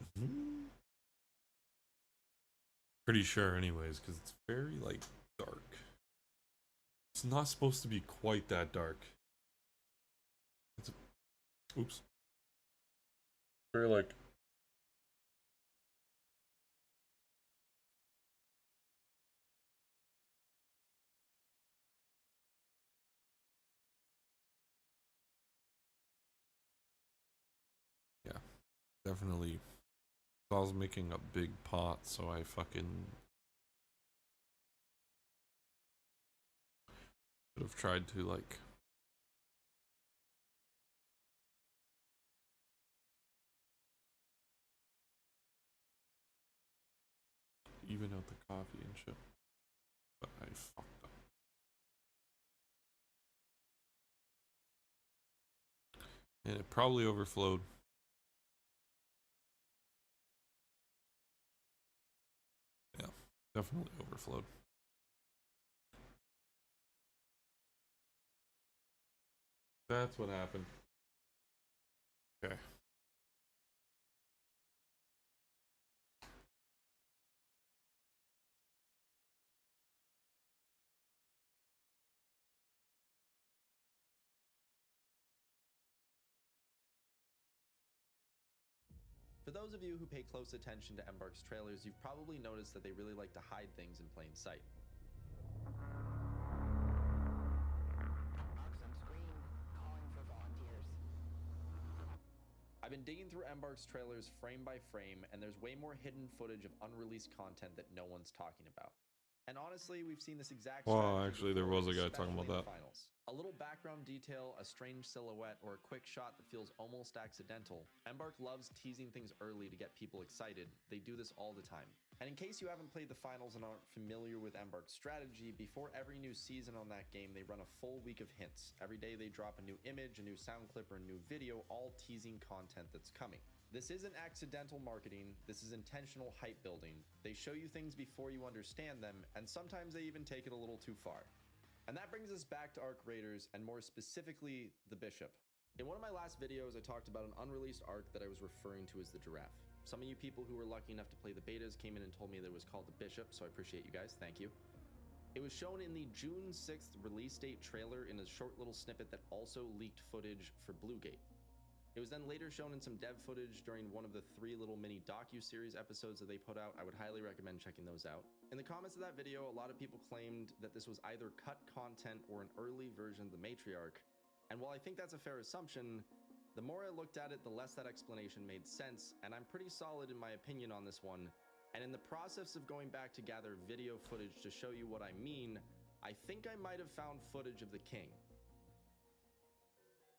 Pretty sure anyways, cause it's very like dark. It's not supposed to be quite that dark. It's a, oops. Very like yeah, definitely. I was making a big pot, so I fucking should have tried to like even out the coffee and shit. But I fucked up. And it probably overflowed. Yeah, definitely overflowed. That's what happened. Okay. For those of you who pay close attention to Embark's trailers, you've probably noticed that they really like to hide things in plain sight. I've been digging through Embark's trailers frame by frame, and there's way more hidden footage of unreleased content that no one's talking about. And honestly, we've seen this exact Well, strategy actually, there before, was a guy talking about especially in that. finals. A little background detail, a strange silhouette, or a quick shot that feels almost accidental. Embark loves teasing things early to get people excited. They do this all the time. And in case you haven't played the finals and aren't familiar with Embark's strategy, before every new season on that game, they run a full week of hints. Every day they drop a new image, a new sound clip, or a new video, all teasing content that's coming. This isn't accidental marketing, this is intentional hype building. They show you things before you understand them, and sometimes they even take it a little too far. And that brings us back to Arc Raiders, and more specifically, the Bishop. In one of my last videos, I talked about an unreleased Arc that I was referring to as the Giraffe. Some of you people who were lucky enough to play the betas came in and told me that it was called the Bishop, so I appreciate you guys, thank you. It was shown in the June 6th release date trailer in a short little snippet that also leaked footage for Bluegate. It was then later shown in some dev footage during one of the 3 little mini docu-series episodes that they put out. I would highly recommend checking those out. In the comments of that video, a lot of people claimed that this was either cut content or an early version of the Matriarch. And while I think that's a fair assumption, the more I looked at it, the less that explanation made sense, and I'm pretty solid in my opinion on this one. And in the process of going back to gather video footage to show you what I mean, I think I might have found footage of the King.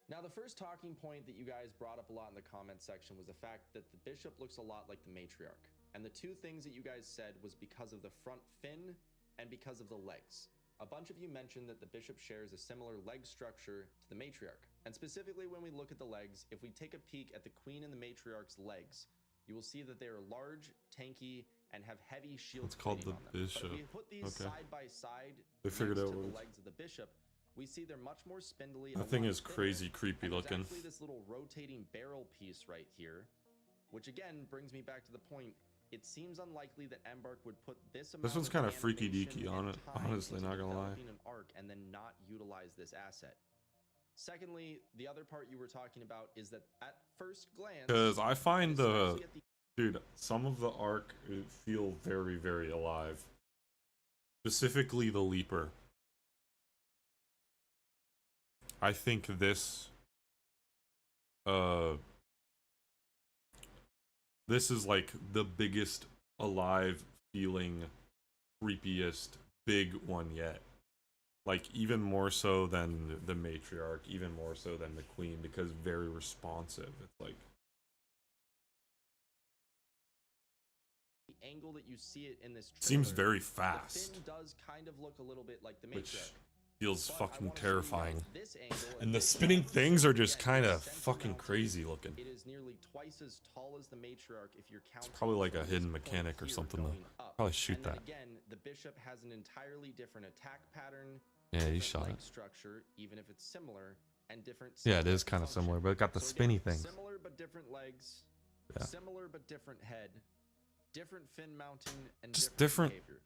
Now, the first talking point that you guys brought up a lot in the comment section was the fact that the bishop looks a lot like the matriarch. And the two things that you guys said was because of the front fin and because of the legs. A bunch of you mentioned that the bishop shares a similar leg structure to the matriarch. And specifically when we look at the legs, if we take a peek at the queen and the matriarch's legs, you will see that they are large, tanky, and have heavy shield. It's called the bishop. But if we put these side by side They figured next out to what the it was. legs of the bishop, we see they're much more spindly. That and a thing lot is thinner, crazy creepy and there's looking. actually this little rotating barrel piece right here, which again brings me back to the point. It seems unlikely that Embark would put this amount This one's of kind of freaky animation deaky on and it. time Honestly, into not gonna lie. developing an arc and then not utilize this asset. Secondly, the other part you were talking about is that at first glance, Because I find the especially at the dude, some of the arc feel very, very alive. Specifically, the leaper. I think this, this is like the biggest alive feeling, creepiest big one yet. Like even more so than the matriarch, even more so than the queen, because very responsive. It's like the angle that you see it in this trailer, seems very the fast, fin does kind of look a little bit like the which matriarch. feels But I fucking wanna show you terrifying. this angle And the this spinning angle. things are just Again, kind the of center fucking mounting, crazy looking. It is nearly twice as tall as the matriarch if you're counting. It's probably like a from hidden this point mechanic or here something though. going up. Probably shoot And then that. again, the bishop has an entirely different attack pattern. Yeah, he different shot leg it. structure, even if it's similar, and different. Yeah, it is set kind of function. similar, but it got the So spinny again, things. Similar but different legs. Yeah. Similar but different head. Different fin mounting and Just different different. behavior.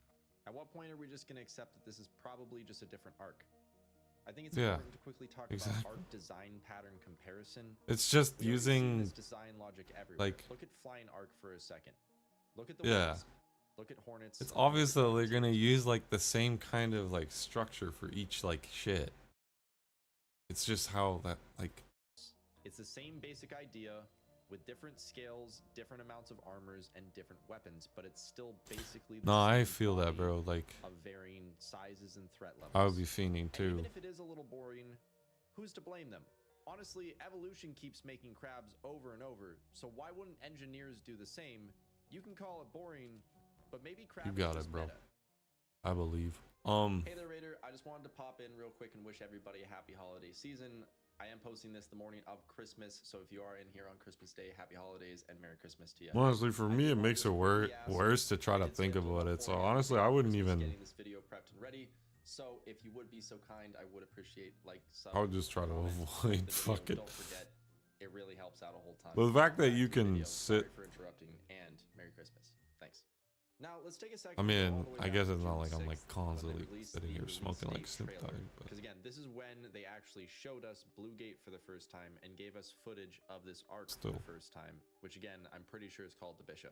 At what point are we just going to accept that this is probably just a different arc? I think it's Yeah, important to quickly talk exactly. about arc design pattern comparison. It's just We already see using, this design logic everywhere. like- Look at flying arc for a second. Look at the Yeah. Wasp. Look at Hornets. It's obvious that they're gonna use like the same kind of like structure for each like shit. It's just how that like It's the same basic idea with different scales, different amounts of armors, and different weapons, but it's still basically the no, I same feel that, body bro. Like of varying sizes and threat levels. I would be fiending And too. even if it is a little boring, who's to blame them? Honestly, evolution keeps making crabs over and over, so why wouldn't engineers do the same? You can call it boring, but maybe crabs You got are it, just bro. meta. I believe. Hey there, Raider. I just wanted to pop in real quick and wish everybody a happy holiday season. I am posting this the morning of Christmas, so if you are in here on Christmas Day, happy holidays and Merry Christmas to you. Honestly, for me, it makes it worse to try to think about it. So honestly, I wouldn't even. Getting this video prepped and ready. So if you would be so kind, I would appreciate like sub. I would just try to comment on avoid the video. fucking. Don't forget, it really helps out a whole ton. But the fact that Back you to the can video. sit. Sorry for interrupting, and Merry Christmas. Thanks. Now let's take a second. I to go all mean, the way I back guess to it's not June like I'm 6th, like when they constantly released sitting the here release smoking like date Snoop trailer. Dogg. But Because again, this is when they actually showed us Bluegate for the first time and gave us footage of this arc for Still. the first time, which again, I'm pretty sure is called the Bishop.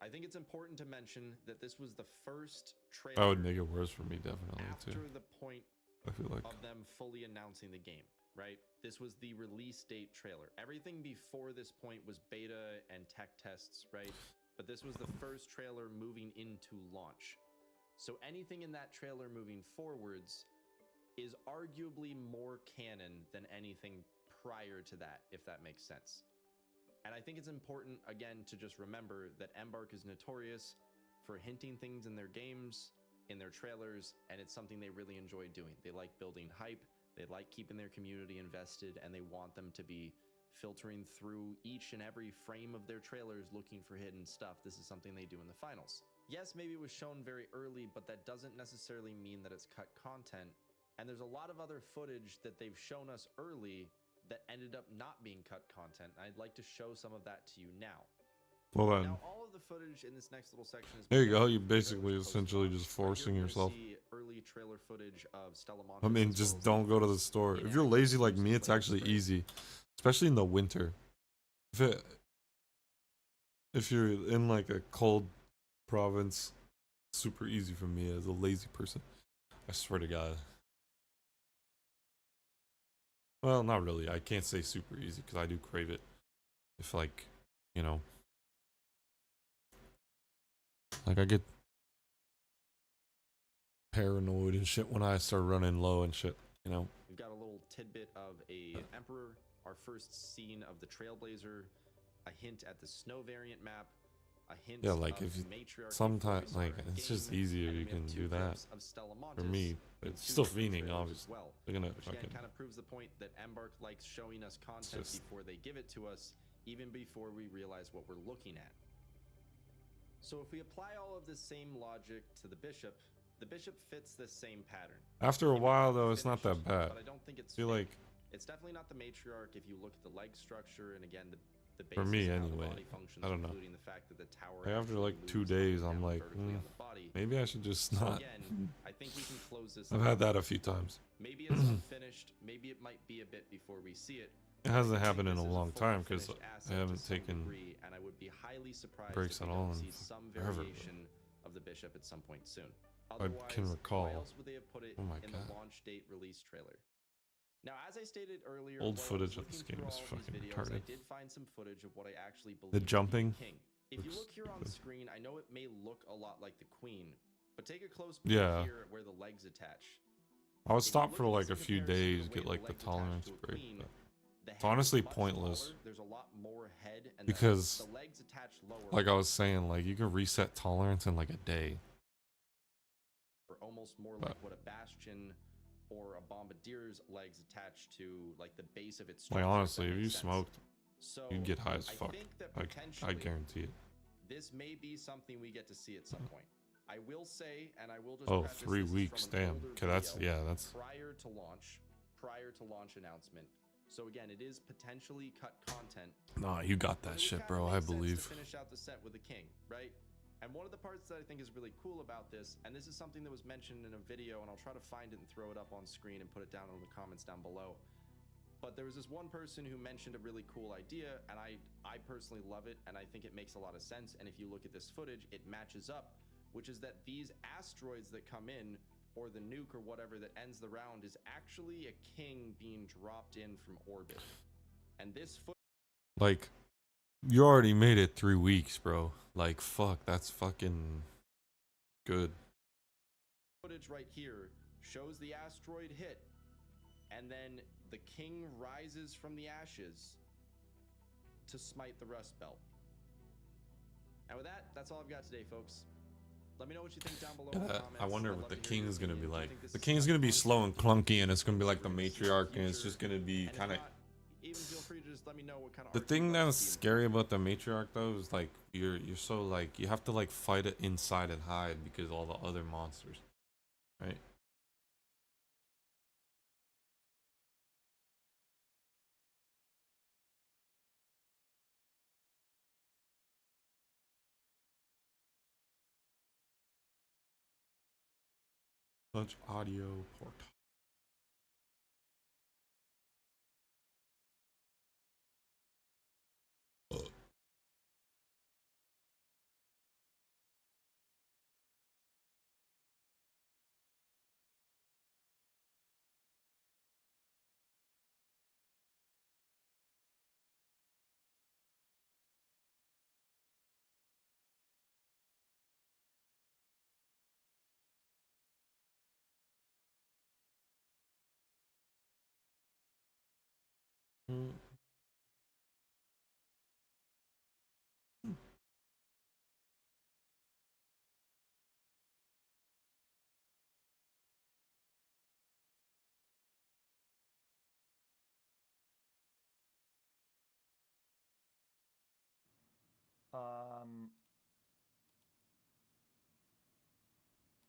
I think it's important to mention that this was the first trailer that would make it worse for me, definitely after too. the point I feel like. of them fully announcing the game, right? This was the release date trailer. Everything before this point was beta and tech tests, right? But this was the first trailer moving into launch. So anything in that trailer moving forwards is arguably more canon than anything prior to that, if that makes sense. And I think it's important, again, to just remember that Embark is notorious for hinting things in their games, in their trailers, and it's something they really enjoy doing. They like building hype, they like keeping their community invested, and they want them to be filtering through each and every frame of their trailers looking for hidden stuff. This is something they do in the finals. Yes, maybe it was shown very early, but that doesn't necessarily mean that it's cut content. And there's a lot of other footage that they've shown us early that ended up not being cut content. I'd like to show some of that to you now. Well then, Now, all of the footage in this next little section is there you go. because You the trailer basically was essentially posted. just Right here, forcing we're gonna yourself. see early trailer footage of Stella I Montes mean, as just well as don't go to the Montes store. in If you're action lazy like versus me, it's playing actually straight. easy, especially in the winter. If you're in like a cold province, super easy for me as a lazy person. I swear to God. Well, not really. I can't say super easy because I do crave it. If like, you know, like I get paranoid and shit when I start running low and shit, you know. We've got a little tidbit of a Emperor our first scene of the Trailblazer, a hint at the Snow variant map, a hint Yeah, like of if you Matriarch sometimes before we like saw her it's just game, easier and you we have can 2 do that. clips of Stella For Montes me, in it's 2 still different fiending, trailers obviously. as well, They're gonna which fucking again kind of proves the point that Embark likes showing us content just- before they give it to us, even before we realize what we're looking at. So if we apply all of this same logic to the Bishop fits this same pattern. After a while though, it's not that bad. But I don't think it's I feel fake. like It's definitely not the Matriarch if you look at the leg structure and again the for basis me of how the anyway, body functions, I don't know. including the fact that the tower Like after actually like 2 moves days, up and I'm down like, vertically on the body. maybe I should just So not. again, I think we can close this I've up. had that a few times. Maybe it's unfinished. Maybe it might be a bit before we see it. It hasn't happened in a long time because I haven't taken And I would be highly surprised breaks if we at all don't in see some forever. variation of the Bishop at some point soon. I can Otherwise, recall. why else would they have put it Oh my in God. the launch date release trailer? Now, as I stated earlier, Old while I footage was of this looking game through is all of these fucking videos, I retarded. did find some footage of what I actually believe The to be jumping King. If you looks look here on stupid. screen, I know it may look a lot like the Queen, but take a close Yeah. peek here at where the legs attach. I would If you stop look for at like this a in few comparison to days, way get like the legs attach tolerance to a break. queen, But the it's head is honestly much pointless smaller, there's a lot more head, and because, the legs attach lower, like I was saying, like you can reset tolerance in like a day. or almost more But- like what a Bastion or a Bombardier's legs attach to, like the base of its Like structure. honestly, that if you makes sense. smoked, So, you'd get high as I fuck. think that I potentially guarantee it. this may be something we get to see at some point. I will say, and I will just Oh, preface 3 this is weeks, from an damn. older Okay, that's video yeah, that's prior to launch announcement. So again, it is potentially cut content. nah. You got But that it would shit, kinda bro. make I sense to believe. finish out the set with the king, right? And one of the parts that I think is really cool about this, and this is something that was mentioned in a video, and I'll try to find it and throw it up on screen and put it down in the comments down below. But there was this one person who mentioned a really cool idea, and I personally love it, and I think it makes a lot of sense. And if you look at this footage, it matches up, which is that these asteroids that come in, or the nuke or whatever that ends the round, is actually a king being dropped in from orbit. And this Like, you already made it 3 weeks, bro. Like, fuck, that's fucking good. footage right here shows the asteroid hit, and then the king rises from the ashes to smite the Rust Belt. And with that, that's all I've got today, folks. Let me know what you think down below in the comments. I wonder I'd what love the to hear your king is gonna be opinion. Do you like. think this The is king's gonna be something slow and clunky, and it's gonna be like the matriarch, and it's just gonna be And if kind of. not, even feel free to just let me know what kind of The art thing you'd like that's to see in scary about the matriarch though is like you're so like you have to like fight it inside and hide because of all the other monsters, right? Such audio port.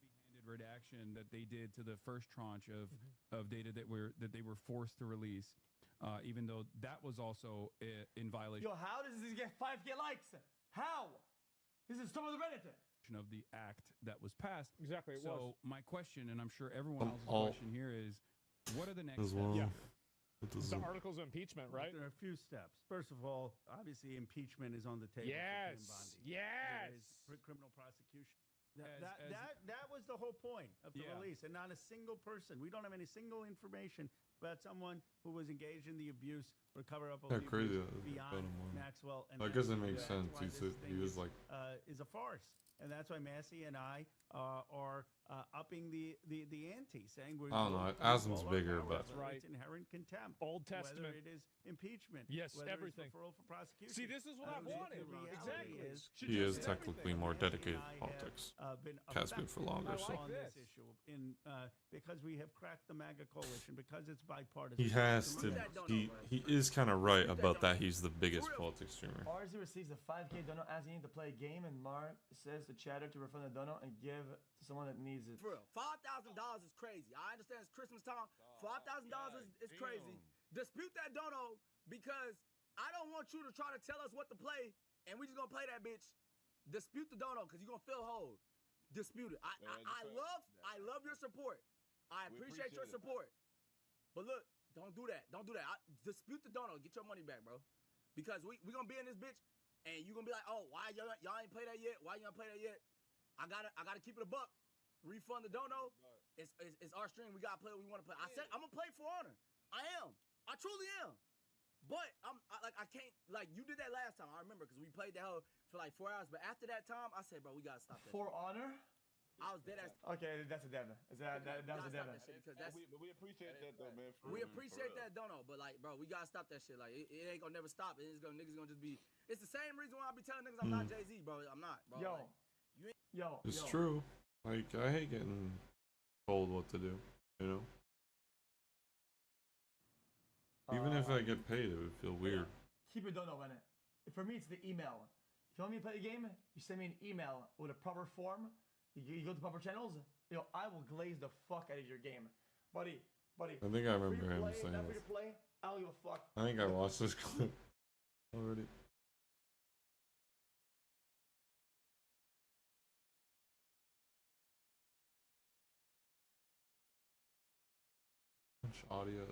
Handed redaction that they did to the first tranche of data that they were forced to release, even though that was also in violation Yo, how does this get 5K likes? How? This is some of the Reddit. of the act that was passed. Exactly, it So my question, and I'm sure everyone else's all- question here is, what are the next As steps? well. here? It does The it. articles of impeachment, right? There are a few steps. First of all, obviously, impeachment is on the table. Yes, For Ken Bondi. yes. There is criminal prosecution. As- That was the whole point of the Yeah. release, and not a single person. We don't have any single information about someone who was engaged in the abuse or cover up of Yeah, the crazy abuse that they put beyond him on. Maxwell. And I guess it Massey. makes That's sense. why He this said he thing was like, is a farce, and that's why Massey and I are upping the ante, saying we're. I don't know. Aslan's bigger, but That's right. It's inherent contempt. Old Testament. Whether it is impeachment. Yes, whether everything. It's referral for prosecution. See, this is what I've wanted. Exactly. he is technically more dedicated to politics. Has been for longer, so. On this issue because we have cracked the MAGA coalition, because it's bipartisan. He has to. He is kind of right about that. He's the biggest politics streamer. RZ receives a 5K dono asking you to play a game, and Mark says to Chatter to refund the dono and give to someone that needs it. For real, $5,000 is crazy. I understand it's Christmas time. $5,000 is crazy. Dispute that dono because I don't want you to try to tell us what to play and we just gonna play that bitch. Dispute the dono because you're gonna feel whole. Dispute it. I love your support. I appreciate your support. But look, don't do that. Don't do that. Dispute the dono. Get your money back, bro. Because we gonna be in this bitch and you gonna be like, oh, why y'all ain't play that yet? Why you ain't play that yet? I gotta keep it a buck. Refund the dono. It's our stream. We gotta play what we want to play. I said I'm gonna play For Honor. I am. I truly am. But I can't, like, you did that last time. I remember because we played that whole for like 4 hours. But after that time, I said, bro, we gotta stop that. For Honor? I was dead ass. Okay, that's a Devin. That was a Devin. We appreciate that though, man. We appreciate that dono, but like, bro, we gotta stop that shit. Like, it ain't gonna never stop. Niggas gonna just be. It's the same reason why I be telling niggas I'm not Jay-Z, bro. I'm not, bro. Yo, like, you ain't. It's true. Like, I hate getting told what to do. You know. Even if I get paid, it would feel weird. Keep your dono in it. For me, it's the email. If you want me to play the game, you send me an email with a proper form. You go to proper channels. Yo, I will glaze the fuck out of your game, buddy. I think I remember him saying this. this. Play, I don't give a fuck. I think I watched this clip already. Much audio.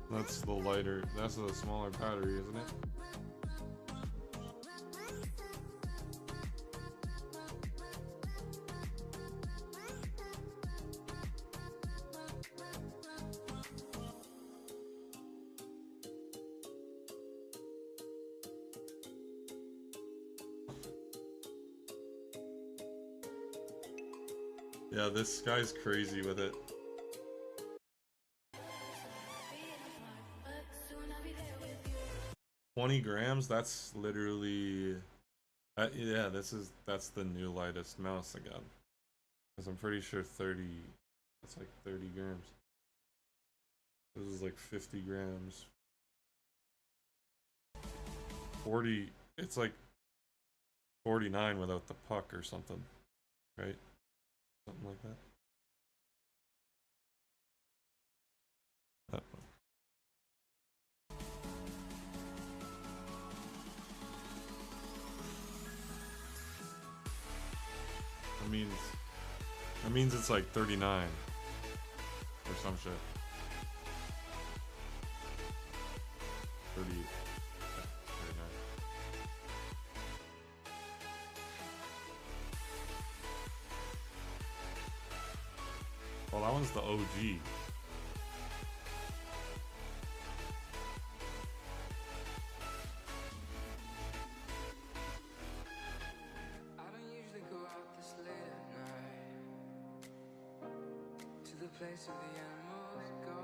That's the lighter, that's the smaller battery, isn't it? Yeah, this guy's crazy with it. 20 grams, that's literally, yeah, that's the new lightest mouse I got. Because I'm pretty sure 30, that's like 30 grams. This is like 50 grams. 40, it's like 49 without the puck or something, right? Something like that. That means it's like 39 or some shit. 30. Yeah, 39. Well, that one's the OG. Place where the animals go.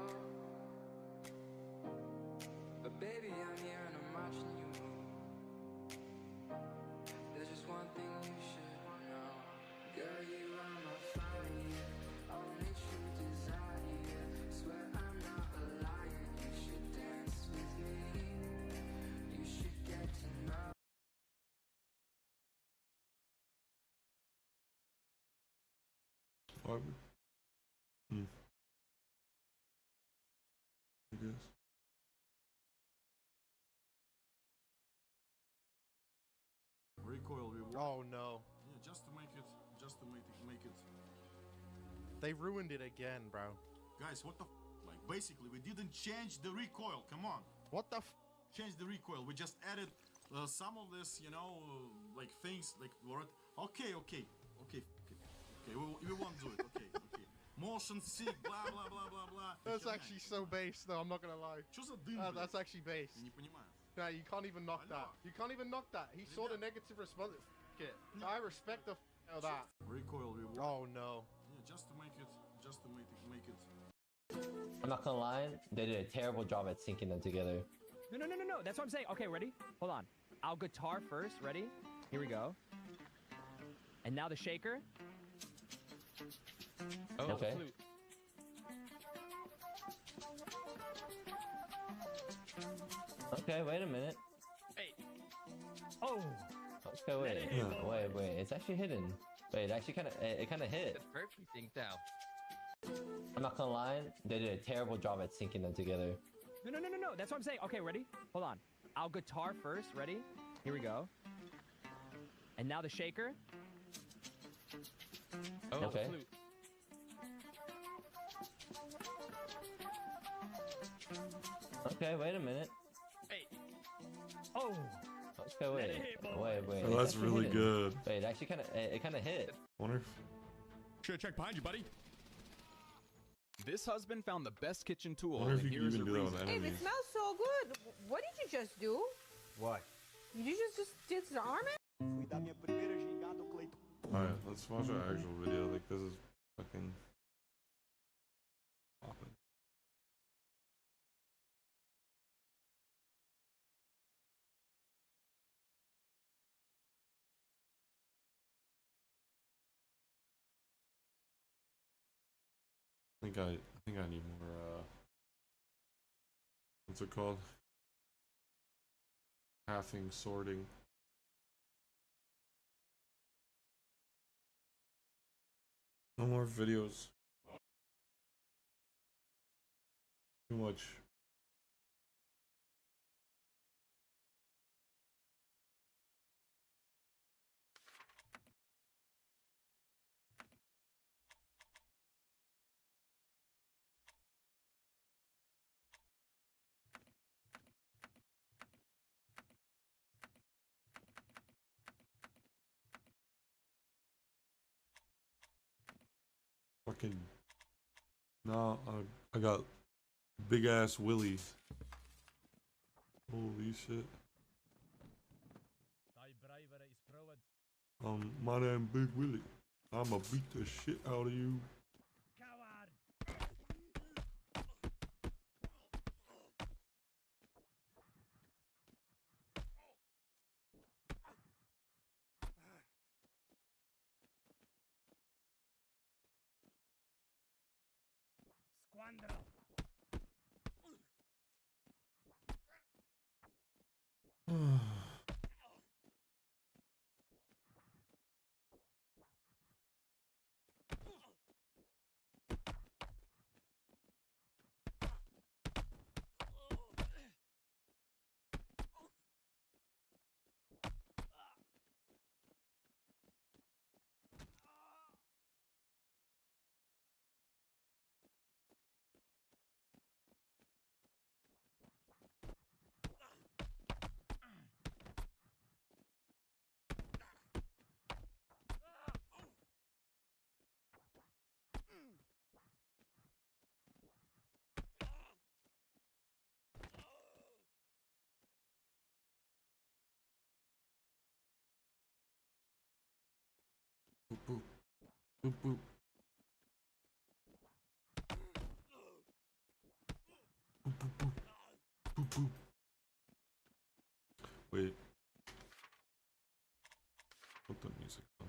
But baby, I'm here and I'm watching you move. There's just one thing you should know. Girl, you are my fire. Only true desire. Swear I'm not a liar. You should dance with me. You should get to know. Probably. I guess. Recoil reward. Oh no. Yeah, just to make it. They ruined it again, bro. Guys, what the like? Basically, we didn't change the recoil. Come on. What the Change the recoil. We just added some of this, you know, like things like what? Okay. We won't do it. Okay. Motion sick, blah blah blah blah blah. That's actually so base, though. I'm not gonna lie. That's actually base. Не понимаю. Nah, you can't even knock that. You can't even knock that. He saw the negative response. F it. I respect the of that. Recoil reward. Oh no. Yeah, just to make it. I'm not gonna lie, they did a terrible job at syncing them together. No. That's what I'm saying. Okay, ready? Hold on. I'll guitar first. Ready? Here we go. And now the shaker. Oh, okay. Flute. Okay, wait a minute. Hey. Oh. Okay, wait. It's actually hidden. Wait, it kind of hit. It's perfectly synced out. I'm not gonna lie, they did a terrible job at syncing them together. No. That's what I'm saying. Okay, ready? Hold on. I'll guitar first. Ready? Here we go. And now the shaker. Okay. Flute. Okay, wait a minute. Hey. Oh. Okay, wait. Oh, that's really good. Wait, it actually kind of hit. Wonder if... Should have checked behind you, buddy. This husband found the best kitchen tool, Wonder if and you can here's even a do that reason. with Hey, enemies. it smells so good. What did you just do? What? You just did the arm? Fui dar minha primeira gingada ao Cleiton. Alright, let's watch an actual video. Like, this is fucking... popping. I think I need more, what's it called? Halving sorting. No more videos. Too much. Fucking no, I got big ass Willie. Holy shit. My name Big Willie. I'ma beat the shit out of you. Boop boop. Boop boop. Boop boop boop. Boop boop. Wait. Put the music on.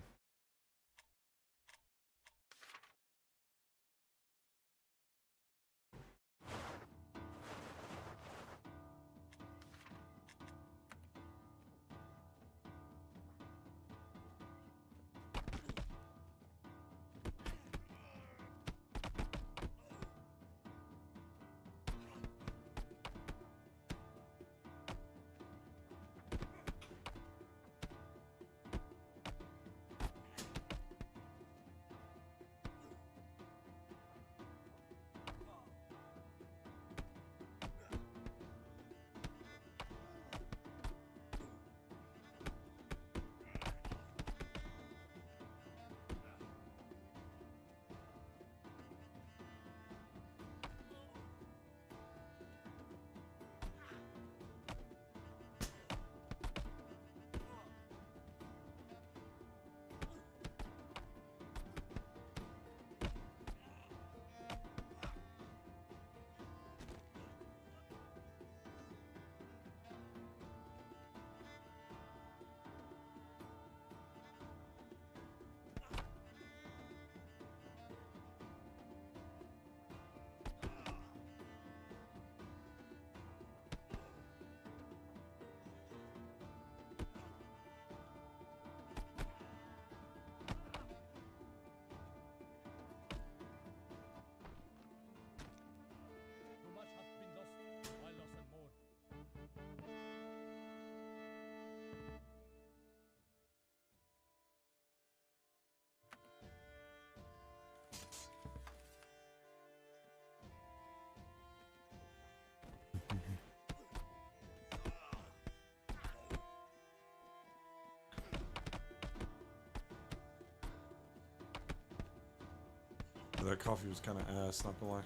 That coffee was kind of ass, not gonna lie.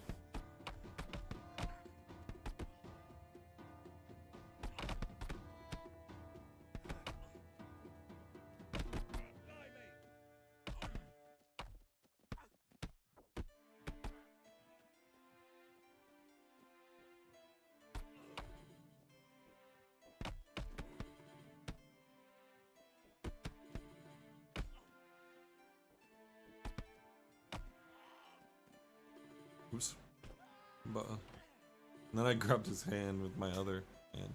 Oops. But and then I grabbed his hand with my other hand.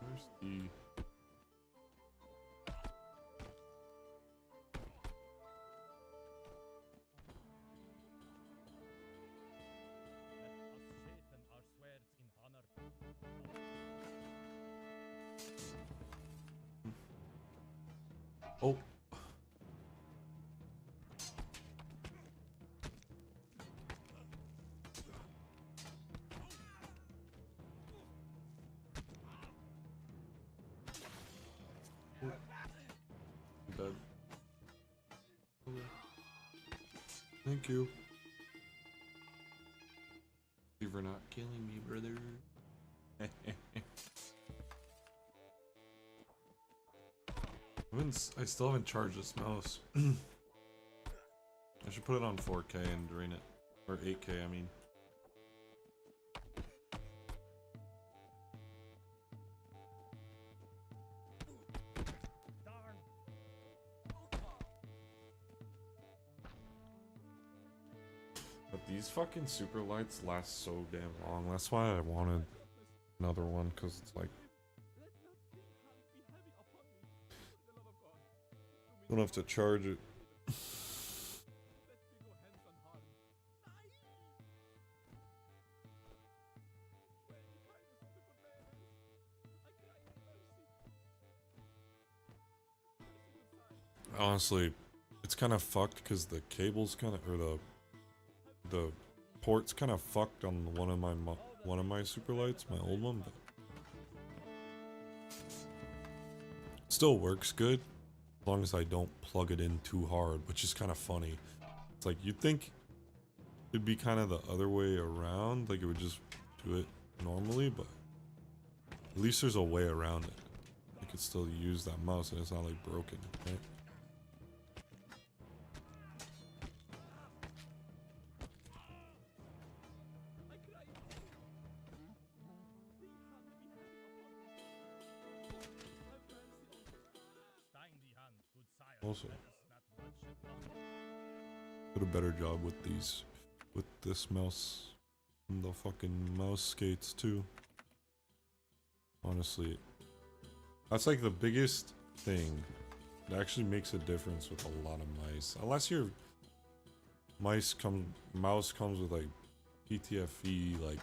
Where's the... Oh. Dead. Okay. Thank you. Thank you for not killing me, brother. I still haven't charged this mouse. I should put it on 4K and drain it. Or 8K, I mean. But these fucking super lights last so damn long. That's why I wanted another one, because it's like... don't have to charge it. Honestly, it's kind of fucked because the cables kind of, or the port's kind of fucked on one of my super lights, my old one, but it still works good as long as I don't plug it in too hard, which is kind of funny. It's like you'd think it'd be kind of the other way around, like it would just do it normally, but at least there's a way around it. I could still use that mouse and it's not like broken, right? Also, did a better job with this mouse and the fucking mouse skates too. Honestly, that's like the biggest thing that actually makes a difference with a lot of mice. Unless your mouse comes with like PTFE, like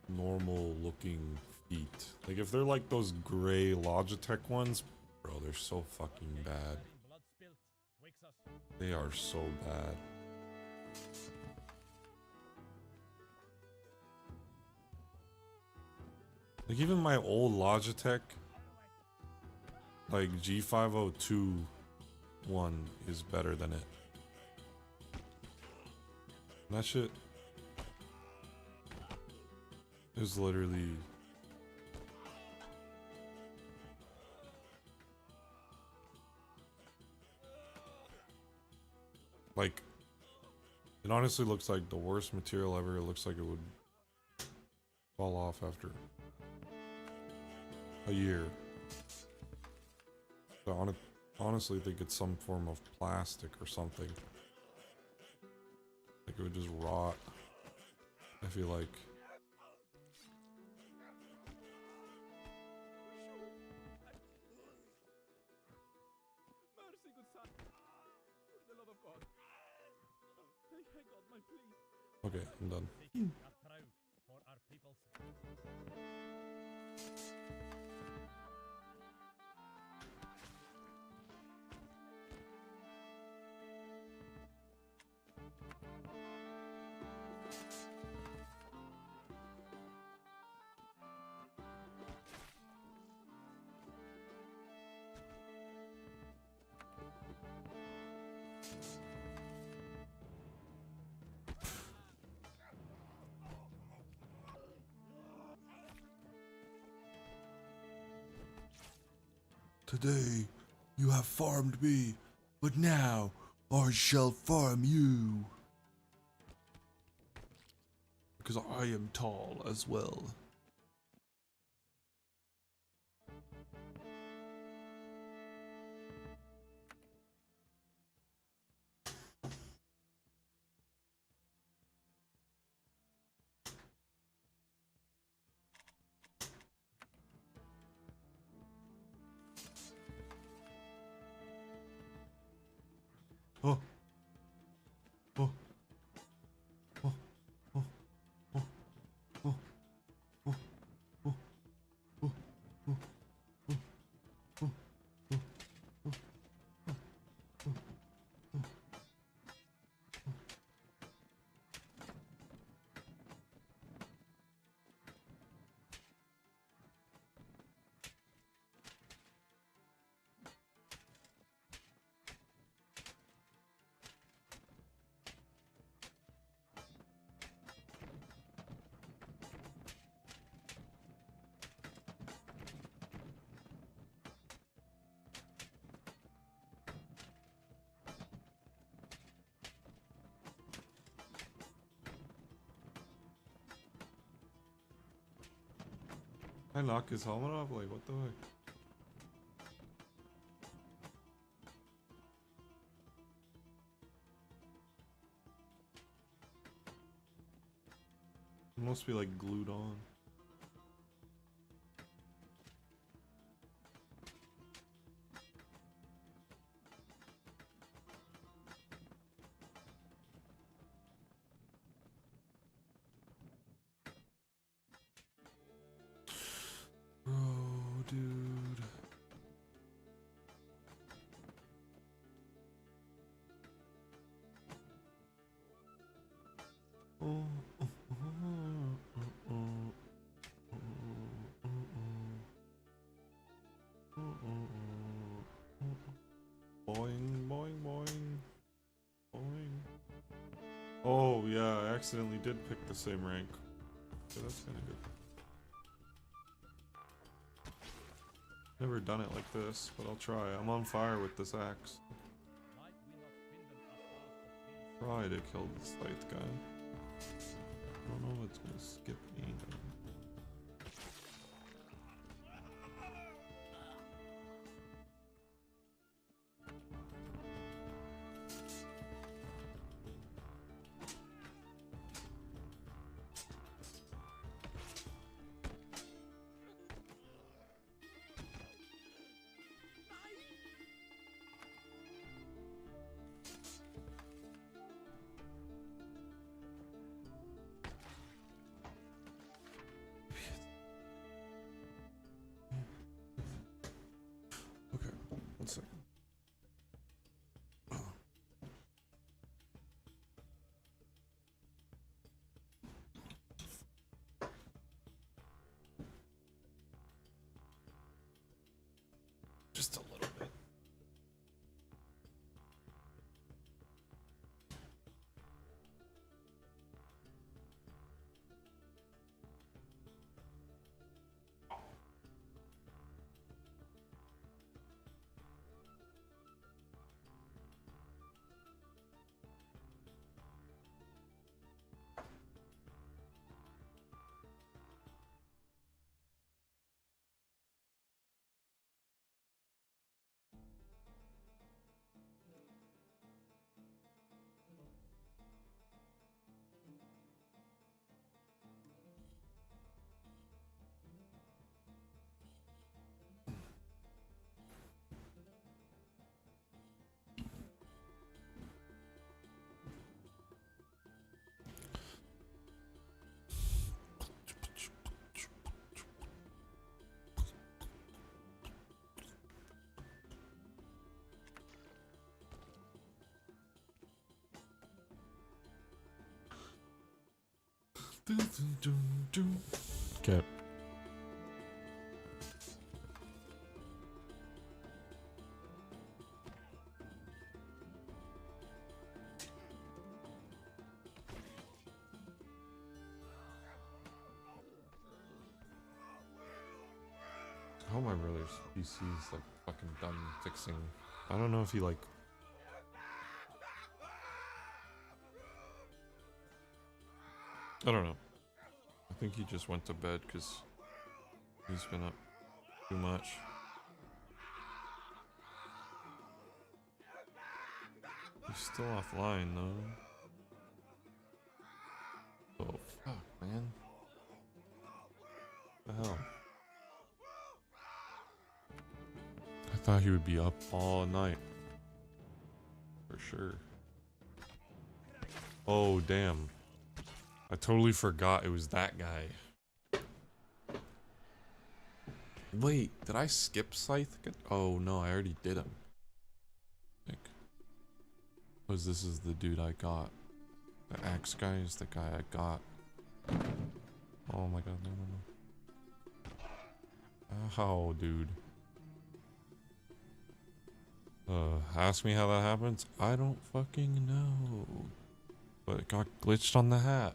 normal looking feet. Like if they're like those gray Logitech ones, bro, they're so fucking bad. They are so bad. Like even my old Logitech, like G502 one is better than it. And that shit is literally... like, it honestly looks like the worst material ever. It looks like it would fall off after a year. So I honestly think it's some form of plastic or something. Like it would just rot, I feel like. good son. For the love of God. Thank God, my plea. Okay, I'm done. For our people's Today, you have farmed me, but now I shall farm you. Because I am tall as well. Oh. Oh. Oh. Oh. Oh. Oh. Oh. Oh. Oh. Oh. Oh. I knock his helmet off? Like, what the heck? It must be like glued on. Bro, dude. Oh. Boing, boing, boing. Boing. Oh, yeah, I accidentally did pick the same rank. So that's kind of good. Never done it like this, but I'll try. I'm on fire with this axe. Try to kill the scythe guy. I don't know if it's gonna skip me though. Okay. I hope my brother's PC's like fucking done fixing. I don't know if he like. I don't know. I think he just went to bed because he's been up too much. He's still offline though. Oh fuck, man. What the hell? I thought he would be up all night. For sure. Oh damn. I totally forgot it was that guy. Wait, did I skip Scythe? Oh no, I already did him. I think. Because this is the dude I got. The axe guy is the guy I got. Oh my god, no, no, no. Ow, dude. Ask me how that happens? I don't fucking know. But it got glitched on the hat.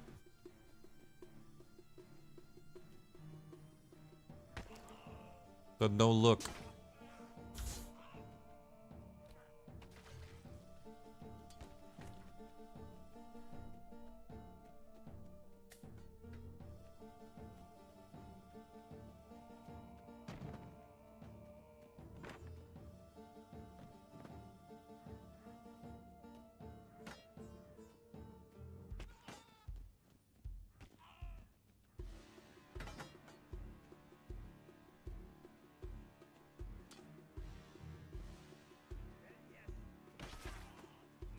The no look.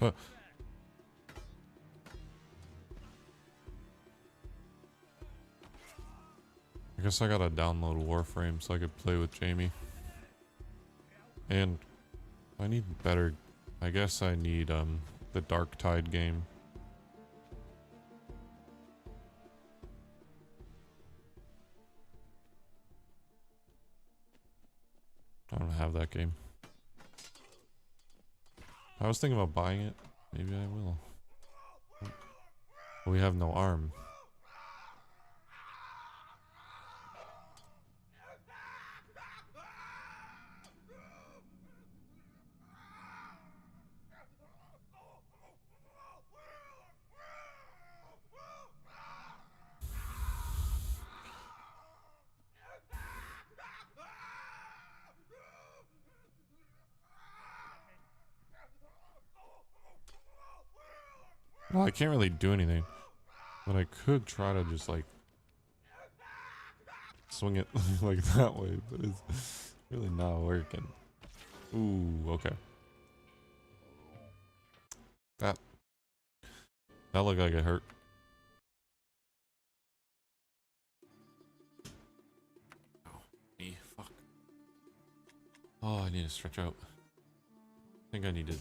Huh. I guess I gotta download Warframe so I could play with Jamie. And I need better. I guess I need the Dark Tide game. I don't have that game. I was thinking about buying it. Maybe I will. We have no arm. Well, I can't really do anything. But I could try to just like swing it like that way, but it's really not working. Ooh, okay. That looked like it hurt. Oh, me, fuck. Oh, I need to stretch out. I think I need to do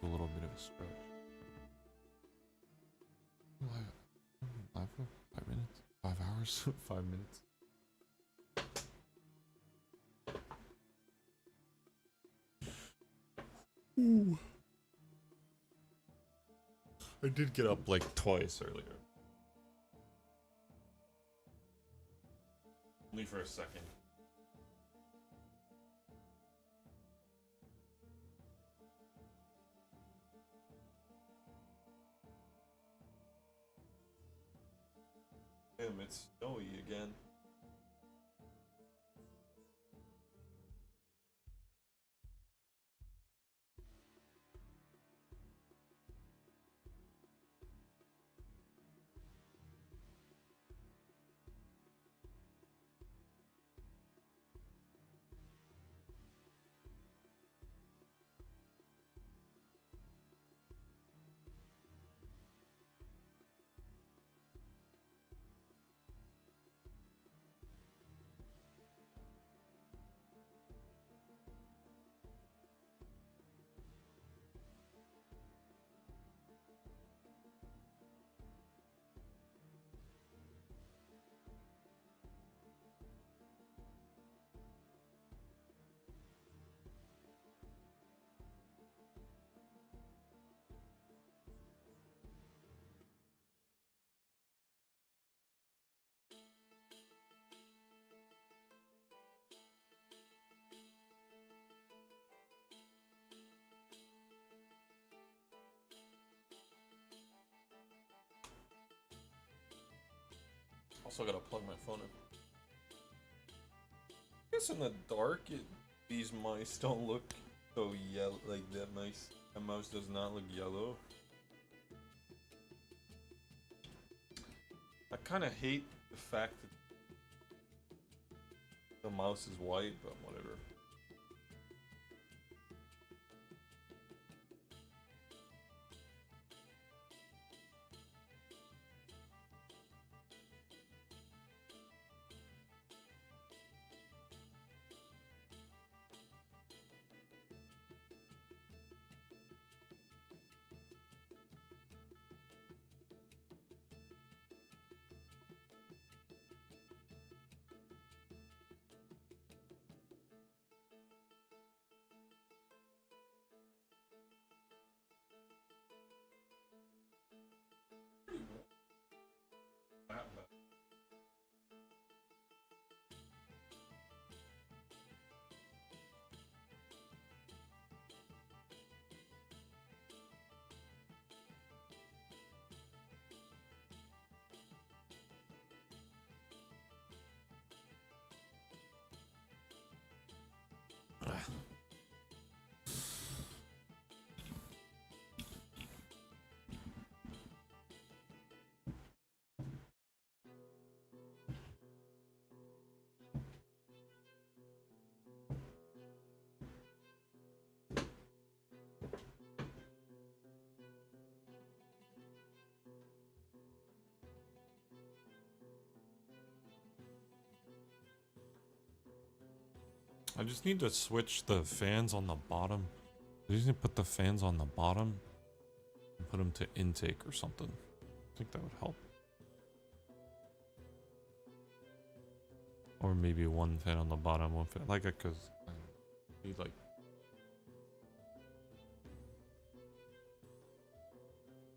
a little bit of a stretch. Live for 5 minutes? 5 hours? 5 minutes? Ooh. I did get up like twice earlier. Only for a second. Damn, it's snowy again. Also gotta plug my phone in. I guess in the dark, these mice don't look so yellow. Like that mouse does not look yellow. I kind of hate the fact that the mouse is white, but whatever. I just need to switch the fans on the bottom. I just need to put the fans on the bottom and put them to intake or something. I think that would help. Or maybe one fan on the bottom, one fan like it, cause I need like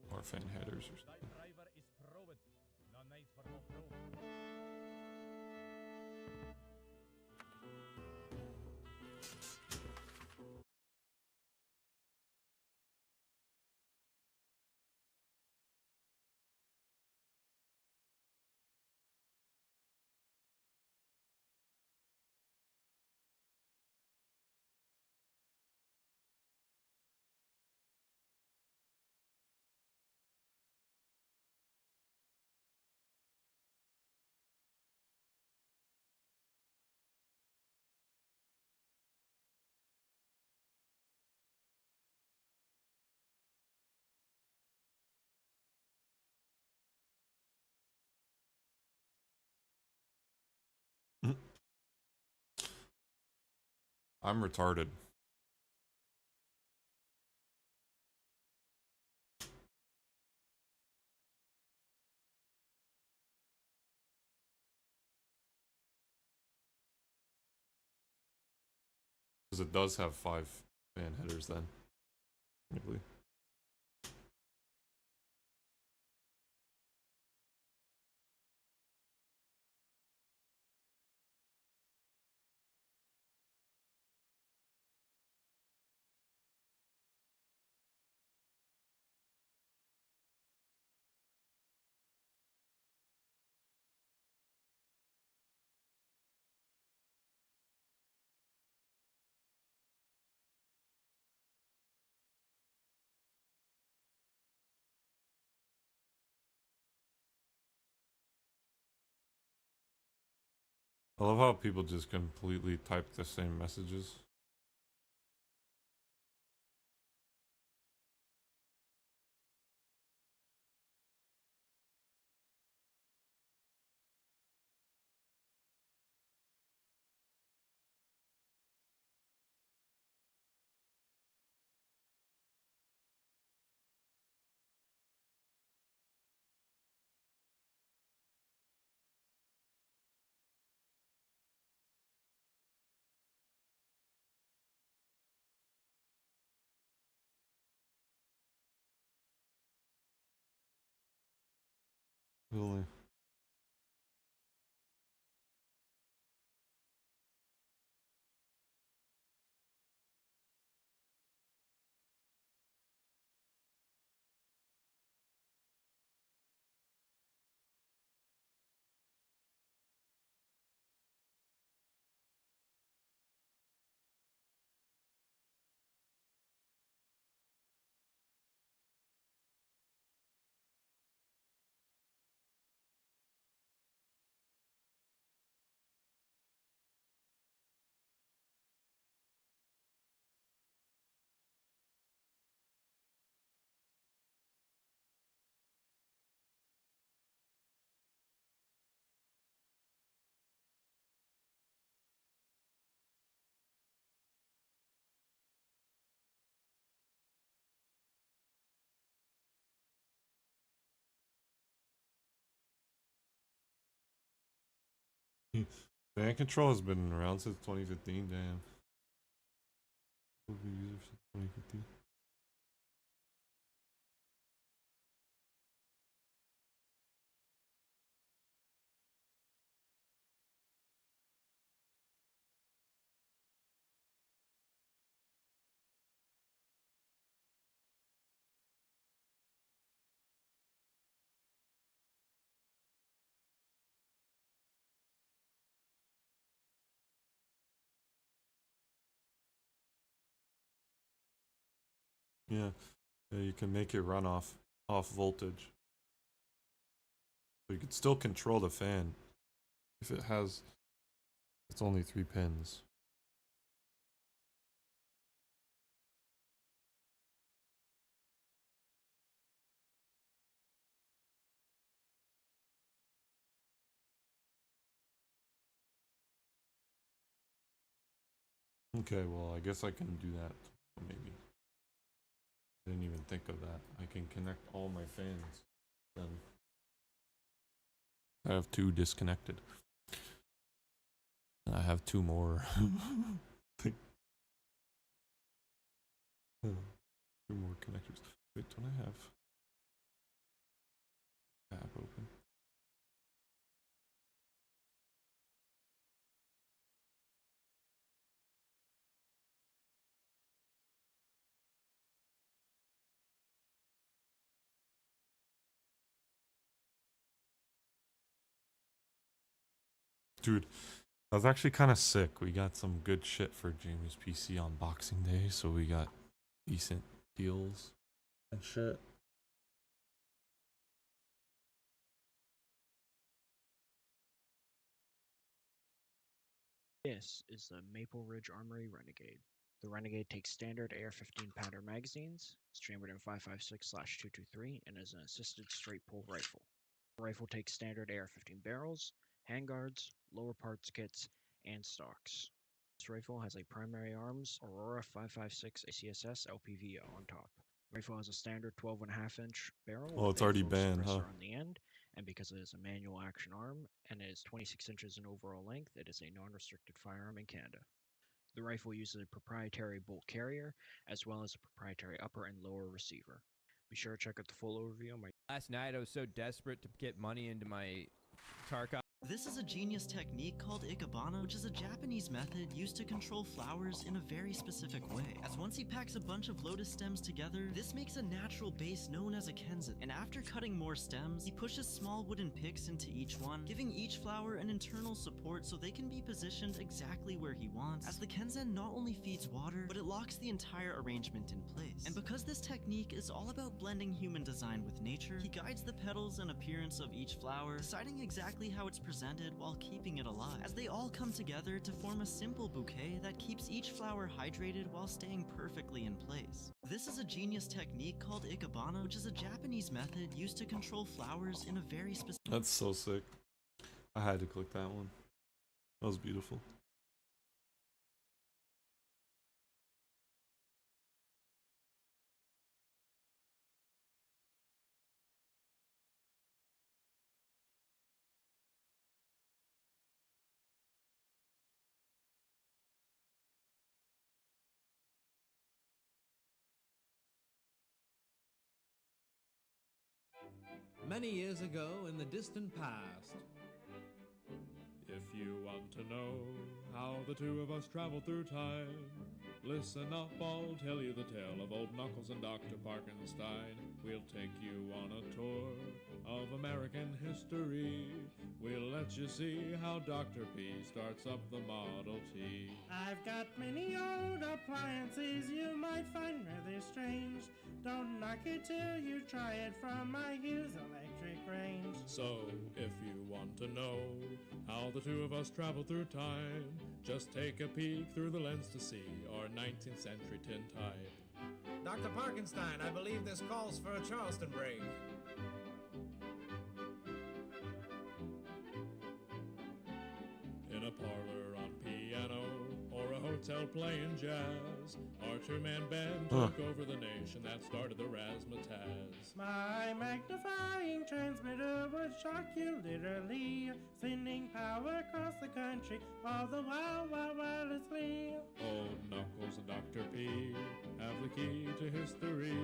more fan headers or something. I'm retarded. Because it does have 5 fan headers then. Technically. I love how people just completely type the same messages. Really. Fan control has been around since 2015. Damn. User since 2015. Yeah. Yeah, you can make it run off voltage. So you could still control the fan if it has it's only 3 pins. Okay, well, I guess I can do that maybe. Didn't even think of that. I can connect all my fans then. I have 2 disconnected. And I have 2 more. 2 more connectors. Wait, don't I have tab open? Dude, that was actually kind of sick. We got some good shit for Jamie's PC on Boxing Day, so we got decent deals and shit. This is the Maple Ridge Armory Renegade. The Renegade takes standard AR-15 pounder magazines, is chambered in 5.56/223, and is an assisted straight pull rifle. The rifle takes standard AR-15 barrels, handguards, lower parts kits, and stocks. This rifle has a primary arms Aurora 5.56 ACSS LPV on top. The rifle has a standard 12.5-inch barrel Oh, with it's a already full banned, huh? suppressor on the end, and because it is a manual action arm and it is 26 inches in overall length, it is a non-restricted firearm in Canada. The rifle uses a proprietary bolt carrier, as well as a proprietary upper and lower receiver. Be sure to check out the full overview on my... Last night I was so desperate to get money into my Tarkov. This is a genius technique called ikebana, which is a Japanese method used to control flowers in a very specific way. As once he packs a bunch of lotus stems together, this makes a natural base known as a kenzen. And after cutting more stems, he pushes small wooden picks into each one, giving each flower an internal support so they can be positioned exactly where he wants, as the kenzen not only feeds water, but it locks the entire arrangement in place. And because this technique is all about blending human design with nature, he guides the petals and appearance of each flower, deciding exactly how it's presented while keeping it alive, as they all come together to form a simple bouquet that keeps each flower hydrated while staying perfectly in place. This is a genius technique called ikebana, which is a Japanese method used to control flowers in a very specific... That's so sick. I had to click that one. That was beautiful. Many years ago in the distant past. If you want to know how the two of us traveled through time, listen up, I'll tell you the tale of old Knuckles and Dr. Parkenstein. We'll take you on a tour of American history. We'll let you see how Dr. P starts up the Model T. I've got many old appliances you might find rather strange. Don't knock it till you try it from my huge electric range. So, if you want to know how the two of us traveled through time, just take a peek through the lens to see our 19th century tintype. Dr. Parkenstein, I believe this calls for a Charleston break. In a parlor, on piano, or a hotel playing jazz. Our two-man band took over the nation that started the razzmatazz. My magnifying transmitter would shock you literally, sending power across the country, all the while wirelessly. Old Knuckles and Dr. P have the key to history.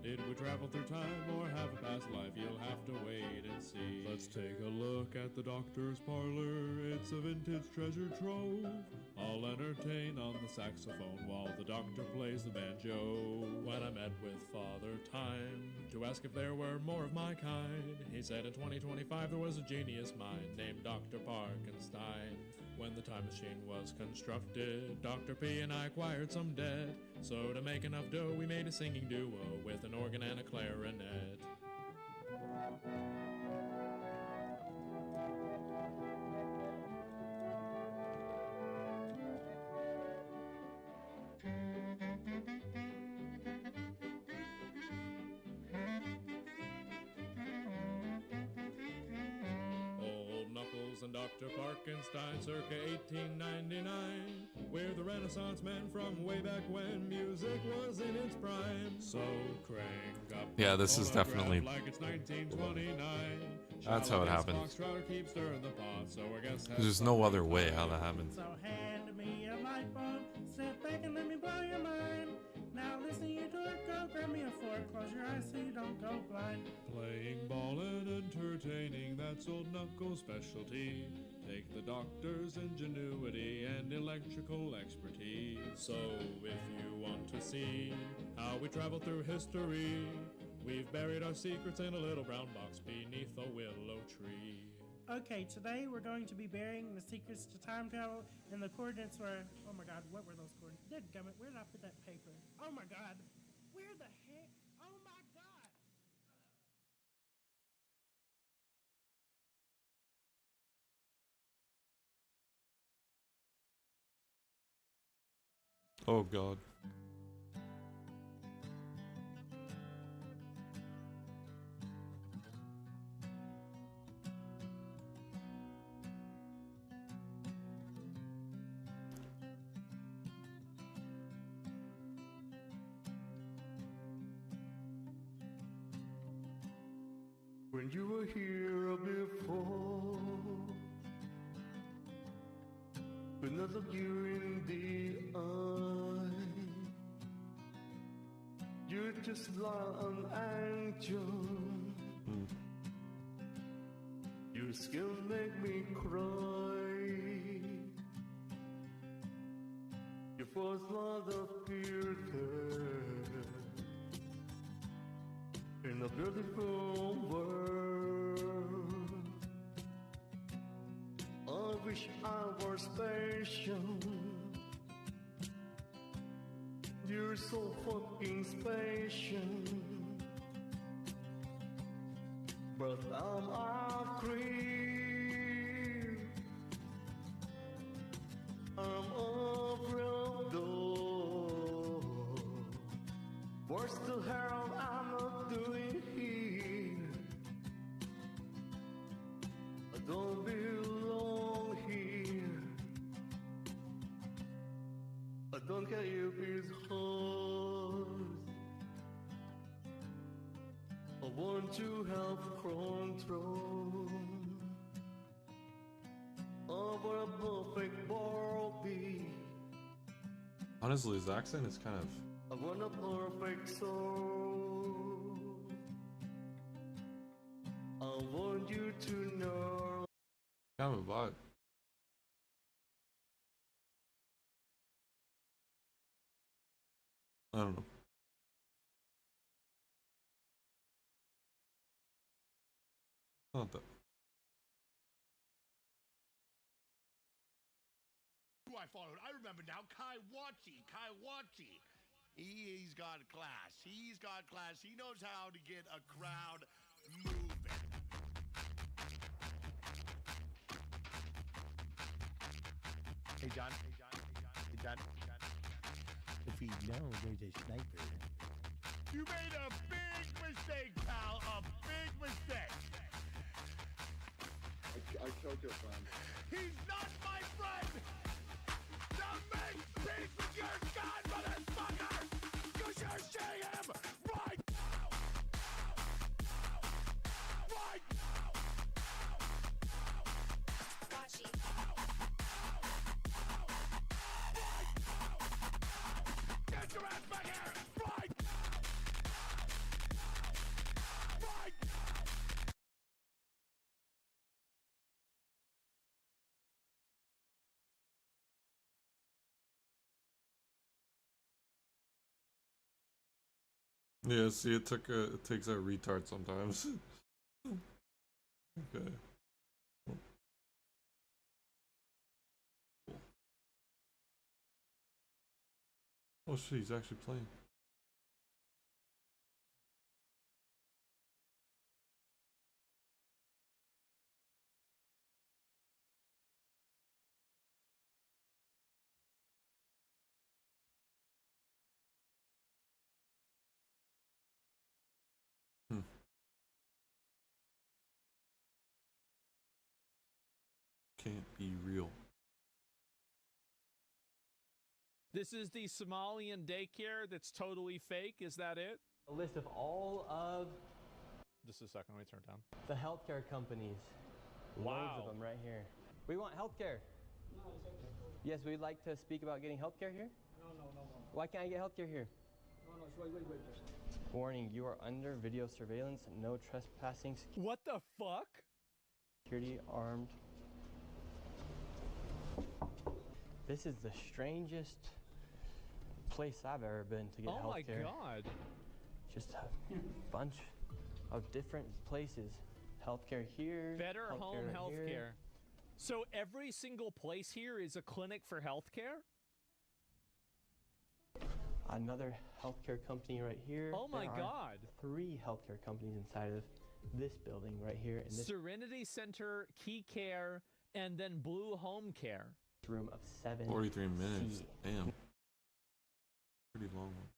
Did we travel through time or have a past life? You'll have to wait and see. Let's take a look at the doctor's parlor. It's a vintage treasure trove. I'll entertain on the saxophone while the doctor plays the banjo. When I met with Father Time to ask if there were more of my kind, he said in 2025 there was a genius mind named Dr. Parkenstein. When the time machine was constructed, Dr. P and I acquired some debt. So to make enough dough, we made a singing duo with an organ and a clarinet. Old Knuckles and Dr. Parkenstein circa 1899. We're the Renaissance men from way back when music was in its prime. So crank up. Yeah, this is definitely. Like it's 1929. That's how it happens. Keep stirring the pot, so I guess There's no other way how that happens. So hand me a light bulb, sit back and let me blow your mind. Now listen, you do it, go grab me a fork, close your eyes so you don't go blind. Playing ball and entertaining, that's Old Knuckles' specialty. Take the doctor's ingenuity and electrical expertise. So if you want to see how we travel through history, we've buried our secrets in a little brown box beneath a willow tree. Okay, today we're going to be burying the secrets to time travel, and the coordinates were, oh my god, what were those coordinates? Dadgummit, where did I put that paper? Oh my god, where the heck? Oh my god! Oh god. When you were here before, when I looked you in the eye, you're just like an angel. Your skin make me cry. Your first love appeared there in a beautiful world. I wish I were special. You're so fucking special. But I'm a creep. I'm a real dog. What's the hell I'm not doing here? I don't belong here. I don't care if it's hard. I want to have control over a perfect Barbie. Honestly, his accent is kind of. I want a perfect soul. I want you to know. Kind of a vibe. I don't know. Not that. Who I followed? I remember now. Kaiwachi. He's got class. He's got class. He knows how to get a crowd moving. Hey, John. If he knows there's a sniper. You made a big mistake, pal. A big mistake. I killed your friend. He's not my friend. The big Yeah, see, it takes a retard sometimes. Okay. Oh shit, he's actually playing. Can't be real. This is the Somalian daycare that's totally fake. Is that it? A list of all of Just a second, let me turn it down. the healthcare companies. Loads of them right here. We want healthcare. No, it's okay. Yes, we'd like to speak about getting healthcare here. No. Why can't I get healthcare here? No, wait. Warning, you are under video surveillance. No trespassing. What the fuck? Security armed. This is the strangest place I've ever been to get healthcare. Oh my god. Just a bunch of different places. Healthcare here. Better home here. healthcare. So every single place here is a clinic for healthcare? Another healthcare company right here. Oh my There are god. 3 healthcare companies inside of this building right here. In this Serenity Center, Key Care, and then Blue Home Care. room of 7. 43 minutes. Damn. Pretty long one.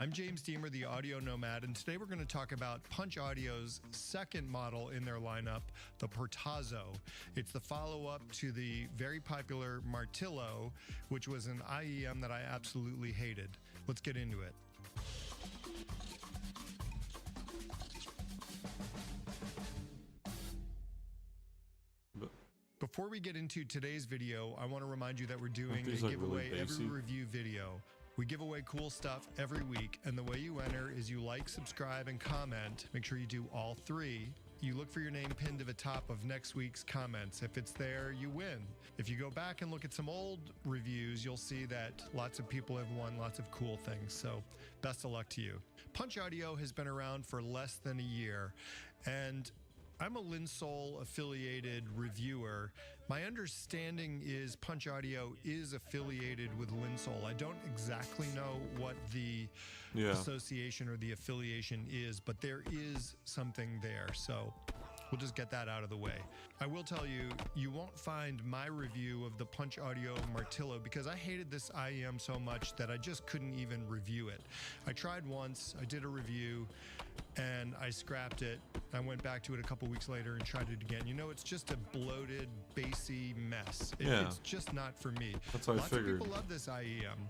I'm James Deemer, the Audio Nomad, and today we're going to talk about Punch Audio's second model in their lineup, the Portazo. It's the follow-up to the very popular Martillo, which was an IEM that I absolutely hated. Let's get into it. Before we get into today's video, I want to remind you that we're doing a giveaway every review video. We give away cool stuff every week, and the way you enter is you like, subscribe, and comment. Make sure you do all 3. You look for your name pinned to the top of next week's comments. If it's there, you win. If you go back and look at some old reviews, you'll see that lots of people have won lots of cool things. So best of luck to you. Punch Audio has been around for less than a year, and I'm a Linsol affiliated reviewer. My understanding is Punch Audio is affiliated with Linsol. I don't exactly know what the association or the affiliation is, but there is something there. So we'll just get that out of the way. I will tell you, you won't find my review of the Punch Audio Martillo because I hated this IEM so much that I just couldn't even review it. I tried once, I did a review, and I scrapped it. I went back to it a couple weeks later and tried it again. You know, it's just a bloated, bassy mess. It's just not for me. That's what I figured. Lots of people love this IEM.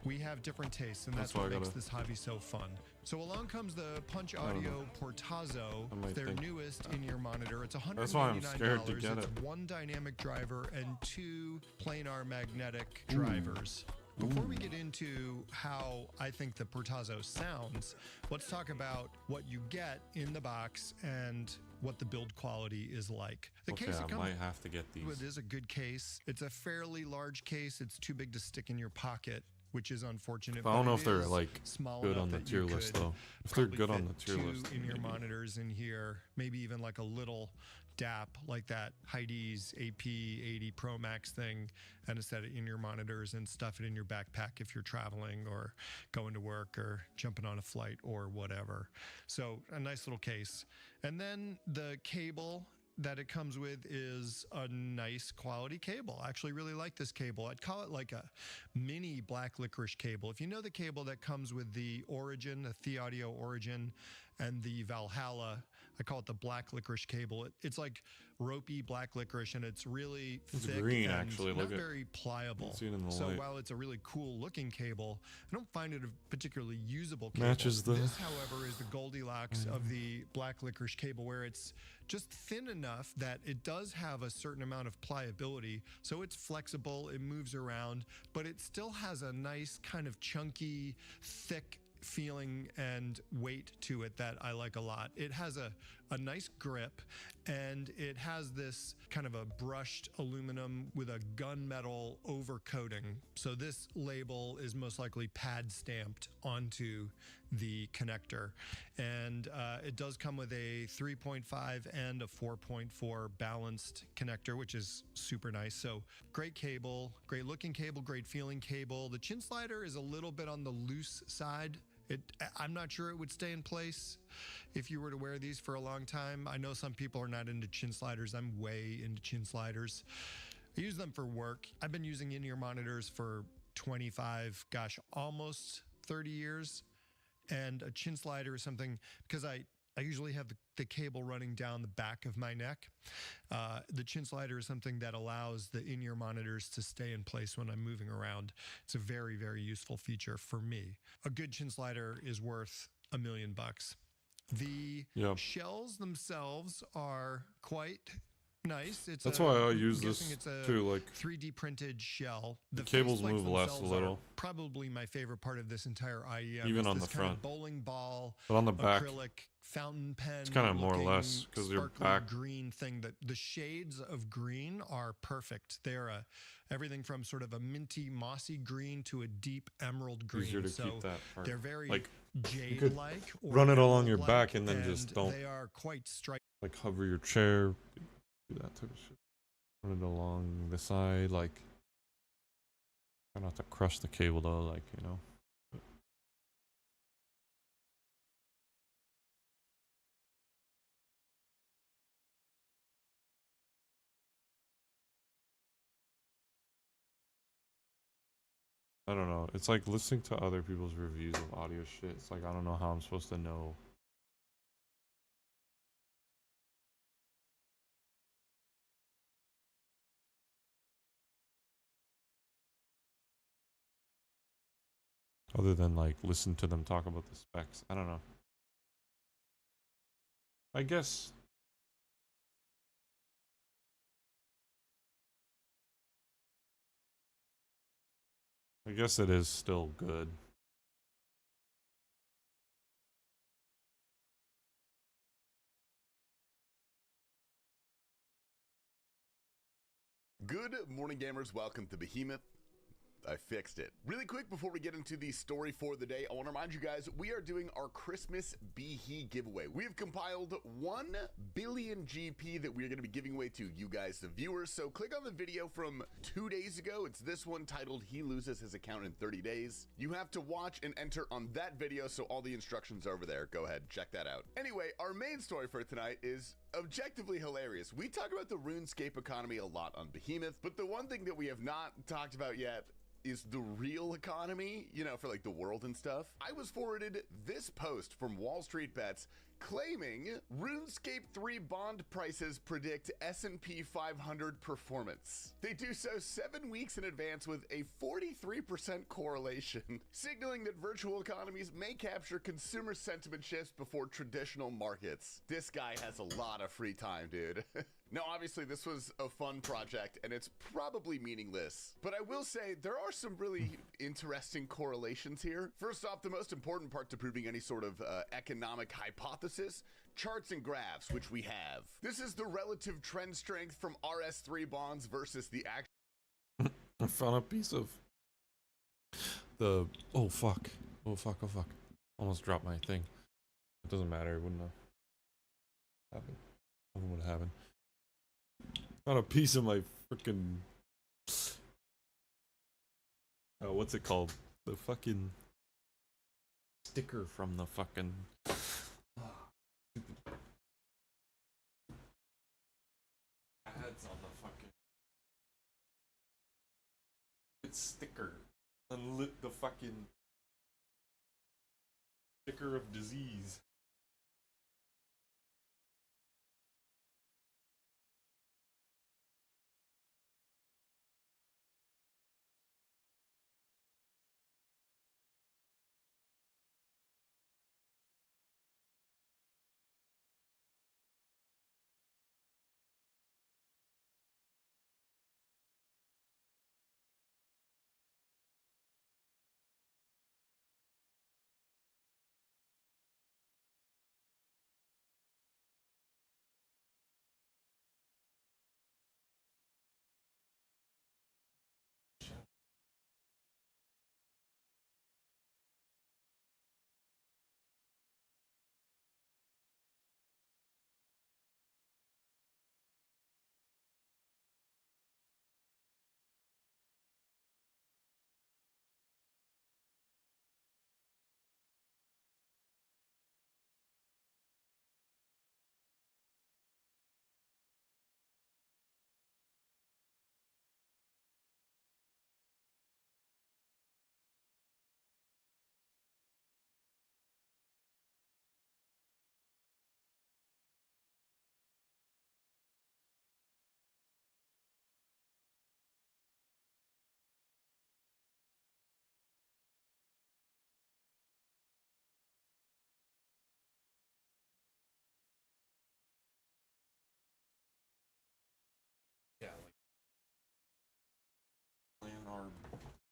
We have different tastes, and that's what makes this hobby so fun. So along comes the Punch Audio Portazo, their newest in-ear monitor. It's $199. That's why I'm scared to get it's it. 1 dynamic driver and 2 planar magnetic drivers. Before we get into how I think the Portazo sounds, let's talk about what you get in the box and what the build quality is like. The case it comes I might have to get these. with is a good case. It's a fairly large case. It's too big to stick in your pocket, which is unfortunate. I don't know if they're is like small good enough on the that tier you list could though. If they're probably good on fit the tier 2 list, in-ear maybe. monitors in here, maybe even like a little DAP like that Heidi's AP80 Pro Max thing, and a set of in-ear monitors, and stuff it in your backpack if you're traveling or going to work or jumping on a flight or whatever. So a nice little case. And then the cable that it comes with is a nice quality cable. I actually really like this cable. I'd call it like a mini black licorice cable. If you know the cable that comes with the Origin, the The-Audio Origin, and the Valhalla, I call it the black licorice cable. It's like ropey black licorice, and it's really thick green, and actually. not Look at- very pliable. see it in the So light. while it's a really cool looking cable, I don't find it a particularly usable cable. Matches the- This, however, is the Goldilocks of the black licorice cable, where it's just thin enough that it does have a certain amount of pliability. So it's flexible, it moves around, but it still has a nice kind of chunky, thick feeling and weight to it that I like a lot. It has a a nice grip, and it has this kind of a brushed aluminum with a gunmetal overcoating. So this label is most likely pad stamped onto the connector, and it does come with a 3.5 and a 4.4 balanced connector, which is super nice. So great cable, great looking cable, great feeling cable. The chin slider is a little bit on the loose side. I'm not sure it would stay in place if you were to wear these for a long time. I know some people are not into chin sliders. I'm way into chin sliders. I use them for work. I've been using in-ear monitors for 25, gosh, almost 30 years. And a chin slider is something, because I usually have the cable running down the back of my neck. The chin slider is something that allows the in-ear monitors to stay in place when I'm moving around. It's a very, very useful feature for me. A good chin slider is worth $1 million. The shells themselves are quite nice. That's why I use this too. Like 3D printed shell. The cables move less a little. Probably my favorite part of this entire IEM. Even is on this the kind front, of bowling ball, but on the back, acrylic fountain pen. It's kind of more or less because your back green thing. That the shades of green are perfect. They're everything from sort of a minty, mossy green to a deep emerald green. Easier to so keep that part. they're very like jade-like. Run it along your back and then just don't. They are quite striking. Like hover your chair, do that type of shit. Run it along the side, like try not to crush the cable though, like, you know. I don't know. It's like listening to other people's reviews of audio shit. It's like I don't know how I'm supposed to know. Other than like listen to them talk about the specs. I don't know. I guess it is still good. Good morning, gamers. Welcome to Behemoth. I fixed it. Really quick before we get into the story for the day, I want to remind you guys we are doing our Christmas Behe giveaway. We have compiled 1 billion GP that we are going to be giving away to you guys, the viewers. So click on the video from 2 days ago. It's this one titled "He Loses His Account in 30 Days." You have to watch and enter on that video, so all the instructions are over there. Go ahead, check that out. Anyway, our main story for tonight is objectively hilarious. We talk about the RuneScape economy a lot on Behemoth, but the one thing that we have not talked about yet is the real economy, you know, for like the world and stuff. I was forwarded this post from Wall Street Bets claiming RuneScape 3 bond prices predict S&P 500 performance. They do so 7 weeks in advance with a 43% correlation, signaling that virtual economies may capture consumer sentiment shifts before traditional markets. This guy has a lot of free time, dude. Now, obviously, this was a fun project, and it's probably meaningless. But I will say, there are some really interesting correlations here. First off, the most important part to proving any sort of economic hypothesis, charts and graphs, which we have. This is the relative trend strength from RS3 bonds versus the actual... I found a piece of the... Oh, fuck. Oh, fuck. Oh, fuck. Almost dropped my thing. It doesn't matter. It wouldn't have happened. Nothing would have happened. Found a piece of my freaking what's it called? The fucking sticker from the fucking ads on the fucking sticker. Unlit the fucking sticker of disease.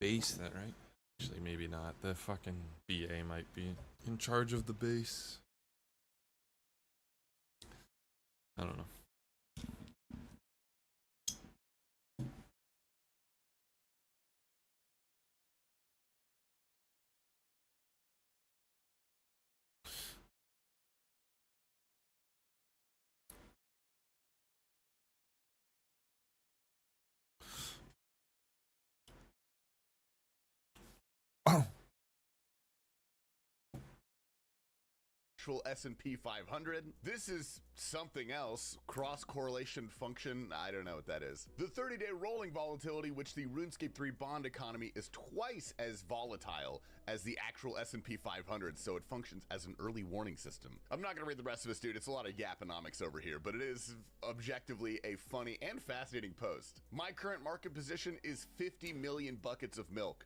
base that, right? Actually, maybe not. The fucking BA might be in charge of the base. I don't know. S&P 500. This is something else. Cross correlation function. I don't know what that is. The 30-day rolling volatility, which the RuneScape 3 bond economy is twice as volatile as the actual S&P 500, so it functions as an early warning system. I'm not gonna read the rest of this, dude. It's a lot of yaponomics over here, but it is objectively a funny and fascinating post. My current market position is 50 million buckets of milk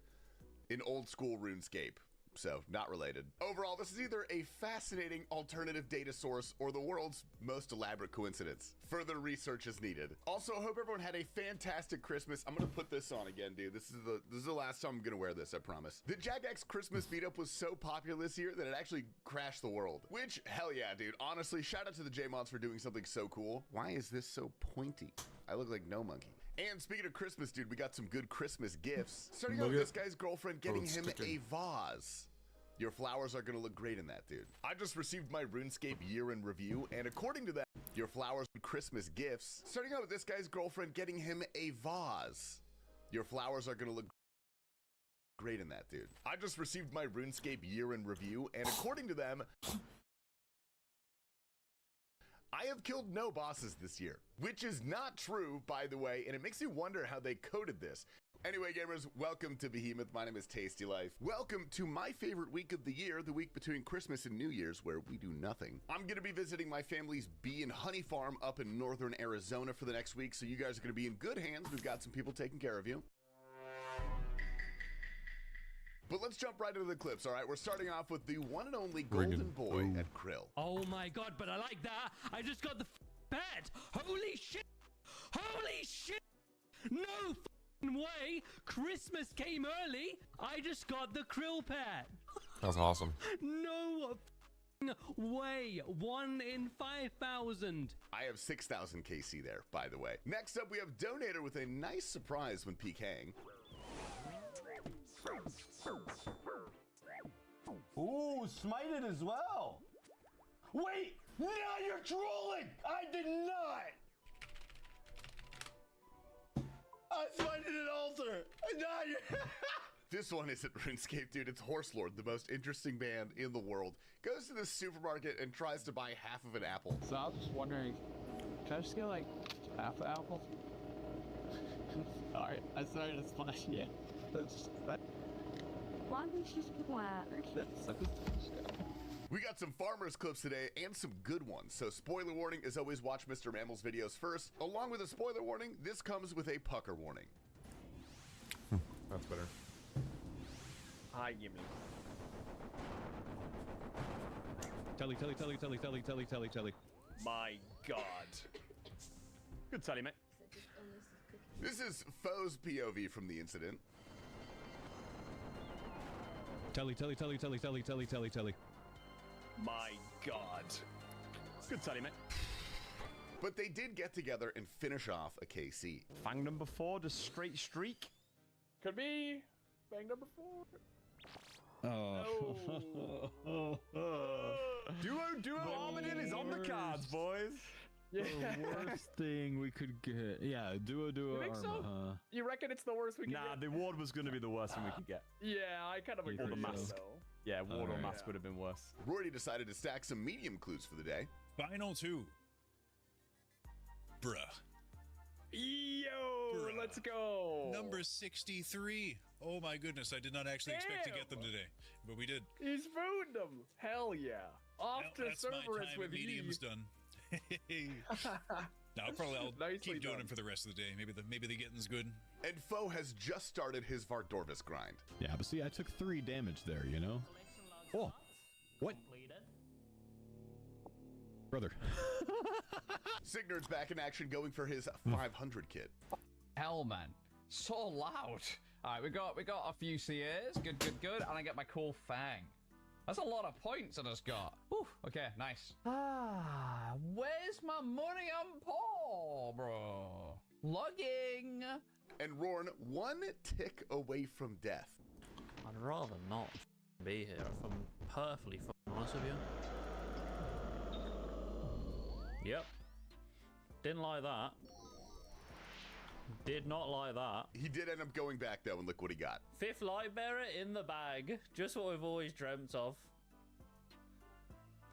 in old school RuneScape. So, not related. Overall, this is either a fascinating alternative data source or the world's most elaborate coincidence. Further research is needed. Also, I hope everyone had a fantastic Christmas. I'm gonna put this on again, dude. This is the last time I'm gonna wear this, I promise. The Jagex Christmas meetup was so popular this year that it actually crashed the world. Which, hell yeah, dude. Honestly, shout out to the J-Mods for doing something so cool. Why is this so pointy? I look like no monkey. And speaking of Christmas, dude, we got some good Christmas gifts. Starting out with this guy's girlfriend getting him a vase. Your flowers are gonna look great in that, dude. I just received my RuneScape year in review, and according to that, your flowers and Christmas gifts. Starting out with this guy's girlfriend getting him a vase. Your flowers are gonna look great in that, dude. I just received my RuneScape year in review, and according to them, I have killed no bosses this year, which is not true, by the way, and it makes me wonder how they coded this. Anyway, gamers, welcome to Behemoth. My name is Tasty Life. Welcome to my favorite week of the year, the week between Christmas and New Year's, where we do nothing. I'm going to be visiting my family's bee and honey farm up in northern Arizona for the next week, so you guys are going to be in good hands. We've got some people taking care of you. But let's jump right into the clips, all right? We're starting off with the one and only golden boy at Krill. Oh my god, but I like that. I just got the pet. Holy shit. Holy shit. No way. Christmas came early. I just got the krill pet. That's awesome. No way. 1 in 5,000. I have 6,000 KC there, by the way. Next up, we have Donator with a nice surprise when PKing. Ooh, smited as well. Wait, now you're trolling. I did not. I smited an altar. Now you're... This one isn't RuneScape, dude. It's Horse Lord, the most interesting band in the world. Goes to the supermarket and tries to buy half of an apple. So I was just wondering, can I just get like half the apple? Sorry, I started to splash you. We got some farmers clips today and some good ones. So spoiler warning, as always, watch Mr. Mammal's videos first. Along with a spoiler warning, this comes with a pucker warning. That's better. Hi, Gimli. Telly. My god. Good study, mate. This is Foe's POV from the incident. Telly. My god. Good study, mate. But they did get together and finish off a KC. Fang number 4, just straight streak. Could be. Bang number 4. Oh. Duo Armadillo is on the cards, boys. Yeah. The worst thing we could get. Yeah, duo. You think so? You reckon it's the worst we could get? Nah, the ward was going to be the worst thing we could get. Yeah, I kind of agree. Or the with mask. that, though. Yeah, ward or mask would have been worse. Rory decided to stack some medium clues for the day. Final 2. Bruh. Yo, let's go. Number 63. Oh my goodness, I did not actually expect to get them today, but we did. He's found them. Hell yeah. Off to That's my Cerberus time with at medium's done. Now I'll keep doing them for the rest of the day. Maybe the getting's good. And Foe has just started his Vardorvis grind. Yeah, but see, I took 3 damage there, you know? Oh, what? Brother. Signard's back in action going for his 500 kit. Hell, man. So loud. Alright, we got a few CAs. Good, good, good. And I get my cool fang. That's a lot of points I just got. Whew, okay, nice. Ah, where's my money on Paul, bro? Logging. And Rorn, one tick away from death. I'd rather not be here, if I'm perfectly honest with you. Yep. Didn't like that. Did not like that. He did end up going back, though, and look what he got. 5th light bearer in the bag. Just what we've always dreamt of.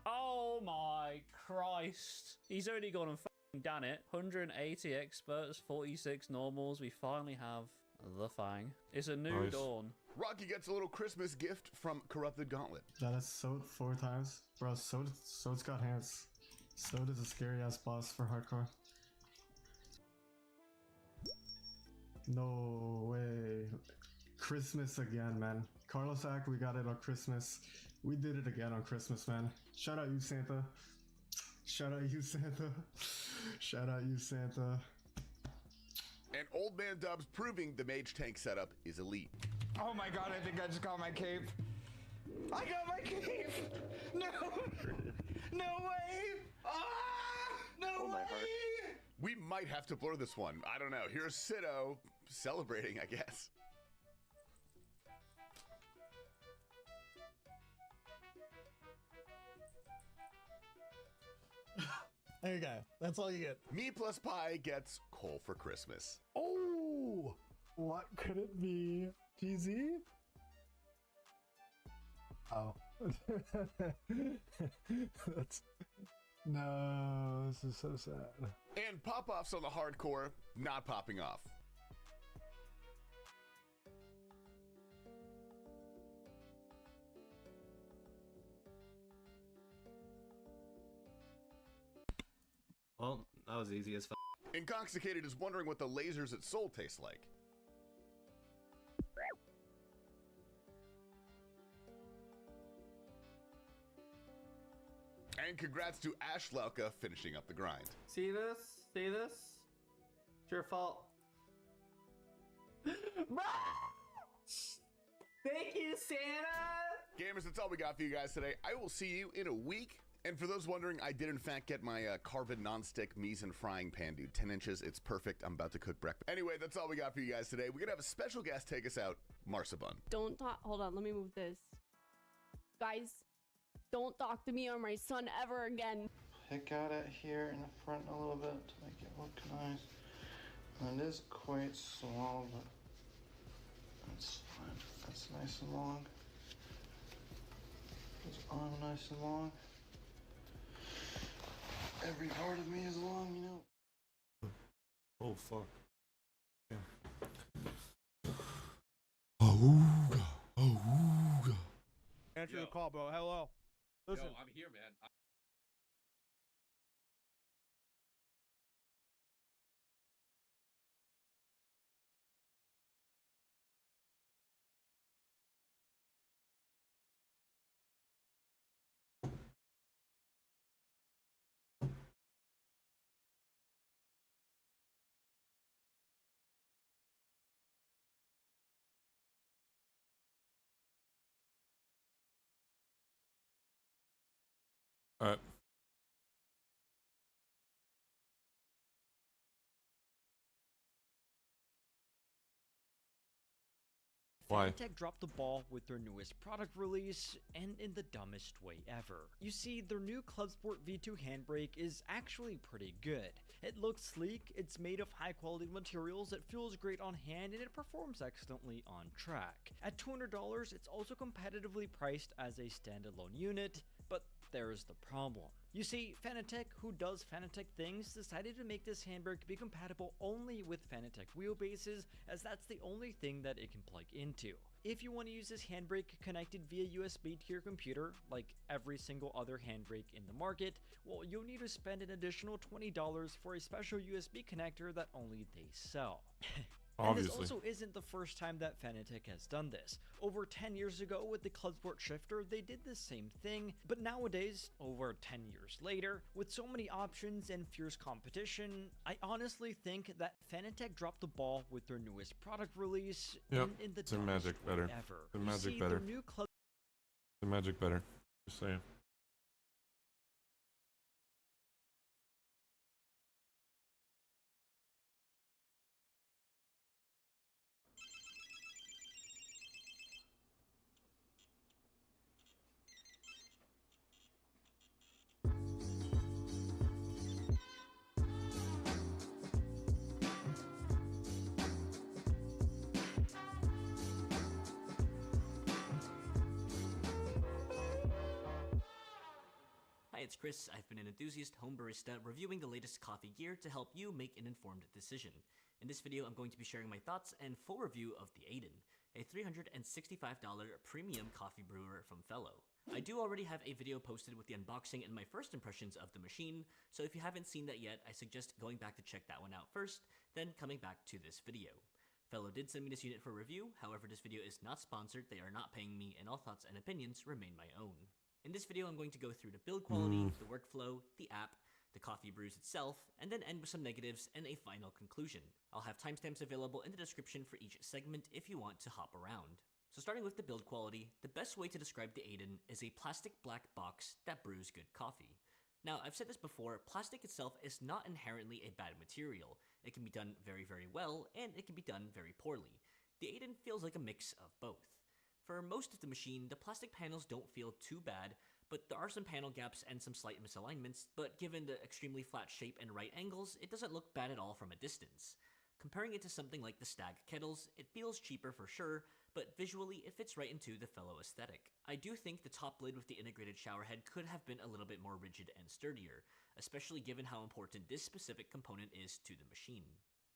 Oh my Christ. He's only gone and f***ing done it. 180 experts, 46 normals. We finally have the Fang. It's a new dawn. Rocky gets a little Christmas gift from Corrupted Gauntlet. That is sold 4 times. Bro, so's got hands. Soda is a scary ass boss for hardcore. No way. Christmas again, man. Carlos Ack, we got it on Christmas. We did it again on Christmas, man. Shout out you, Santa. Shout out you, Santa. Shout out you, Santa. And Old Man Dubs proving the mage tank setup is elite. Oh my god, I think I just got my cape. I got my cape! No! No way! Ah! No way! We might have to blur this one. I don't know. Here's Sido celebrating, I guess. There you go. That's all you get. Me plus Pi gets coal for Christmas. Oh! What could it be? GZ? Oh. That's... No, this is so sad. And pop-offs on the hardcore, not popping off. Well, that was easy as f***. Intoxicated is wondering what the lasers at Soul taste like. And congrats to Ash Lauka finishing up the grind. See this? See this? It's your fault. Thank you, Santa! Gamers, that's all we got for you guys today. I will see you in a week. And for those wondering, I did in fact get my carbon non-stick mise frying pan, dude. 10 inches, it's perfect. I'm about to cook breakfast. Anyway, that's all we got for you guys today. We're gonna have a special guest take us out, Marsabun. Don't talk. Hold on, let me move this. Guys, don't talk to me or my son ever again. Pick out it here in the front a little bit to make it look nice. And it is quite small, but that's fine. That's nice and long. His arm nice and long. Every part of me is long, you know. Oh, fuck. Yeah. Ooga. Ooga. Answer the call, bro. Hello. Listen. Yo, I'm here, man. All right. Why? Fanatec dropped the ball with their newest product release, and in the dumbest way ever. You see, their new Club Sport V2 handbrake is actually pretty good. It looks sleek, it's made of high quality materials, it feels great on hand, and it performs excellently on track. At $200, it's also competitively priced as a standalone unit, but there's the problem. You see, Fanatec, who does Fanatec things, decided to make this handbrake be compatible only with Fanatec wheelbases, as that's the only thing that it can plug into. If you want to use this handbrake connected via USB to your computer, like every single other handbrake in the market, well, you'll need to spend an additional $20 for a special USB connector that only they sell. Obviously. And this also isn't the first time that Fanatec has done this. Over 10 years ago with the Clubsport Shifter, they did the same thing, but nowadays, over 10 years later, with so many options and fierce competition, I honestly think that Fanatec dropped the ball with their newest product release Yep, in the it's a Magic way better. ever. The You Magic see, better. their new club The Magic better. Just saying. Hi, it's Chris. I've been an enthusiast home barista reviewing the latest coffee gear to help you make an informed decision. In this video, I'm going to be sharing my thoughts and full review of the Aiden, a $365 premium coffee brewer from Fellow. I do already have a video posted with the unboxing and my first impressions of the machine, so if you haven't seen that yet, I suggest going back to check that one out first, then coming back to this video. Fellow did send me this unit for review, however this video is not sponsored, they are not paying me, and all thoughts and opinions remain my own. In this video, I'm going to go through the build quality, the workflow, the app, the coffee brews itself, and then end with some negatives and a final conclusion. I'll have timestamps available in the description for each segment if you want to hop around. So starting with the build quality, the best way to describe the Aiden is a plastic black box that brews good coffee. Now, I've said this before, plastic itself is not inherently a bad material. It can be done very, very well, and it can be done very poorly. The Aiden feels like a mix of both. For most of the machine, the plastic panels don't feel too bad, but there are some panel gaps and some slight misalignments, but given the extremely flat shape and right angles, it doesn't look bad at all from a distance. Comparing it to something like the Stag kettles, it feels cheaper for sure, but visually it fits right into the Fellow aesthetic. I do think the top lid with the integrated shower head could have been a little bit more rigid and sturdier, especially given how important this specific component is to the machine.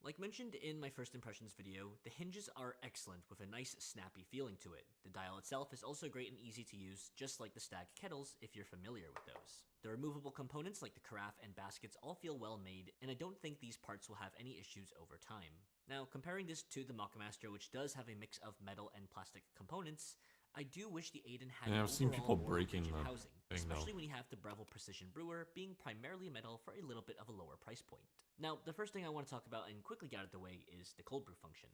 Like mentioned in my first impressions video, the hinges are excellent with a nice snappy feeling to it. The dial itself is also great and easy to use, just like the Stag kettles if you're familiar with those. The removable components like the carafe and baskets all feel well made, and I don't think these parts will have any issues over time. Now, comparing this to the Mockamaster, which does have a mix of metal and plastic components, I do wish the Aiden had Yeah, I've seen people more breaking rigid the housing, thing, especially though. when you have the Breville Precision Brewer being primarily metal for a little bit of a lower price point. Now, the first thing I want to talk about and quickly get out of the way is the cold brew function.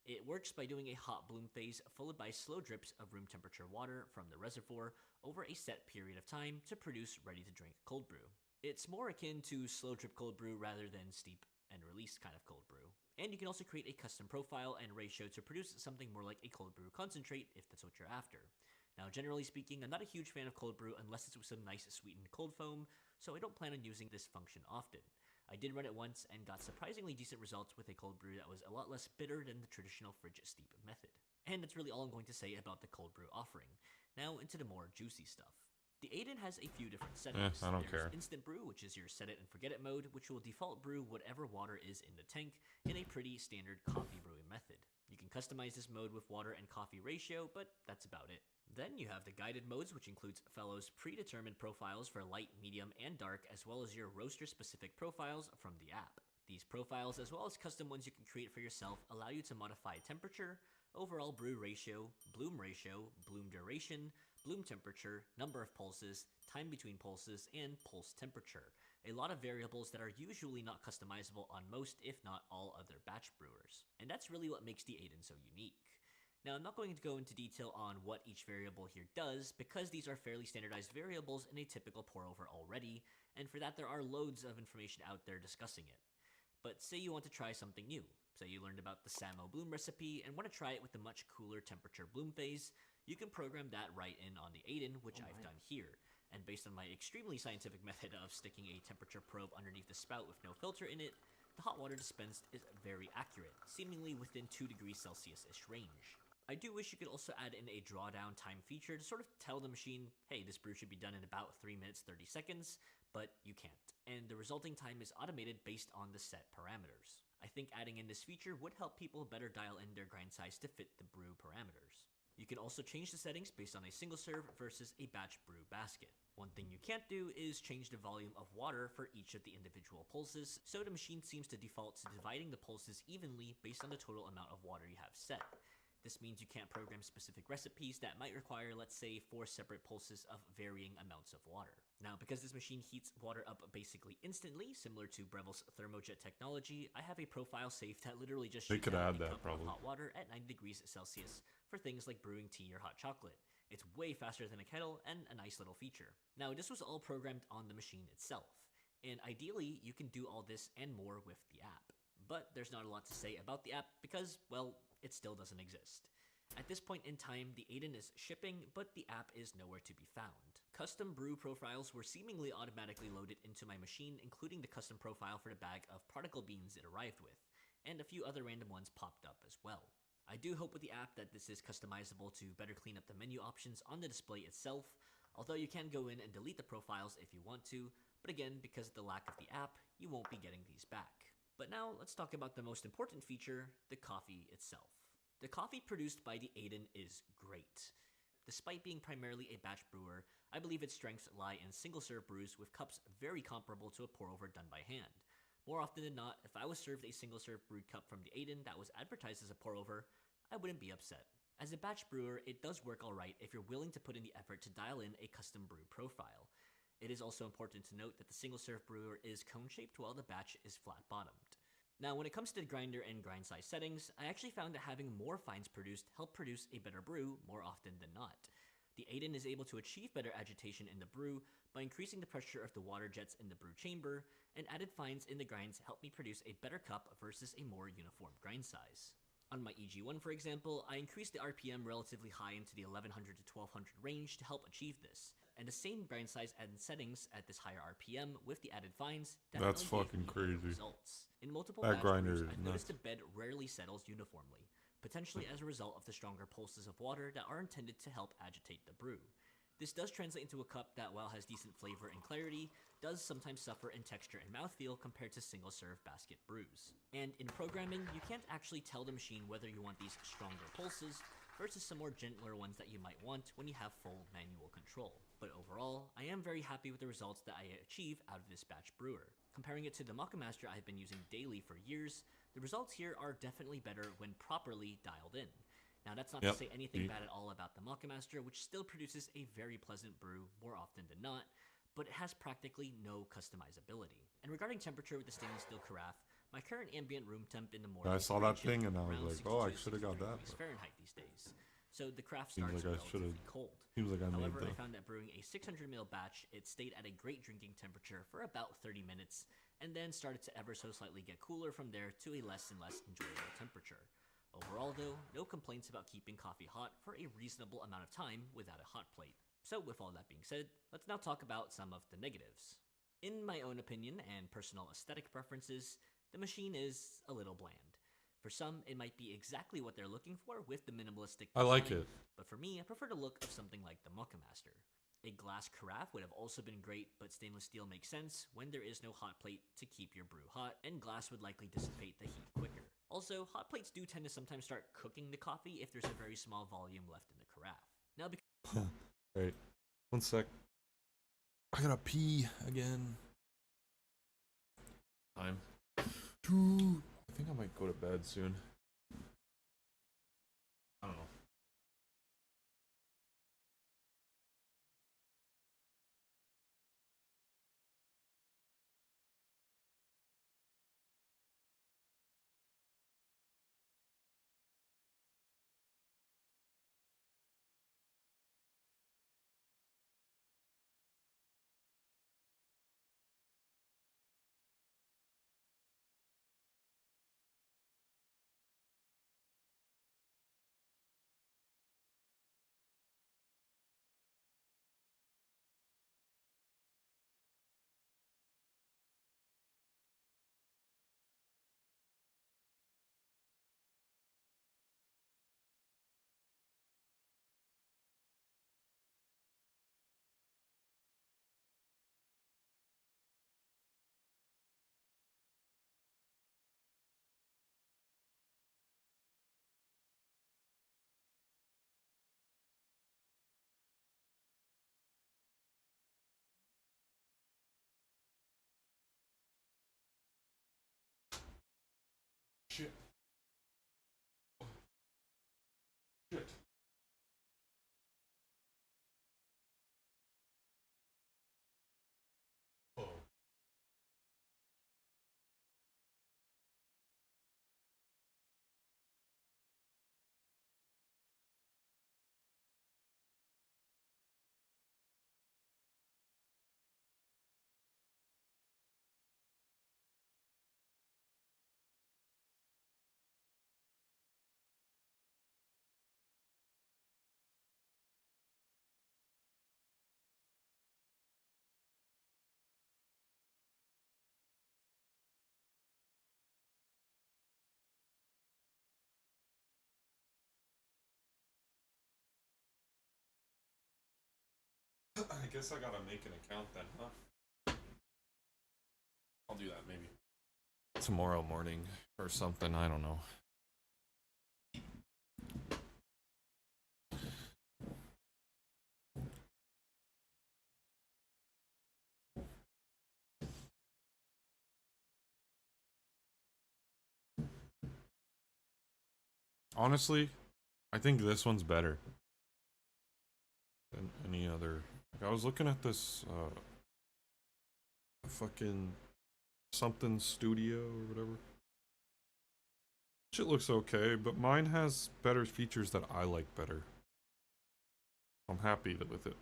It works by doing a hot bloom phase followed by slow drips of room temperature water from the reservoir over a set period of time to produce ready to drink cold brew. It's more akin to slow drip cold brew rather than steep and release kind of cold brew. And you can also create a custom profile and ratio to produce something more like a cold brew concentrate if that's what you're after. Now, generally speaking, I'm not a huge fan of cold brew unless it's with some nice sweetened cold foam, so I don't plan on using this function often. I did run it once and got surprisingly decent results with a cold brew that was a lot less bitter than the traditional fridge steep method. And that's really all I'm going to say about the cold brew offering. Now into the more juicy stuff. The Aiden has a few different settings. I don't There's care. Instant Brew, which is your set it and forget it mode, which will default brew whatever water is in the tank in a pretty standard coffee brewing method. You can customize this mode with water and coffee ratio, but that's about it. Then you have the guided modes, which includes Fellow's predetermined profiles for light, medium, and dark, as well as your roaster-specific profiles from the app. These profiles, as well as custom ones you can create for yourself, allow you to modify temperature, overall brew ratio, bloom duration, bloom temperature, number of pulses, time between pulses, and pulse temperature. A lot of variables that are usually not customizable on most, if not all, other batch brewers. And that's really what makes the Aiden so unique. Now, I'm not going to go into detail on what each variable here does, because these are fairly standardized variables in a typical pour-over already, and for that there are loads of information out there discussing it. But say you want to try something new. Say you learned about the Samo bloom recipe and want to try it with the much cooler temperature bloom phase, you can program that right in on the Aiden, which I've done here. And based on my extremely scientific method of sticking a temperature probe underneath the spout with no filter in it, the hot water dispensed is very accurate, seemingly within 2 degrees Celsius-ish range. I do wish you could also add in a drawdown time feature to sort of tell the machine, hey, this brew should be done in about 3 minutes 30 seconds, but you can't. And the resulting time is automated based on the set parameters. I think adding in this feature would help people better dial in their grind size to fit the brew parameters. You can also change the settings based on a single serve versus a batch brew basket. One thing you can't do is change the volume of water for each of the individual pulses, so the machine seems to default to dividing the pulses evenly based on the total amount of water you have set. This means you can't program specific recipes that might require, let's say, 4 separate pulses of varying amounts of water. Now, because this machine heats water up basically instantly, similar to Breville's thermojet technology, I have a profile safe that literally just They shoots could out add a that, cup probably. of hot water at 90 degrees Celsius for things like brewing tea or hot chocolate. It's way faster than a kettle and a nice little feature. Now, this was all programmed on the machine itself, and ideally, you can do all this and more with the app. But there's not a lot to say about the app because, well, it still doesn't exist. At this point in time, the Aiden is shipping, but the app is nowhere to be found. Custom brew profiles were seemingly automatically loaded into my machine, including the custom profile for the bag of particle beans it arrived with, and a few other random ones popped up as well. I do hope with the app that this is customizable to better clean up the menu options on the display itself, although you can go in and delete the profiles if you want to, but again, because of the lack of the app, you won't be getting these back. But now, let's talk about the most important feature, the coffee itself. The coffee produced by the Aiden is great. Despite being primarily a batch brewer, I believe its strengths lie in single-serve brews with cups very comparable to a pour-over done by hand. More often than not, if I was served a single-serve brewed cup from the Aiden that was advertised as a pour-over, I wouldn't be upset. As a batch brewer, it does work alright if you're willing to put in the effort to dial in a custom brew profile. It is also important to note that the single-serve brewer is cone-shaped while the batch is flat-bottomed. Now, when it comes to the grinder and grind size settings, I actually found that having more fines produced help produce a better brew more often than not. The Aiden is able to achieve better agitation in the brew by increasing the pressure of the water jets in the brew chamber, and added fines in the grinds help me produce a better cup versus a more uniform grind size. On my EG1, for example, I increased the RPM relatively high into the 1100 to 1200 range to help achieve this, and the same grind size and settings at this higher RPM with the added fines That's definitely fucking gave me better crazy. results. In multiple That batch grinder brews, is I've noticed nuts. the bed rarely settles uniformly, potentially as a result of the stronger pulses of water that are intended to help agitate the brew. This does translate into a cup that, while has decent flavor and clarity, does sometimes suffer in texture and mouthfeel compared to single-serve basket brews. And in programming, you can't actually tell the machine whether you want these stronger pulses versus some more gentler ones that you might want when you have full manual control. But overall, I am very happy with the results that I achieve out of this batch brewer. Comparing it to the Mockamaster I've been using daily for years, the results here are definitely better when properly dialed in. Now, that's not to say anything bad at all about the Mockamaster, which still produces a very pleasant brew more often than not, but it has practically no customizability. And regarding temperature with the stainless steel carafe, my current ambient room temp in the morning I is saw pretty that chill, thing and I was around like, oh, I 62, should have got 63 that. degrees But Fahrenheit these days. So the craft seems starts like I should relatively have. cold. Seems like I made However, the. I found that brewing a 600 ml batch, it stayed at a great drinking temperature for about 30 minutes, and then started to ever so slightly get cooler from there to a less and less enjoyable temperature. Overall though, no complaints about keeping coffee hot for a reasonable amount of time without a hot plate. So with all that being said, let's now talk about some of the negatives. In my own opinion and personal aesthetic preferences, the machine is a little bland. For some, it might be exactly what they're looking for with the minimalistic design, I like it. but for me, I prefer the look of something like the Mockamaster. A glass carafe would have also been great, but stainless steel makes sense when there is no hot plate to keep your brew hot, and glass would likely dissipate the heat quicker. Also, hot plates do tend to sometimes start cooking the coffee if there's a very small volume left in the carafe. Now, because Wait, 1 sec. I gotta pee again. Time. Dude, I think I might go to bed soon. I don't know. Shit. Shit. Whoa. I guess I gotta make an account then, huh? I'll do that maybe tomorrow morning or something, I don't know. Honestly, I think this one's better than any other. Like, I was looking at this fucking something studio or whatever. Shit looks okay, but mine has better features that I like better. I'm happy with it.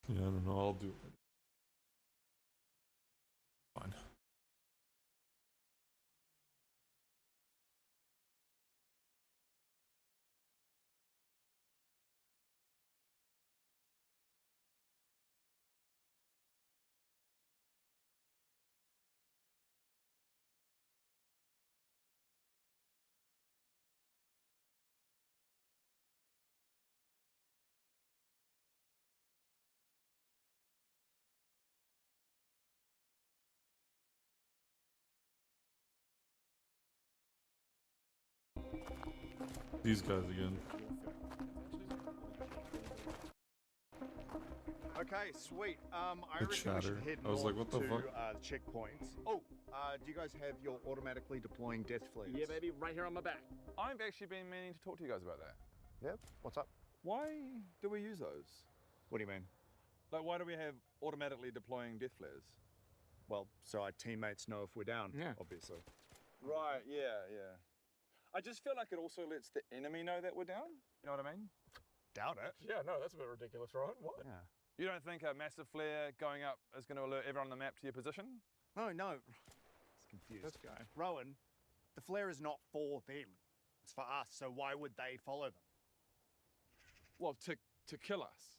Yeah, I don't know, I'll do it. Fine. These guys again. Okay, sweet. I The reckon we chatter. should head I was like, north what the to, fuck? the checkpoints. Oh, do you guys have your automatically deploying death flares? Yeah, baby, right here on my back. I've actually been meaning to talk to you guys about that. Yep. What's up? Why do we use those? What do you mean? Like, why do we have automatically deploying death flares? Well, so our teammates know if we're down, obviously. Right, yeah. I just feel like it also lets the enemy know that we're down. You know what I mean? Doubt it. Yeah, no, that's a bit ridiculous, right? What? Yeah. You don't think a massive flare going up is going to alert everyone on the map to your position? No. It's confused. This guy. Rowan, the flare is not for them. It's for us, so why would they follow them? Well, to kill us.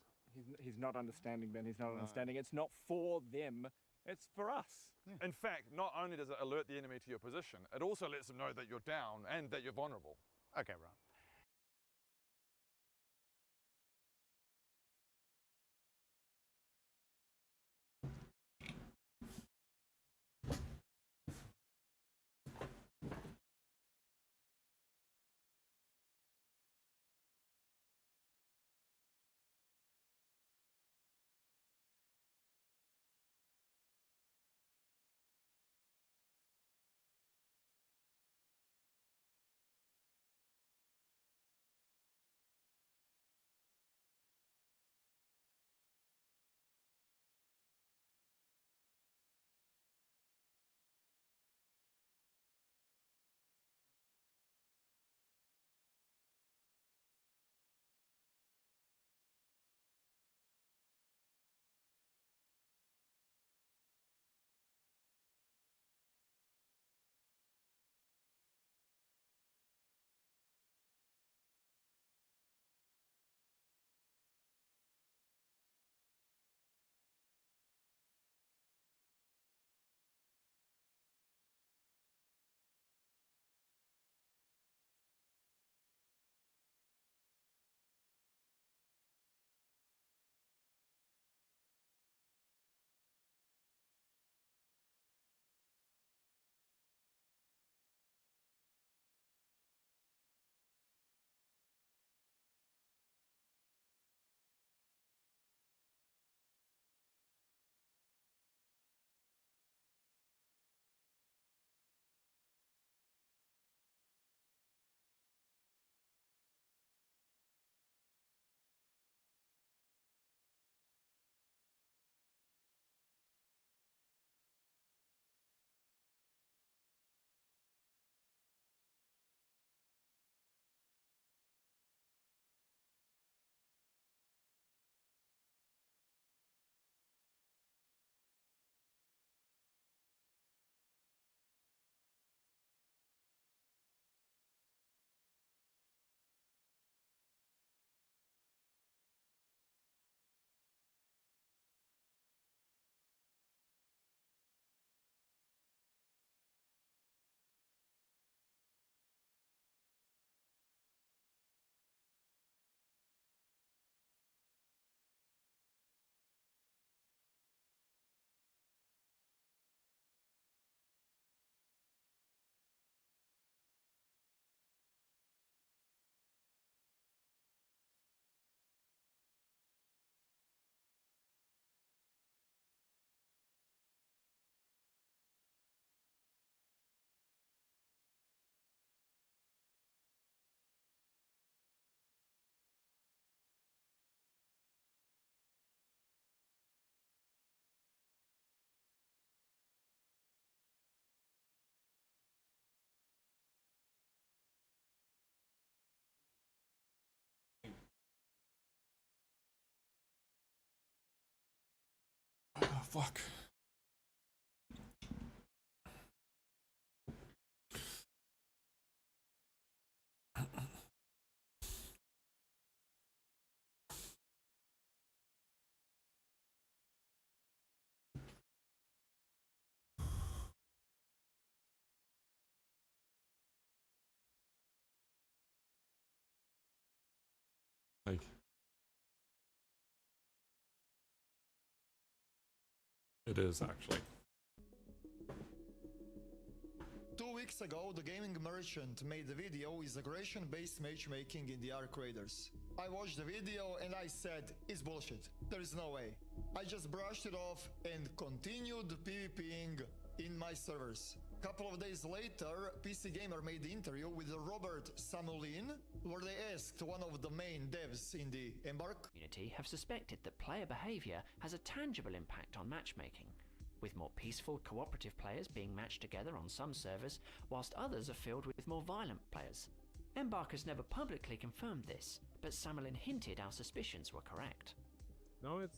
He's not understanding, Ben. He's not understanding. It's not for them. It's for us. In fact, not only does it alert the enemy to your position, it also lets them know that you're down and that you're vulnerable. Okay, right. fuck. Like, it is actually. 2 weeks ago, the gaming merchant made a video with aggression-based matchmaking in the Ark Raiders. I watched the video and I said, it's bullshit. There is no way. I just brushed it off and continued PvPing in my servers. Couple of days later, PC Gamer made the interview with Robert Samulin, where they asked one of the main devs in the Embark community have suspected that player behavior has a tangible impact on matchmaking, with more peaceful, cooperative players being matched together on some servers, whilst others are filled with more violent players. Embark has never publicly confirmed this, but Samulin hinted our suspicions were correct. No, it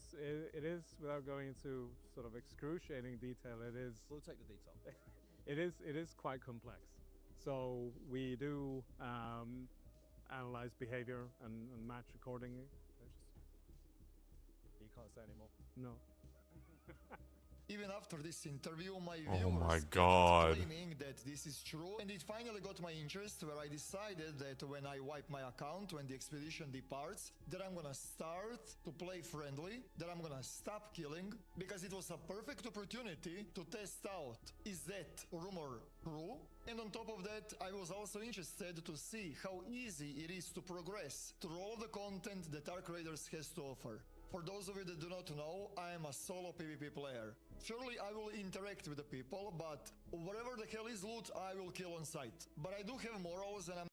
is, without going into sort of excruciating detail, it is... We'll take the detail. It is quite complex. So we do analyze behavior and match accordingly. You can't say anymore. No. Even after this interview, my Oh viewers my kept God. claiming that this is true, and it finally got my interest, where I decided that when I wipe my account, when the expedition departs, that I'm gonna start to play friendly, that I'm gonna stop killing, because it was a perfect opportunity to test out, is that rumor true? And on top of that, I was also interested to see how easy it is to progress through all the content that Ark Raiders has to offer. For those of you that do not know, I am a solo PvP player. Surely I will interact with the people, but whatever the hell is loot, I will kill on sight. But I do have morals and I'm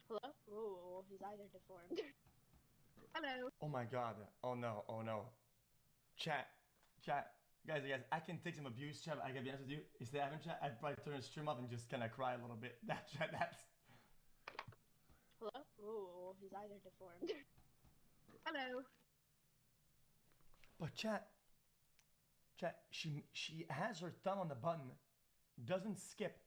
Hello? Ooh, his eyes are deformed. Hello. Oh my god. Oh no. Oh no. Chat. Guys, I can take some abuse, chat. I gotta be honest with you. If they haven't chat, I'd probably turn the stream off and just kind of cry a little bit. That's. Hello? Ooh, his eyes are deformed. Hello. But chat, she has her thumb on the button, doesn't skip,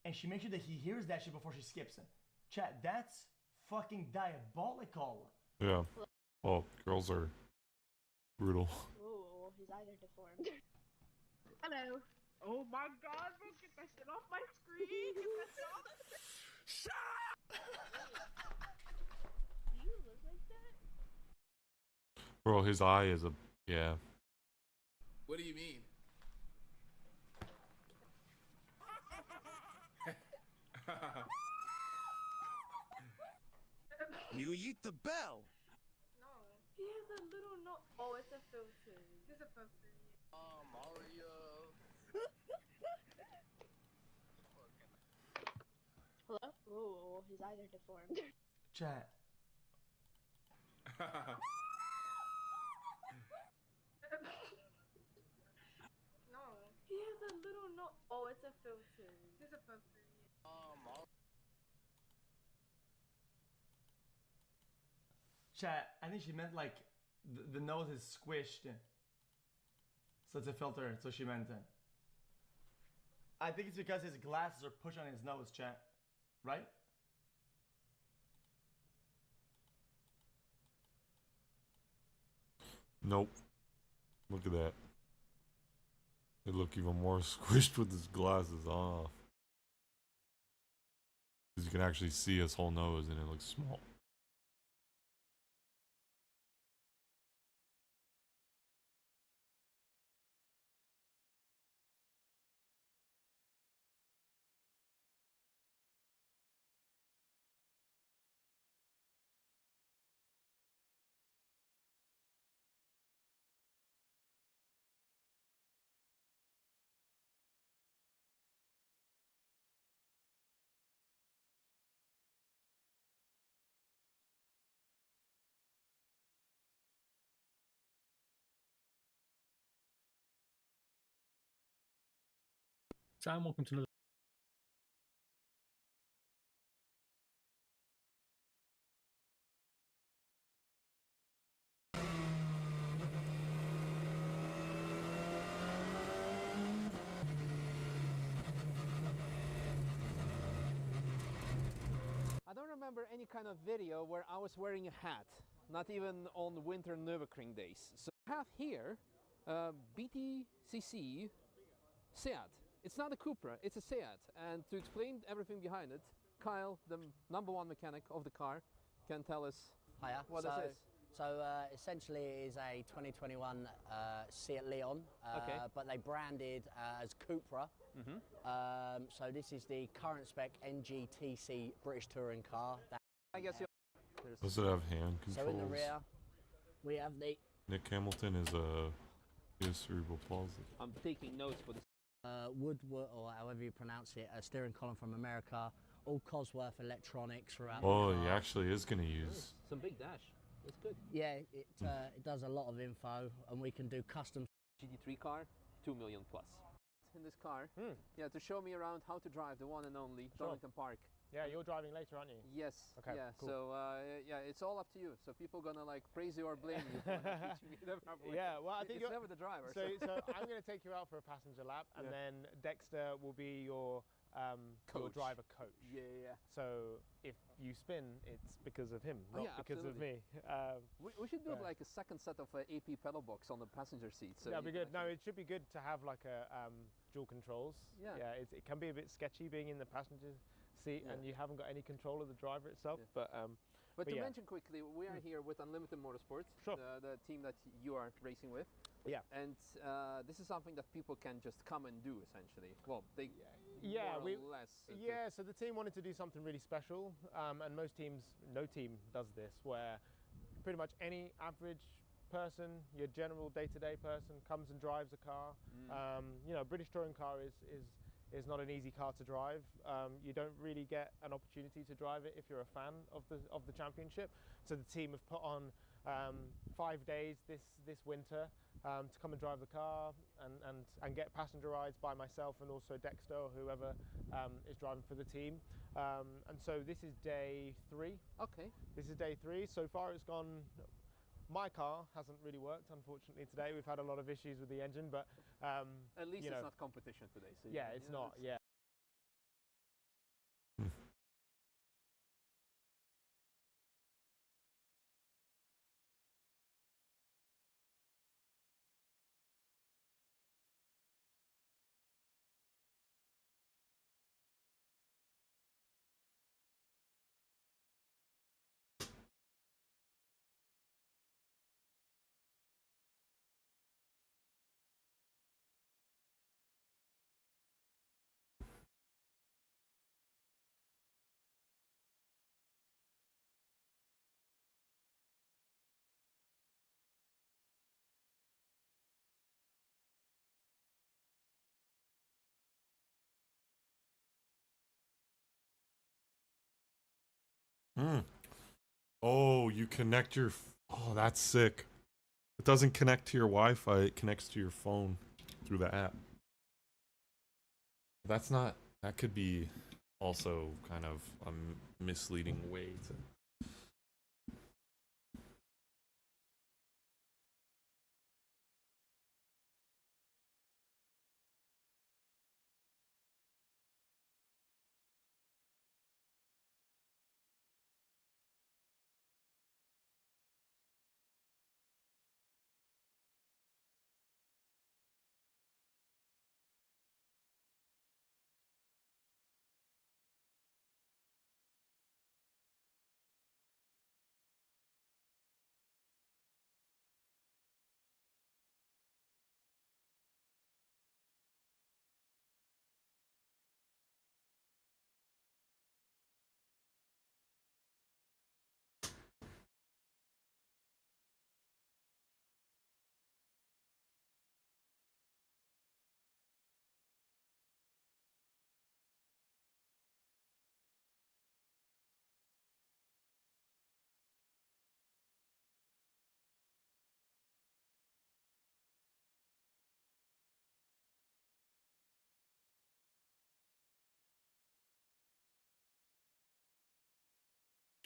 and she makes sure that he hears that shit before she skips it. Chat, that's fucking diabolical. Yeah. Well, girls are brutal. Ooh, his eyes are deformed. Hello. Oh my god, bro, get that shit off my screen! Get that shit off! Shut up! Do you look like that? Bro, his eye is a... yeah. What do you mean? You eat the bell. No. He has a little no. Oh, it's a filter. It's a filter. Mario. Hello? Ooh, his eyes are deformed. Chat. No. He has a little no. Oh, it's a filter. It's a filter. Chat, I think she meant like the nose is squished. So it's a filter, so she meant it. I think it's because his glasses are pushed on his nose, chat. Right? Nope. Look at that. They look even more squished with his glasses off. Because you can actually see his whole nose and it looks small. Ciao and welcome to another. I don't remember any kind of video where I was wearing a hat, not even on winter Nürburgring days. So I have here BTCC Seat. It's not a Cupra, it's a Seat. And to explain everything behind it, Kyle, the #1 mechanic of the car, can tell us what is this. So essentially it is a 2021 Seat Leon, Okay. but they branded as Cupra. So this is the current spec NGTC British touring car. I guess Does it have hand controls? So in the rear, we have the Nick Hamilton is he has cerebral palsy. I'm taking notes for this. Woodward, or however you pronounce it, a steering column from America, all Cosworth electronics throughout. Oh, the he car. actually is going to use. Some big dash. It's good. Yeah, it does a lot of info, and we can do custom. GT3 car, 2 million plus. In this car, yeah, to show me around how to drive the one and only Donington Park. Yeah, you're driving later, aren't you? Yes. Okay, Yeah. cool. So yeah, it's all up to you. So people gonna like praise you or blame you. For not teaching me the proper way. Yeah, well, I think it's never the driver. So I'm going to take you out for a passenger lap, and Yeah. then Dexter will be your driver coach. Yeah. So if you spin, it's because of him, Oh, not yeah, because of me. absolutely. We should build yeah. like a second set of AP pedal box on the passenger seat. So That'd be you good. can No, it should be good to have like a dual controls. Yeah. Yeah, it can be a bit sketchy being in the passenger seat Yeah. and you haven't got any control of the driver itself. Yeah. But to yeah. mention quickly, we are here with Unlimited Motorsport, Sure. the team that you are racing with. Yeah. And this is something that people can just come and do, essentially. Well, they Yeah, more or less. Yeah, so the team wanted to do something really special, and most teams, no team does this, where pretty much any average person, your general day-to-day person, comes and drives a car. You know, a British touring car is not an easy car to drive. You don't really get an opportunity to drive it if you're a fan of the championship. So the team have put on 5 days this winter to come and drive the car and get passenger rides by myself and also Dexter or whoever is driving for the team. And so this is day 3. Okay. This is day 3. So far it's gone. My car hasn't really worked, unfortunately, today. We've had a lot of issues with the engine, but at least you know, it's not competition today. So yeah, it's not. Yeah. Oh, you connect your. Oh, that's sick. It doesn't connect to your Wi-Fi. It connects to your phone through the app. That's not. That could be also kind of a misleading way to.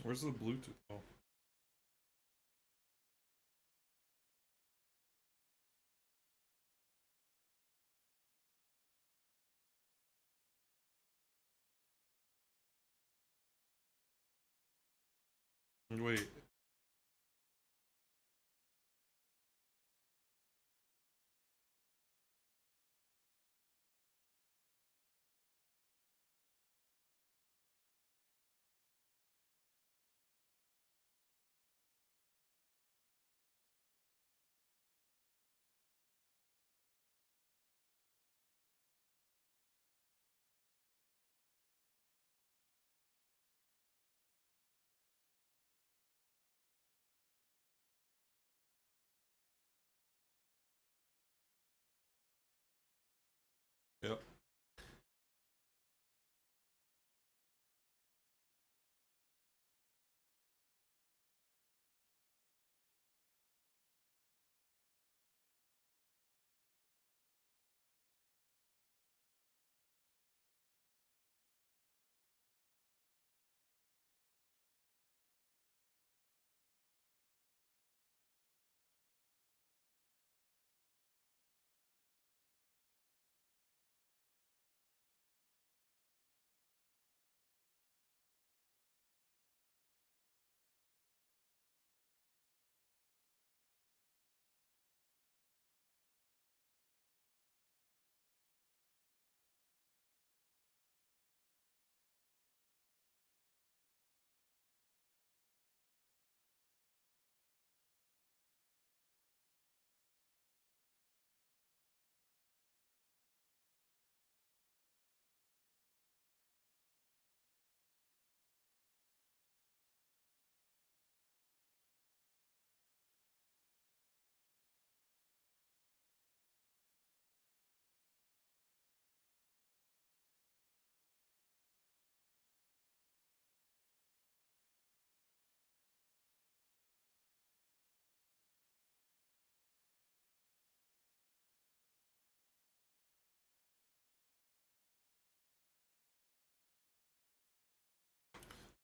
Where's the Bluetooth? Oh. Wait. Yep.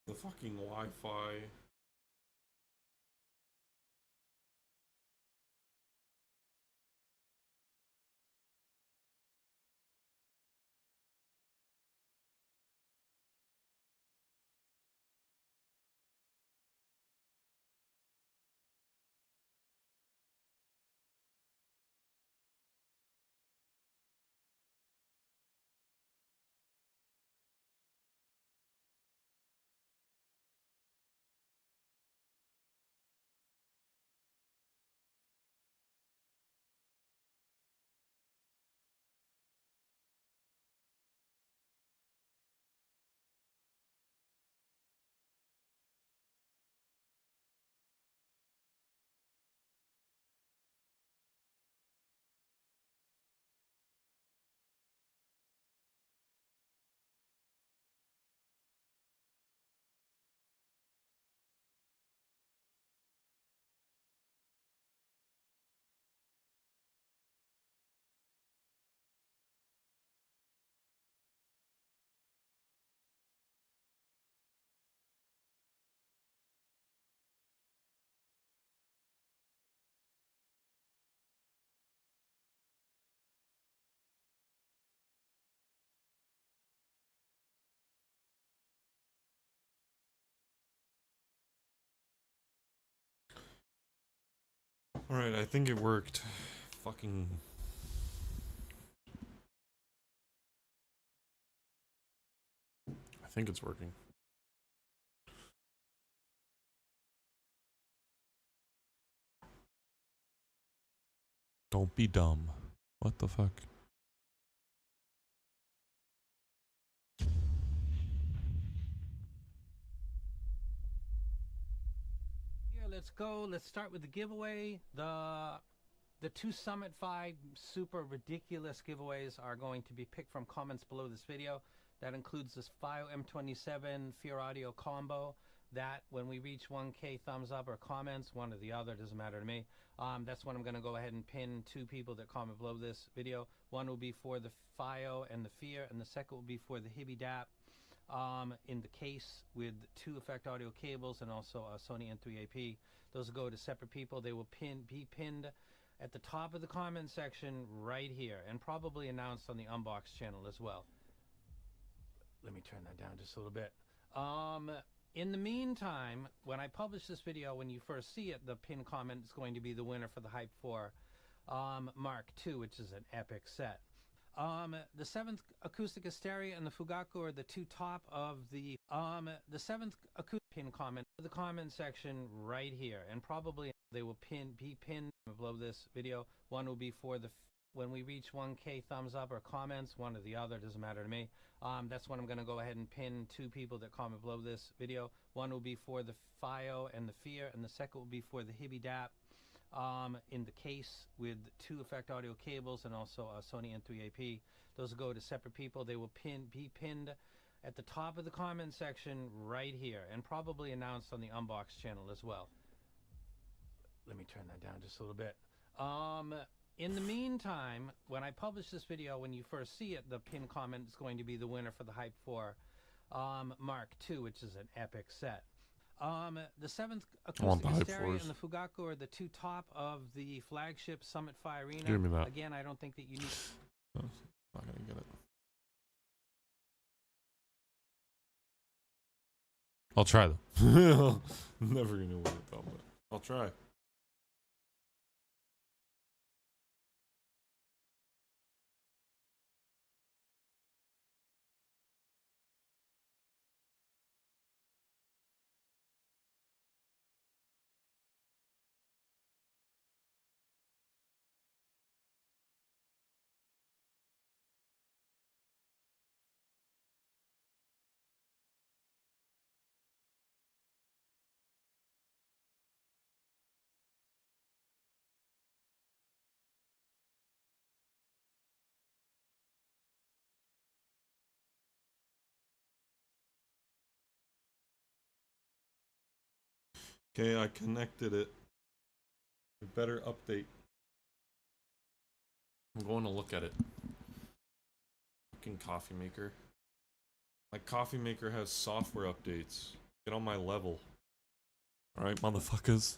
The fucking Wi-Fi. Alright, I think it worked. Fucking... I think it's working. Don't be dumb. What the fuck? Yeah, let's go. Let's start with the giveaway. The two Summit 5 super ridiculous giveaways are going to be picked from comments below this video. That includes this FIO M27 Fear Audio combo that when we reach 1K thumbs up or comments, one or the other, doesn't matter to me. That's when I'm going to go ahead and pin two people that comment below this video. One will be for the FIO and the Fear, and the second will be for the Hibby DAP. in the case with 2 effect audio cables and also a Sony N3AP. Those will go to separate people. They will be pinned at the top of the comment section right here, and probably announced on the Unbox channel as well. Let me turn that down just a little bit. In the meantime, when I publish this video, when you first see it, the pinned comment is going to be the winner for the Hype 4 Mark II, which is an epic set. The 7th Acoustic Hysteria and the Fugaku are the 2 top of the 7th Acoustic pin comment in the comment section right here, and probably they will be pinned below this video. One will be for the when we reach 1K thumbs up or comments, one or the other, doesn't matter to me. That's when I'm going to go ahead and pin 2 people that comment below this video. One will be for the FIO and the Fear, and the second will be for the Hibby Dap. In the case with 2 effect audio cables and also a Sony N3AP. Those will go to separate people. They will be pinned at the top of the comment section right here, and probably announced on the Unbox channel as well. Let me turn that down just a little bit. In the meantime, when I publish this video, when you first see it, the pinned comment is going to be the winner for the Hype 4 Mark II, which is an epic set. The 7th Acoustic Hysteria and the Fugaku are the 2 top of the flagship Summit Fi Arena. Give me that. Again, I don't think that you need... Oh, not gonna get it. I'll try though. I'm never gonna win it though, but I'll try. Okay, I connected it. A better update. I'm going to look at it. Fucking coffee maker. My coffee maker has software updates. Get on my level. Alright, motherfuckers.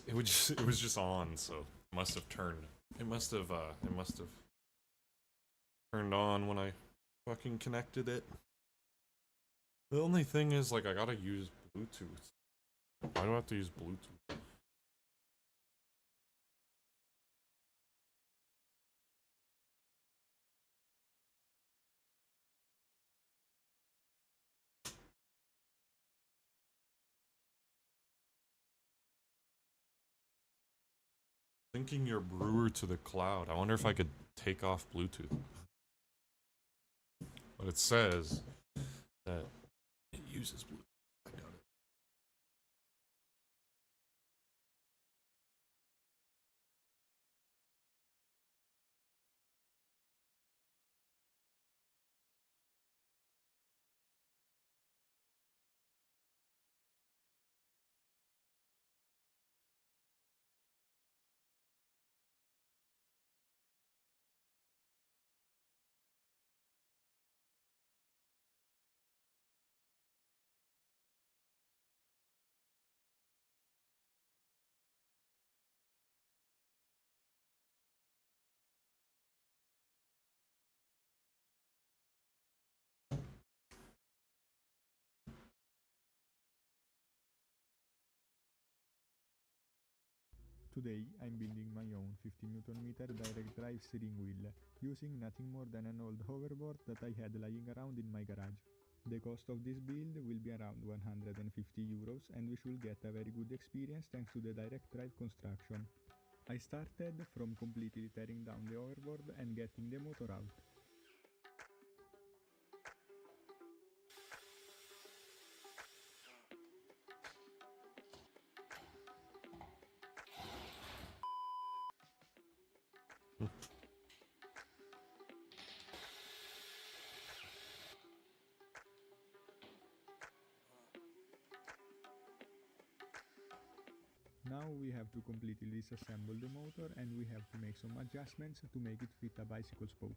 It was just on, so it must have turned. It must have turned on when I fucking connected it. The only thing is, like, I gotta use Bluetooth. Why do I have to use Bluetooth? Syncing your brewer to the cloud. I wonder if I could take off Bluetooth. But it says that it uses Bluetooth. I doubt it. Today I'm building my own 50 Nm direct drive steering wheel, using nothing more than an old hoverboard that I had lying around in my garage. The cost of this build will be around 150 euros, and we should get a very good experience thanks to the direct drive construction. I started from completely tearing down the hoverboard and getting the motor out. Now we have to completely disassemble the motor, and we have to make some adjustments to make it fit a bicycle spoke.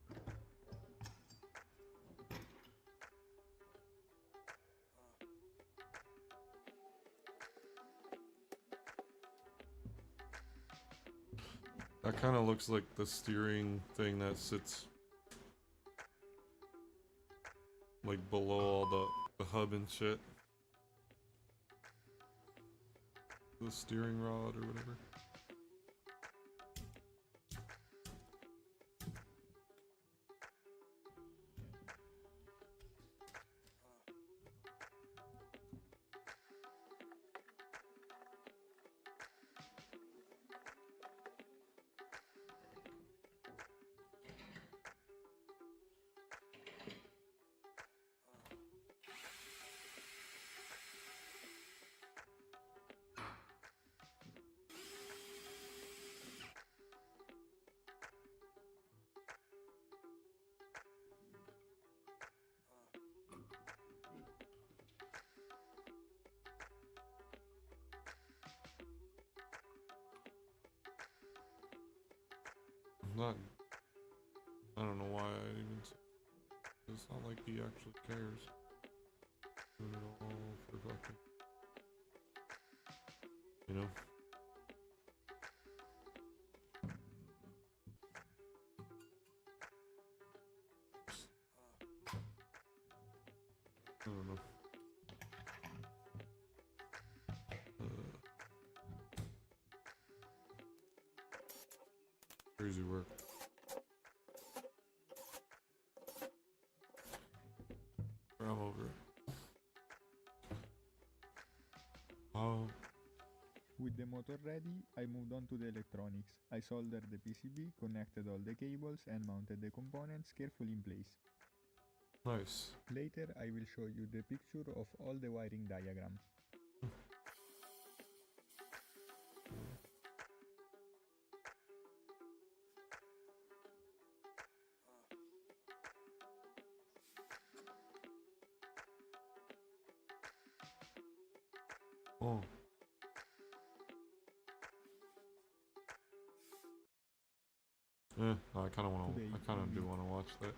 That kind of looks like the steering thing that sits like below all the hub and shit. The steering rod or whatever. I don't know why I even. It's not like he actually cares. Doing it all for fucking. You know? I don't know. Crazy work. I'm over it. Oh. With the motor ready, I moved on to the electronics. I soldered the PCB, connected all the cables, and mounted the components carefully in place. Nice. Later I will show you the picture of all the wiring diagram. Oh. Yeah, I kind of want to. I kind of do want to watch that.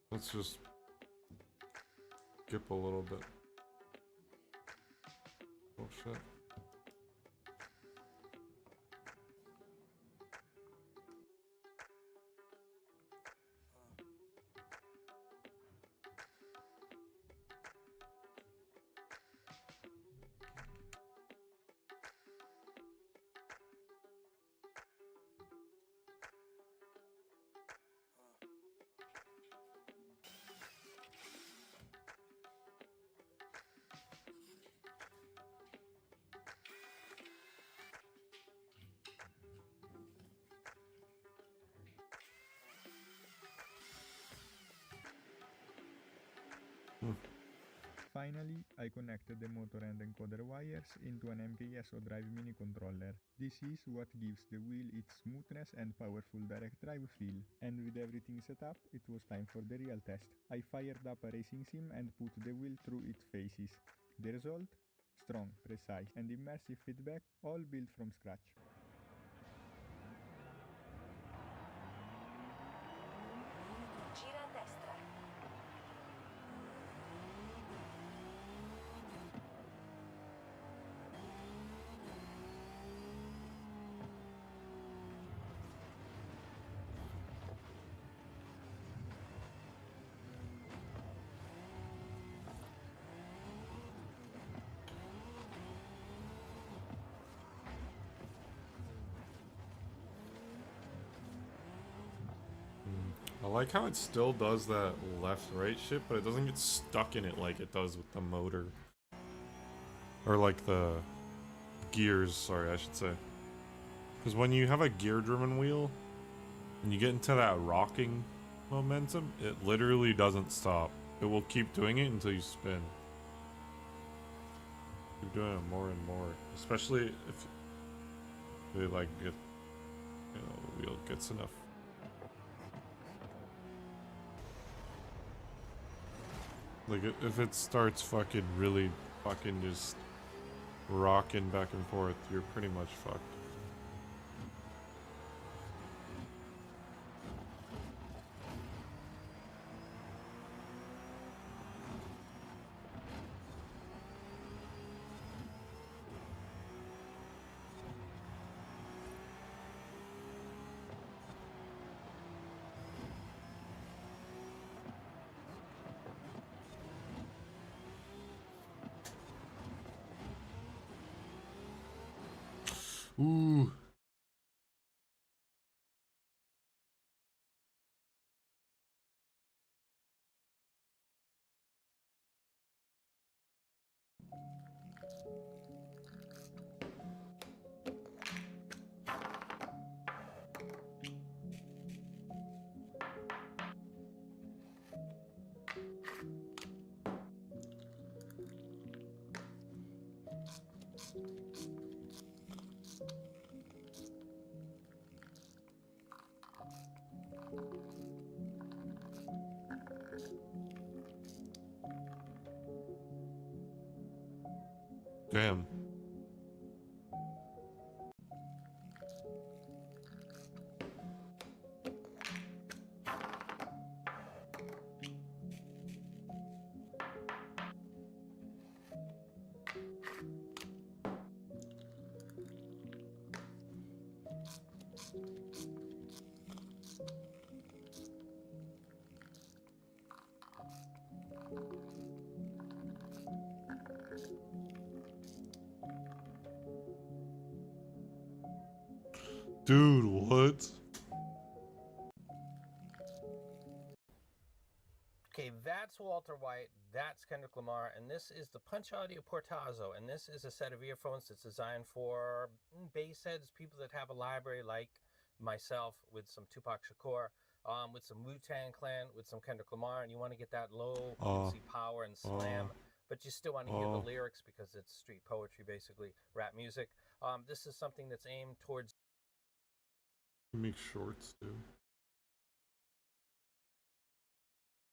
Let's just skip a little bit. Oh shit. Finally, I connected the motor and encoder wires into an MKS drive mini controller. This is what gives the wheel its smoothness and powerful direct drive feel. And with everything set up, it was time for the real test. I fired up a racing sim and put the wheel through its phases. The result? Strong, precise, and immersive feedback, all built from scratch. Gira a destra. like how it still does that left-right shit, but it doesn't get stuck in it like it does with the motor. Or like the gears, sorry, I should say. Because when you have a gear-driven wheel, and you get into that rocking momentum, it literally doesn't stop. It will keep doing it until you spin. Keep doing it more and more. Especially if they like get, you know, the wheel gets enough. Like, if it starts fucking really fucking just rocking back and forth, you're pretty much fucked. Ooh. Damn. Dude, what? Okay, that's Walter White, that's Kendrick Lamar, and this is the Punch Audio Portazo, and this is a set of earphones that's designed for bass heads, people that have a library like myself with some Tupac Shakur, with some Wu-Tang Clan, with some Kendrick Lamar, and you want to get that low potency power and slam, but you still want to hear the lyrics because it's street poetry, basically, rap music. This is something that's aimed towards... You make shorts, too.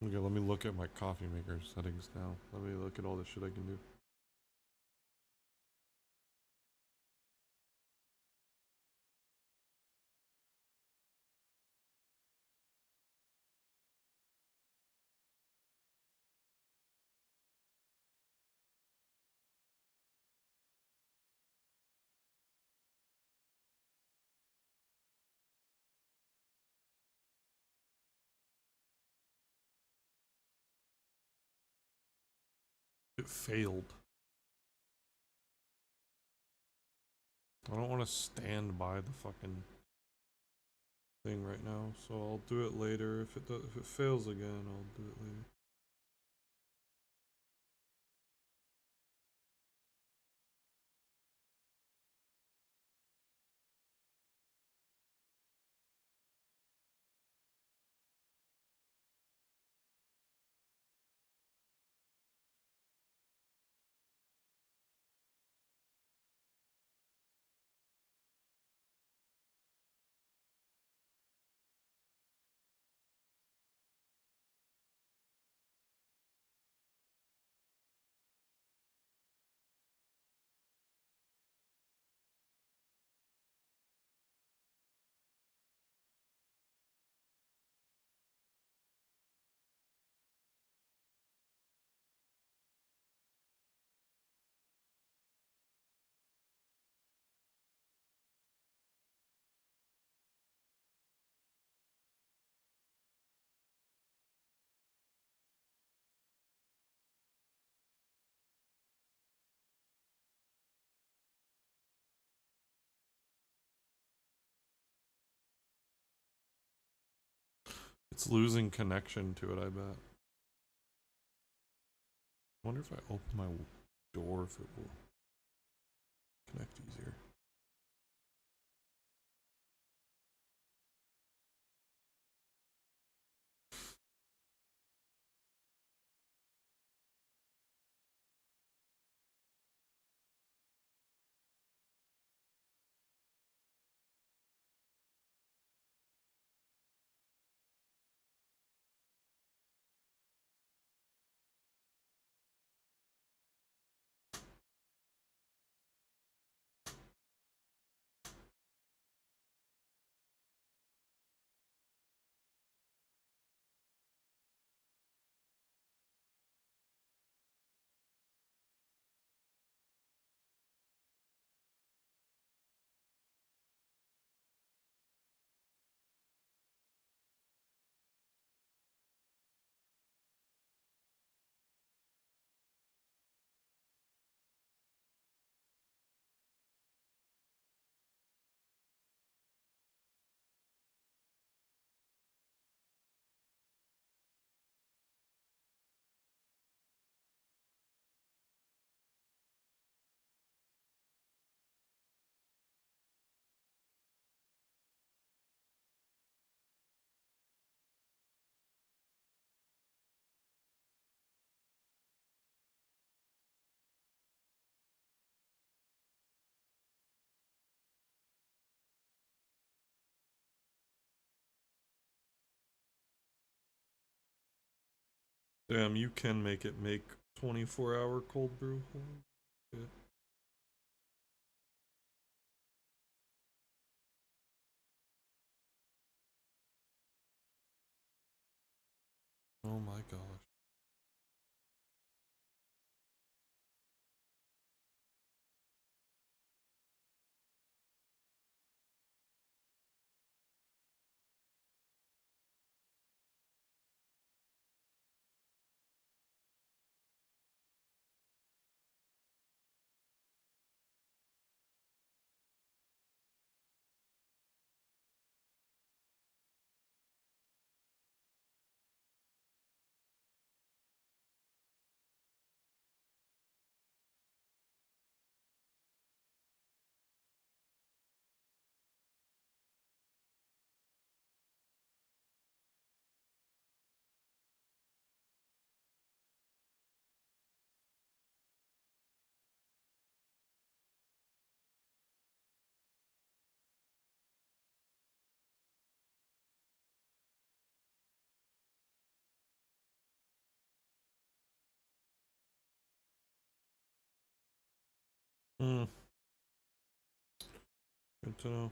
Okay, let me look at my coffee maker settings now. Let me look at all the shit I can do. It failed. I don't want to stand by the fucking thing right now, so I'll do it later. If it fails again, I'll do it later. It's losing connection to it, I bet. I wonder if I open my door if it will connect easier. Damn, you can make it make 24-hour cold brew. Holy shit. Oh my gosh. Hmm. Good to know.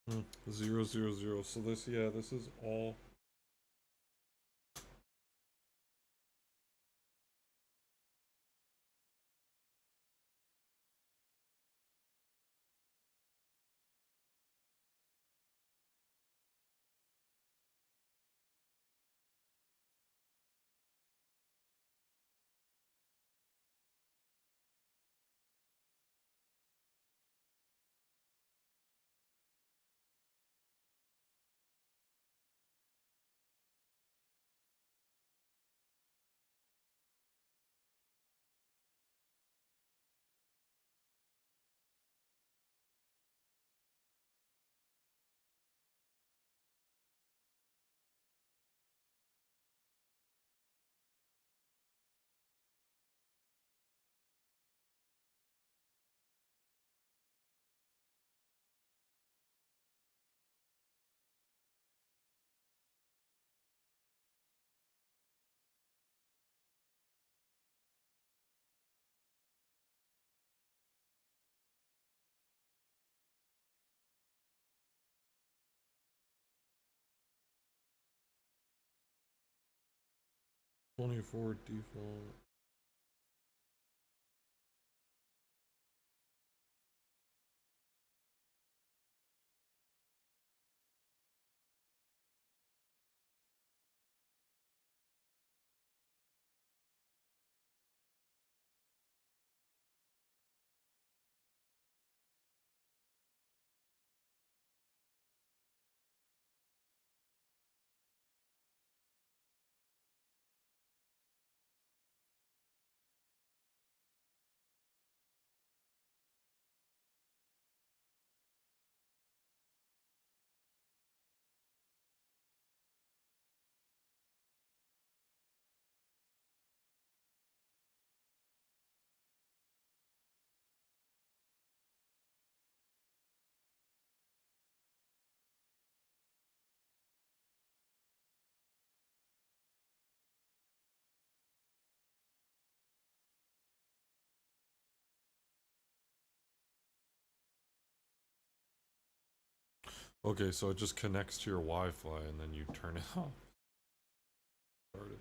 0, 0, 0. So this, yeah, this is all. '24 default. Okay, so it just connects to your Wi-Fi and then you turn it off. Started.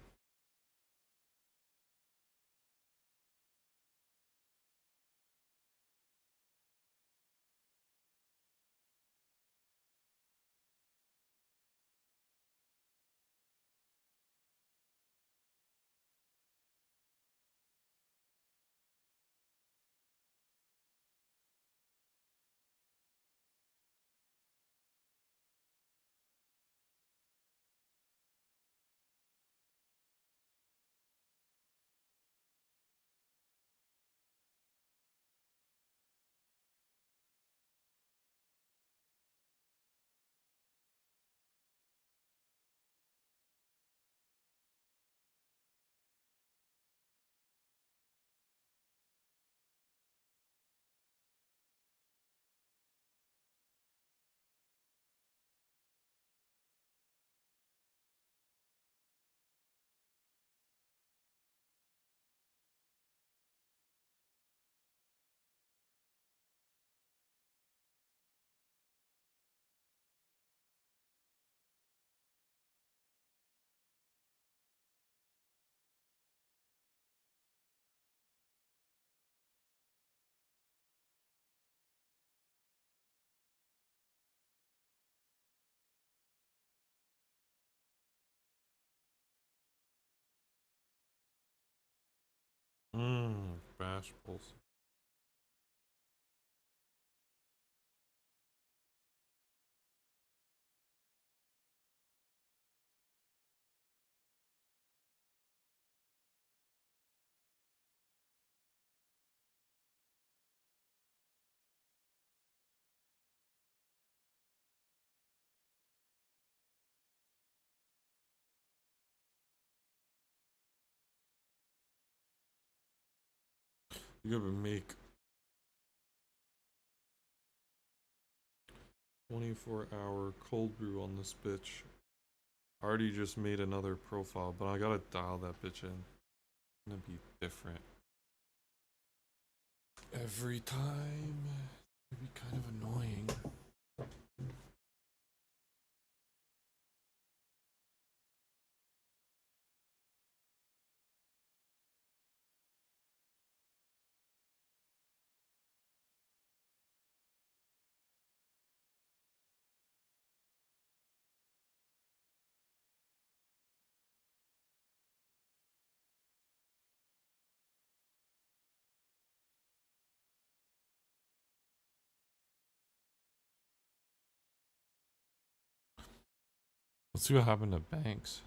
Bashfuls. You gotta make 24-hour cold brew on this bitch. I already just made another profile, but I gotta dial that bitch in. It's gonna be different every time. It'd be kind of annoying. Let's see what happened to Banks.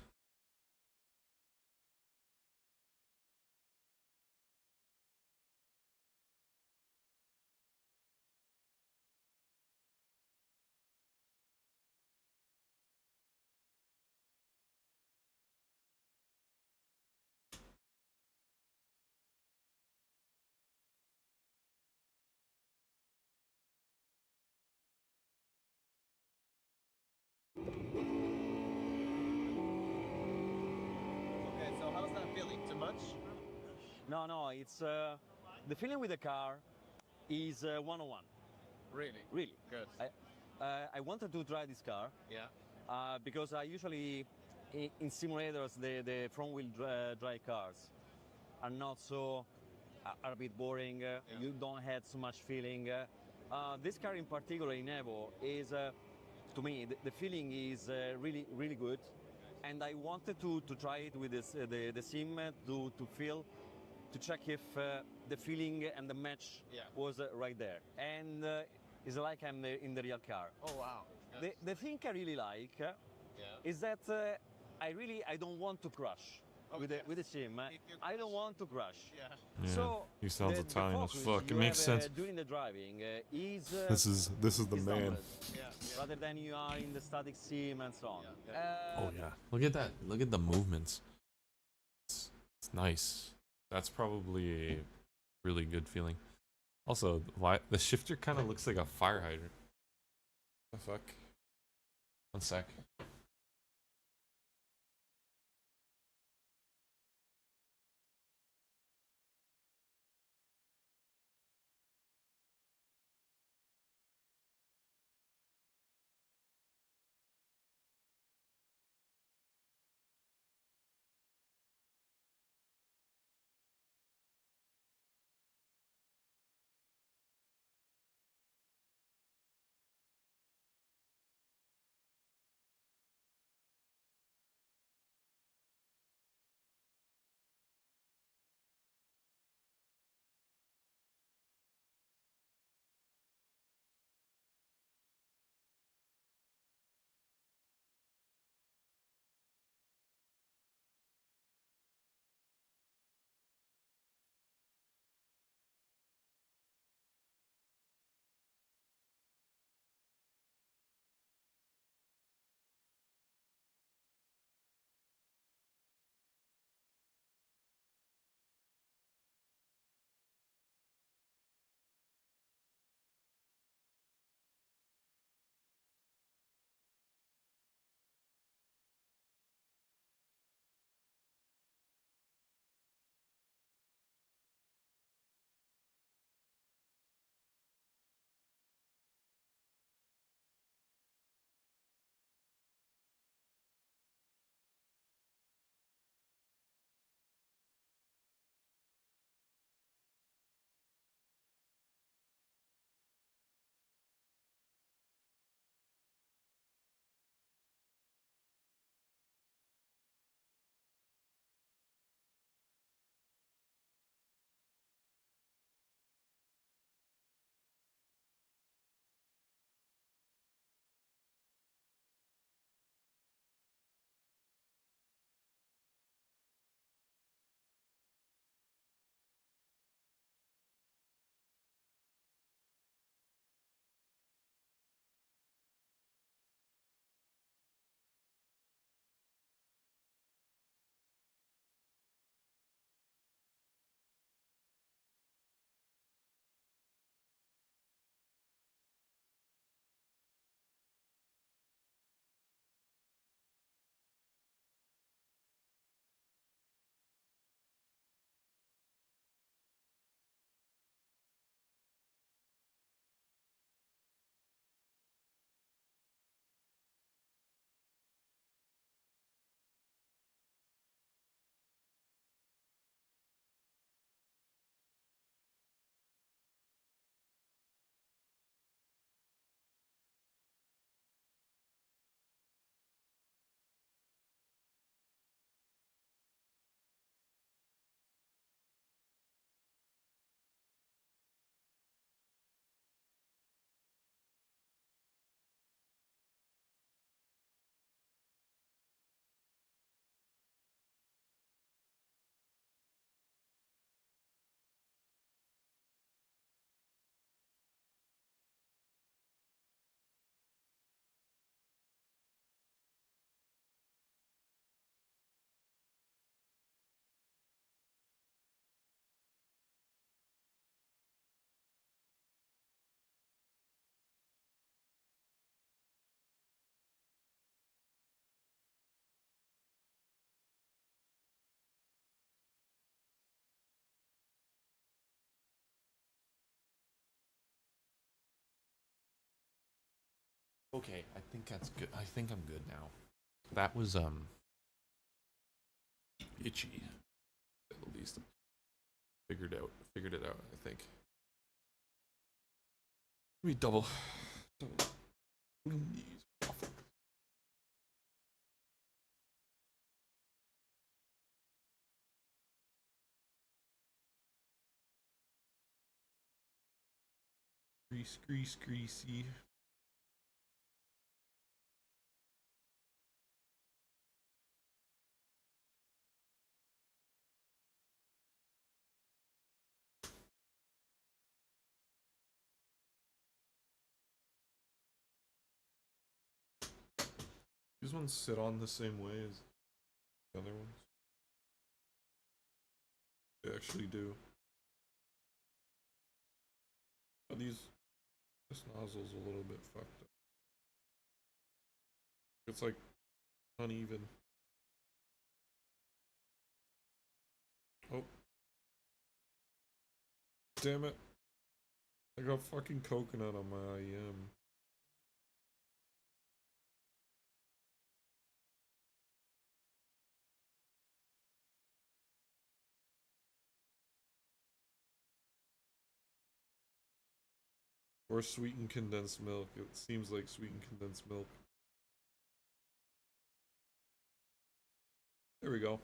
Okay, so how's that feeling? Too much? No, it's the feeling with the car is one-on-one. Really? Really. Good. I wanted to try this car. Yeah. Because I usually in simulators the front wheel drive cars are not so are a bit boring. You don't have so much feeling. This car in particular in Evo is to me the feeling is really good, and I wanted to try it with this, the sim to feel, to check if the feeling and the match was right there, and it's like I'm in the real car. Oh wow. The thing I really like is that I don't want to crash with the sim. I don't want to crash. Yeah, So he sounds the Italian as focus fuck. It you makes have, sense. during the driving is This is the man. downward, rather than you are in the static sim and so on. Oh yeah, look at that. Look at the movements. It's nice. That's probably a really good feeling. Also, why the shifter kind of looks like a fire hydrant. The fuck? One sec. Okay, I think that's good. I think I'm good now. That was itchy. At least figured it out, I think. Let me double clean these off. Greasy. These ones sit on the same way as the other ones. They actually do. Oh, this nozzle's a little bit fucked up. It's like uneven. Oh. Damn it. I got fucking coconut on my IEM. Or sweetened condensed milk. It seems like sweetened condensed milk. There we go.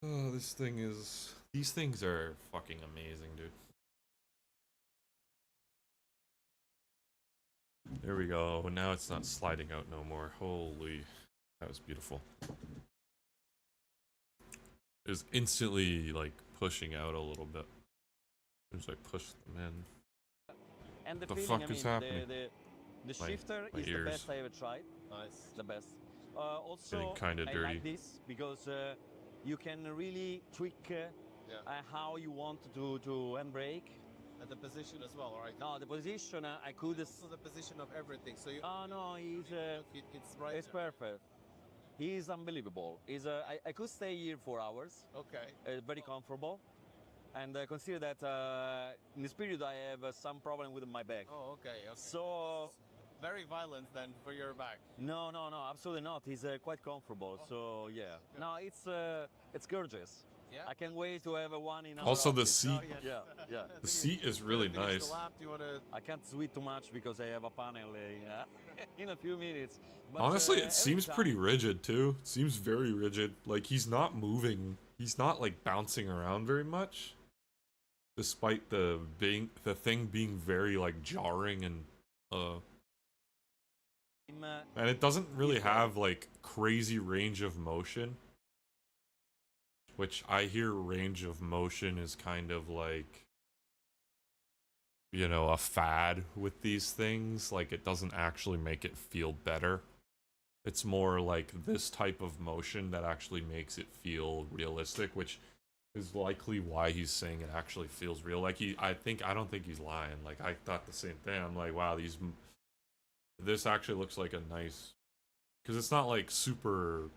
Oh, this thing is... These things are fucking amazing, dude. There we go. Now it's not sliding out no more. Holy... That was beautiful. It was instantly, like, pushing out a little bit. It was like, push them in. And the feeling, fuck is happening? The shifter my is the ears. best I ever tried. Nice. The best. Also, Getting kinda I dirty. like this because you can really tweak how you want to handbrake. And the position as well, right? No, the position I could. So the position of everything. So you. Oh no, it's right. It's perfect. He's unbelievable. I could stay here for hours. Okay. Very comfortable. And consider that in this period I have some problem with my back. Oh, okay. So very violent then for your back. No, absolutely not. He's quite comfortable. So yeah. Good. No, it's gorgeous. Yeah. I can't wait to have one in our Also, the office. seat. Yeah. The seat is really nice. I can't sweat too much because I have a panel in a few minutes. But, honestly, it seems pretty rigid too. It seems very rigid. Like he's not moving. He's not like bouncing around very much. Despite the thing being very like jarring and and it doesn't really have like crazy range of motion. Which I hear range of motion is kind of like, you know, a fad with these things. Like, it doesn't actually make it feel better. It's more like this type of motion that actually makes it feel realistic, which is likely why he's saying it actually feels real. Like, I don't think he's lying. Like, I thought the same thing. I'm like, wow, this actually looks like a nice, because it's not like super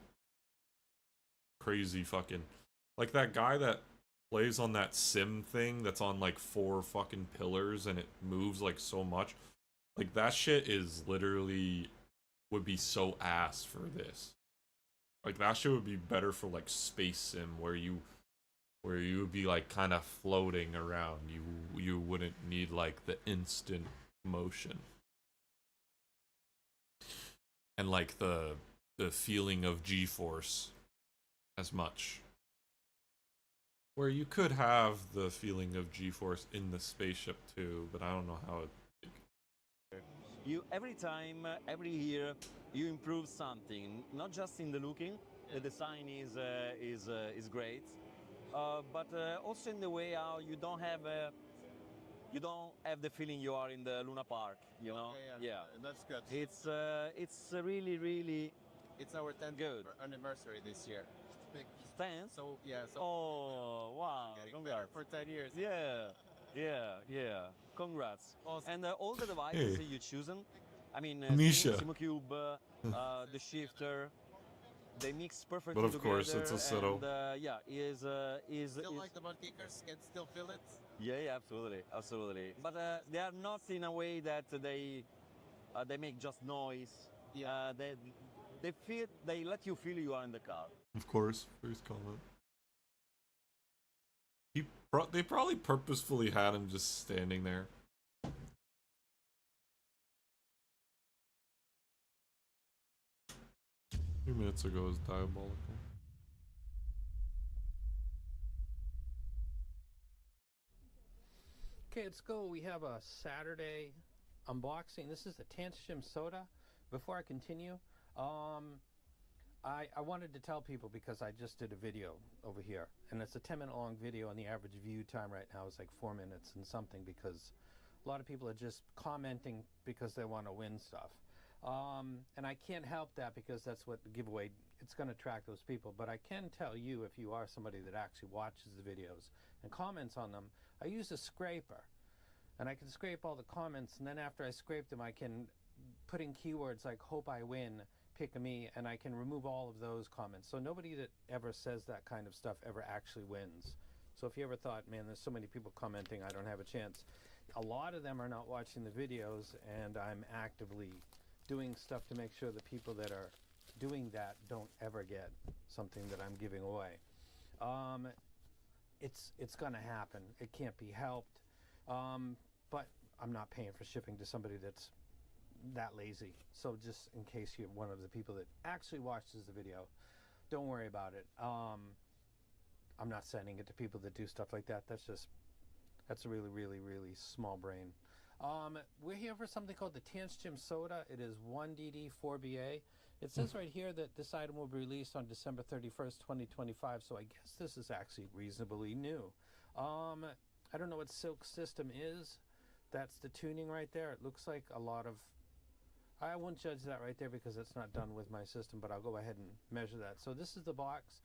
crazy fucking, like that guy that plays on that sim thing that's on like 4 fucking pillars and it moves like so much. Like that shit is literally would be so ass for this. Like that shit would be better for like space sim where you would be like kind of floating around. You wouldn't need like the instant motion. And like the feeling of G-force as much. Where you could have the feeling of G-force in the spaceship too, but I don't know how it... Every time, every year, you improve something. Not just in the looking, the design is great, but also in the way how you don't have the feeling you are in the Luna Park. You know? Okay, yeah, that's good. It's really. It's our 10th good anniversary this year. 10th? So yeah. So oh wow! Congrats for 10 years. Yeah. Congrats. Awesome. And all the devices you've chosen. I mean, Misha. SimoCube, the shifter, they mix perfectly But of together. course, it's a Citto. And yeah, Still like the butt kickers? Can still feel it? yeah, absolutely, absolutely. But they are not in a way that they make just noise. Yeah. They let you feel you are in the car. Of course, first comment. They probably purposefully had him just standing there. 2 minutes ago is diabolical. Okay, let's go. We have a Saturday unboxing. This is the Tanshim soda. Before I continue, I wanted to tell people because I just did a video over here, and it's a 10-minute long video, and the average view time right now is like 4 minutes and something because a lot of people are just commenting because they want to win stuff. And I can't help that because that's what the giveaway, it's going to attract those people. But I can tell you, if you are somebody that actually watches the videos and comments on them, I use a scraper. And I can scrape all the comments, and then after I scrape them, I can put in keywords like hope I win, pick me, and I can remove all of those comments. So nobody that ever says that kind of stuff ever actually wins. So if you ever thought, man, there's so many people commenting, I don't have a chance. A lot of them are not watching the videos, and I'm actively doing stuff to make sure the people that are doing that don't ever get something that I'm giving away. It's going to happen. It can't be helped. But I'm not paying for shipping to somebody that's that lazy. So just in case you're one of the people that actually watches the video, don't worry about it. I'm not sending it to people that do stuff like that. That's a really, really, really small brain. We're here for something called the Tanshim soda. It is 1DD4BA. It says right here that this item will be released on December 31st, 2025, so I guess this is actually reasonably new. I don't know what Silk System is. That's the tuning right there. It looks like a lot of... I won't judge that right there because it's not done with my system, but I'll go ahead and measure that. So this is the box.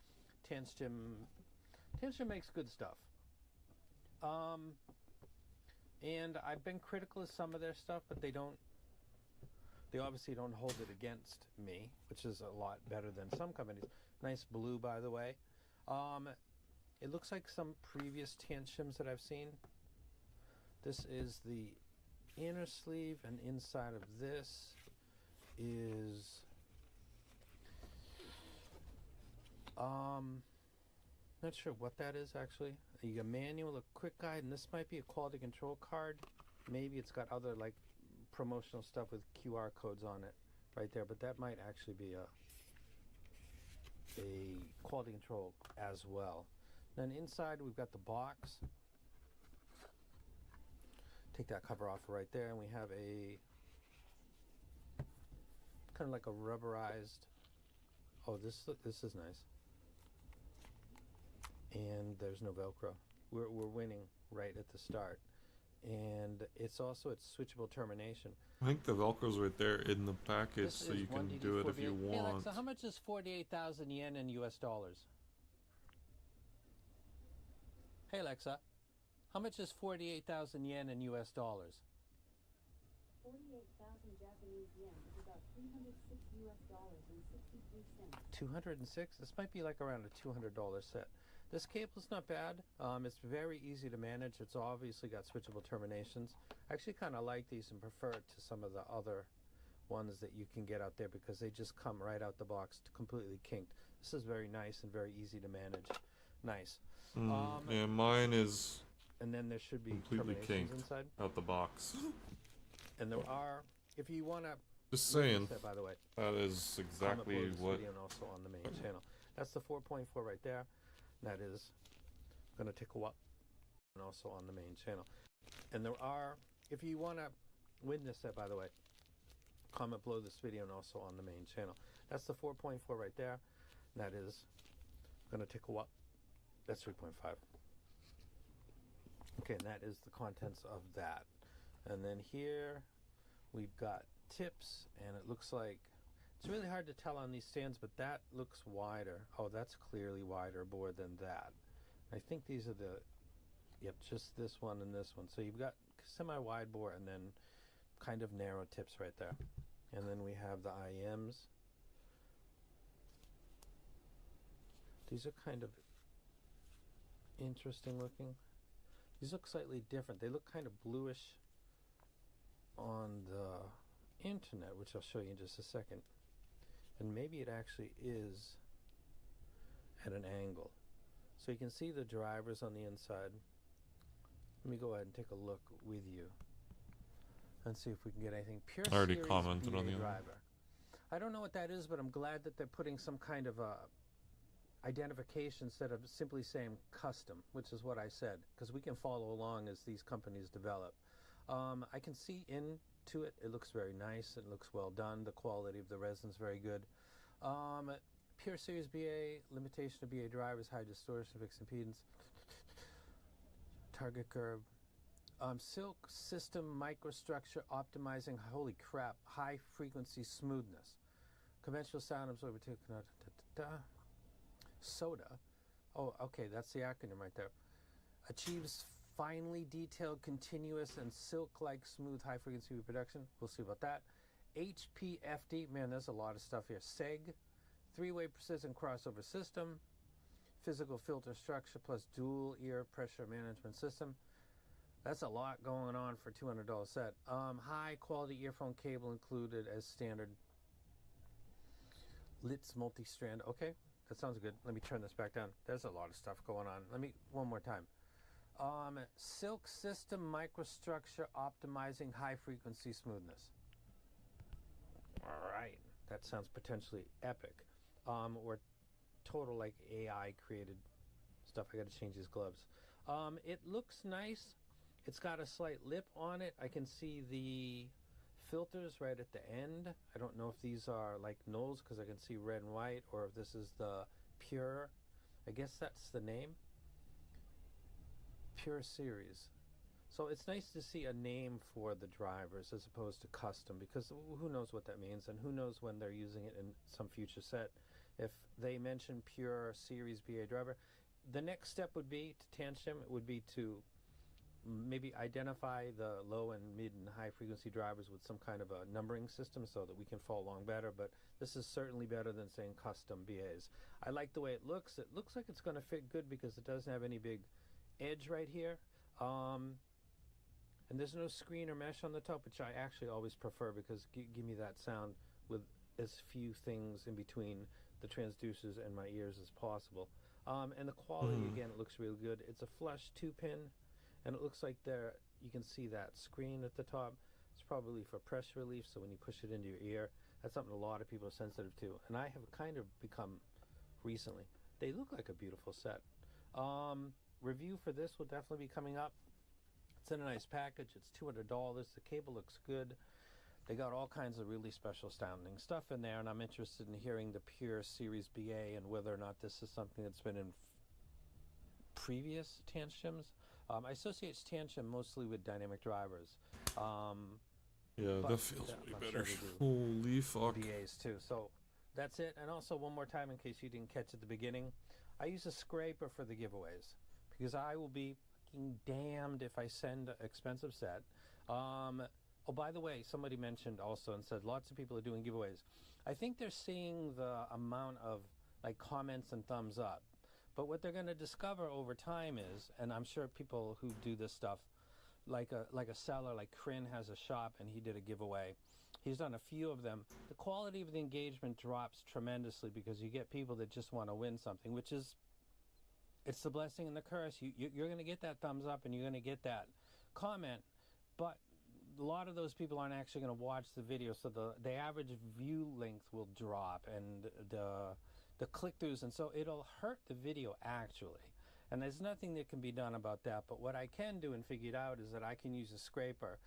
Tanshim makes good stuff. And I've been critical of some of their stuff, but they obviously don't hold it against me, which is a lot better than some companies. Nice blue, by the way. It looks like some previous Tanshims that I've seen. This is the inner sleeve, and inside of this is not sure what that is actually. You got a manual, a quick guide, and this might be a quality control card. Maybe it's got other like promotional stuff with QR codes on it right there, but that might actually be a quality control as well. Then inside we've got the box. Take that cover off right there, and we have a kind of like a rubberized. Oh, this is nice. And there's no Velcro. We're winning right at the start, and it's switchable termination. I think the Velcro's right there in the package, so you can do it if you want. Hey Alexa, how much is 48,000 yen in US dollars? Hey Alexa, how much is 48,000 yen in US dollars? 48,000 Japanese yen is about 306 US dollars and 63 cents. 206? This might be like around a $200 set. This cable's not bad. It's very easy to manage. It's obviously got switchable terminations. I actually kind of like these and prefer it to some of the other ones that you can get out there because they just come right out the box completely kinked. This is very nice and very easy to manage. Nice. Yeah, mine is and then there should be completely kinked inside out the box. And there are, if you want to... Just saying, that, by the way, that is exactly what... And also on the main channel. That's the 4.4 right there. That is going to tickle up and also on the main channel. And there are, if you want to win this set, by the way, comment below this video and also on the main channel. That's the 4.4 right there. That is going to tickle up. That's 3.5. Okay, and that is the contents of that. And then here we've got tips, and it looks like it's really hard to tell on these stands, but that looks wider. Oh, that's clearly wider bore than that. I think these are the, yep, just this one and this one. So you've got semi-wide bore and then kind of narrow tips right there. And then we have the IMs. These are kind of interesting looking. These look slightly different. They look kind of bluish on the internet, which I'll show you in just a second. And maybe it actually is at an angle. So you can see the drivers on the inside. Let me go ahead and take a look with you and see if we can get anything. Pure I already Series commented BA on the other. driver. I don't know what that is, but I'm glad that they're putting some kind of identification instead of simply saying custom, which is what I said, because we can follow along as these companies develop. I can see into it. It looks very nice. It looks well done. The quality of the resin's very good. Pure Series BA, limitation of BA drivers, high distortion, fixed impedance, target curve. Silk system microstructure optimizing, holy crap, high frequency smoothness. Conventional sound absorber two, SODA. Oh, okay, that's the acronym right there. Achieves finely detailed, continuous, and silk-like smooth high frequency reproduction. We'll see about that. HPFD, man, there's a lot of stuff here. SEG, three-way precision crossover system, physical filter structure plus dual ear pressure management system. That's a lot going on for a $200 set. High quality earphone cable included as standard. Litz multi-strand. Okay, that sounds good. Let me turn this back down. There's a lot of stuff going on. One more time. Silk system microstructure optimizing high frequency smoothness. All right, that sounds potentially epic. Or total like AI created stuff. I got to change these gloves. It looks nice. It's got a slight lip on it. I can see the filters right at the end. I don't know if these are like nulls because I can see red and white, or if this is the pure. I guess that's the name. Pure Series. So it's nice to see a name for the drivers as opposed to custom, because who knows what that means, and who knows when they're using it in some future set. If they mention Pure Series BA driver, the next step would be to Tantrum. It would be to maybe identify the low and mid and high frequency drivers with some kind of a numbering system so that we can follow along better. But this is certainly better than saying custom BAs. I like the way it looks. It looks like it's going to fit good because it doesn't have any big edge right here. And there's no screen or mesh on the top, which I actually always prefer because give me that sound with as few things in between the transducers and my ears as possible. And the quality, again, it looks really good. It's a flush 2-pin. And it looks like there, you can see that screen at the top. It's probably for pressure relief, so when you push it into your ear, that's something a lot of people are sensitive to. And I have kind of become recently. They look like a beautiful set. Review for this will definitely be coming up. It's in a nice package. It's $200. The cable looks good. They got all kinds of really special sounding stuff in there, and I'm interested in hearing the Pure Series BA and whether or not this is something that's been in previous Tantrums. I associate Tantrum mostly with dynamic drivers. Yeah, that feels way better. Holy fuck. BAs too. So that's it. And also one more time, in case you didn't catch at the beginning, I use a scraper for the giveaways because I will be fucking damned if I send an expensive set. Oh, by the way, somebody mentioned also and said lots of people are doing giveaways. I think they're seeing the amount of like comments and thumbs up. But what they're going to discover over time is, and I'm sure people who do this stuff, like a seller like Kryn has a shop and he did a giveaway. He's done a few of them. The quality of the engagement drops tremendously because you get people that just want to win something, which is, it's the blessing and the curse. You're going to get that thumbs up and you're going to get that comment, but a lot of those people aren't actually going to watch the video, so the average view length will drop and the click-throughs, and so it'll hurt the video actually. And there's nothing that can be done about that, but what I can do and figured out is that I can use a scraper,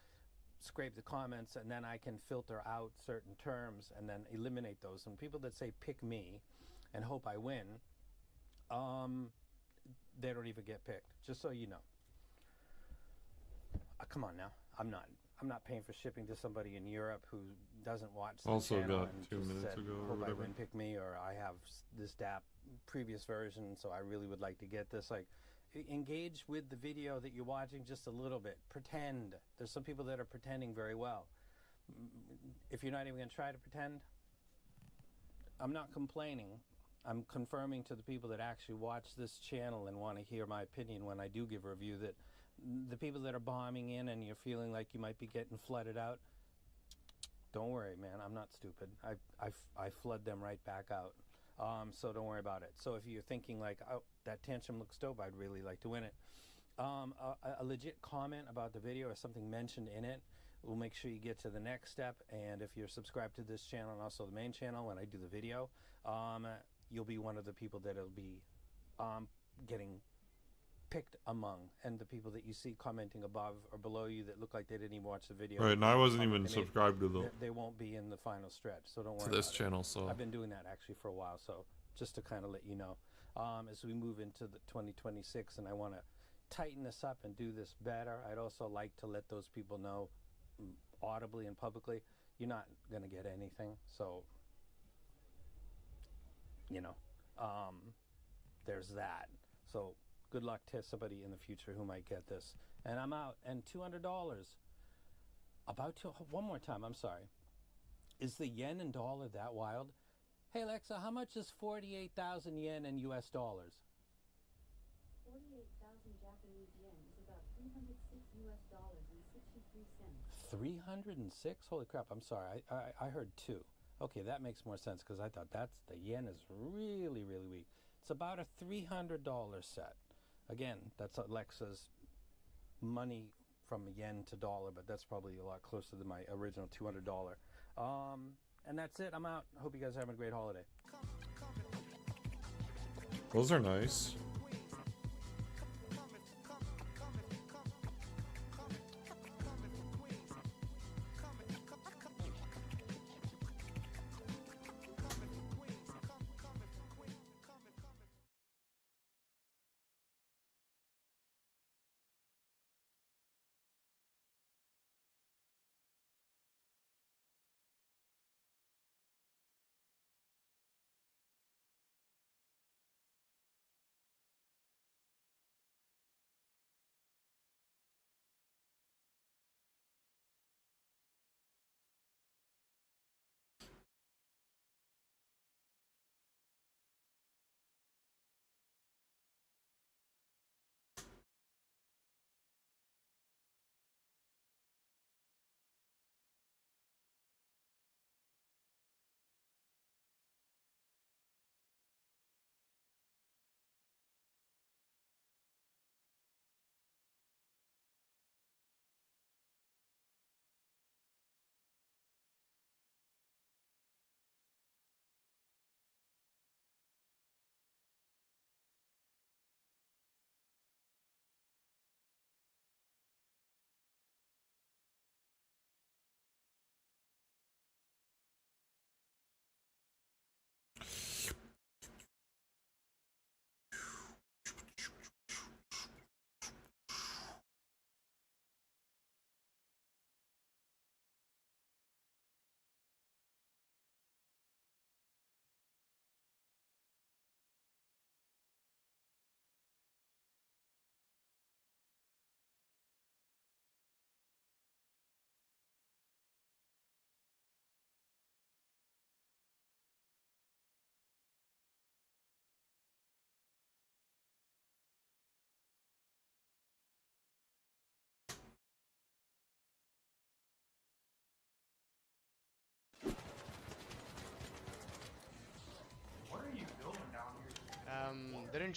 scrape the comments, and then I can filter out certain terms and then eliminate those. And people that say pick me and hope I win, they don't even get picked, just so you know. Come on now, I'm not paying for shipping to somebody in Europe who doesn't watch the also channel got and 2 just minutes said, ago or hope I whatever. win, pick me, or I have this DAP previous version, so I really would like to get this. Like, engage with the video that you're watching just a little bit. Pretend. There's some people that are pretending very well. If you're not even going to try to pretend, I'm not complaining. I'm confirming to the people that actually watch this channel and want to hear my opinion when I do give a review that the people that are bombing in and you're feeling like you might be getting flooded out, don't worry, man. I'm not stupid. I flood them right back out. So don't worry about it. So if you're thinking like, oh, that tantrum looks dope, I'd really like to win it. A legit comment about the video or something mentioned in it will make sure you get to the next step. And if you're subscribed to this channel and also the main channel when I do the video, you'll be one of the people that'll be getting picked among, and the people that you see commenting above or below you that look like they didn't even watch the video. Right, and I wasn't even subscribed to the they won't be in the final stretch, so don't worry to this about channel. it. So I've been doing that actually for a while, so just to kind of let you know, as we move into the 2026, and I want to tighten this up and do this better. I'd also like to let those people know audibly and publicly, you're not going to get anything. So, you know, there's that. So good luck to somebody in the future who might get this. And I'm out. And $200. One more time, I'm sorry. Is the yen and dollar that wild? Hey Alexa, how much is 48,000 yen in US dollars? 48,000 Japanese yen is about 306 US dollars and 63 cents. 306? Holy crap, I'm sorry. I heard 2. Okay, that makes more sense because I thought the yen is really, really weak. It's about a $300 set. Again, that's Alexa's money from yen to dollar, but that's probably a lot closer than my original $200. And that's it. I'm out. Hope you guys are having a great holiday. those are nice.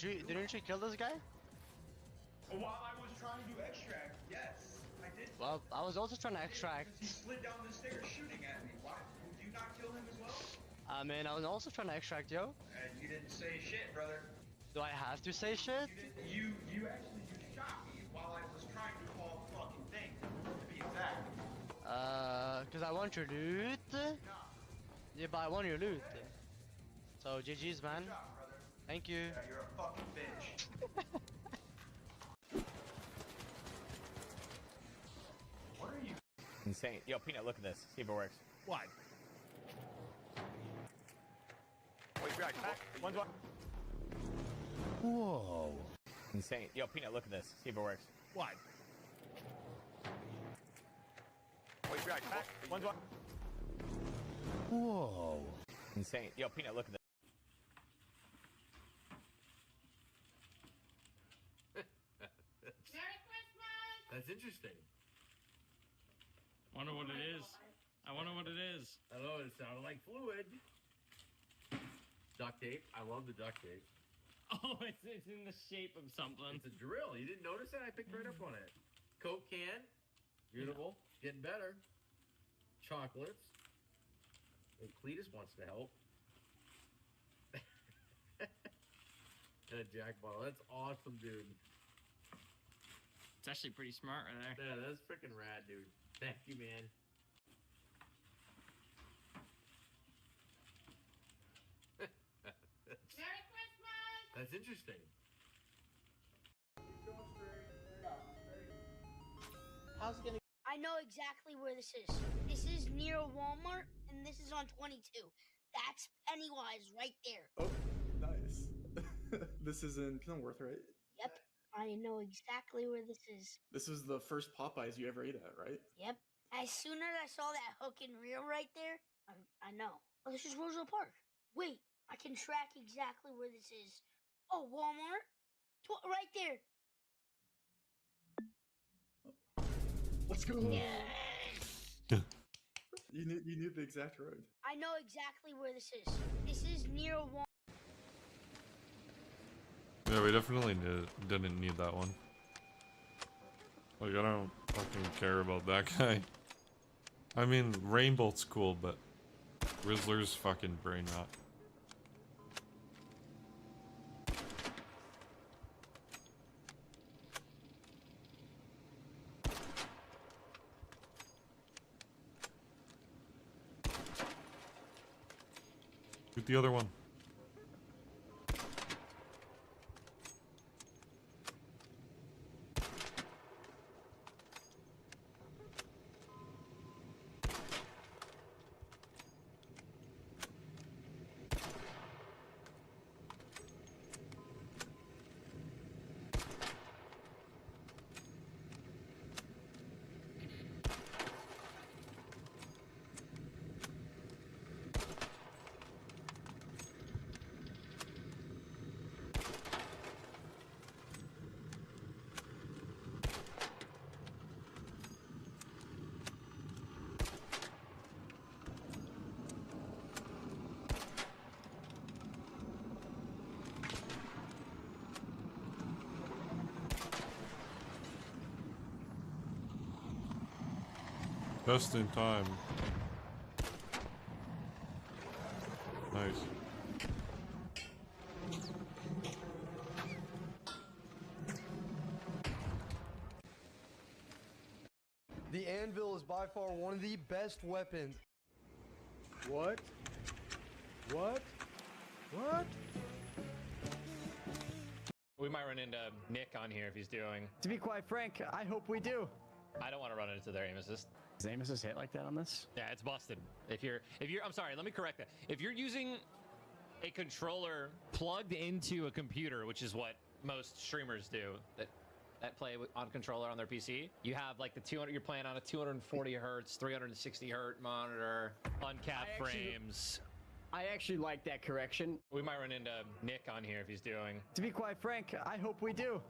Didn't you kill this guy? While I was trying to extract, yes, I did. Well, I was also trying to extract. He slid down the stairs shooting at me. Why? Did you not kill him as well? I mean, I was also trying to extract, yo. And you didn't say shit, brother. Do I have to say shit? You actually just shot me while I was trying to call the fucking thing, to be exact. Cause I want your loot. Yeah, but I want your loot. So GG's, man. Thank you. Yeah, you're a fucking bitch. What are you? Insane. Yo, Peanut, look at this. See if it works. What? Wait, be right back. One's one. Whoa. Insane. Yo, Peanut, look at this. See if it works. What? Wait, be right back. One's one. Whoa. Insane. Yo, Peanut, look at this. That's interesting. Wonder what it is. I wonder what it is. I don't know, it sounded like fluid. Duct tape. I love the duct tape. Oh, it's in the shape of something. It's a drill. You didn't notice that? I picked right up on it. Coke can. Beautiful. Getting better. Chocolates. And Cletus wants to help. And a jack bottle. That's awesome, dude. It's actually pretty smart right there. Yeah, that's freaking rad, dude. Thank you, man. Merry Christmas! That's interesting. How's it gonna? I know exactly where this is. This is near Walmart, and this is on 22. That's Pennywise right there. Oh, nice. This is in Kenilworth, right? Yep, I know exactly where this is. This was the first Popeyes you ever ate at, right? Yep. As soon as I saw that hook and reel right there, I know. Oh, this is Roseville Park. Wait, I can track exactly where this is. Oh, Walmart? Right there. Let's go. Yeah. You knew the exact road. I know exactly where this is. This is near Walmart. Yeah, we definitely didn't need that one. Like, I don't fucking care about that guy. I mean, Rainbolt's cool, but Rizzler's fucking brain rot. Shoot the other one. Just in time. Nice. The anvil is by far one of the best weapons. What? What? What? We might run into Nick on here if he's doing. To be quite frank, I hope we do. I don't want to run into their aim assist. Is aim assist hit like that on this? Yeah, it's busted. If you're, I'm sorry, let me correct that. If you're using a controller plugged into a computer, which is what most streamers do, that play on controller on their PC, you have like the 200. You're playing on a 240 hertz, 360 hertz monitor, uncapped frames. I actually like that correction. We might run into Nick on here if he's doing. To be quite frank, I hope we do.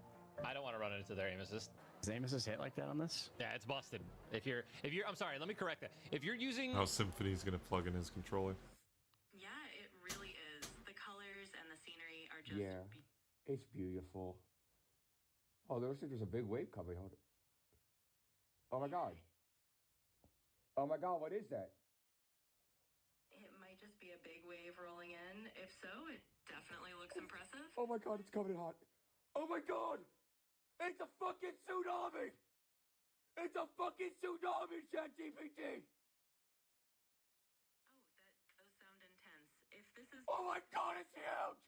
I don't want to run into their aim assist. Is aim assist hit like that on this? Yeah, it's busted. If you're, I'm sorry, let me correct that. If you're using, How Symphony's gonna plug in his controller. Yeah, it really is. The colors and the scenery are just. Yeah, it's beautiful. Oh, there looks like there's a big wave coming on. Oh my god. Oh my god, what is that? It might just be a big wave rolling in. If so, it definitely looks impressive. Oh my god, it's coming in hot. Oh my god! It's a fucking tsunami! It's a fucking tsunami, ChatGPT! Those sound intense. If this is. Oh my god, it's huge!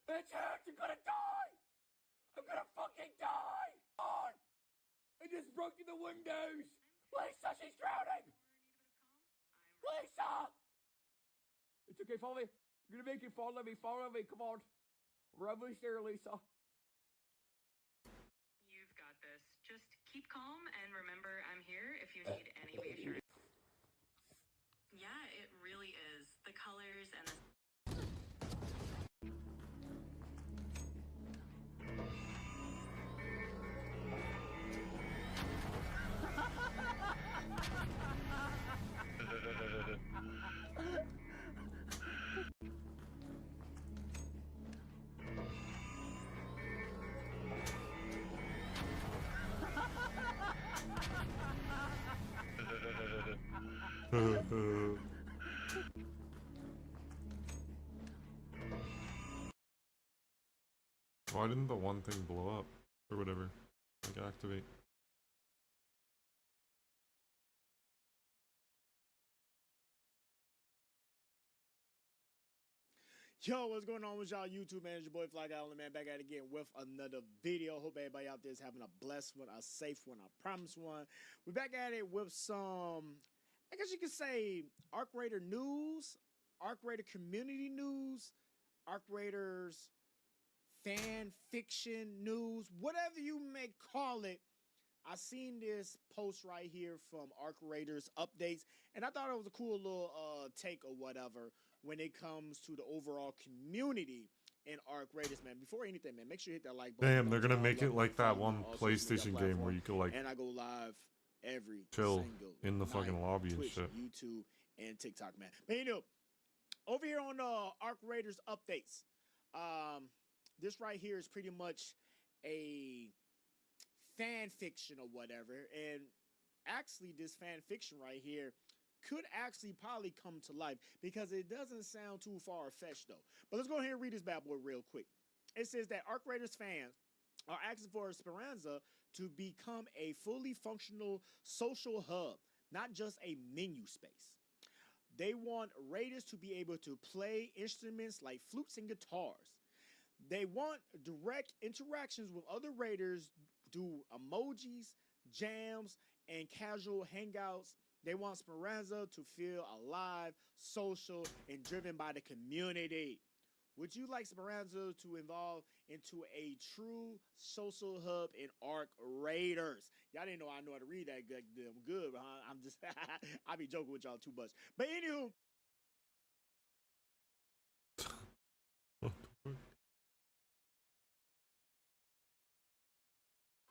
It's huge! I'm gonna die! I'm gonna fucking die! God! It just broke through the windows! Lisa, she's drowning! Lisa! It's okay, follow me. You're gonna make it follow me, come on. We're almost there, Lisa. You've got this. Just keep calm and remember I'm here if you need any reassurance. Yeah, it really is. The colors and the. Why didn't the one thing blow up? Or whatever. Like activate. Yo, what's going on with y'all YouTube, man? It's your boy Fly Guy Only Man back at it again with another video. Hope everybody out there is having a blessed one, a safe one, I promise one. We're back at it with some, I guess you could say, Arc Raider news, Arc Raider community news, Arc Raiders fan fiction news, whatever you may call it. I seen this post right here from Arc Raiders updates, and I thought it was a cool little take or whatever when it comes to the overall community in Arc Raiders, man. Before anything, man, make sure you hit that like button. Damn, they're gonna make it like that one PlayStation game where you could like and I go live every chill single in the fucking night, lobby and Twitch, shit. YouTube, and TikTok, man. But you know, over here on Arc Raiders updates, this right here is pretty much a fan fiction or whatever, and actually this fan fiction right here could actually probably come to life because it doesn't sound too far-fetched though. But let's go ahead and read this bad boy real quick. It says that Arc Raiders fans are asking for Esperanza to become a fully functional social hub, not just a menu space. They want Raiders to be able to play instruments like flutes and guitars. They want direct interactions with other Raiders, do emojis, jams, and casual hangouts. They want Speranza to feel alive, social, and driven by the community. Would you like Speranza to evolve into a true social hub in Arc Raiders? Y'all didn't know I know how to read that good, huh? I'm just, I be joking with y'all too much. But anywho,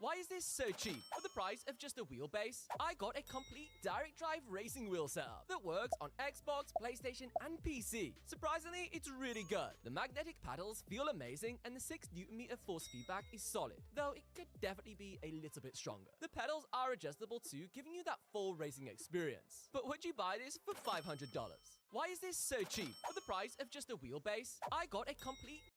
Why is this so cheap? For the price of just a wheelbase, I got a complete direct drive racing wheel setup that works on Xbox, PlayStation, and PC. Surprisingly, it's really good. The magnetic paddles feel amazing, and the 6 Nm force feedback is solid, though it could definitely be a little bit stronger. The pedals are adjustable too, giving you that full racing experience. But would you buy this for $500? Why is this so cheap? For the price of just a wheelbase, I got a complete...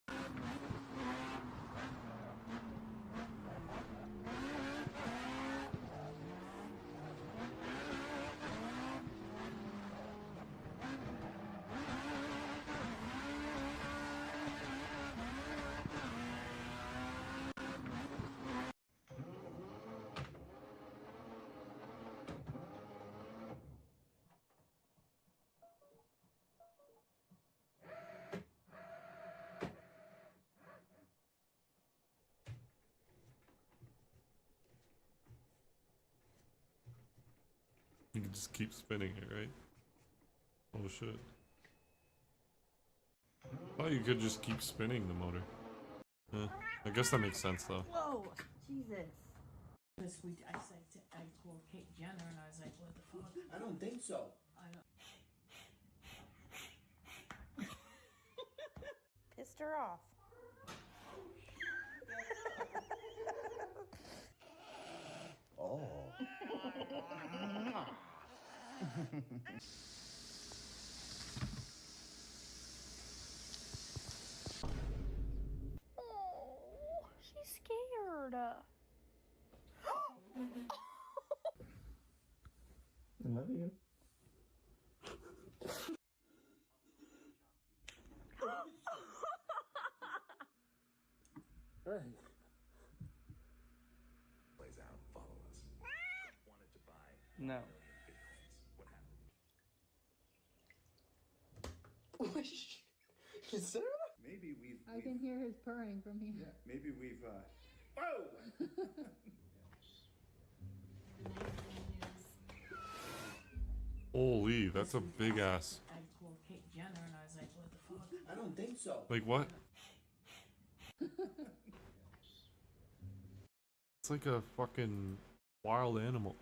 You can just keep spinning it, right? Oh shit. Oh, you could just keep spinning the motor. I guess that makes sense though. Whoa, Jesus. This week I called Kate Jenner and I was like, what the fuck? I don't think so. I don't. Pissed her off. Oh. Oh, she's scared. I love you. Plays out. Follow us. Wanted to buy No. Consider that? Maybe I can hear his purring from here. Yeah, maybe we've Whoa! Holy, that's a big ass. I called Kate Jenner and I was like, what the fuck? I don't think so. Like what? It's like a fucking wild animal.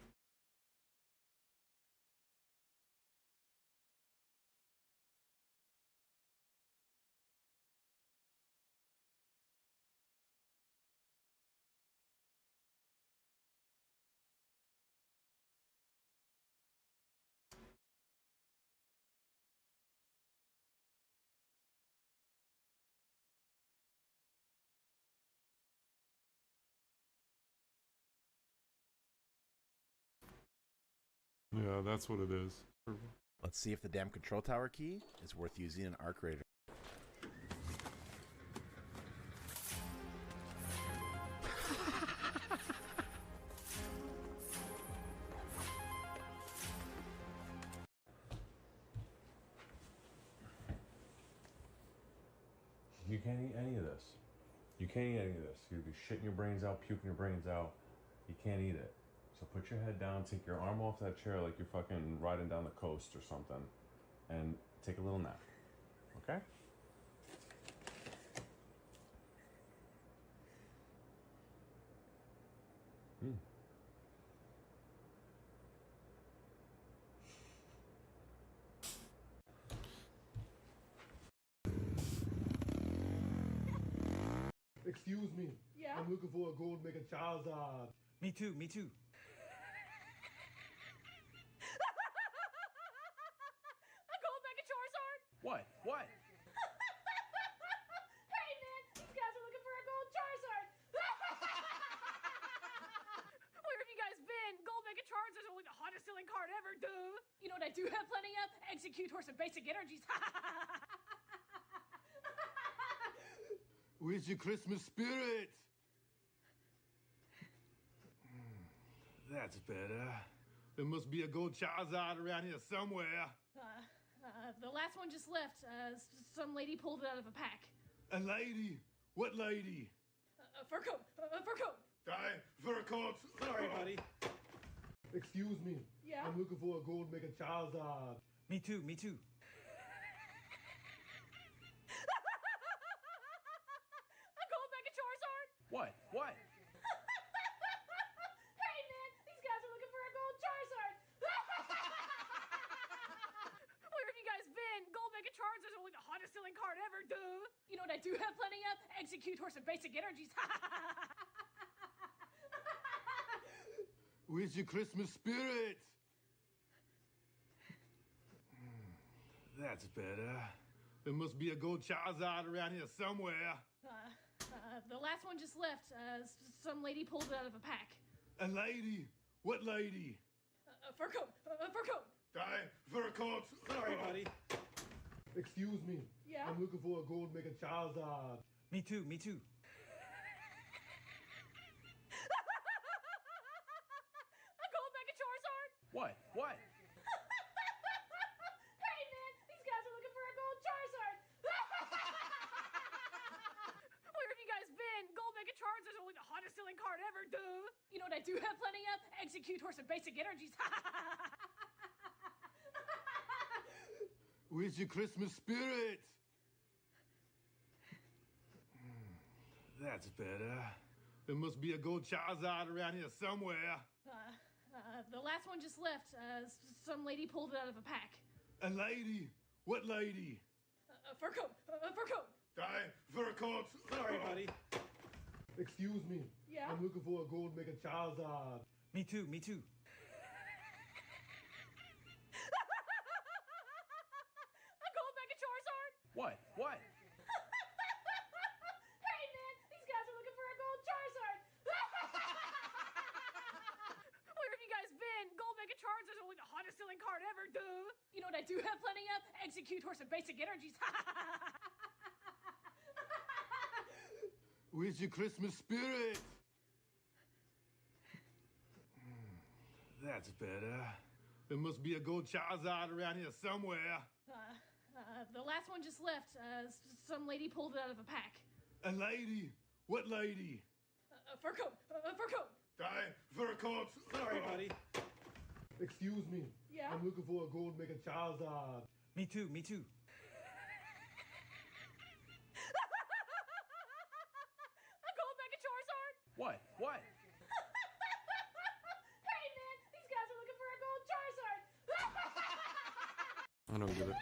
Yeah, that's what it is. Let's see if the damn control tower key is worth using an arc raider. You can't eat any of this. You can't eat any of this. You'll be shitting your brains out, puking your brains out. You can't eat it. So put your head down, take your arm off that chair like you're fucking riding down the coast or something, and take a little nap. Okay? Excuse me. Yeah? I'm looking for a gold mega Charizard. Me too, me too. A gold mega Charizard? What? What? Hey man, these guys are looking for a gold Charizard. Where have you guys been? Gold mega Charizard's only the hottest selling card ever, duh. You know what I do have plenty of? Executor some basic energies. Where's your Christmas spirit? That's better. There must be a gold Charizard around here somewhere. The last one just left. Some lady pulled it out of a pack. A lady? What lady? A fur coat. A fur coat. Die for a coat. Sorry, buddy. Excuse me. Yeah? I'm looking for a gold mega Charizard. Me too, me too. A gold mega Charizard? What? What? Hey man, these guys are looking for a gold Charizard. Where have you guys been? Gold mega Charizard's only the hottest selling card ever, duh. You know what I do have plenty of? Executor some basic energies. Where's your Christmas spirit? That's better. There must be a gold Charizard around here somewhere. The last one just left. Some lady pulled it out of a pack. A lady? What lady? A fur coat. A fur coat. Die for a coat. Sorry, buddy. Excuse me. Yeah? I'm looking for a gold mega Charizard. Me too, me too. A gold mega Charizard? What? What? Hey man, these guys are looking for a gold Charizard. Where have you guys been? Gold mega Charizard's only the hottest selling card ever, duh. You know what I do have plenty of? Executor some basic energies. Where's your Christmas spirit? That's better. There must be a gold Charizard around here somewhere. The last one just left. Some lady pulled it out of a pack. A lady? What lady? A fur coat. A fur coat. Die for a coat. Sorry, buddy. Excuse me. Yeah? I'm looking for a gold mega Charizard. Me too, me too. A gold mega Charizard? What? What? Hey man, these guys are looking for a gold Charizard. Where have you guys been? Gold mega Charizard's only the hottest selling card ever, duh. You know what I do have plenty of? Executor some basic energies. Where's your Christmas spirit? That's better. There must be a gold Charizard around here somewhere. The last one just left. Some lady pulled it out of a pack. A lady? What lady? A fur coat. A fur coat. Die for a coat. Sorry, buddy. Excuse me. Yeah? I'm looking for a gold mega Charizard. Me too, me too. A gold mega Charizard? What? What? Hey man, these guys are looking for a gold Charizard. I don't get it.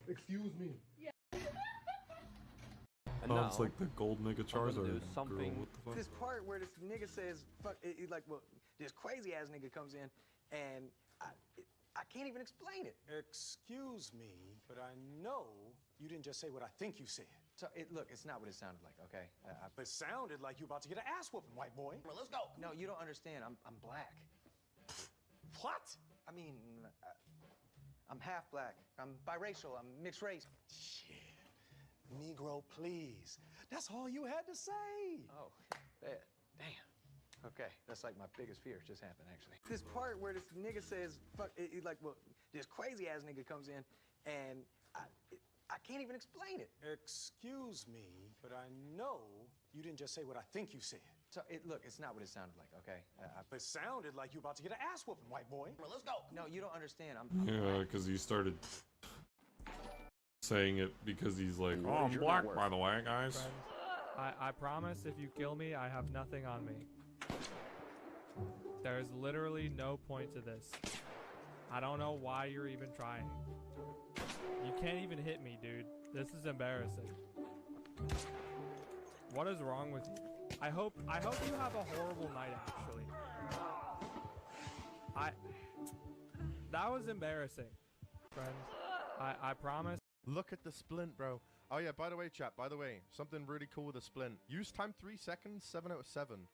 Excuse me. Yeah. Oh, it's like the gold mega Charizard. Something. Girl, what the fuck? This part where this nigga says, "Fuck," like, well, this crazy ass nigga comes in, and I can't even explain it. Excuse me, but I know you didn't just say what I think you said. So look, it's not what it sounded like, okay? It sounded like you about to get an ass whooping, white boy. Well, let's go. No, you don't understand. I'm black. What? I mean, I'm half black. I'm biracial. I'm mixed race. Shit. Negro, please. That's all you had to say. Oh, bad. Damn. Okay, that's like my biggest fear just happened, actually. This part where this nigga says, fuck, this crazy ass nigga comes in and I can't even explain it. Excuse me, but I know you didn't just say what I think you said. So look, it's not what it sounded like, okay? It sounded like you about to get an ass whooping, white boy. Well, let's go. No, you don't understand. Yeah, because he started saying it because he's like, oh, I'm black, by the way, guys. I promise if you kill me, I have nothing on me. There's literally no point to this. I don't know why you're even trying. You can't even hit me, dude. This is embarrassing. What is wrong with you? I hope you have a horrible night, actually. That was embarrassing, friends. I promise. Look at the splint, bro. Oh yeah, by the way, chat, by the way, something really cool with the splint. Use time 3 seconds, 7 out of 7.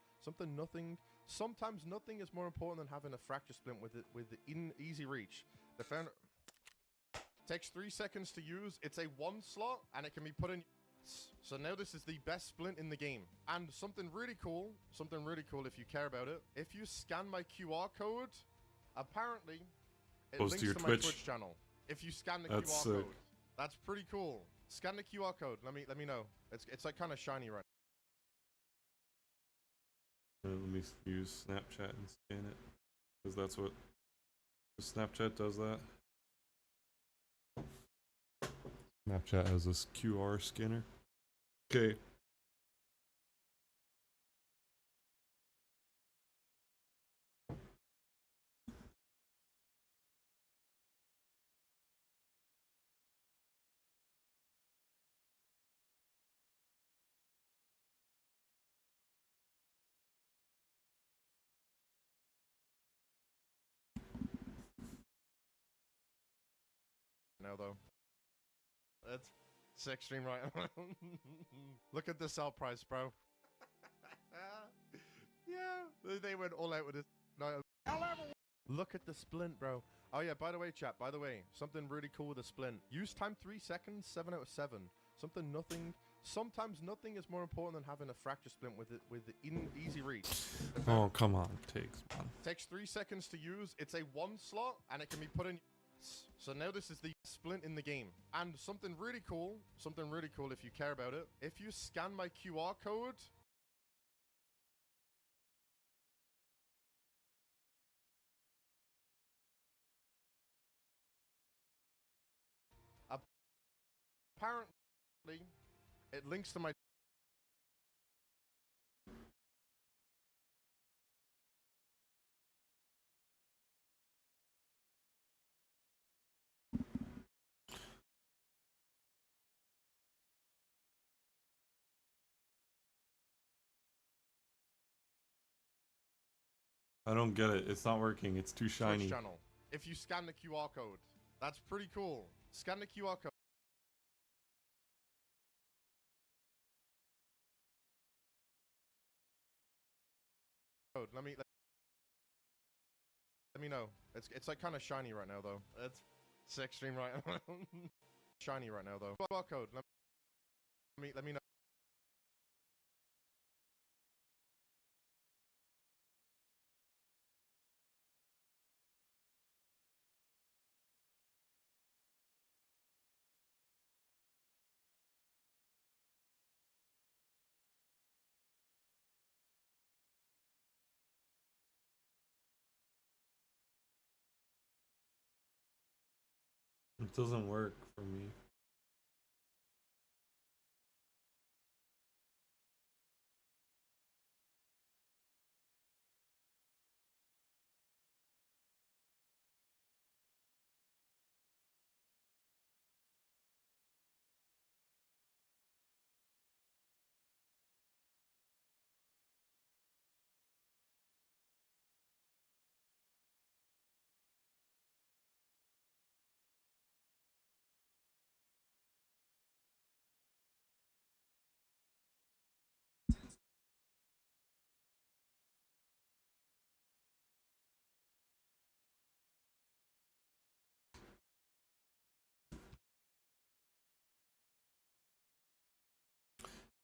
Sometimes nothing is more important than having a fracture splint with in easy reach. The found takes 3 seconds to use. It's a 1 slot and it can be put in. So now this is the best splint in the game. And something really cool if you care about it. If you scan my QR code, apparently it Goes links to your my Twitch. Twitch channel. If you scan the That's QR sick. code. That's pretty cool. Scan the QR code. Let me know. It's like kind of shiny right Let me use Snapchat and scan it, because that's what Snapchat does. That Snapchat has this QR scanner. Okay. now though. That's sick stream right. Look at the sell price, bro. Yeah, they went all out with it. No. Look at the splint, bro. Oh yeah, by the way, chat, by the way, something really cool with the splint. Use time 3 seconds, 7 out of 7. Sometimes nothing is more important than having a fracture splint with in easy reach. Oh, come on, man. Takes 3 seconds to use. It's a 1 slot and it can be put in. So now this is the splint in the game. And something really cool if you care about it. If you scan my QR code, apparently it links to my I don't get it. It's not working. It's too shiny. Twitch channel. If you scan the QR code, that's pretty cool. Scan the QR code. Let me know. It's like kind of shiny right now though. It's sick stream right. Shiny right now though. QR code. Let me know. It doesn't work for me.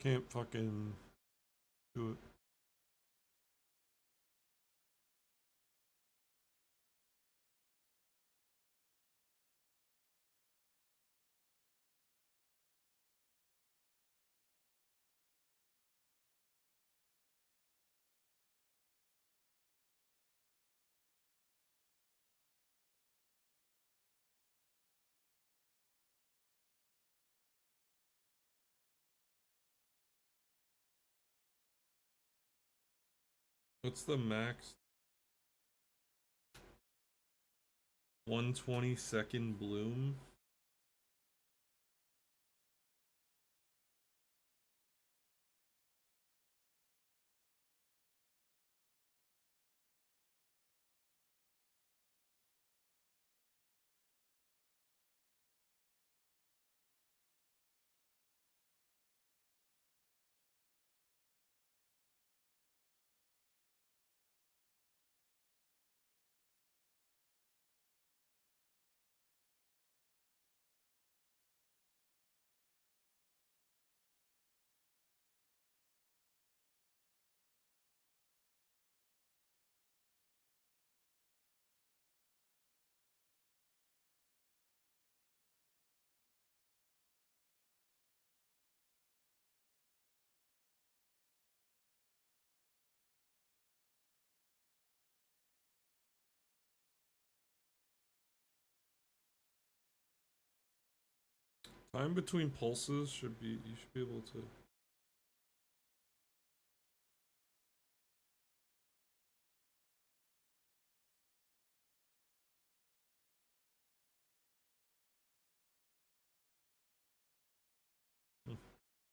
Can't fucking do it. What's the max? 1/22nd bloom? Time between pulses should be, you should be able to. It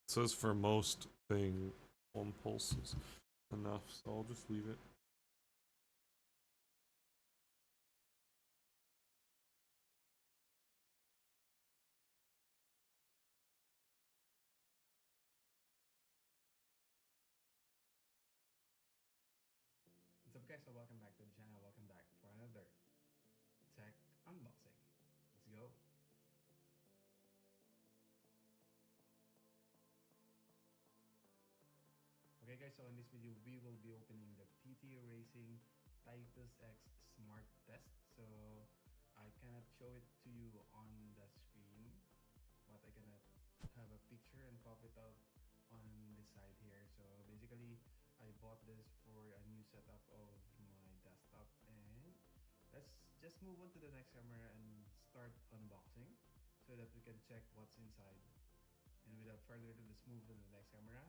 says for most thing, 1 pulse is enough, so I'll just leave it. What's up guys, so welcome back to the channel, welcome back for another tech unboxing. Let's go. Okay guys, so in this video we will be opening the TT Racing Titus X Smart Test. So I cannot show it to you on the screen, but I cannot have a picture and pop it out on this side here. So basically I bought this for a new setup of my desktop, and let's just move on to the next camera and start unboxing so that we can check what's inside. And without further ado, let's move to the next camera.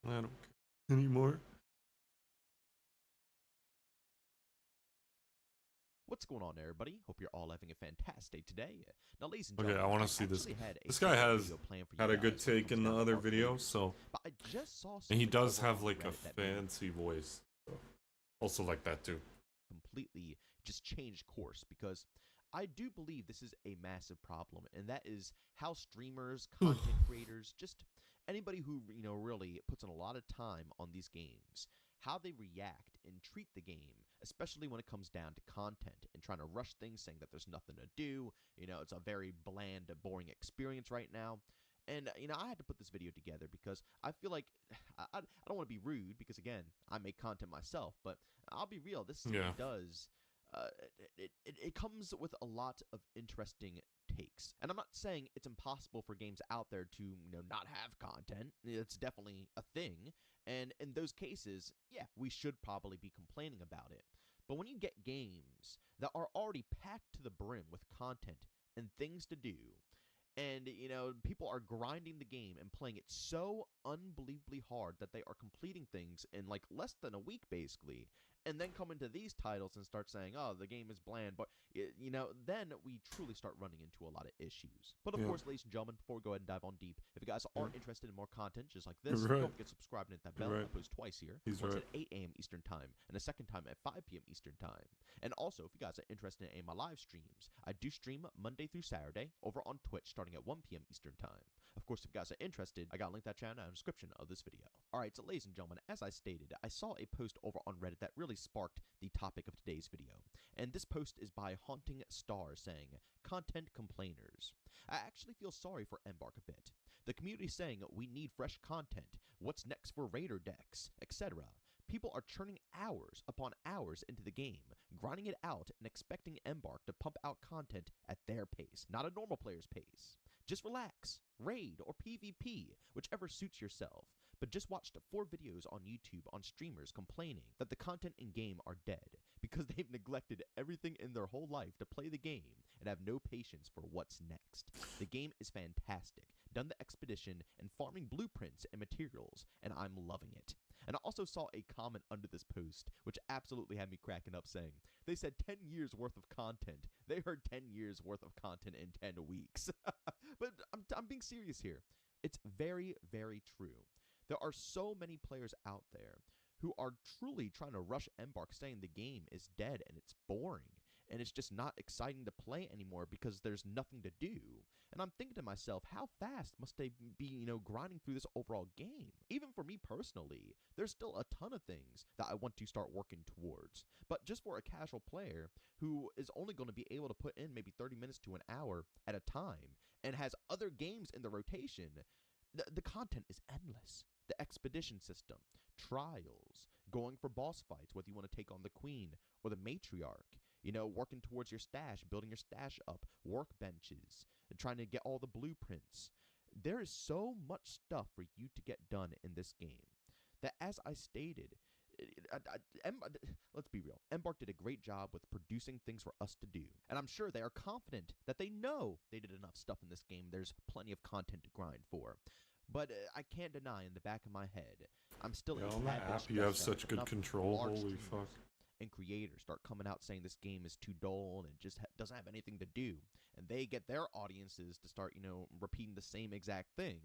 I don't care anymore. What's going on, everybody? Hope you're all having a fantastic day. Now, ladies and Okay, gentlemen, I want to see this. This guy guy has had a good take in the other video, so. But I just saw and he does over have on like a Reddit that made fancy voice. So. Also like that too. completely just changed course, because I do believe this is a massive problem, and that is how streamers, content creators, just anybody who really puts in a lot of time on these games, how they react and treat the game, especially when it comes down to content and trying to rush things, saying that there's nothing to do. It's a very bland, boring experience right now. And, I had to put this video together because I feel like I don't want to be rude, because, again, I make content myself, but I'll be real. This does. It comes with a lot of interesting takes. And I'm not saying it's impossible for games out there to not have content. It's definitely a thing. And in those cases, yeah, we should probably be complaining about it. But when you get games that are already packed to the brim with content and things to do, and people are grinding the game and playing it so unbelievably hard that they are completing things in like less than a week, basically, and then come into these titles and start saying, oh, the game is bland, but then we truly start running into a lot of issues. But of course, ladies and gentlemen, before we go ahead and dive on deep, if you guys are interested in more content just like this, don't forget to subscribe and hit that bell. I post twice here. Once at 8 a.m. Eastern Time, and a second time at 5 p.m. Eastern Time. And also, if you guys are interested in my live streams, I do stream Monday through Saturday over on Twitch starting at 1 p.m. Eastern Time. Of course, if you guys are interested, I got a link to that channel in the description of this video. Alright, so ladies and gentlemen, as I stated, I saw a post over on Reddit that really sparked the topic of today's video. And this post is by Haunting Star saying, "Content complainers." I actually feel sorry for Embark a bit. The community saying we need fresh content, what's next for Raider decks, etc. People are churning hours upon hours into the game, grinding it out and expecting Embark to pump out content at their pace, not a normal player's pace. Just relax, raid, or PvP, whichever suits yourself. But just watched 4 videos on YouTube on streamers complaining that the content in-game are dead because they've neglected everything in their whole life to play the game and have no patience for what's next. The game is fantastic, done the expedition and farming blueprints and materials, and I'm loving it. And I also saw a comment under this post, which absolutely had me cracking up, saying, they said 10 years worth of content. They heard 10 years worth of content in 10 weeks. But I'm being serious here. It's very, very true. There are so many players out there who are truly trying to rush Embark, saying the game is dead and it's boring and it's just not exciting to play anymore because there's nothing to do. And I'm thinking to myself, how fast must they be, grinding through this overall game? Even for me personally, there's still a ton of things that I want to start working towards. But just for a casual player who is only going to be able to put in maybe 30 minutes to an hour at a time and has other games in the rotation, the content is endless. The expedition system, trials, going for boss fights, whether you want to take on the queen or the matriarch, working towards your stash, building your stash up, workbenches, and trying to get all the blueprints. There is so much stuff for you to get done in this game that, as I stated, let's be real, Embark did a great job with producing things for us to do. And I'm sure they are confident that they know they did enough stuff in this game. There's plenty of content to grind for. But I can't deny in the back of my head, I'm still on the app you have such good control, holy fuck. And creators start coming out saying this game is too dull and it just doesn't have anything to do. And they get their audiences to start, repeating the same exact thing.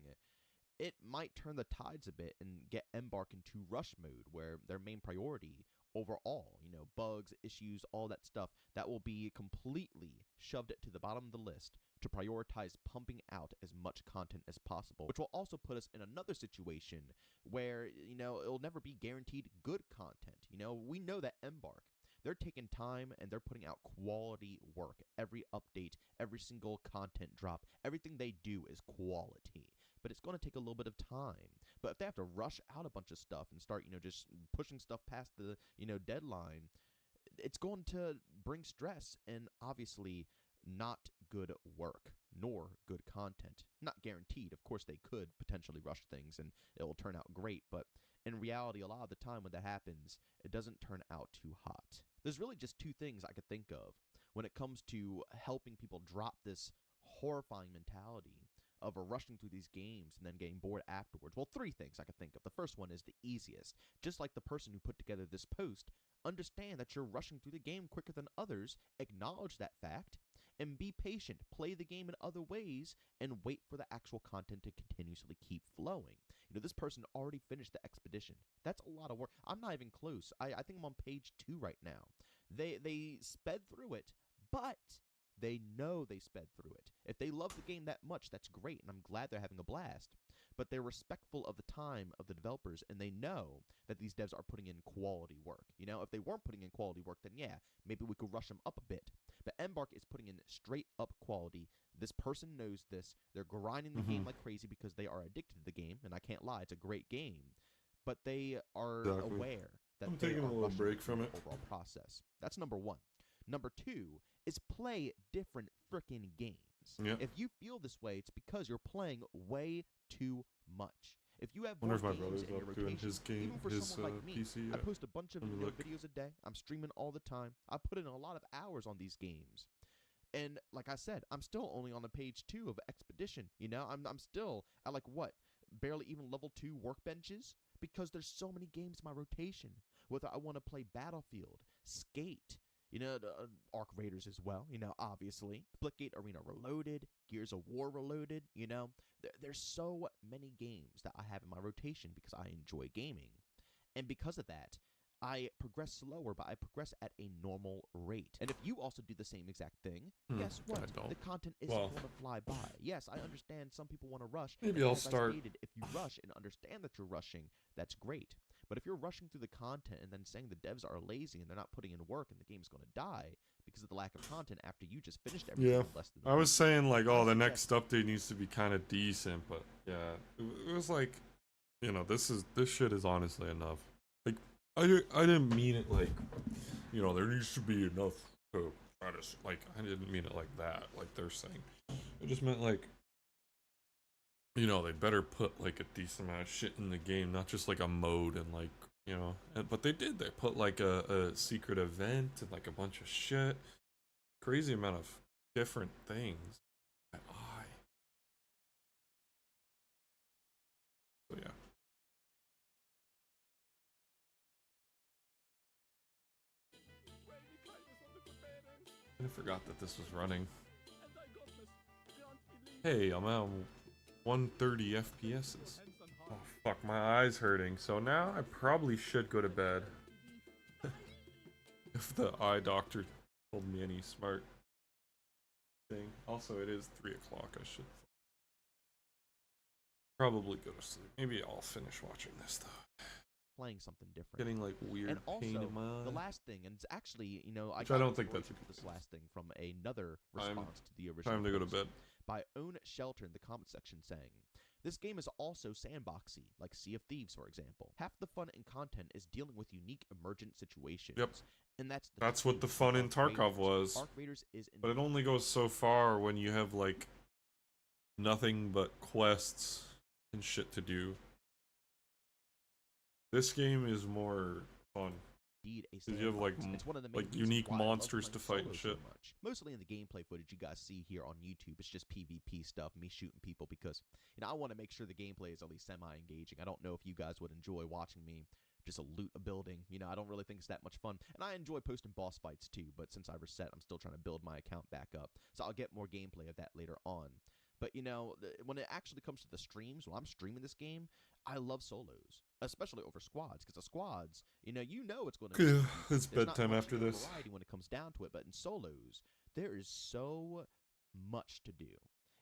It might turn the tides a bit and get Embark into rush mode, where their main priority overall, bugs, issues, all that stuff, that will be completely shoved to the bottom of the list to prioritize pumping out as much content as possible, which will also put us in another situation where, it'll never be guaranteed good content. We know that Embark, they're taking time and they're putting out quality work. Every update, every single content drop, everything they do is quality. But it's going to take a little bit of time. But if they have to rush out a bunch of stuff and start, just pushing stuff past the, deadline, it's going to bring stress and obviously not good work, nor good content. Not guaranteed. Of course, they could potentially rush things and it will turn out great, but in reality, a lot of the time when that happens, it doesn't turn out too hot. There's really just 2 things I could think of when it comes to helping people drop this horrifying mentality of rushing through these games and then getting bored afterwards. Well, 3 things I could think of. The first one is the easiest. Just like the person who put together this post, understand that you're rushing through the game quicker than others, acknowledge that fact, and be patient. Play the game in other ways and wait for the actual content to continuously keep flowing. This person already finished the expedition. That's a lot of work. I'm not even close. I think I'm on page 2 right now. They sped through it, but they know they sped through it. If they love the game that much, that's great, and I'm glad they're having a blast. But they're respectful of the time of the developers, and they know that these devs are putting in quality work. If they weren't putting in quality work, then yeah, maybe we could rush them up a bit. But Embark is putting in straight up quality. This person knows this. They're grinding the game like crazy because they are addicted to the game, and I can't lie, it's a great game. But they are aware that I'm they taking are a little rushing break through from the it. overall process. That's number 1. Number 2 is play different frickin' games. Yeah. If you feel this way, it's because you're playing way too much. If you have Wonder more if my games brother's in your up doing rotation, his game, even for his someone like me, PC. I post a bunch of Let me look. videos a day. I'm streaming all the time. I put in a lot of hours on these games. And like I said, I'm still only on the page 2 of Expedition. I'm still at barely even level 2 workbenches because there's so many games in my rotation. Whether I want to play Battlefield, Skate, the Arc Raiders as well, obviously. Splitgate Arena Reloaded, Gears of War Reloaded, There's so many games that I have in my rotation because I enjoy gaming. And because of that, I progress slower, but I progress at a normal rate. And if you also do the same exact thing, guess what? The content is going to fly by. Yes, I understand some people want to rush. Maybe and I'll as start. I stated, if you rush and understand that you're rushing, that's great. But if you're rushing through the content and then saying the devs are lazy and they're not putting in work and the game's going to die because of the lack of content after you just finished everything Yeah, in less than a I was week, saying like, oh, I the next suggest- update needs to be kind of decent, but yeah, it was like, you know, this shit is honestly enough. Like, I didn't mean it like, you know, there needs to be enough to try to like. I didn't mean it like that, like they're saying. I just meant like, you know, they better put like a decent amount of shit in the game, not just like a mode and like, you know. But they did. They put like a secret event and like a bunch of shit. Crazy amount of different things. So yeah. I forgot that this was running. Hey, I'm at 130 FPSs. Oh fuck, my eye's hurting. So now I probably should go to bed. If the eye doctor told me any smart thing. Also, it is 3 o'clock. I should probably go to sleep. Maybe I'll finish watching this though. playing something different. Getting like weird and also, pain in my eye. the last thing, and it's actually, you know, Which got I don't think that's inspiration a for good this last thing from another Time- response to the original time to go to post bed. by Own Shelter in the comment section saying, "This game is also sandboxy, like Sea of Thieves, for example. Half the fun and content is dealing with unique emergent situations." Yep. And that's what the fun in Arc Tarkov Raiders. was. Arc Raiders is But it only goes so far when you have like nothing but quests and shit to do. This game is more fun. Indeed a 'Cause you have like sandbox. It's one of the main like reasons unique why I love monsters to playing fight and solo shit. so much. Mostly in the gameplay footage you guys see here on YouTube, it's just PvP stuff, me shooting people because, you know, I want to make sure the gameplay is at least semi-engaging. I don't know if you guys would enjoy watching me just loot a building. You know, I don't really think it's that much fun. And I enjoy posting boss fights too, but since I reset, I'm still trying to build my account back up. So I'll get more gameplay of that later on. But, you know, when it actually comes to the streams, when I'm streaming this game, I love solos, especially over squads, because the squads, you know it's going to be Yeah, easy. it's There's not bedtime much after this. variety when it comes down to it, but in solos, there is so much to do.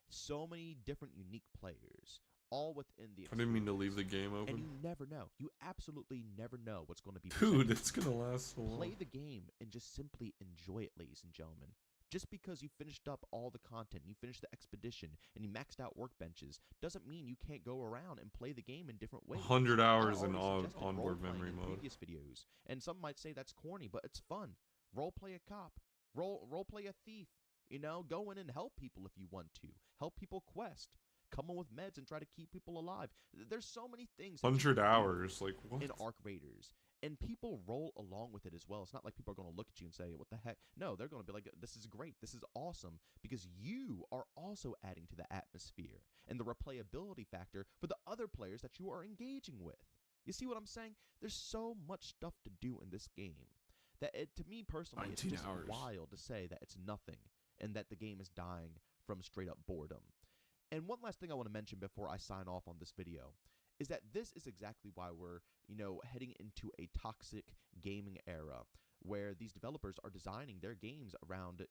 So many different unique players, all within the I didn't mean to leave the game and you open. never know. You absolutely never know what's going to be Dude, presented. it's gonna last so long. Play the game and just simply enjoy it, ladies and gentlemen. Just because you finished up all the content, you finished the expedition, and you maxed out workbenches, doesn't mean you can't go around and play the game in different ways. 100 hours I in already suggested onboard role-playing memory in mode. previous videos, and some might say that's corny, but it's fun. Role play a cop, role play a thief. You know, go in and help people if you want to. Help people quest. Come in with meds and try to keep people alive. There's so many things. that you 100 can do hours, like what? in Arc Raiders. And people roll along with it as well. It's not like people are going to look at you and say, what the heck? No, they're going to be like, this is great. This is awesome. Because you are also adding to the atmosphere and the replayability factor for the other players that you are engaging with. You see what I'm saying? There's so much stuff to do in this game that to me personally, it's 19 just hours. wild to say that it's nothing and that the game is dying from straight up boredom. And one last thing I want to mention before I sign off on this video is that this is exactly why we're, heading into a toxic gaming era where these developers are designing their games around,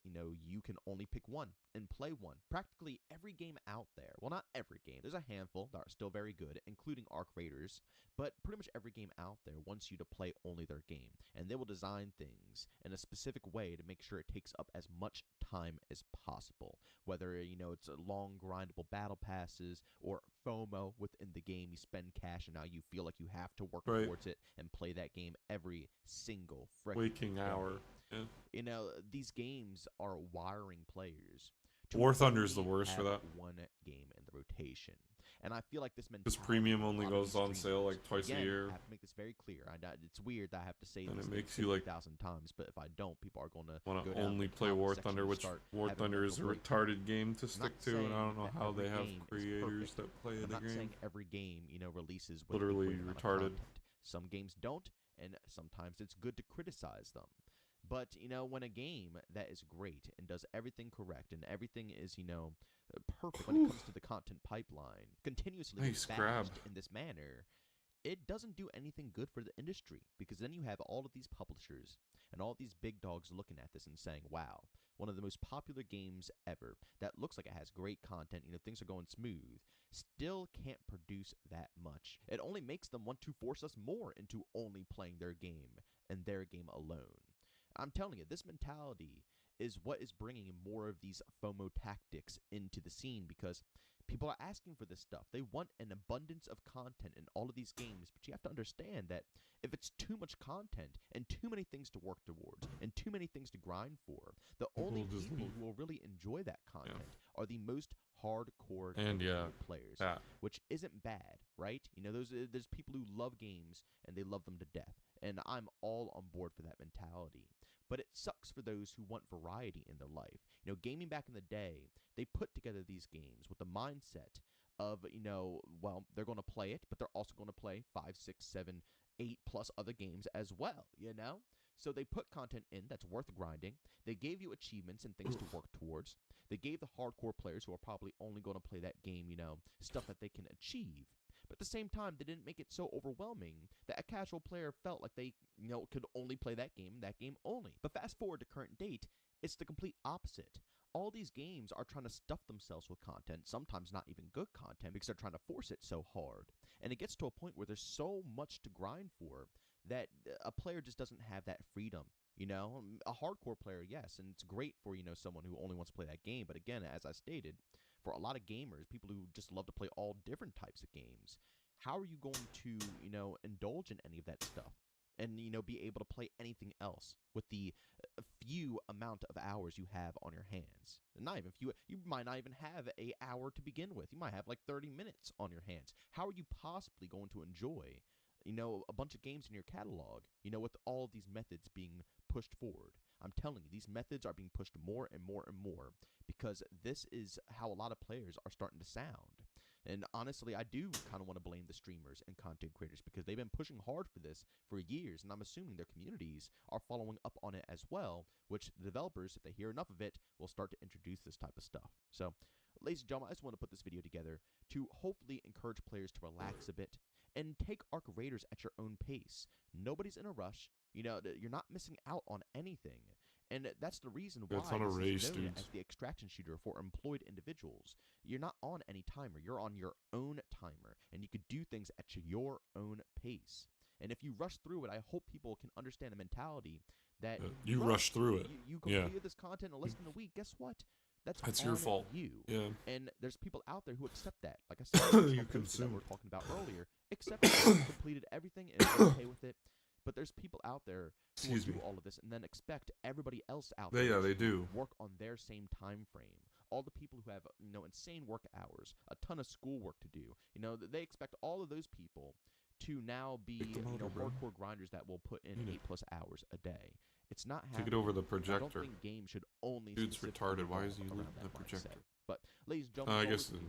you can only pick one and play one. Practically every game out there, well, not every game, there's a handful that are still very good, including Arc Raiders, but pretty much every game out there wants you to play only their game, and they will design things in a specific way to make sure it takes up as much time as possible, whether, it's a long grindable battle passes or FOMO within the game. You spend cash and now you feel like you have to work Right. towards it and play that game every single frickin' Waking day. hour. Yeah. These games are wiring players to War Thunder's the only worst for have that. one game in the rotation. And I feel like this mentality. Because premium of a only lot of goes these on sale like streamers- twice a again, year. I have to make this very clear. It's weird that I have to say And this it thing makes you, like, 50,000 times, but if I don't, people are going to Want go to down only the play comment War section Thunder, and which start War having Thunder is a mental breakdown. retarded game to I'm stick not to, and I don't saying know that how they every have game is creators perfect. that play I'm the not game. saying every game, releases with Literally a great amount of retarded. content. Some games don't, and sometimes it's good to criticize them. But, when a game that is great and does everything correct and everything is, perfect when it comes to the content pipeline, continuously Nice gets grab. bashed in this manner, it doesn't do anything good for the industry, because then you have all of these publishers and all these big dogs looking at this and saying, wow, one of the most popular games ever that looks like it has great content, things are going smooth, still can't produce that much. It only makes them want to force us more into only playing their game and their game alone. I'm telling you, this mentality is what is bringing more of these FOMO tactics into the scene, because people are asking for this stuff. They want an abundance of content in all of these games, but you have to understand that if it's too much content and too many things to work towards and too many things to grind for, the only people who will really enjoy that content are the most hardcore players, which isn't bad, right? There's people who love games and they love them to death, and I'm all on board for that mentality. But it sucks for those who want variety in their life. Gaming back in the day, they put together these games with the mindset of, well, they're going to play it, but they're also going to play 5, 6, 7, 8 plus other games as well, So they put content in that's worth grinding. They gave you achievements and things to work towards. They gave the hardcore players who are probably only going to play that game, stuff that they can achieve. But at the same time, they didn't make it so overwhelming that a casual player felt like they, could only play that game only. But fast forward to current date, it's the complete opposite. All these games are trying to stuff themselves with content, sometimes not even good content, because they're trying to force it so hard. And it gets to a point where there's so much to grind for that a player just doesn't have that freedom. A hardcore player, yes, and it's great for, someone who only wants to play that game. But again, as I stated, for a lot of gamers, people who just love to play all different types of games, how are you going to, indulge in any of that stuff and, be able to play anything else with the few amount of hours you have on your hands? Not even few. You might not even have an hour to begin with. You might have like 30 minutes on your hands. How are you possibly going to enjoy, a bunch of games in your catalog, with all of these methods being pushed forward? I'm telling you, these methods are being pushed more and more and more, because this is how a lot of players are starting to sound. And honestly, I do kind of want to blame the streamers and content creators, because they've been pushing hard for this for years, and I'm assuming their communities are following up on it as well, which the developers, if they hear enough of it, will start to introduce this type of stuff. So, ladies and gentlemen, I just want to put this video together to hopefully encourage players to relax a bit and take Arc Raiders at your own pace. Nobody's in a rush. You're not missing out on anything. And that's the reason why this is known as the extraction shooter for employed individuals. You're not on any timer. You're on your own timer, and you could do things at your own pace. And if you rush through it, I hope people can understand the mentality that you rush through it. You completed this content in less than a week. Guess what? That's your fault. Yeah. And there's people out there who accept that. Like I said, you that we were talking about earlier, accept that you completed everything and are okay with it. But there's people out there who will do all of this and then expect everybody else out there to work on their same time frame. All the people who have, insane work hours, a ton of schoolwork to do, they expect all of those people to now be hardcore grinders that will put in 8+ hours a day. It's not happening. Take it over the projector. I don't think games should only. Dude's retarded. Why is he leaving the projector? But ladies and gentlemen, I guess leave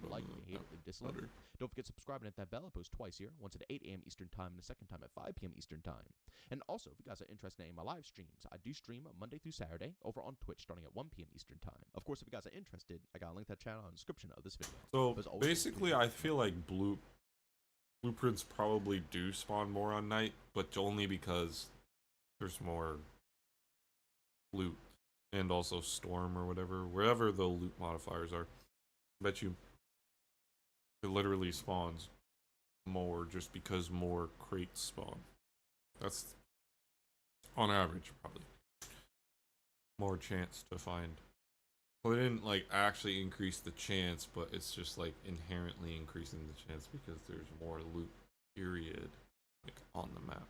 a like, if you hate it, leave a dislike. Don't forget to subscribe and hit that bell. I post twice here, once at 8 a.m. Eastern Time and the second time at 5 p.m. Eastern Time. And also, if you guys are interested in my live streams, I do stream Monday through Saturday over on Twitch starting at 1 p.m. Eastern Time. Of course, if you guys are interested, I got a link to that channel in the description of this video. So basically, I feel like blueprints probably do spawn more on night, but only because there's more loot. And also storm or whatever, wherever the loot modifiers are. I bet you it literally spawns more just because more crates spawn. That's on average probably more chance to find. Well, they didn't like actually increase the chance, but it's just like inherently increasing the chance because there's more loot period like on the map.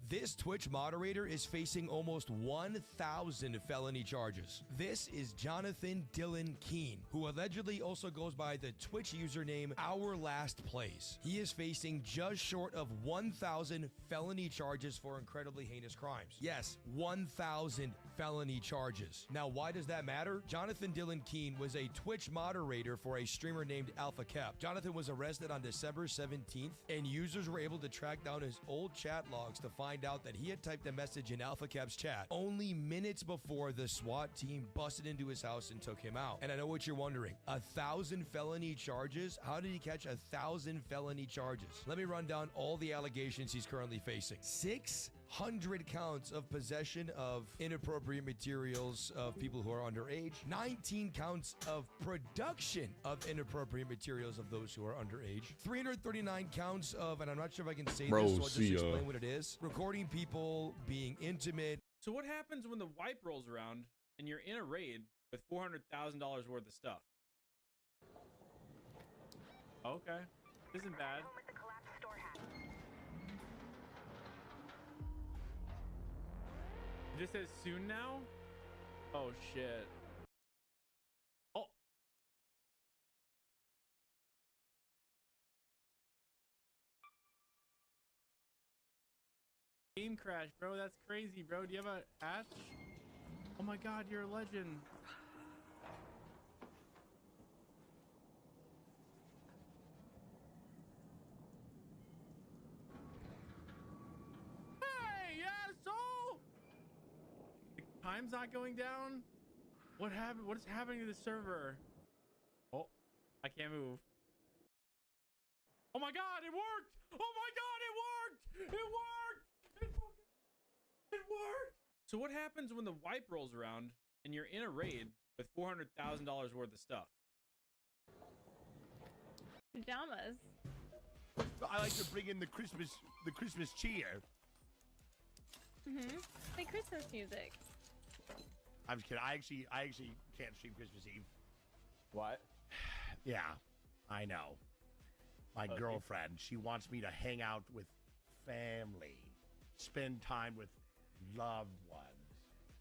This Twitch moderator is facing almost 1,000 felony charges. This is Jonathan Dylan Keene, who allegedly also goes by the Twitch username Our Last Plays. He is facing just short of 1,000 felony charges for incredibly heinous crimes. Yes, 1,000 felony charges. Now, why does that matter? Jonathan Dylan Keene was a Twitch moderator for a streamer named Alpha Cap. Jonathan was arrested on December 17th, and users were able to track down his old chat logs to find find out that he had typed a message in Alpha Cap's chat only minutes before the SWAT team busted into his house and took him out. And I know what you're wondering. 1,000 felony charges? How did he catch 1,000 felony charges? Let me run down all the allegations he's currently facing. 600 counts of possession of inappropriate materials of people who are underage. 19 counts of production of inappropriate materials of those who are underage. 339 counts of, and I'm not sure if I can say this, so I'll just explain what it is. Recording people being intimate. So what happens when the wipe rolls around and you're in a raid with $400,000 worth of stuff? Okay, isn't bad. It just says soon now? Oh shit. Oh. Game crash, bro. That's crazy, bro. Do you have a hatch? Oh my god, you're a legend. Hey, asshole! The time's not going down? What happened? What is happening to the server? Oh, I can't move. Oh my god, it worked! Oh my god, it worked! It worked! It worked! So what happens when the wipe rolls around and you're in a raid with $400,000 worth of stuff? Pajamas. I like to bring in the Christmas cheer. Like Christmas music. I'm just kidding. I actually can't stream Christmas Eve. What? Yeah, I know. My girlfriend, she wants me to hang out with family, spend time with loved ones.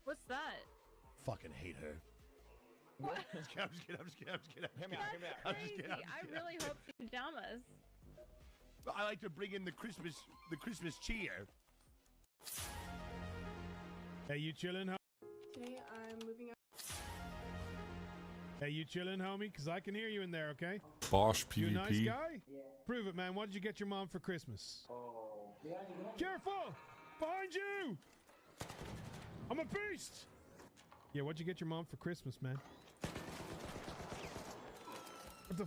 What's that? Fucking hate her. What? I'm just kidding. Hear me out. That's crazy. I really hope pajamas. I like to bring in the Christmas cheer. Hey, you chilling, homie? Today I'm moving out. Hey, you chilling, homie? Because I can hear you in there, okay? Bosch You a nice PvP. guy? Yeah. Prove it, man. What did you get your mom for Christmas? Oh. Careful! Behind you! I'm a beast! Yeah, what'd you get your mom for Christmas, man? What the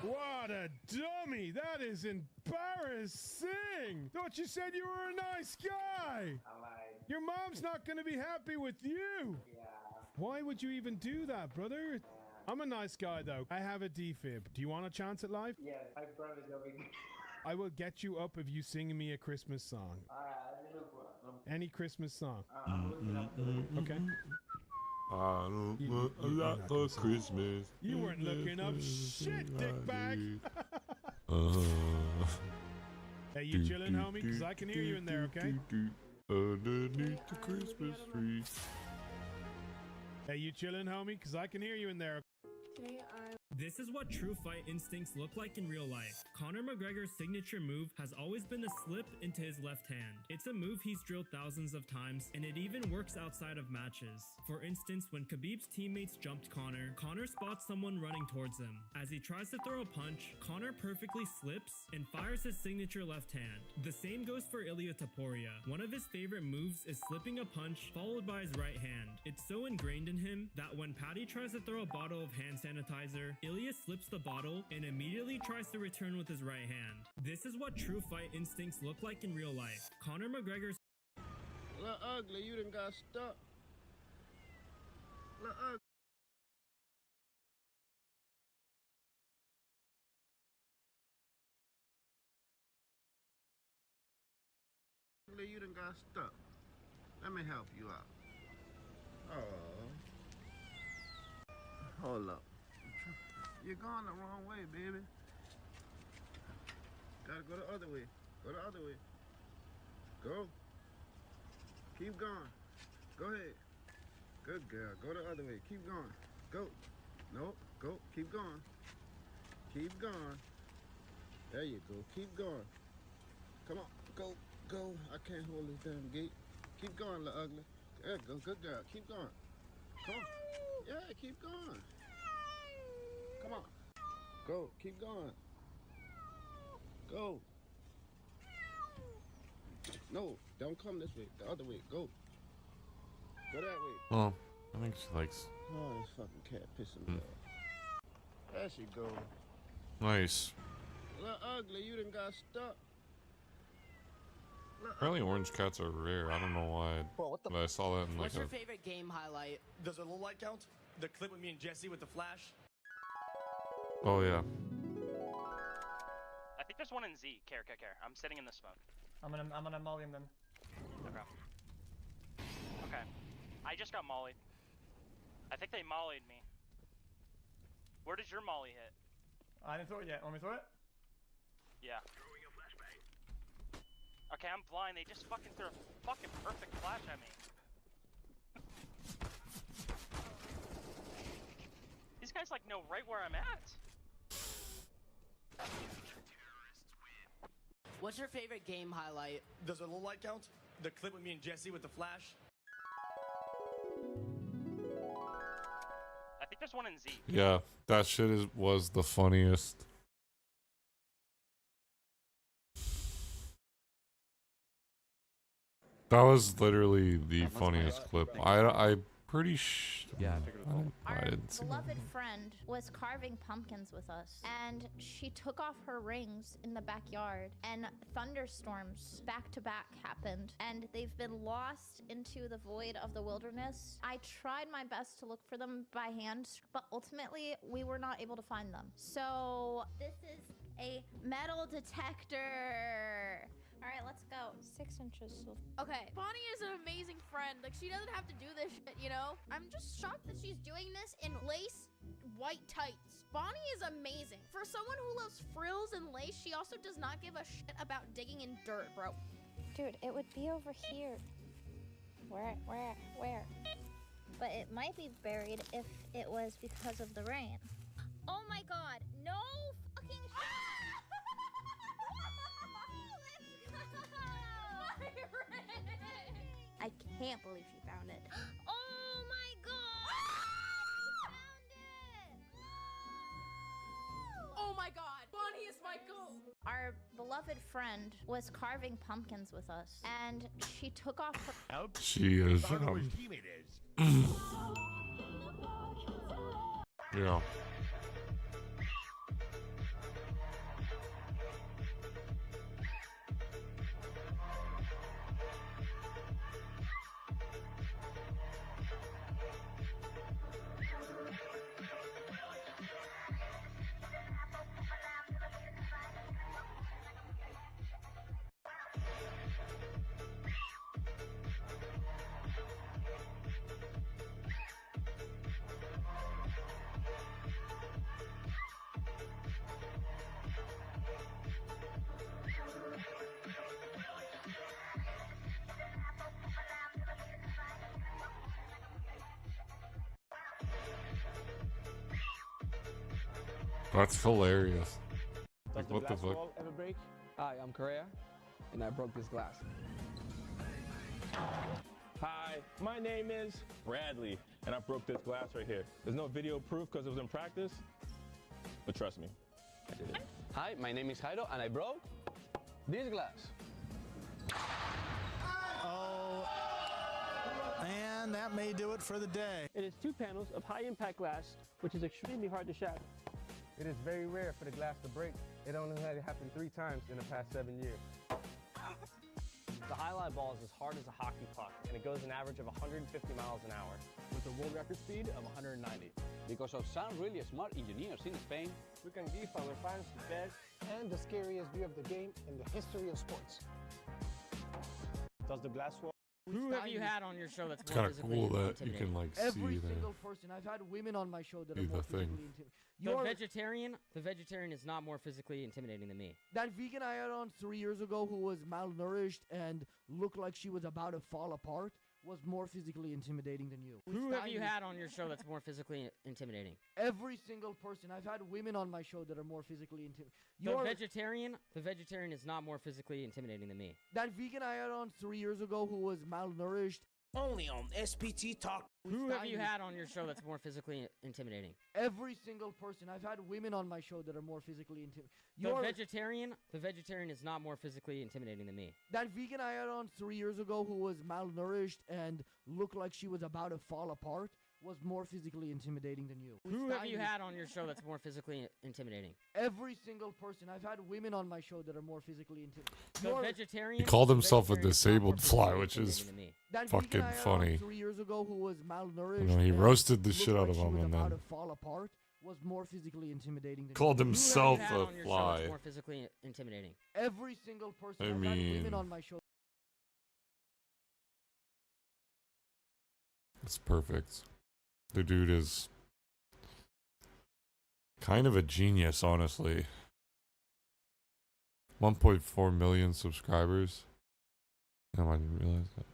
What a dummy! That is embarrassing! Thought you said you were a nice guy! Your mom's not gonna be happy with you! Yeah. Why would you even do that, brother? I'm a nice guy, though. I have a defib. Do you want a chance at life? Yeah, I promise I'll be. I will get you up if you sing me a Christmas song. Any Christmas song. Okay. I don't want a lot for Christmas. You weren't looking up shit, dickbag. Hey, you chilling, homie? Because I can hear you in there, okay? Underneath the Christmas tree. Hey, you chilling, homie? Because I can hear you in there. Today I'm. This is what true fight instincts look like in real life. Conor McGregor's signature move has always been the slip into his left hand. It's a move he's drilled thousands of times, and it even works outside of matches. For instance, when Khabib's teammates jumped Conor, Conor spots someone running towards him. As he tries to throw a punch, Conor perfectly slips and fires his signature left hand. The same goes for Ilia Topuria. One of his favorite moves is slipping a punch followed by his right hand. It's so ingrained in him that when Paddy tries to throw a bottle of hand sanitizer, Ilya slips the bottle and immediately tries to return with his right hand. This is what true fight instincts look like in real life. Conor McGregor's Look ugly, you done got stuck. Look ugly, you done got stuck. Let me help you out. Oh. Hold up. You're going the wrong way, baby. Gotta go the other way. Go the other way. Go. Keep going. Go ahead. Good girl. Go the other way. Keep going. Go. Nope. Go. Keep going. Keep going. There you go. Keep going. Come on. Go. Go. I can't hold this damn gate. Keep going, little ugly. There you go. Good girl. Keep going. Come on. Yeah, keep going. Come on. Go. Keep going. Go. No, don't come this way. The other way. Go. Go that way. Oh, I think she likes. Oh, this fucking cat pissing me off. There she go. Nice. Look ugly, you done got stuck. Apparently orange cats are rare. I don't know why. But I saw that in like What's your a. favorite game highlight? Does a low light count? The clip with me and Jesse with the flash? Oh yeah. I think there's one in Z. Care. I'm sitting in the smoke. I'm gonna mullion them. Okay. Okay. I just got mollied. I think they mollied me. Where did your molly hit? I didn't throw it yet. Want me to throw it? Yeah. Okay, I'm blind. They just fucking threw a fucking perfect flash at me. These guys like know right where I'm at. What's your favorite game highlight? Does a low light count? The clip with me and Jesse with the flash? I think there's one in Z. Yeah, that shit was the funniest. That was literally the funniest clip. I pretty yeah. I didn't see that. Beloved friend was carving pumpkins with us, and she took off her rings in the backyard, and thunderstorms back to back happened, and they've been lost into the void of the wilderness. I tried my best to look for them by hand, but ultimately we were not able to find them. So this is a metal detector. All right, let's go. 6 inches. Okay, Bonnie is an amazing friend. Like, she doesn't have to do this shit, you know? I'm just shocked that she's doing this in lace white tights. Bonnie is amazing. For someone who loves frills and lace, she also does not give a shit about digging in dirt, bro. Dude, it would be over here. Where? But it might be buried if it was because of the rain. Oh my god, no fucking shit. I can't believe she found it. Oh my god! Oh my god, Bonnie is my goat. Our beloved friend was carving pumpkins with us, and she took off her. She is. Yeah. That's hilarious. Like, what the fuck? Ever break? Hi, I'm Korea, and I broke this glass. Hi, my name is Bradley, and I broke this glass right here. There's no video proof because it was in practice, but trust me, I did it. Hi, my name is Jairo, and I broke this glass. Oh, and that may do it for the day. It is 2 panels of high-impact glass, which is extremely hard to shatter. It is very rare for the glass to break. It only had it happen 3 times in the past 7 years. The highlight ball is as hard as a hockey puck, and it goes an average of 150 miles an hour, with a world record speed of 190. Because of some really smart engineers in Spain, we can give our fans the best and the scariest view of the game in the history of sports. Does the glass wall? Who have you had on your show that's It's more kind of physically cool that you intimidating? can like Every see single the person. I've had women on my show that do are more the thing. physically intimidating. The vegetarian is not more physically intimidating than me. That vegan I had on 3 years ago who was malnourished and looked like she was about to fall apart was more physically intimidating than you. Who have you had on your show that's more physically intimidating? Every single person. I've had women on my show that are more physically intimidating. The vegetarian is not more physically intimidating than me. That vegan I had on 3 years ago who was malnourished Only on SPT Talk. Who have you had on your show that's more physically intimidating? Every single person. I've had women on my show that are more physically intimidating. The vegetarian is not more physically intimidating than me. That vegan I had on 3 years ago who was malnourished and looked like she was about to fall apart was more physically intimidating than you. Who have you had on your show that's more physically intimidating? Every single person. I've had women on my show that are more physically intimidating. The vegetarian. He called himself a disabled fly, which is That fucking vegan I had funny. on 3 years ago who was malnourished. You know, he and roasted the looked shit like out of she him was and about then to fall apart was more physically intimidating than called you. himself Who have you a had on your show fly. that's more physically intimidating? Every single person. I I've had women mean- on my show. It's perfect. The dude is kind of a genius, honnesly. 1.4 million subscribers. No, I didn't realize that.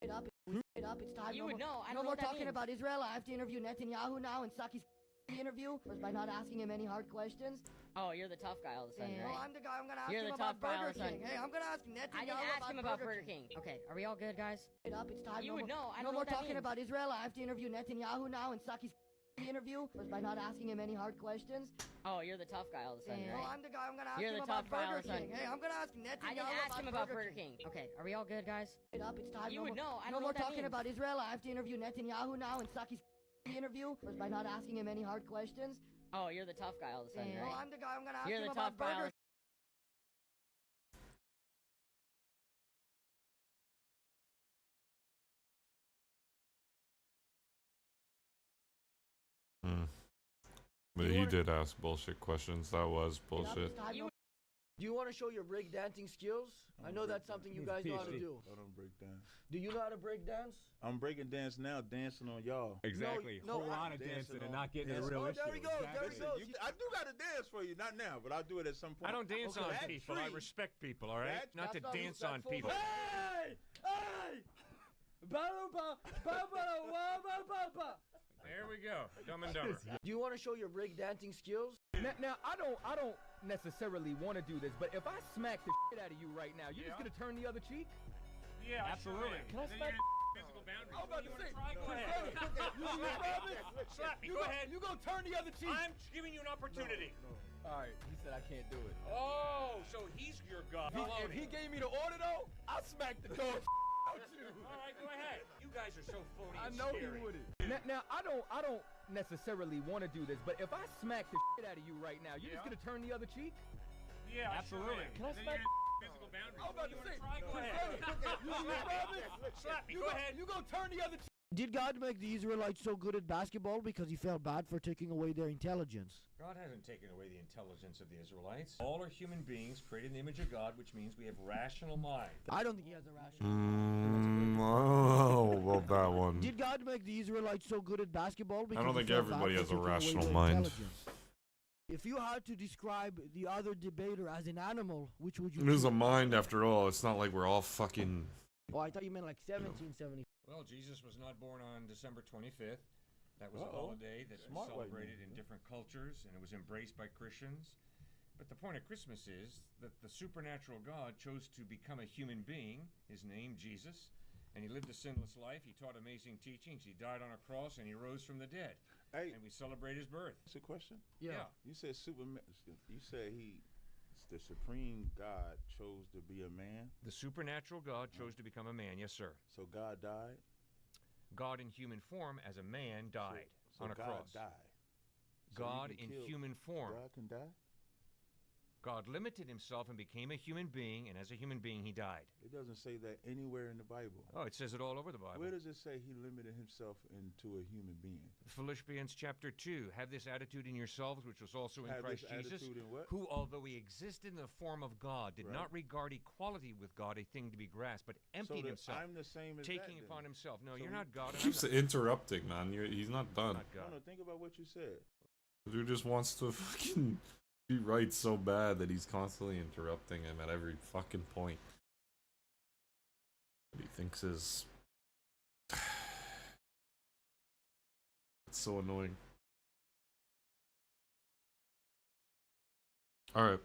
It's time. You no would more, know. I no don't know more what that talking means. about Israel. I have to interview Netanyahu now and suck his interview was by not asking him any hard questions. Oh, you're the tough guy all of a sudden, Well, right? I'm the guy. I'm gonna ask You're him the about tough guy all of Burger a sudden. King. Hey, I'm gonna ask I Netanyahu didn't ask him about Burger Burger King. King. Okay, are we all good, guys? It's time. You no would more- know. I No don't know more what that talking means. about Israel. I have to interview Netanyahu now and suck his interview was by not asking him any hard questions. Oh, you're the tough guy all of a sudden, Well, right? I'm the guy. I'm gonna ask You're him the about tough guy all Burger of a sudden. King. Hey, I'm gonna ask I Netanyahu didn't ask him about Burger Burger King. Okay, are we all good, guys? It's time. You no would more- know. I No don't know more what that talking means. about Israel. I have to interview Netanyahu now and suck his interview was by not asking him any hard questions. Oh, you're the tough guy all of a sudden, Well, right? I'm the guy. I'm gonna ask You're him the about tough guy. Burger But he did ask bullshit questions. That was bullshit. Do you want to show your break dancing skills? I know that's something you guys know how to do. I don't break dance. Do you know how to break dance? I'm breaking dance now, dancing on y'all. Exactly. No, Whole lot of dancing and not getting a real issue. there he goes. There he goes. I do got a dance for you, not now, but I'll do it at some point. I don't dance Okay. on That's people. I free. respect people, all right? That's Not to not dance that's on full people. Hey! Hey! There we go. Dumb and Dumber. Do you want to show your break dancing skills? Now I don't necessarily want to do this, but if I smack the shit out of you right now, you're just gonna turn the other cheek? Yeah, Absolutely. Can I smack? Physical boundaries. I'm about to say, Go ahead. Slap me. Go ahead. You gonna turn the other cheek? I'm giving you an opportunity. All right. He said I can't do it. Oh, so he's your god. If he gave me the order though, I'll smack the dog out you. All right, go ahead. You guys are so phony I and know he scary. wouldn't. Now I don't necessarily want to do this, but if I smack the shit out of you right now, you're just gonna turn the other cheek? Yeah, Absolutely. Can I smack? Physical boundaries. I'm about to say. Go ahead. Slap me. Go ahead. You gonna turn the other cheek? Did God make the Israelites so good at basketball because he felt bad for taking away their intelligence? God hasn't taken away the intelligence of the Israelites. All are human beings created in the image of God, which means we have rational minds. I don't think he has a rational. Oh, about that one. Did God make the Israelites so good at basketball because I don't he think felt bad everybody for has a taking away rational their mind. intelligence? If you had to describe the other debater as an animal, which would you It is a mind after all. It's not like we're all fucking. Oh, I thought you meant like 1770. Well, Jesus was not born on December 25th. That was a holiday that was celebrated in different cultures and it was embraced by Christians. But the point of Christmas is that the supernatural God chose to become a human being, his name Jesus, and he lived a sinless life. He taught amazing teachings. He died on a cross and he rose from the dead. Hey, And we celebrate his birth. that's a question. Yeah. You said You said the supreme God chose to be a man. The supernatural God chose to become a man. Yes, sir. So God died. God in human form as a man died So on a God cross. died. So you God can in kill- human form. God can die. God limited himself and became a human being, and as a human being, he died. It doesn't say that anywhere in the Bible. Oh, it says it all over the Bible. Where does it say he limited himself into a human being? Philippians chapter 2. Have this attitude in yourselves, which was also in Have Christ this Jesus, attitude in what? who, although he existed in the form of God, did Right. not regard equality with God a thing to be grasped, but emptied himself, I'm the same as taking that, upon then. himself. No, So you're he not God. and Keeps I'm not. interrupting, man. He's not done. Not God. No, think about what you said. The dude just wants to fucking be right so bad that he's constantly interrupting him at every fucking point. What he thinks is it's so annoying. Alright.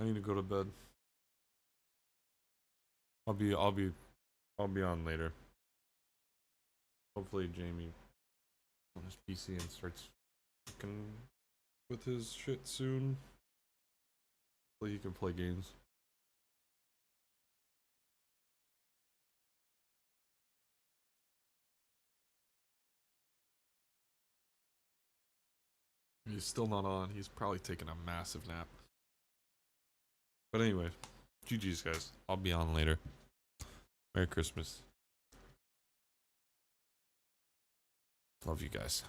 I need to go to bed. I'll be on later. Hopefully Jamie on his PC and starts fucking with his shit soon. Hopefully he can play games. He's still not on. He's probably taking a massive nap. But anyway, GG's guys. I'll be on later. Merry Christmas. Love you guys.